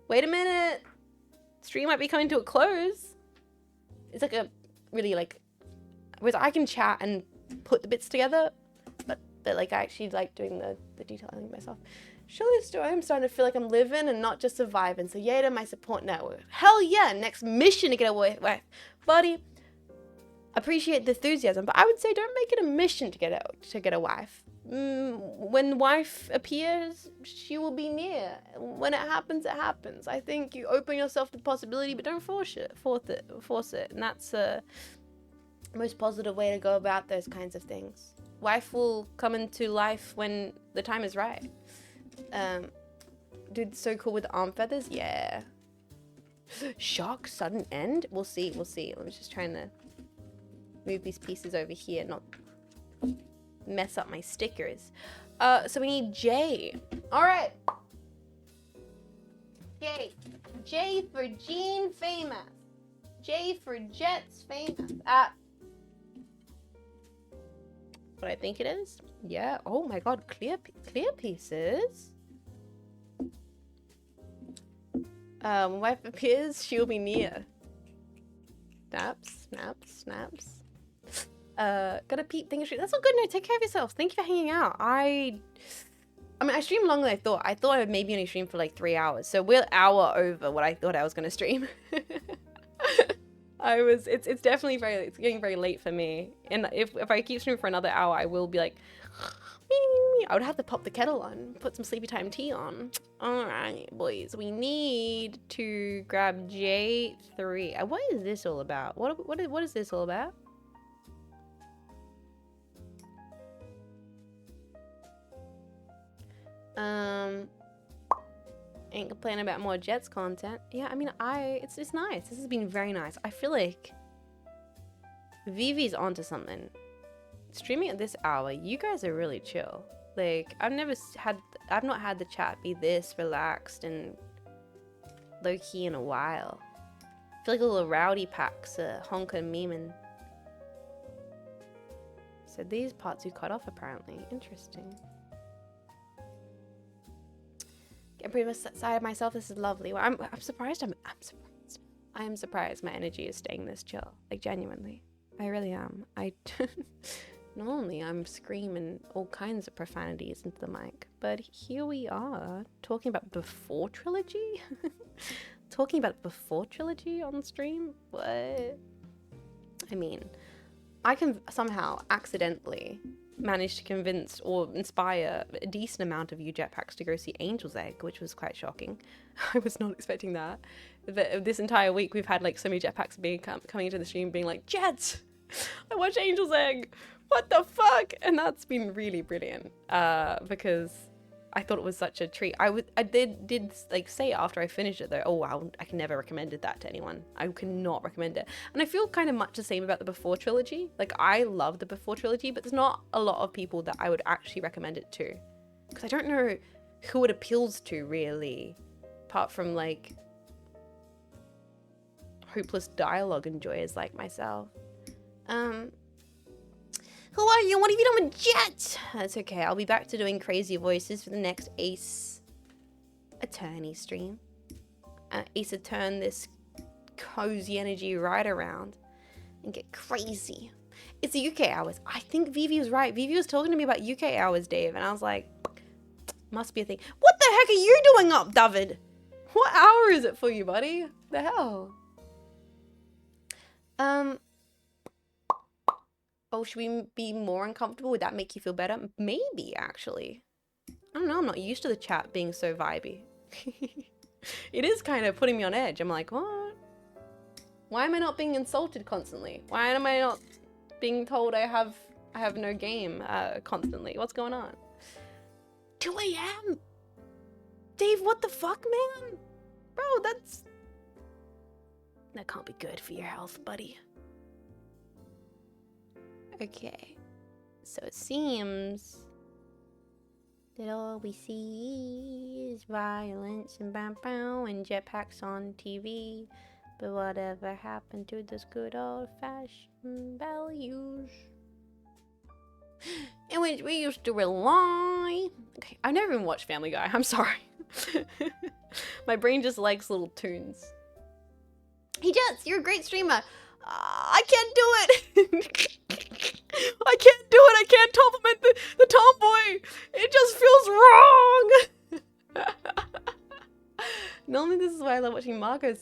[SPEAKER 1] Wait a minute. Stream might be coming to a close. It's like a really like, whereas I can chat and put the bits together, but like I actually like doing the detailing myself. Surely the story, I'm starting to feel like I'm living and not just surviving. So yay to my support network. Hell yeah, next mission to get a wife. Buddy, appreciate the enthusiasm, but I would say don't make it a mission to get a wife. When wife appears, she will be near. When it happens, it happens. I think you open yourself to possibility, but don't force it. And that's the most positive way to go about those kinds of things. Wife will come into life when the time is right. Dude, so cool with arm feathers. Yeah. Shock, sudden end. We'll see. I'm just trying to move these pieces over here, not mess up my stickers. So we need J. All right. J for Jean Faymas. J for Jets Famous. What I think it is. Yeah. Oh my God. Clear pieces. When wife appears, she'll be near. Snaps. Gotta peep things. That's all good. No, take care of yourself. Thank you for hanging out. I mean, I streamed longer than I thought. I thought I would maybe only stream for like 3 hours. So we're an hour over what I thought I was gonna stream. It's definitely it's getting very late for me. And if I keep streaming for another hour, I will be like, I would have to pop the kettle on, put some sleepy time tea on. All right, boys, we need to grab J3. What is this all about? What is this all about? Ain't complaining about more Jets content. Yeah, I mean, it's nice. This has been very nice. I feel like Vivi's onto something. Streaming at this hour, you guys are really chill. Like, I've not had the chat be this relaxed and low-key in a while. I feel like a little rowdy packs, honker and memeing. So these parts you cut off, apparently. Interesting. I'm pretty much side of myself. This is lovely. Well, I'm surprised. I'm surprised. I am surprised my energy is staying this chill. Like, genuinely. I really am. Not only I'm screaming all kinds of profanities into the mic, but here we are talking about Before Trilogy? Talking about Before Trilogy on stream? What? I mean, I can somehow accidentally manage to convince or inspire a decent amount of you jetpacks to go see Angel's Egg, which was quite shocking. I was not expecting that. But this entire week we've had like so many jetpacks coming into the stream being like, Jets, I watched Angel's Egg. What the fuck? And that's been really brilliant because I thought it was such a treat. I did like say after I finished it though, oh wow, I can never recommended that to anyone. I cannot recommend it. And I feel kind of much the same about the Before Trilogy. Like, I love the Before Trilogy, but there's not a lot of people that I would actually recommend it to, because I don't know who it appeals to really, apart from like hopeless dialogue enjoyers like myself. Who are you? What have you done with Jet? That's okay. I'll be back to doing crazy voices for the next Ace Attorney stream. Ace to turn this cozy energy right around and get crazy. It's the UK hours. I think Vivi was right. Vivi was talking to me about UK hours, Dave, and I was like, must be a thing. What the heck are you doing up, David? What hour is it for you, buddy? The hell? Oh, should we be more uncomfortable? Would that make you feel better? Maybe, actually. I don't know. I'm not used to the chat being so vibey. It is kind of putting me on edge. I'm like, what? Why am I not being insulted constantly? Why am I not being told I have no game constantly? What's going on? 2 a.m. Dave, what the fuck, man? Bro, that can't be good for your health, buddy. Okay, so it seems that all we see is violence and bow and jetpacks on TV. But whatever happened to those good old-fashioned values in which we used to rely? Okay, I've never even watched Family Guy. I'm sorry. My brain just likes little tunes. Hey Jets, you're a great streamer. I can't do it. I can't do it. I can't compliment the tomboy. It just feels wrong. Normally this is why I love watching Marco's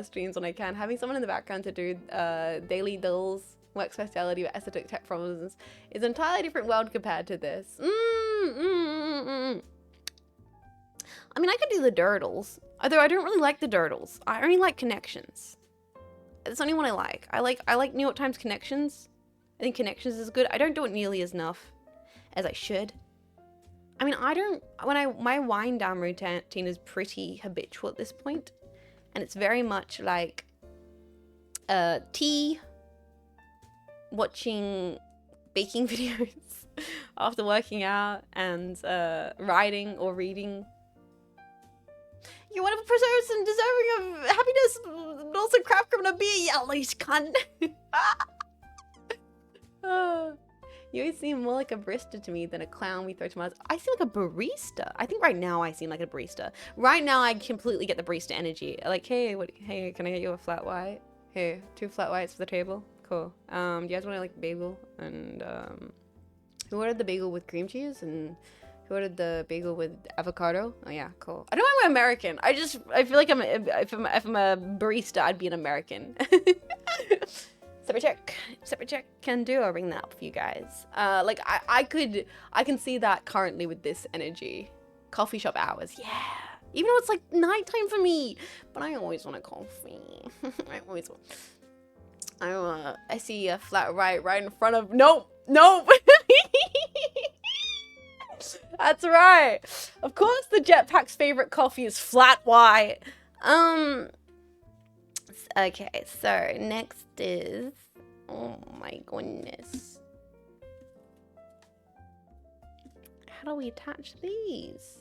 [SPEAKER 1] streams when I can. Having someone in the background to do daily dulls, work speciality, or esoteric tech problems is an entirely different world compared to this. I mean, I could do the durdles, although I don't really like the durdles. I only like connections. That's the only one I like. I like New York Times Connections. I think Connections is good. I don't do it nearly as enough as I should. I mean, my wind down routine is pretty habitual at this point, and it's very much like tea, watching baking videos after working out, and writing or reading. You're one of a person deserving of happiness, but also crap from a beer, you least cunt. You always seem more like a barista to me than a clown we throw tomatoes. I seem like a barista. I think right now I seem like a barista. Right now I completely get the barista energy. Like, hey, hey, can I get you a flat white? Hey, 2 flat whites for the table. Cool. Do you guys want to like bagel? And who ordered the bagel with cream cheese? And who ordered the bagel with avocado? Oh yeah, cool. I don't know why I'm American. I feel like if I'm a barista, I'd be an American. Separate check. Can do. I'll bring that up for you guys. Like I can see that currently with this energy. Coffee shop hours, yeah. Even though it's like nighttime for me, but I always want a coffee. I always want. I see a flat right in front of. Nope. That's right. Of course, the Jetpack's favorite coffee is flat white. Okay, so next is, oh my goodness. How do we attach these?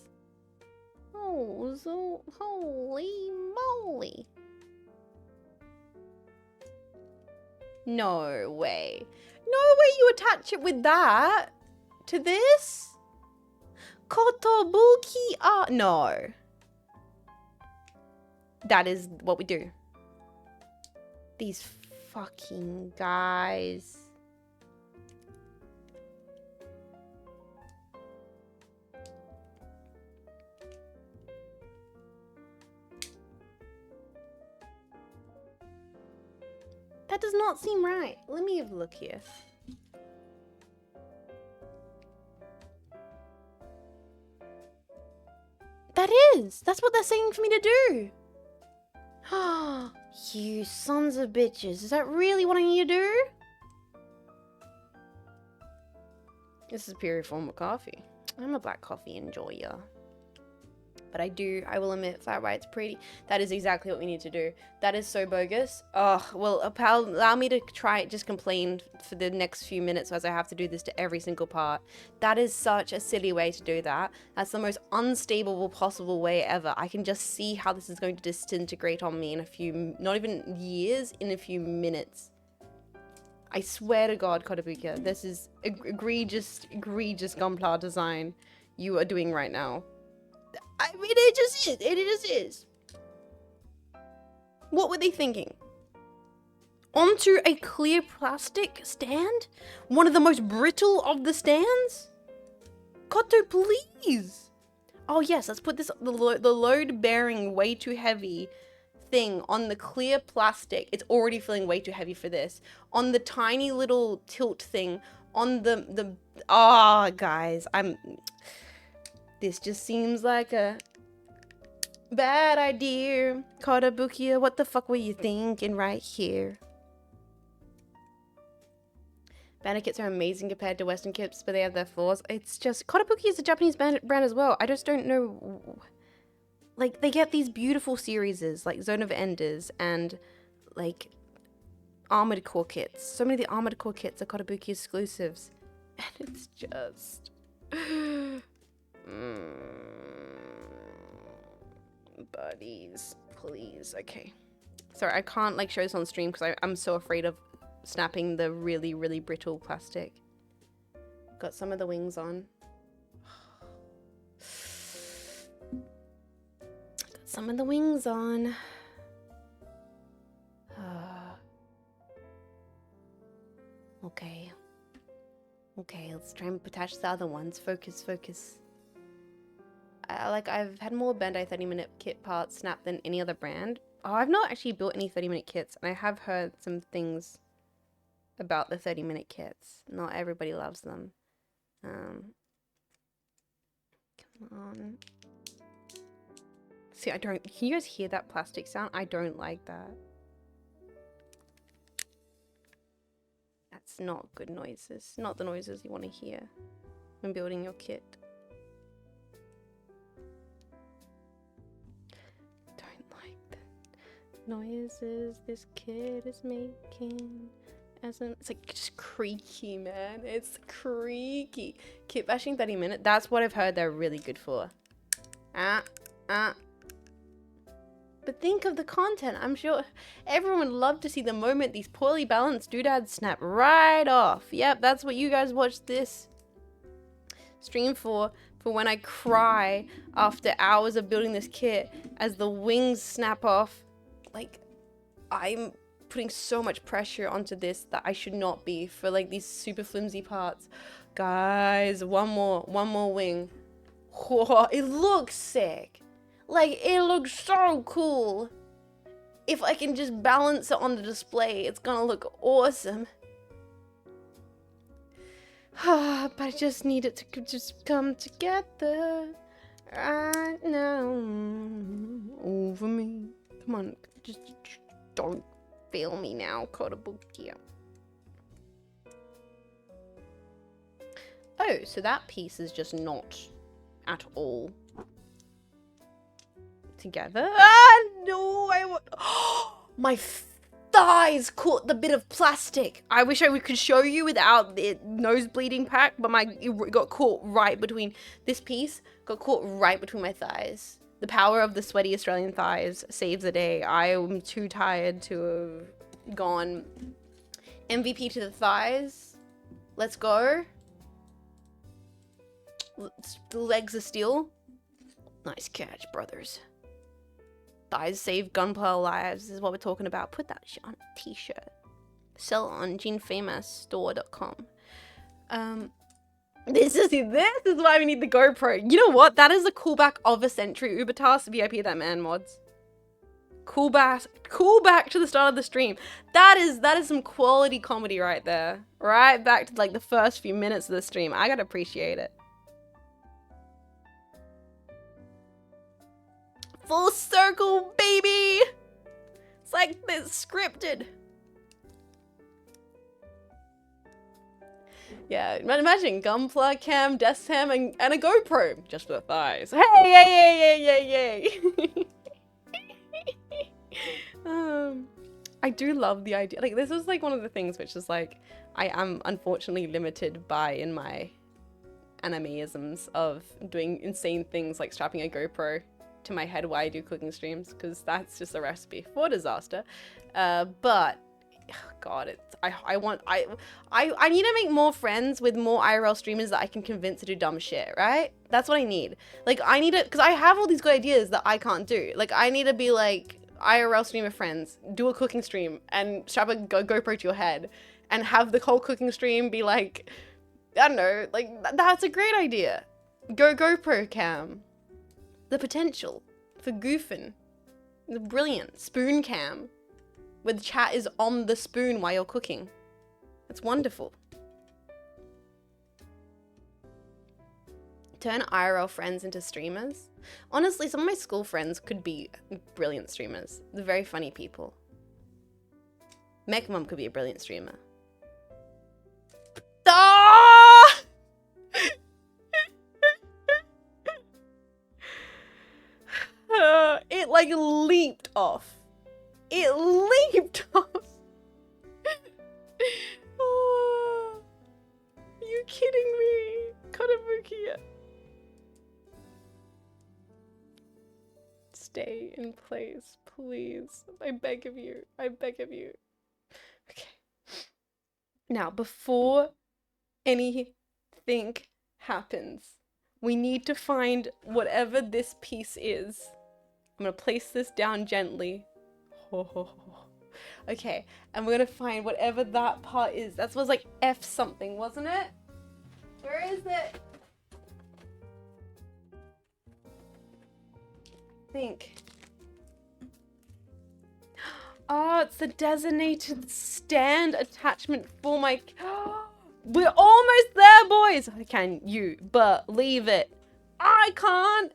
[SPEAKER 1] Oh, so holy moly. No way. No way you attach it with that to this? Kotobukiya. No. That is what we do. These fucking guys. That does not seem right. Let me have a look here. That is. That's what they're saying for me to do. You sons of bitches. Is that really what I need to do? This is a pure form of coffee. I'm a black coffee enjoyer. But I will admit, flat white's pretty. That is exactly what we need to do. That is so bogus. Oh, well, pal, allow me to try it, just complain for the next few minutes as I have to do this to every single part. That is such a silly way to do that. That's the most unstable possible way ever. I can just see how this is going to disintegrate on me in a few, not even years, in a few minutes. I swear to God, Kotobukiya, this is egregious gunpla design you are doing right now. I mean, it just is. It just is. What were they thinking? Onto a clear plastic stand? One of the most brittle of the stands? Koto, please. Oh yes, let's put this, the load-bearing, way too heavy thing on the clear plastic. It's already feeling way too heavy for this. On the tiny little tilt thing. On the guys, this just seems like a bad idea. Kotobukiya, what the fuck were you thinking right here? Bandit kits are amazing compared to Western kits, but they have their flaws. It's just, Kotobukiya is a Japanese brand as well. I just don't know. Like, they get these beautiful series, like Zone of Enders and, like, Armored Core kits. So many of the Armored Core kits are Kotobukiya exclusives. And it's just... buddies, please. Okay, sorry, I can't like show this on stream because I'm so afraid of snapping the really brittle plastic. Got some of the wings on. Got some of the wings on. Okay, let's try and attach the other ones. Focus. I've had more Bandai 30-minute kit parts snapped than any other brand. Oh, I've not actually built any 30-minute kits, and I have heard some things about the 30-minute kits. Not everybody loves them. Come on. See, can you guys hear that plastic sound? I don't like that. That's not good noises. Not the noises you want to hear when building your kit. Noises this kid is making it's like just creaky, man. It's creaky. Kit bashing 30-minute, that's what I've heard they're really good for. But think of the content. I'm sure everyone would love to see the moment these poorly balanced doodads snap right off. Yep, that's what you guys watch this stream for when I cry after hours of building this kit as the wings snap off. Like, I'm putting so much pressure onto this that I should not be for like these super flimsy parts. Guys, one more wing. Whoa, it looks sick. Like, it looks so cool. If I can just balance it on the display, it's gonna look awesome. But I just need it to just come together right now over me. Come on. Just don't fail me now, Kotobukiya. Oh, so that piece is just not at all together. Ah, no, I want. My thighs caught the bit of plastic. I wish I could show you without the nose bleeding pack, but it got caught right between this piece. Got caught right between my thighs. The power of the sweaty Australian thighs saves the day. I am too tired to have gone. MVP to the thighs. Let's go. The legs are steel. Nice catch, brothers. Thighs save gunpowder lives. This is what we're talking about. Put that shit on a t-shirt. Sell on jeanfaymas.store.com. This is why we need the GoPro. You know what? That is the callback of a century. Uber task VIP that man mods. Callback to the start of the stream. That is some quality comedy right there. Right back to like the first few minutes of the stream. I gotta appreciate it. Full circle, baby. It's like it's scripted. Yeah, imagine gunpla cam, desk cam, and a GoPro just for the thighs. Hey, yay. I do love the idea. Like, this is like one of the things which is like I am unfortunately limited by in my animeisms of doing insane things like strapping a GoPro to my head while I do cooking streams, because that's just a recipe for disaster. But God, I need to make more friends with more IRL streamers that I can convince to do dumb shit, right? That's what I need. Like, I need to, because I have all these good ideas that I can't do. Like, I need to be like IRL streamer friends, do a cooking stream and strap a GoPro to your head and have the whole cooking stream be like, I don't know, like that's a great idea. GoPro cam. The potential for goofing. The brilliant spoon cam. Where the chat is on the spoon while you're cooking. It's wonderful. Turn IRL friends into streamers. Honestly, some of my school friends could be brilliant streamers. They're very funny people. Mech Mum could be a brilliant streamer. Ah! It like leaped off. It leaped off. Oh, are you kidding me? Kotobukiya. Stay in place, please. I beg of you. I beg of you. Okay. Now, before anything happens, we need to find whatever this piece is. I'm gonna place this down gently. Okay, and we're gonna find whatever that part is. That was like F something, wasn't it? Where is it? think. Oh, it's the designated stand attachment for my... We're almost there, boys! Can you believe it? I can't!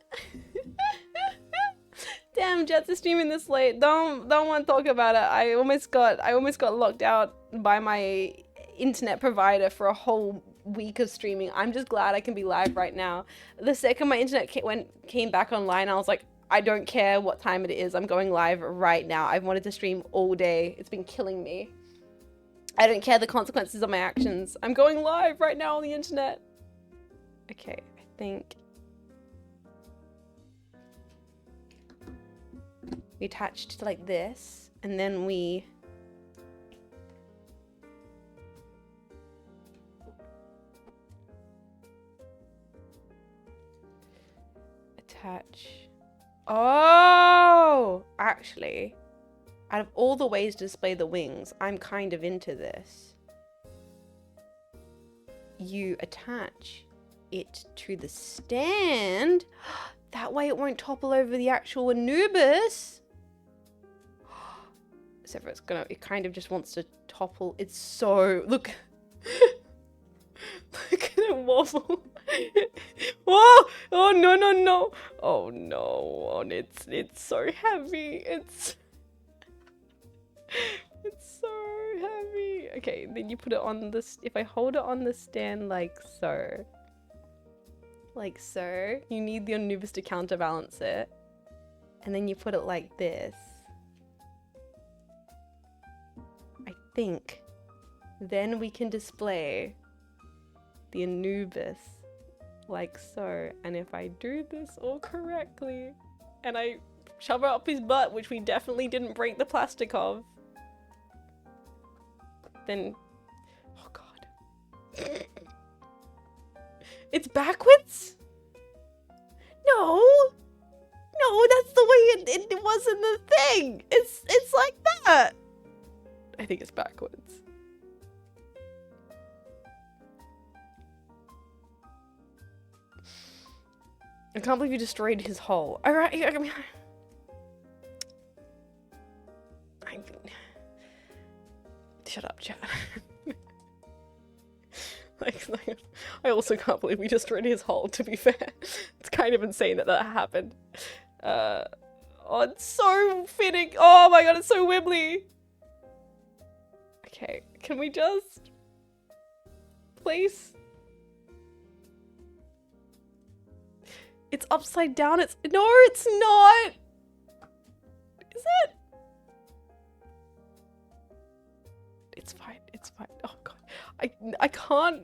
[SPEAKER 1] Damn, Jets is streaming this late. Don't want to talk about it. I almost got locked out by my internet provider for a whole week of streaming. I'm just glad I can be live right now. The second my internet came back online, I was like, I don't care what time it is. I'm going live right now. I've wanted to stream all day. It's been killing me. I don't care the consequences of my actions. I'm going live right now on the internet. Okay, I think we attached to like this, and then we attach. Oh, actually, out of all the ways to display the wings, I'm kind of into this. You attach it to the stand. That way it won't topple over the actual Anubis. So if it kind of just wants to topple. It's so, look. Look at it wobble. Whoa! Oh no no no! Oh no! Oh, it's so heavy. It's so heavy. Okay, then you put it on this. If I hold it on the stand like so, you need the Anubis to counterbalance it, and then you put it like this. I think then we can display the Anubis like so, and if I do this all correctly and I shove it up his butt, which we definitely didn't break the plastic of, then oh god, it's backwards? No, that's the way it was in the thing. It's like that. I think it's backwards. I can't believe you destroyed his hull. Alright, I mean... Shut up, chat. like, I also can't believe we destroyed his hull, to be fair. It's kind of insane that happened. Oh, it's so fitting. Oh my god, it's so wibbly. Okay, can we just... place... It's upside down. No, it's not. Is it? It's fine. It's fine. Oh god, I can't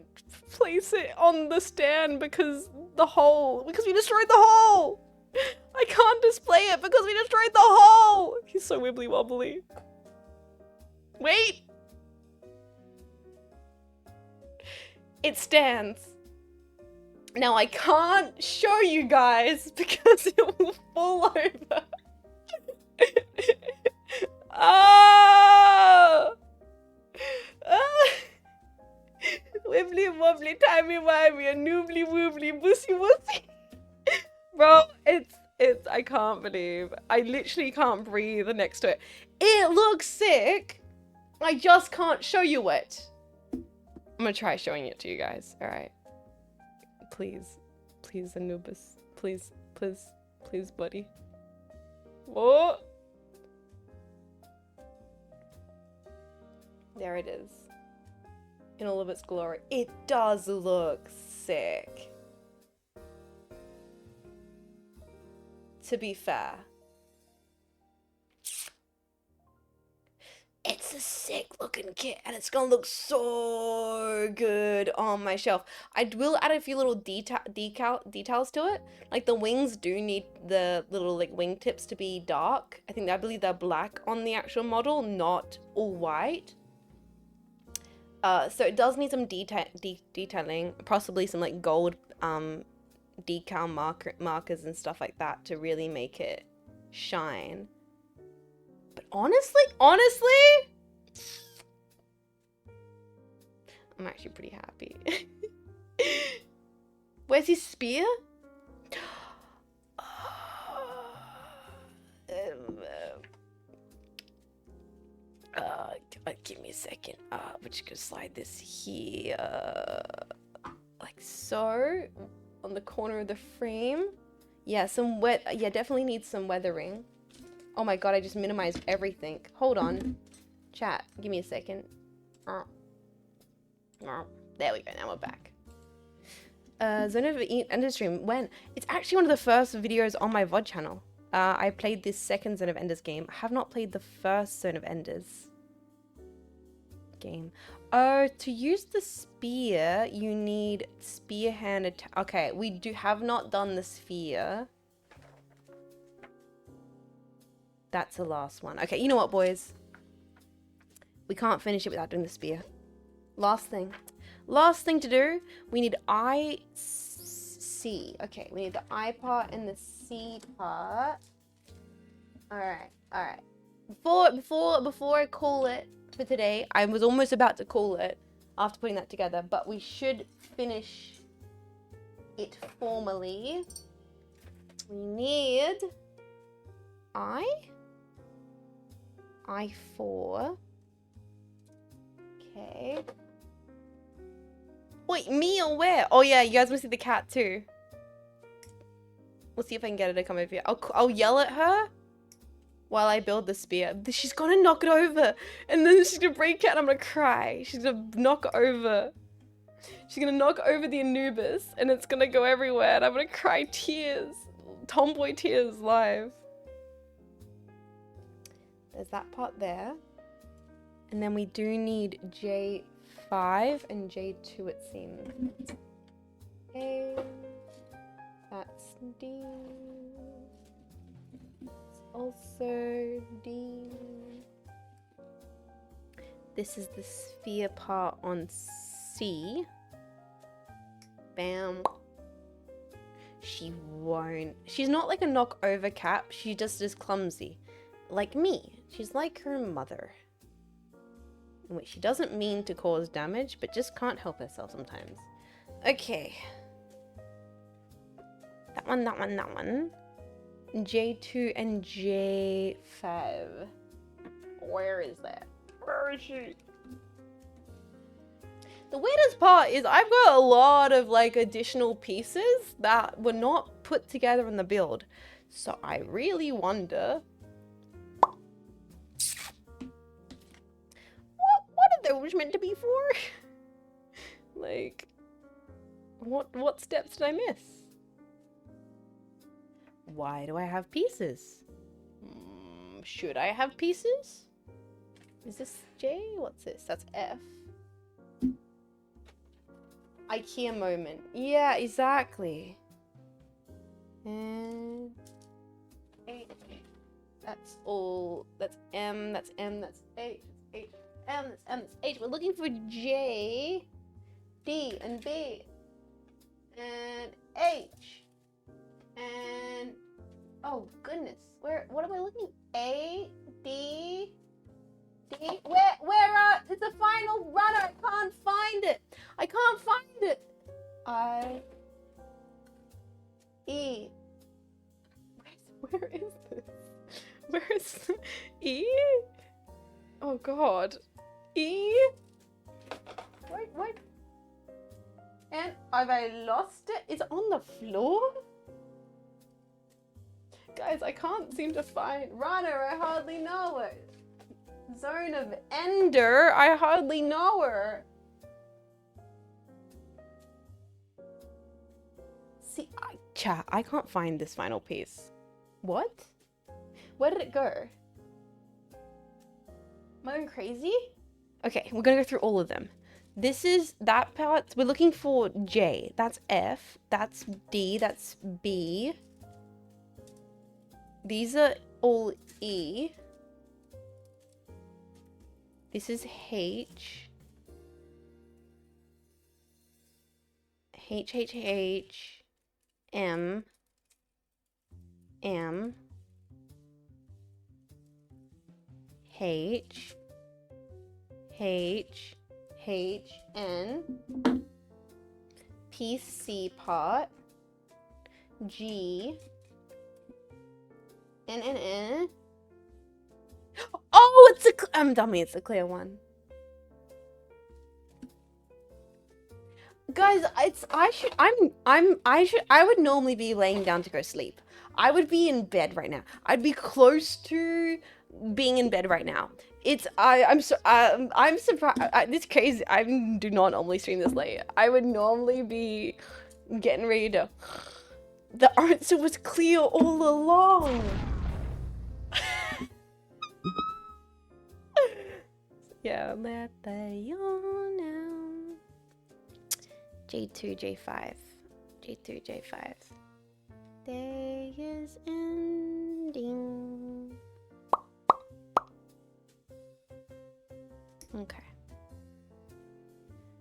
[SPEAKER 1] place it on the stand because we destroyed the hole. I can't display it because we destroyed the hole. He's so wibbly wobbly. Wait. It stands. Now I can't show you guys because it will fall over. Oh! Wibbly wobbly, timey wimey, and noobly woobly, boosy woosy. Bro, it's, I can't believe. I literally can't breathe next to it. It looks sick. I just can't show you it. I'm gonna try showing it to you guys, alright? Please, Anubis. Please, buddy. Whoa! There it is. In all of its glory. It does look sick. To be fair. It's a sick looking kit and it's gonna look so good on my shelf. I will add a few little details to it. Like the wings do need the little like wingtips to be dark. I believe they're black on the actual model, not all white. So it does need some detailing, possibly some like gold decal markers and stuff like that to really make it shine. But honestly, I'm actually pretty happy. Where's his spear? Give me a second. We're just gonna slide this here, like so, on the corner of the frame. Yeah, definitely needs some weathering. Oh my god, I just minimized everything. Hold on. Chat, give me a second. There we go, now we're back. Zone of Ender stream. When? It's actually one of the first videos on my VOD channel. I played this second Zone of Enders game. I have not played the first Zone of Enders game. Oh, to use the spear, you need spear hand attack. Okay, we have not done the sphere. That's the last one. Okay, you know what, boys? We can't finish it without doing the spear. Last thing to do. We need C. Okay, we need the I part and the C part. All right. Before I call it for today, I was almost about to call it after putting that together, but we should finish it formally. We need I4. Okay. Wait, me or where? Oh yeah, you guys want to see the cat too. We'll see if I can get her to come over here. I'll yell at her while I build the spear. She's gonna knock it over, and then she's gonna break out and I'm gonna cry. She's gonna knock over. She's gonna knock over the Anubis and it's gonna go everywhere and I'm gonna cry tears. Tomboy tears live. There's that part there. And then we do need J5 and J2 it seems. A. That's D. It's also D. This is the sphere part on C. Bam. She won't. She's not like a knockover cap. She just is clumsy. Like me. She's like her mother. In which she doesn't mean to cause damage, but just can't help herself sometimes. Okay. That one. J2 and J5. Where is that? Where is she? The weirdest part is I've got a lot of like additional pieces that were not put together in the build. So I really wonder what are those meant to be for? Like what steps did I miss? Why do I have pieces? Should I have pieces? Is this J? What's this? That's F. IKEA moment. Yeah, exactly. And H. That's all. That's M. That's M. That's H. H. M. That's M. That's H. We're looking for J, D, and B, and H, and oh goodness, what am I looking? A, D. D. Where it's the final runner. I can't find it. I, E. Where is this? Where is E? Oh god. E? Wait. And have I lost it? It's on the floor? Guys, I can't seem to find runner. I hardly know it. Zone of Ender. I hardly know her. See, chat, I can't find this final piece. What? Where did it go? Am I going crazy? Okay, we're gonna go through all of them. This is that part. We're looking for J. That's F. That's D. That's B. These are all E. This is H. H. M. H. N. Piece C part. G. N. Oh, it's a I'm dummy. It's a clear one. Guys, I would normally be laying down to go sleep. I would be in bed right now. I'd be close to being in bed right now. I'm surprised. It's crazy. I do not normally stream this late. I would normally be getting ready to. The answer was clear all along. Yeah, let the yawn out. J2, J5. J3, J5. Day is ending. Okay.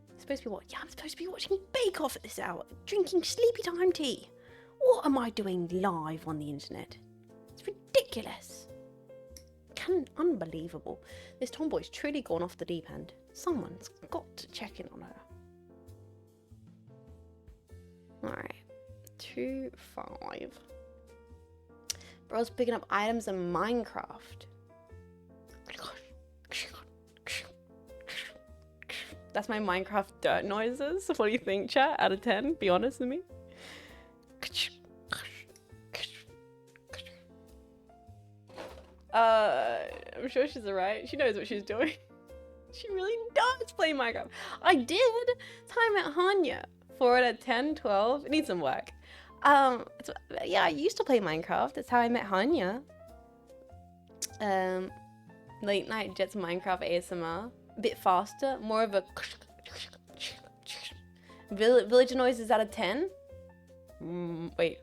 [SPEAKER 1] I'm supposed to be what? Yeah, I'm supposed to be watching Bake Off at this hour, drinking sleepy time tea. What am I doing live on the internet? It's ridiculous. Unbelievable. This tomboy's truly gone off the deep end. Someone's got to check in on her. Alright. 2-5. Bro's picking up items in Minecraft. That's my Minecraft dirt noises. What do you think, chat? Out of 10? Be honest with me. I'm sure she's alright. She knows what she's doing. She really does play Minecraft. I did. Time at Hanya. 4 out of 10, 12. It needs some work. Yeah, I used to play Minecraft. That's how I met Hanya. Late night Jets Minecraft ASMR. A bit faster. More of a villager noises out of 10. Wait.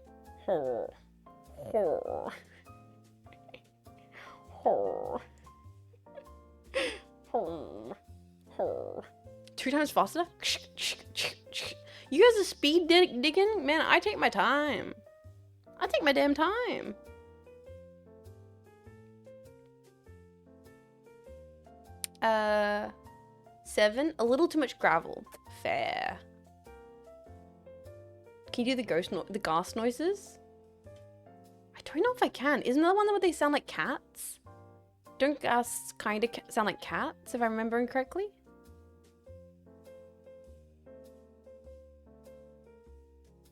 [SPEAKER 1] 2 times faster? You guys are speed digging? Man, I take my time. I take my damn time. Uh, 7. A little too much gravel. Fair. Can you do the gas noises? I don't know if I can. Isn't that one where they sound like cats? Don't gas kind of sound like cats, if I'm remembering correctly?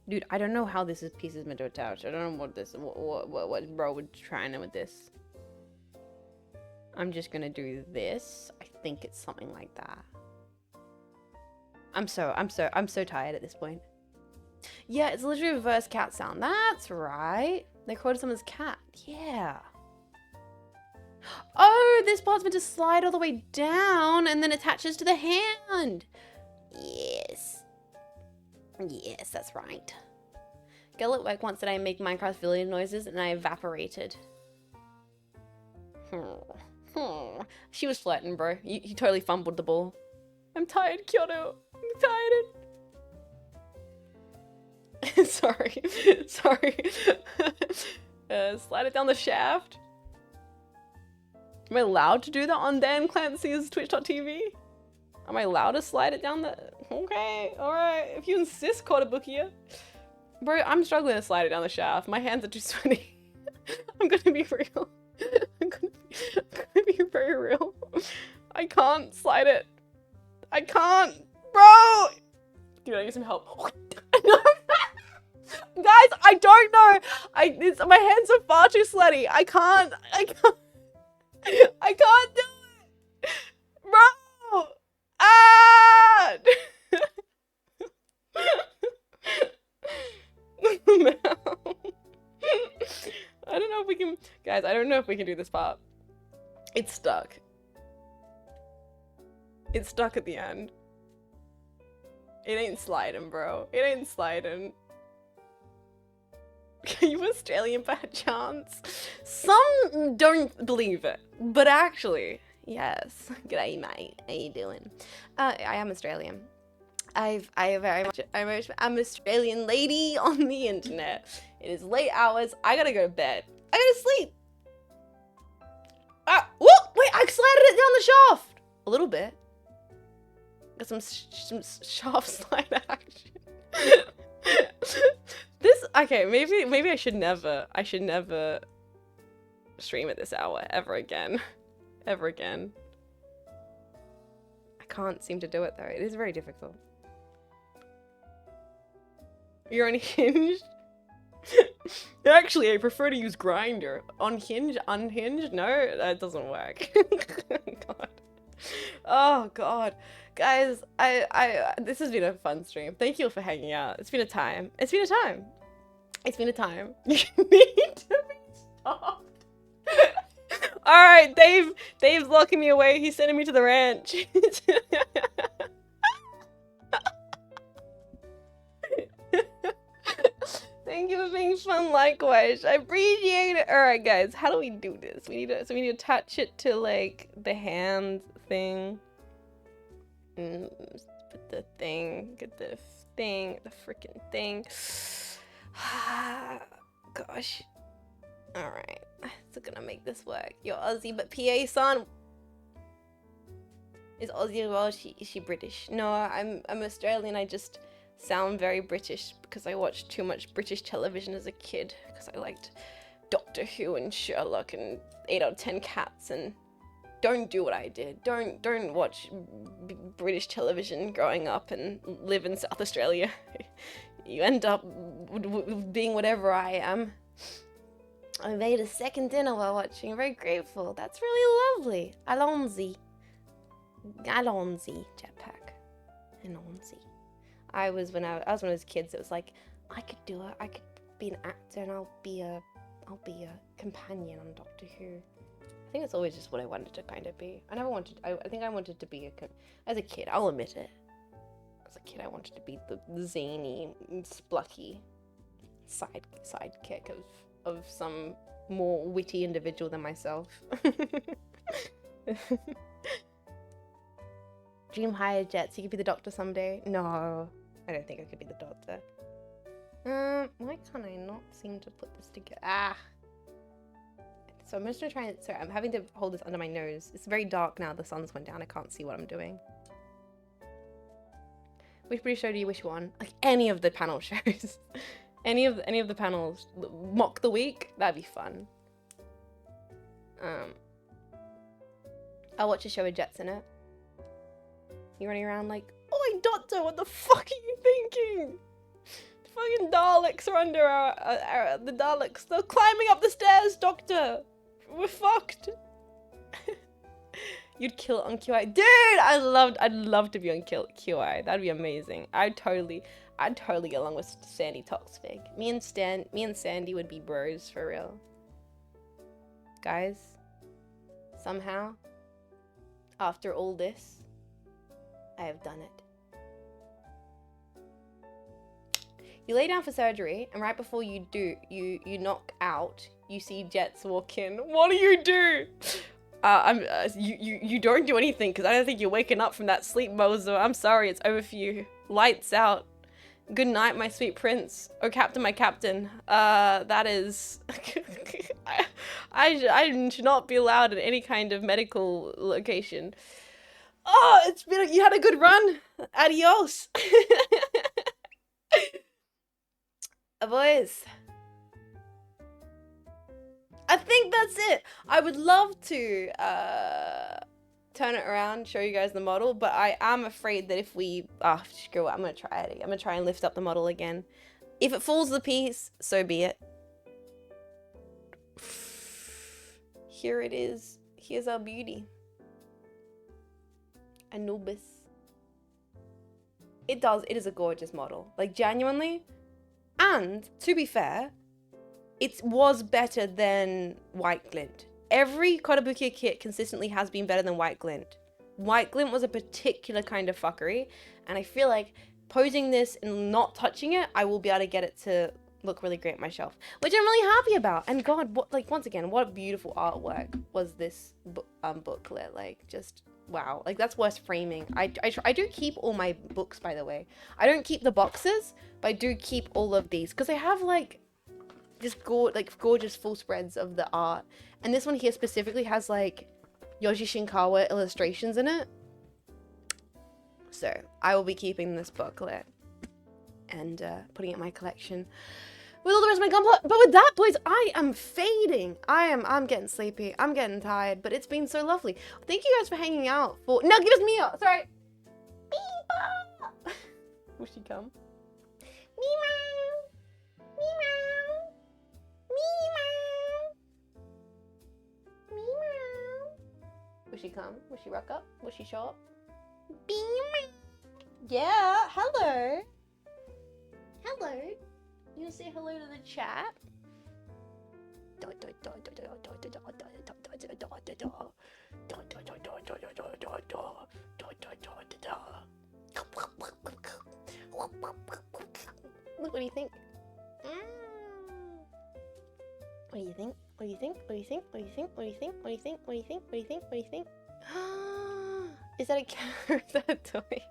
[SPEAKER 1] Dude, I don't know how this piece is meant to attach. I don't know what bro was trying with this. I'm just gonna do this. I think it's something like that. I'm so tired at this point. Yeah, it's literally a reverse cat sound. That's right. They quoted someone's cat. Yeah. Oh, this part's meant to slide all the way down and then attaches to the hand. Yes. Yes, that's right. Girl at work once said I make Minecraft villain noises and I evaporated. She was flirting, bro. You totally fumbled the ball. I'm tired, Kyoto. I'm tired. Sorry. Slide it down the shaft. Am I allowed to do that on Dan Clancy's Twitch.tv? Am I allowed to slide it down the... Okay, alright. If you insist, Kotobukiya. Bro, I'm struggling to slide it down the shaft. My hands are too sweaty. I'm gonna be real. I'm gonna be very real. I can't slide it. I can't. Bro! Dude, I need some help. Guys, I don't know. My hands are far too sweaty. I can't do it. Bro! Ah! I don't know if we can... Guys, I don't know if we can do this part. It's stuck. It's stuck at the end. It ain't sliding, bro. It ain't sliding. Are you Australian by chance? Some don't believe it, but actually, yes. G'day, mate. How you doing? I am Australian. I'm an Australian lady on the internet. It is late hours. I gotta go to bed. I gotta sleep. Whoa! Wait, I slided it down the shaft. A little bit. Got some shaft slide action. Okay, maybe I should never stream at this hour ever again. Ever again. I can't seem to do it though. It is very difficult. You're unhinged? Actually, I prefer to use Grinder. Unhinged? Unhinged? No, that doesn't work. God. Oh god. Guys, this has been a fun stream. Thank you for hanging out. It's been a time. It's been a time. It's been a time. You need to be stopped. Alright, Dave's locking me away. He's sending me to the ranch. Thank you for being fun likewise. I appreciate it. Alright guys, how do we do this? We need to attach it to like the hand thing. Put the thing, get the thing, the freaking thing. Gosh. Alright. It's gonna make this work. You're Aussie, but PA-san is Aussie as well. Is she British? No, I'm Australian. I just sound very British because I watched too much British television as a kid because I liked Doctor Who and Sherlock and 8 out of 10 Cats. And don't do what I did. Don't watch British television growing up and live in South Australia. You end up being whatever I am. I made a second dinner while watching. I'm very grateful. That's really lovely. Alonzi. Jetpack. Alonzi. I was one of those kids that was like, I could do it. I could be an actor and I'll be a companion on Doctor Who. I think that's always just what I wanted to kind of be. I think I wanted to be as a kid, I'll admit it. As a kid, I wanted to be the zany, splucky sidekick of some more witty individual than myself. Dream higher, Jets. You could be the Doctor someday. No, I don't think I could be the Doctor. Why can't I not seem to put this together? Ah. So I'm just gonna try and. Sorry, I'm having to hold this under my nose. It's very dark now. The sun's went down. I can't see what I'm doing. Which British show do you wish you won? Like any of the panel shows. any of the panels. Mock the week. That'd be fun. I'll watch a show with Jets in it. You running around like, oi, Doctor, what the fuck are you thinking? The fucking Daleks are under the Daleks. They're climbing up the stairs, Doctor. We're fucked. You'd kill it on QI. Dude, I'd love to be on QI. That'd be amazing. I'd totally get along with Sandy Toxvig. Me and Sandy would be bros for real. Guys, somehow, after all this, I have done it. You lay down for surgery, and right before you do, you knock out, you see Jets walk in. What do? You don't do anything, because I don't think you're waking up from that sleep, Mozo. I'm sorry, it's over for you. Lights out. Good night, my sweet prince. Oh, captain, my captain. That is... I should not be allowed in any kind of medical location. Oh, you had a good run. Adios. Boys. I think that's it. I would love to turn it around, show you guys the model, but I am afraid that if we... screw it. I'm going to try it. I'm going to try and lift up the model again. If it falls to the piece, so be it. Here it is. Here's our beauty. Anubis. It is a gorgeous model. Like, genuinely. And, to be fair, it was better than White Glint. Every Kotobukiya kit consistently has been better than White Glint. White Glint was a particular kind of fuckery, and I feel like posing this and not touching it, I will be able to get it to look really great on my shelf, which I'm really happy about. And God, once again, what beautiful artwork was this booklet. Like, just wow. Like, that's worth framing. I do keep all my books, by the way. I don't keep the boxes, but I do keep all of these because I have like just gorgeous full spreads of the art. And this one here specifically has like Yoshi Shinkawa illustrations in it. So I will be keeping this booklet and putting it in my collection with all the rest of my gunpla. But with that, boys, I am fading. I'm getting sleepy. I'm getting tired, but it's been so lovely. Thank you guys for hanging out. No, give us Mia. Sorry. Will she come? Mima. come? Will she rock up? Will she show up?
[SPEAKER 2] Beamer.
[SPEAKER 1] Yeah, hello. Hello. You wanna say hello to the chat? Look, what do you think? What do you think? What do you think? What do you think? What do you think? What do you think? What do you think? What do you think? What do you think? What do you think? Is that a cat or is that a toy?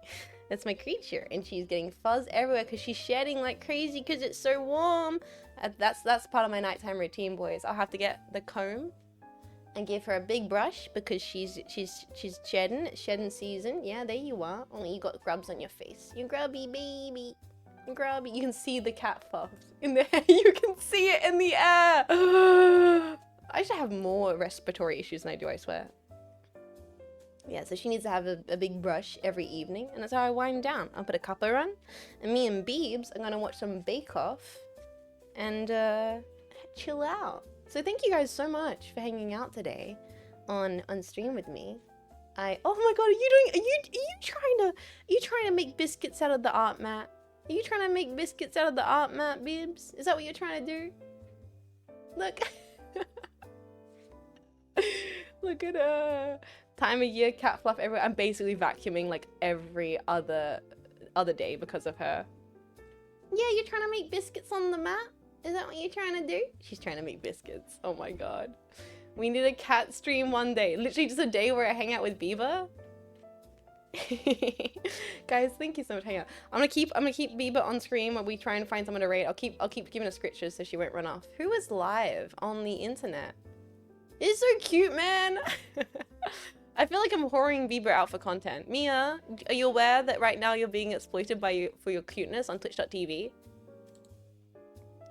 [SPEAKER 1] That's my creature, and she's getting fuzz everywhere because she's shedding like crazy because it's so warm. That's part of my nighttime routine, boys. I'll have to get the comb and give her a big brush because she's shedding. It's shedding season. Yeah, there you are. Only you got grubs on your face. You grubby baby. You grubby. You can see the cat fuzz in the air. You can see it in the air. I should have more respiratory issues than I do, I swear. Yeah, so she needs to have a big brush every evening, and that's how I wind down. I'll put a cuppa on, and me and Beebs are gonna watch some Bake Off and chill out. So thank you guys so much for hanging out today on stream with me. Oh my god, are you trying to make biscuits out of the art mat? Are you trying to make biscuits out of the art mat, Beebs? Is that what you're trying to do? Look. Look at her. Time of year, cat fluff everywhere. I'm basically vacuuming like every other day because of her. Yeah, you're trying to make biscuits on the mat? Is that what you're trying to do? She's trying to make biscuits. Oh my god. We need a cat stream one day. Literally just a day where I hang out with Bieber. Guys, thank you so much for hanging out. I'm gonna keep Bieber on screen while we try and find someone to raid. I'll keep giving her scriptures so she won't run off. Who is live on the internet? It's so cute, man. I feel like I'm whoring Bieber out for content. Mia, are you aware that right now you're being exploited for your cuteness on twitch.tv?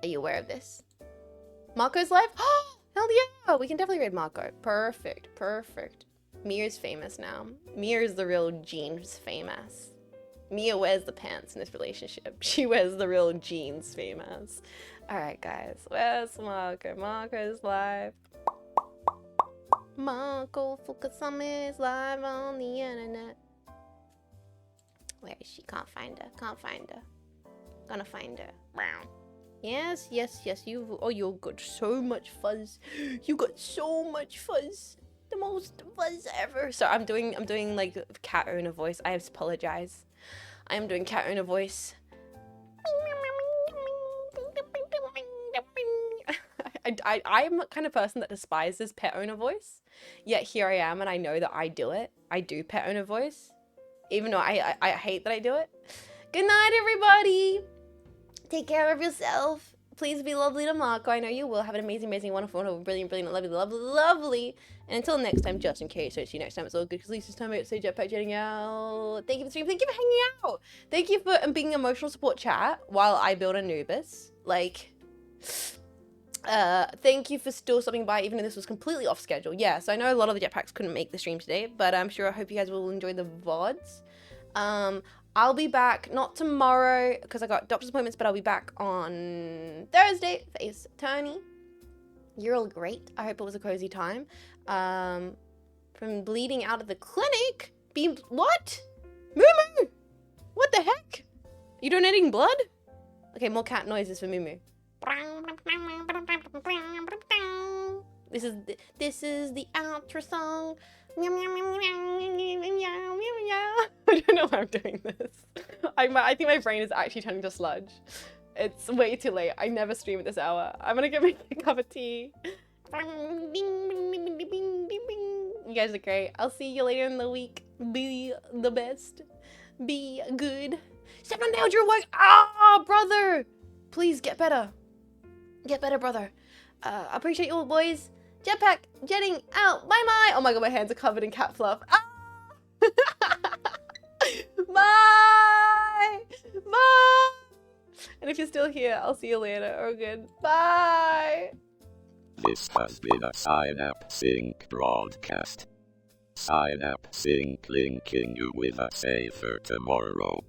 [SPEAKER 1] Are you aware of this? Marco's live? Oh, hell yeah! We can definitely raid Marco. Perfect, perfect. Mia's famous now. Mia is the real Jean Faymas. Mia wears the pants in this relationship. She wears the real Jeans Faymas. Alright guys, where's Marco? Marco's live. Marco Fukasame is live on the internet. Where is she? Can't find her. Can't find her. Gonna find her. Brown. Yes, yes, yes. You got so much fuzz. You got so much fuzz. The most fuzz ever. So I'm doing like cat owner voice. I apologize. I am doing cat owner voice. I'm the kind of person that despises pet owner voice, yet here I am and I know that I do it. I do pet owner voice, even though I hate that I do it. Good night, everybody. Take care of yourself. Please be lovely to Marco. I know you will. Have an amazing, amazing, wonderful, wonderful, brilliant, brilliant, lovely, lovely, lovely. And until next time, just in case, so see you next time. It's all good because Lisa's time out. So jetpack jetting out. Thank you for the stream. Thank you for hanging out. Thank you for being emotional support chat while I build Anubis. Like, thank you for still stopping by even though this was completely off schedule. Yeah, so I know a lot of the jetpacks couldn't make the stream today, but I'm sure I hope you guys will enjoy the VODs. I'll be back, not tomorrow because I got doctor's appointments, but I'll be back on Thursday for Ace Attorney. You're all great. I hope it was a cozy time. From bleeding out of the clinic, what? Moo! What the heck? You donating blood? Okay, more cat noises for Moo. This is the outro song. Meow, meow, meow, meow, meow, meow, meow, meow. I don't know why I'm doing this. I think my brain is actually turning to sludge. It's way too late. I never stream at this hour. I'm gonna get me a cup of tea. You guys are great. I'll see you later in the week. Be the best. Be good. Step on down your work. Ah, brother. Please get better. Get better, brother. I appreciate you all, boys. Jetpack, jetting out. Bye-bye. Oh my god, my hands are covered in cat fluff. Ah! Bye! Bye! And if you're still here, I'll see you later. Oh, good. Bye!
[SPEAKER 3] This has been a Cynapse Inc. broadcast. Cynapse Inc. linking you with a safer tomorrow.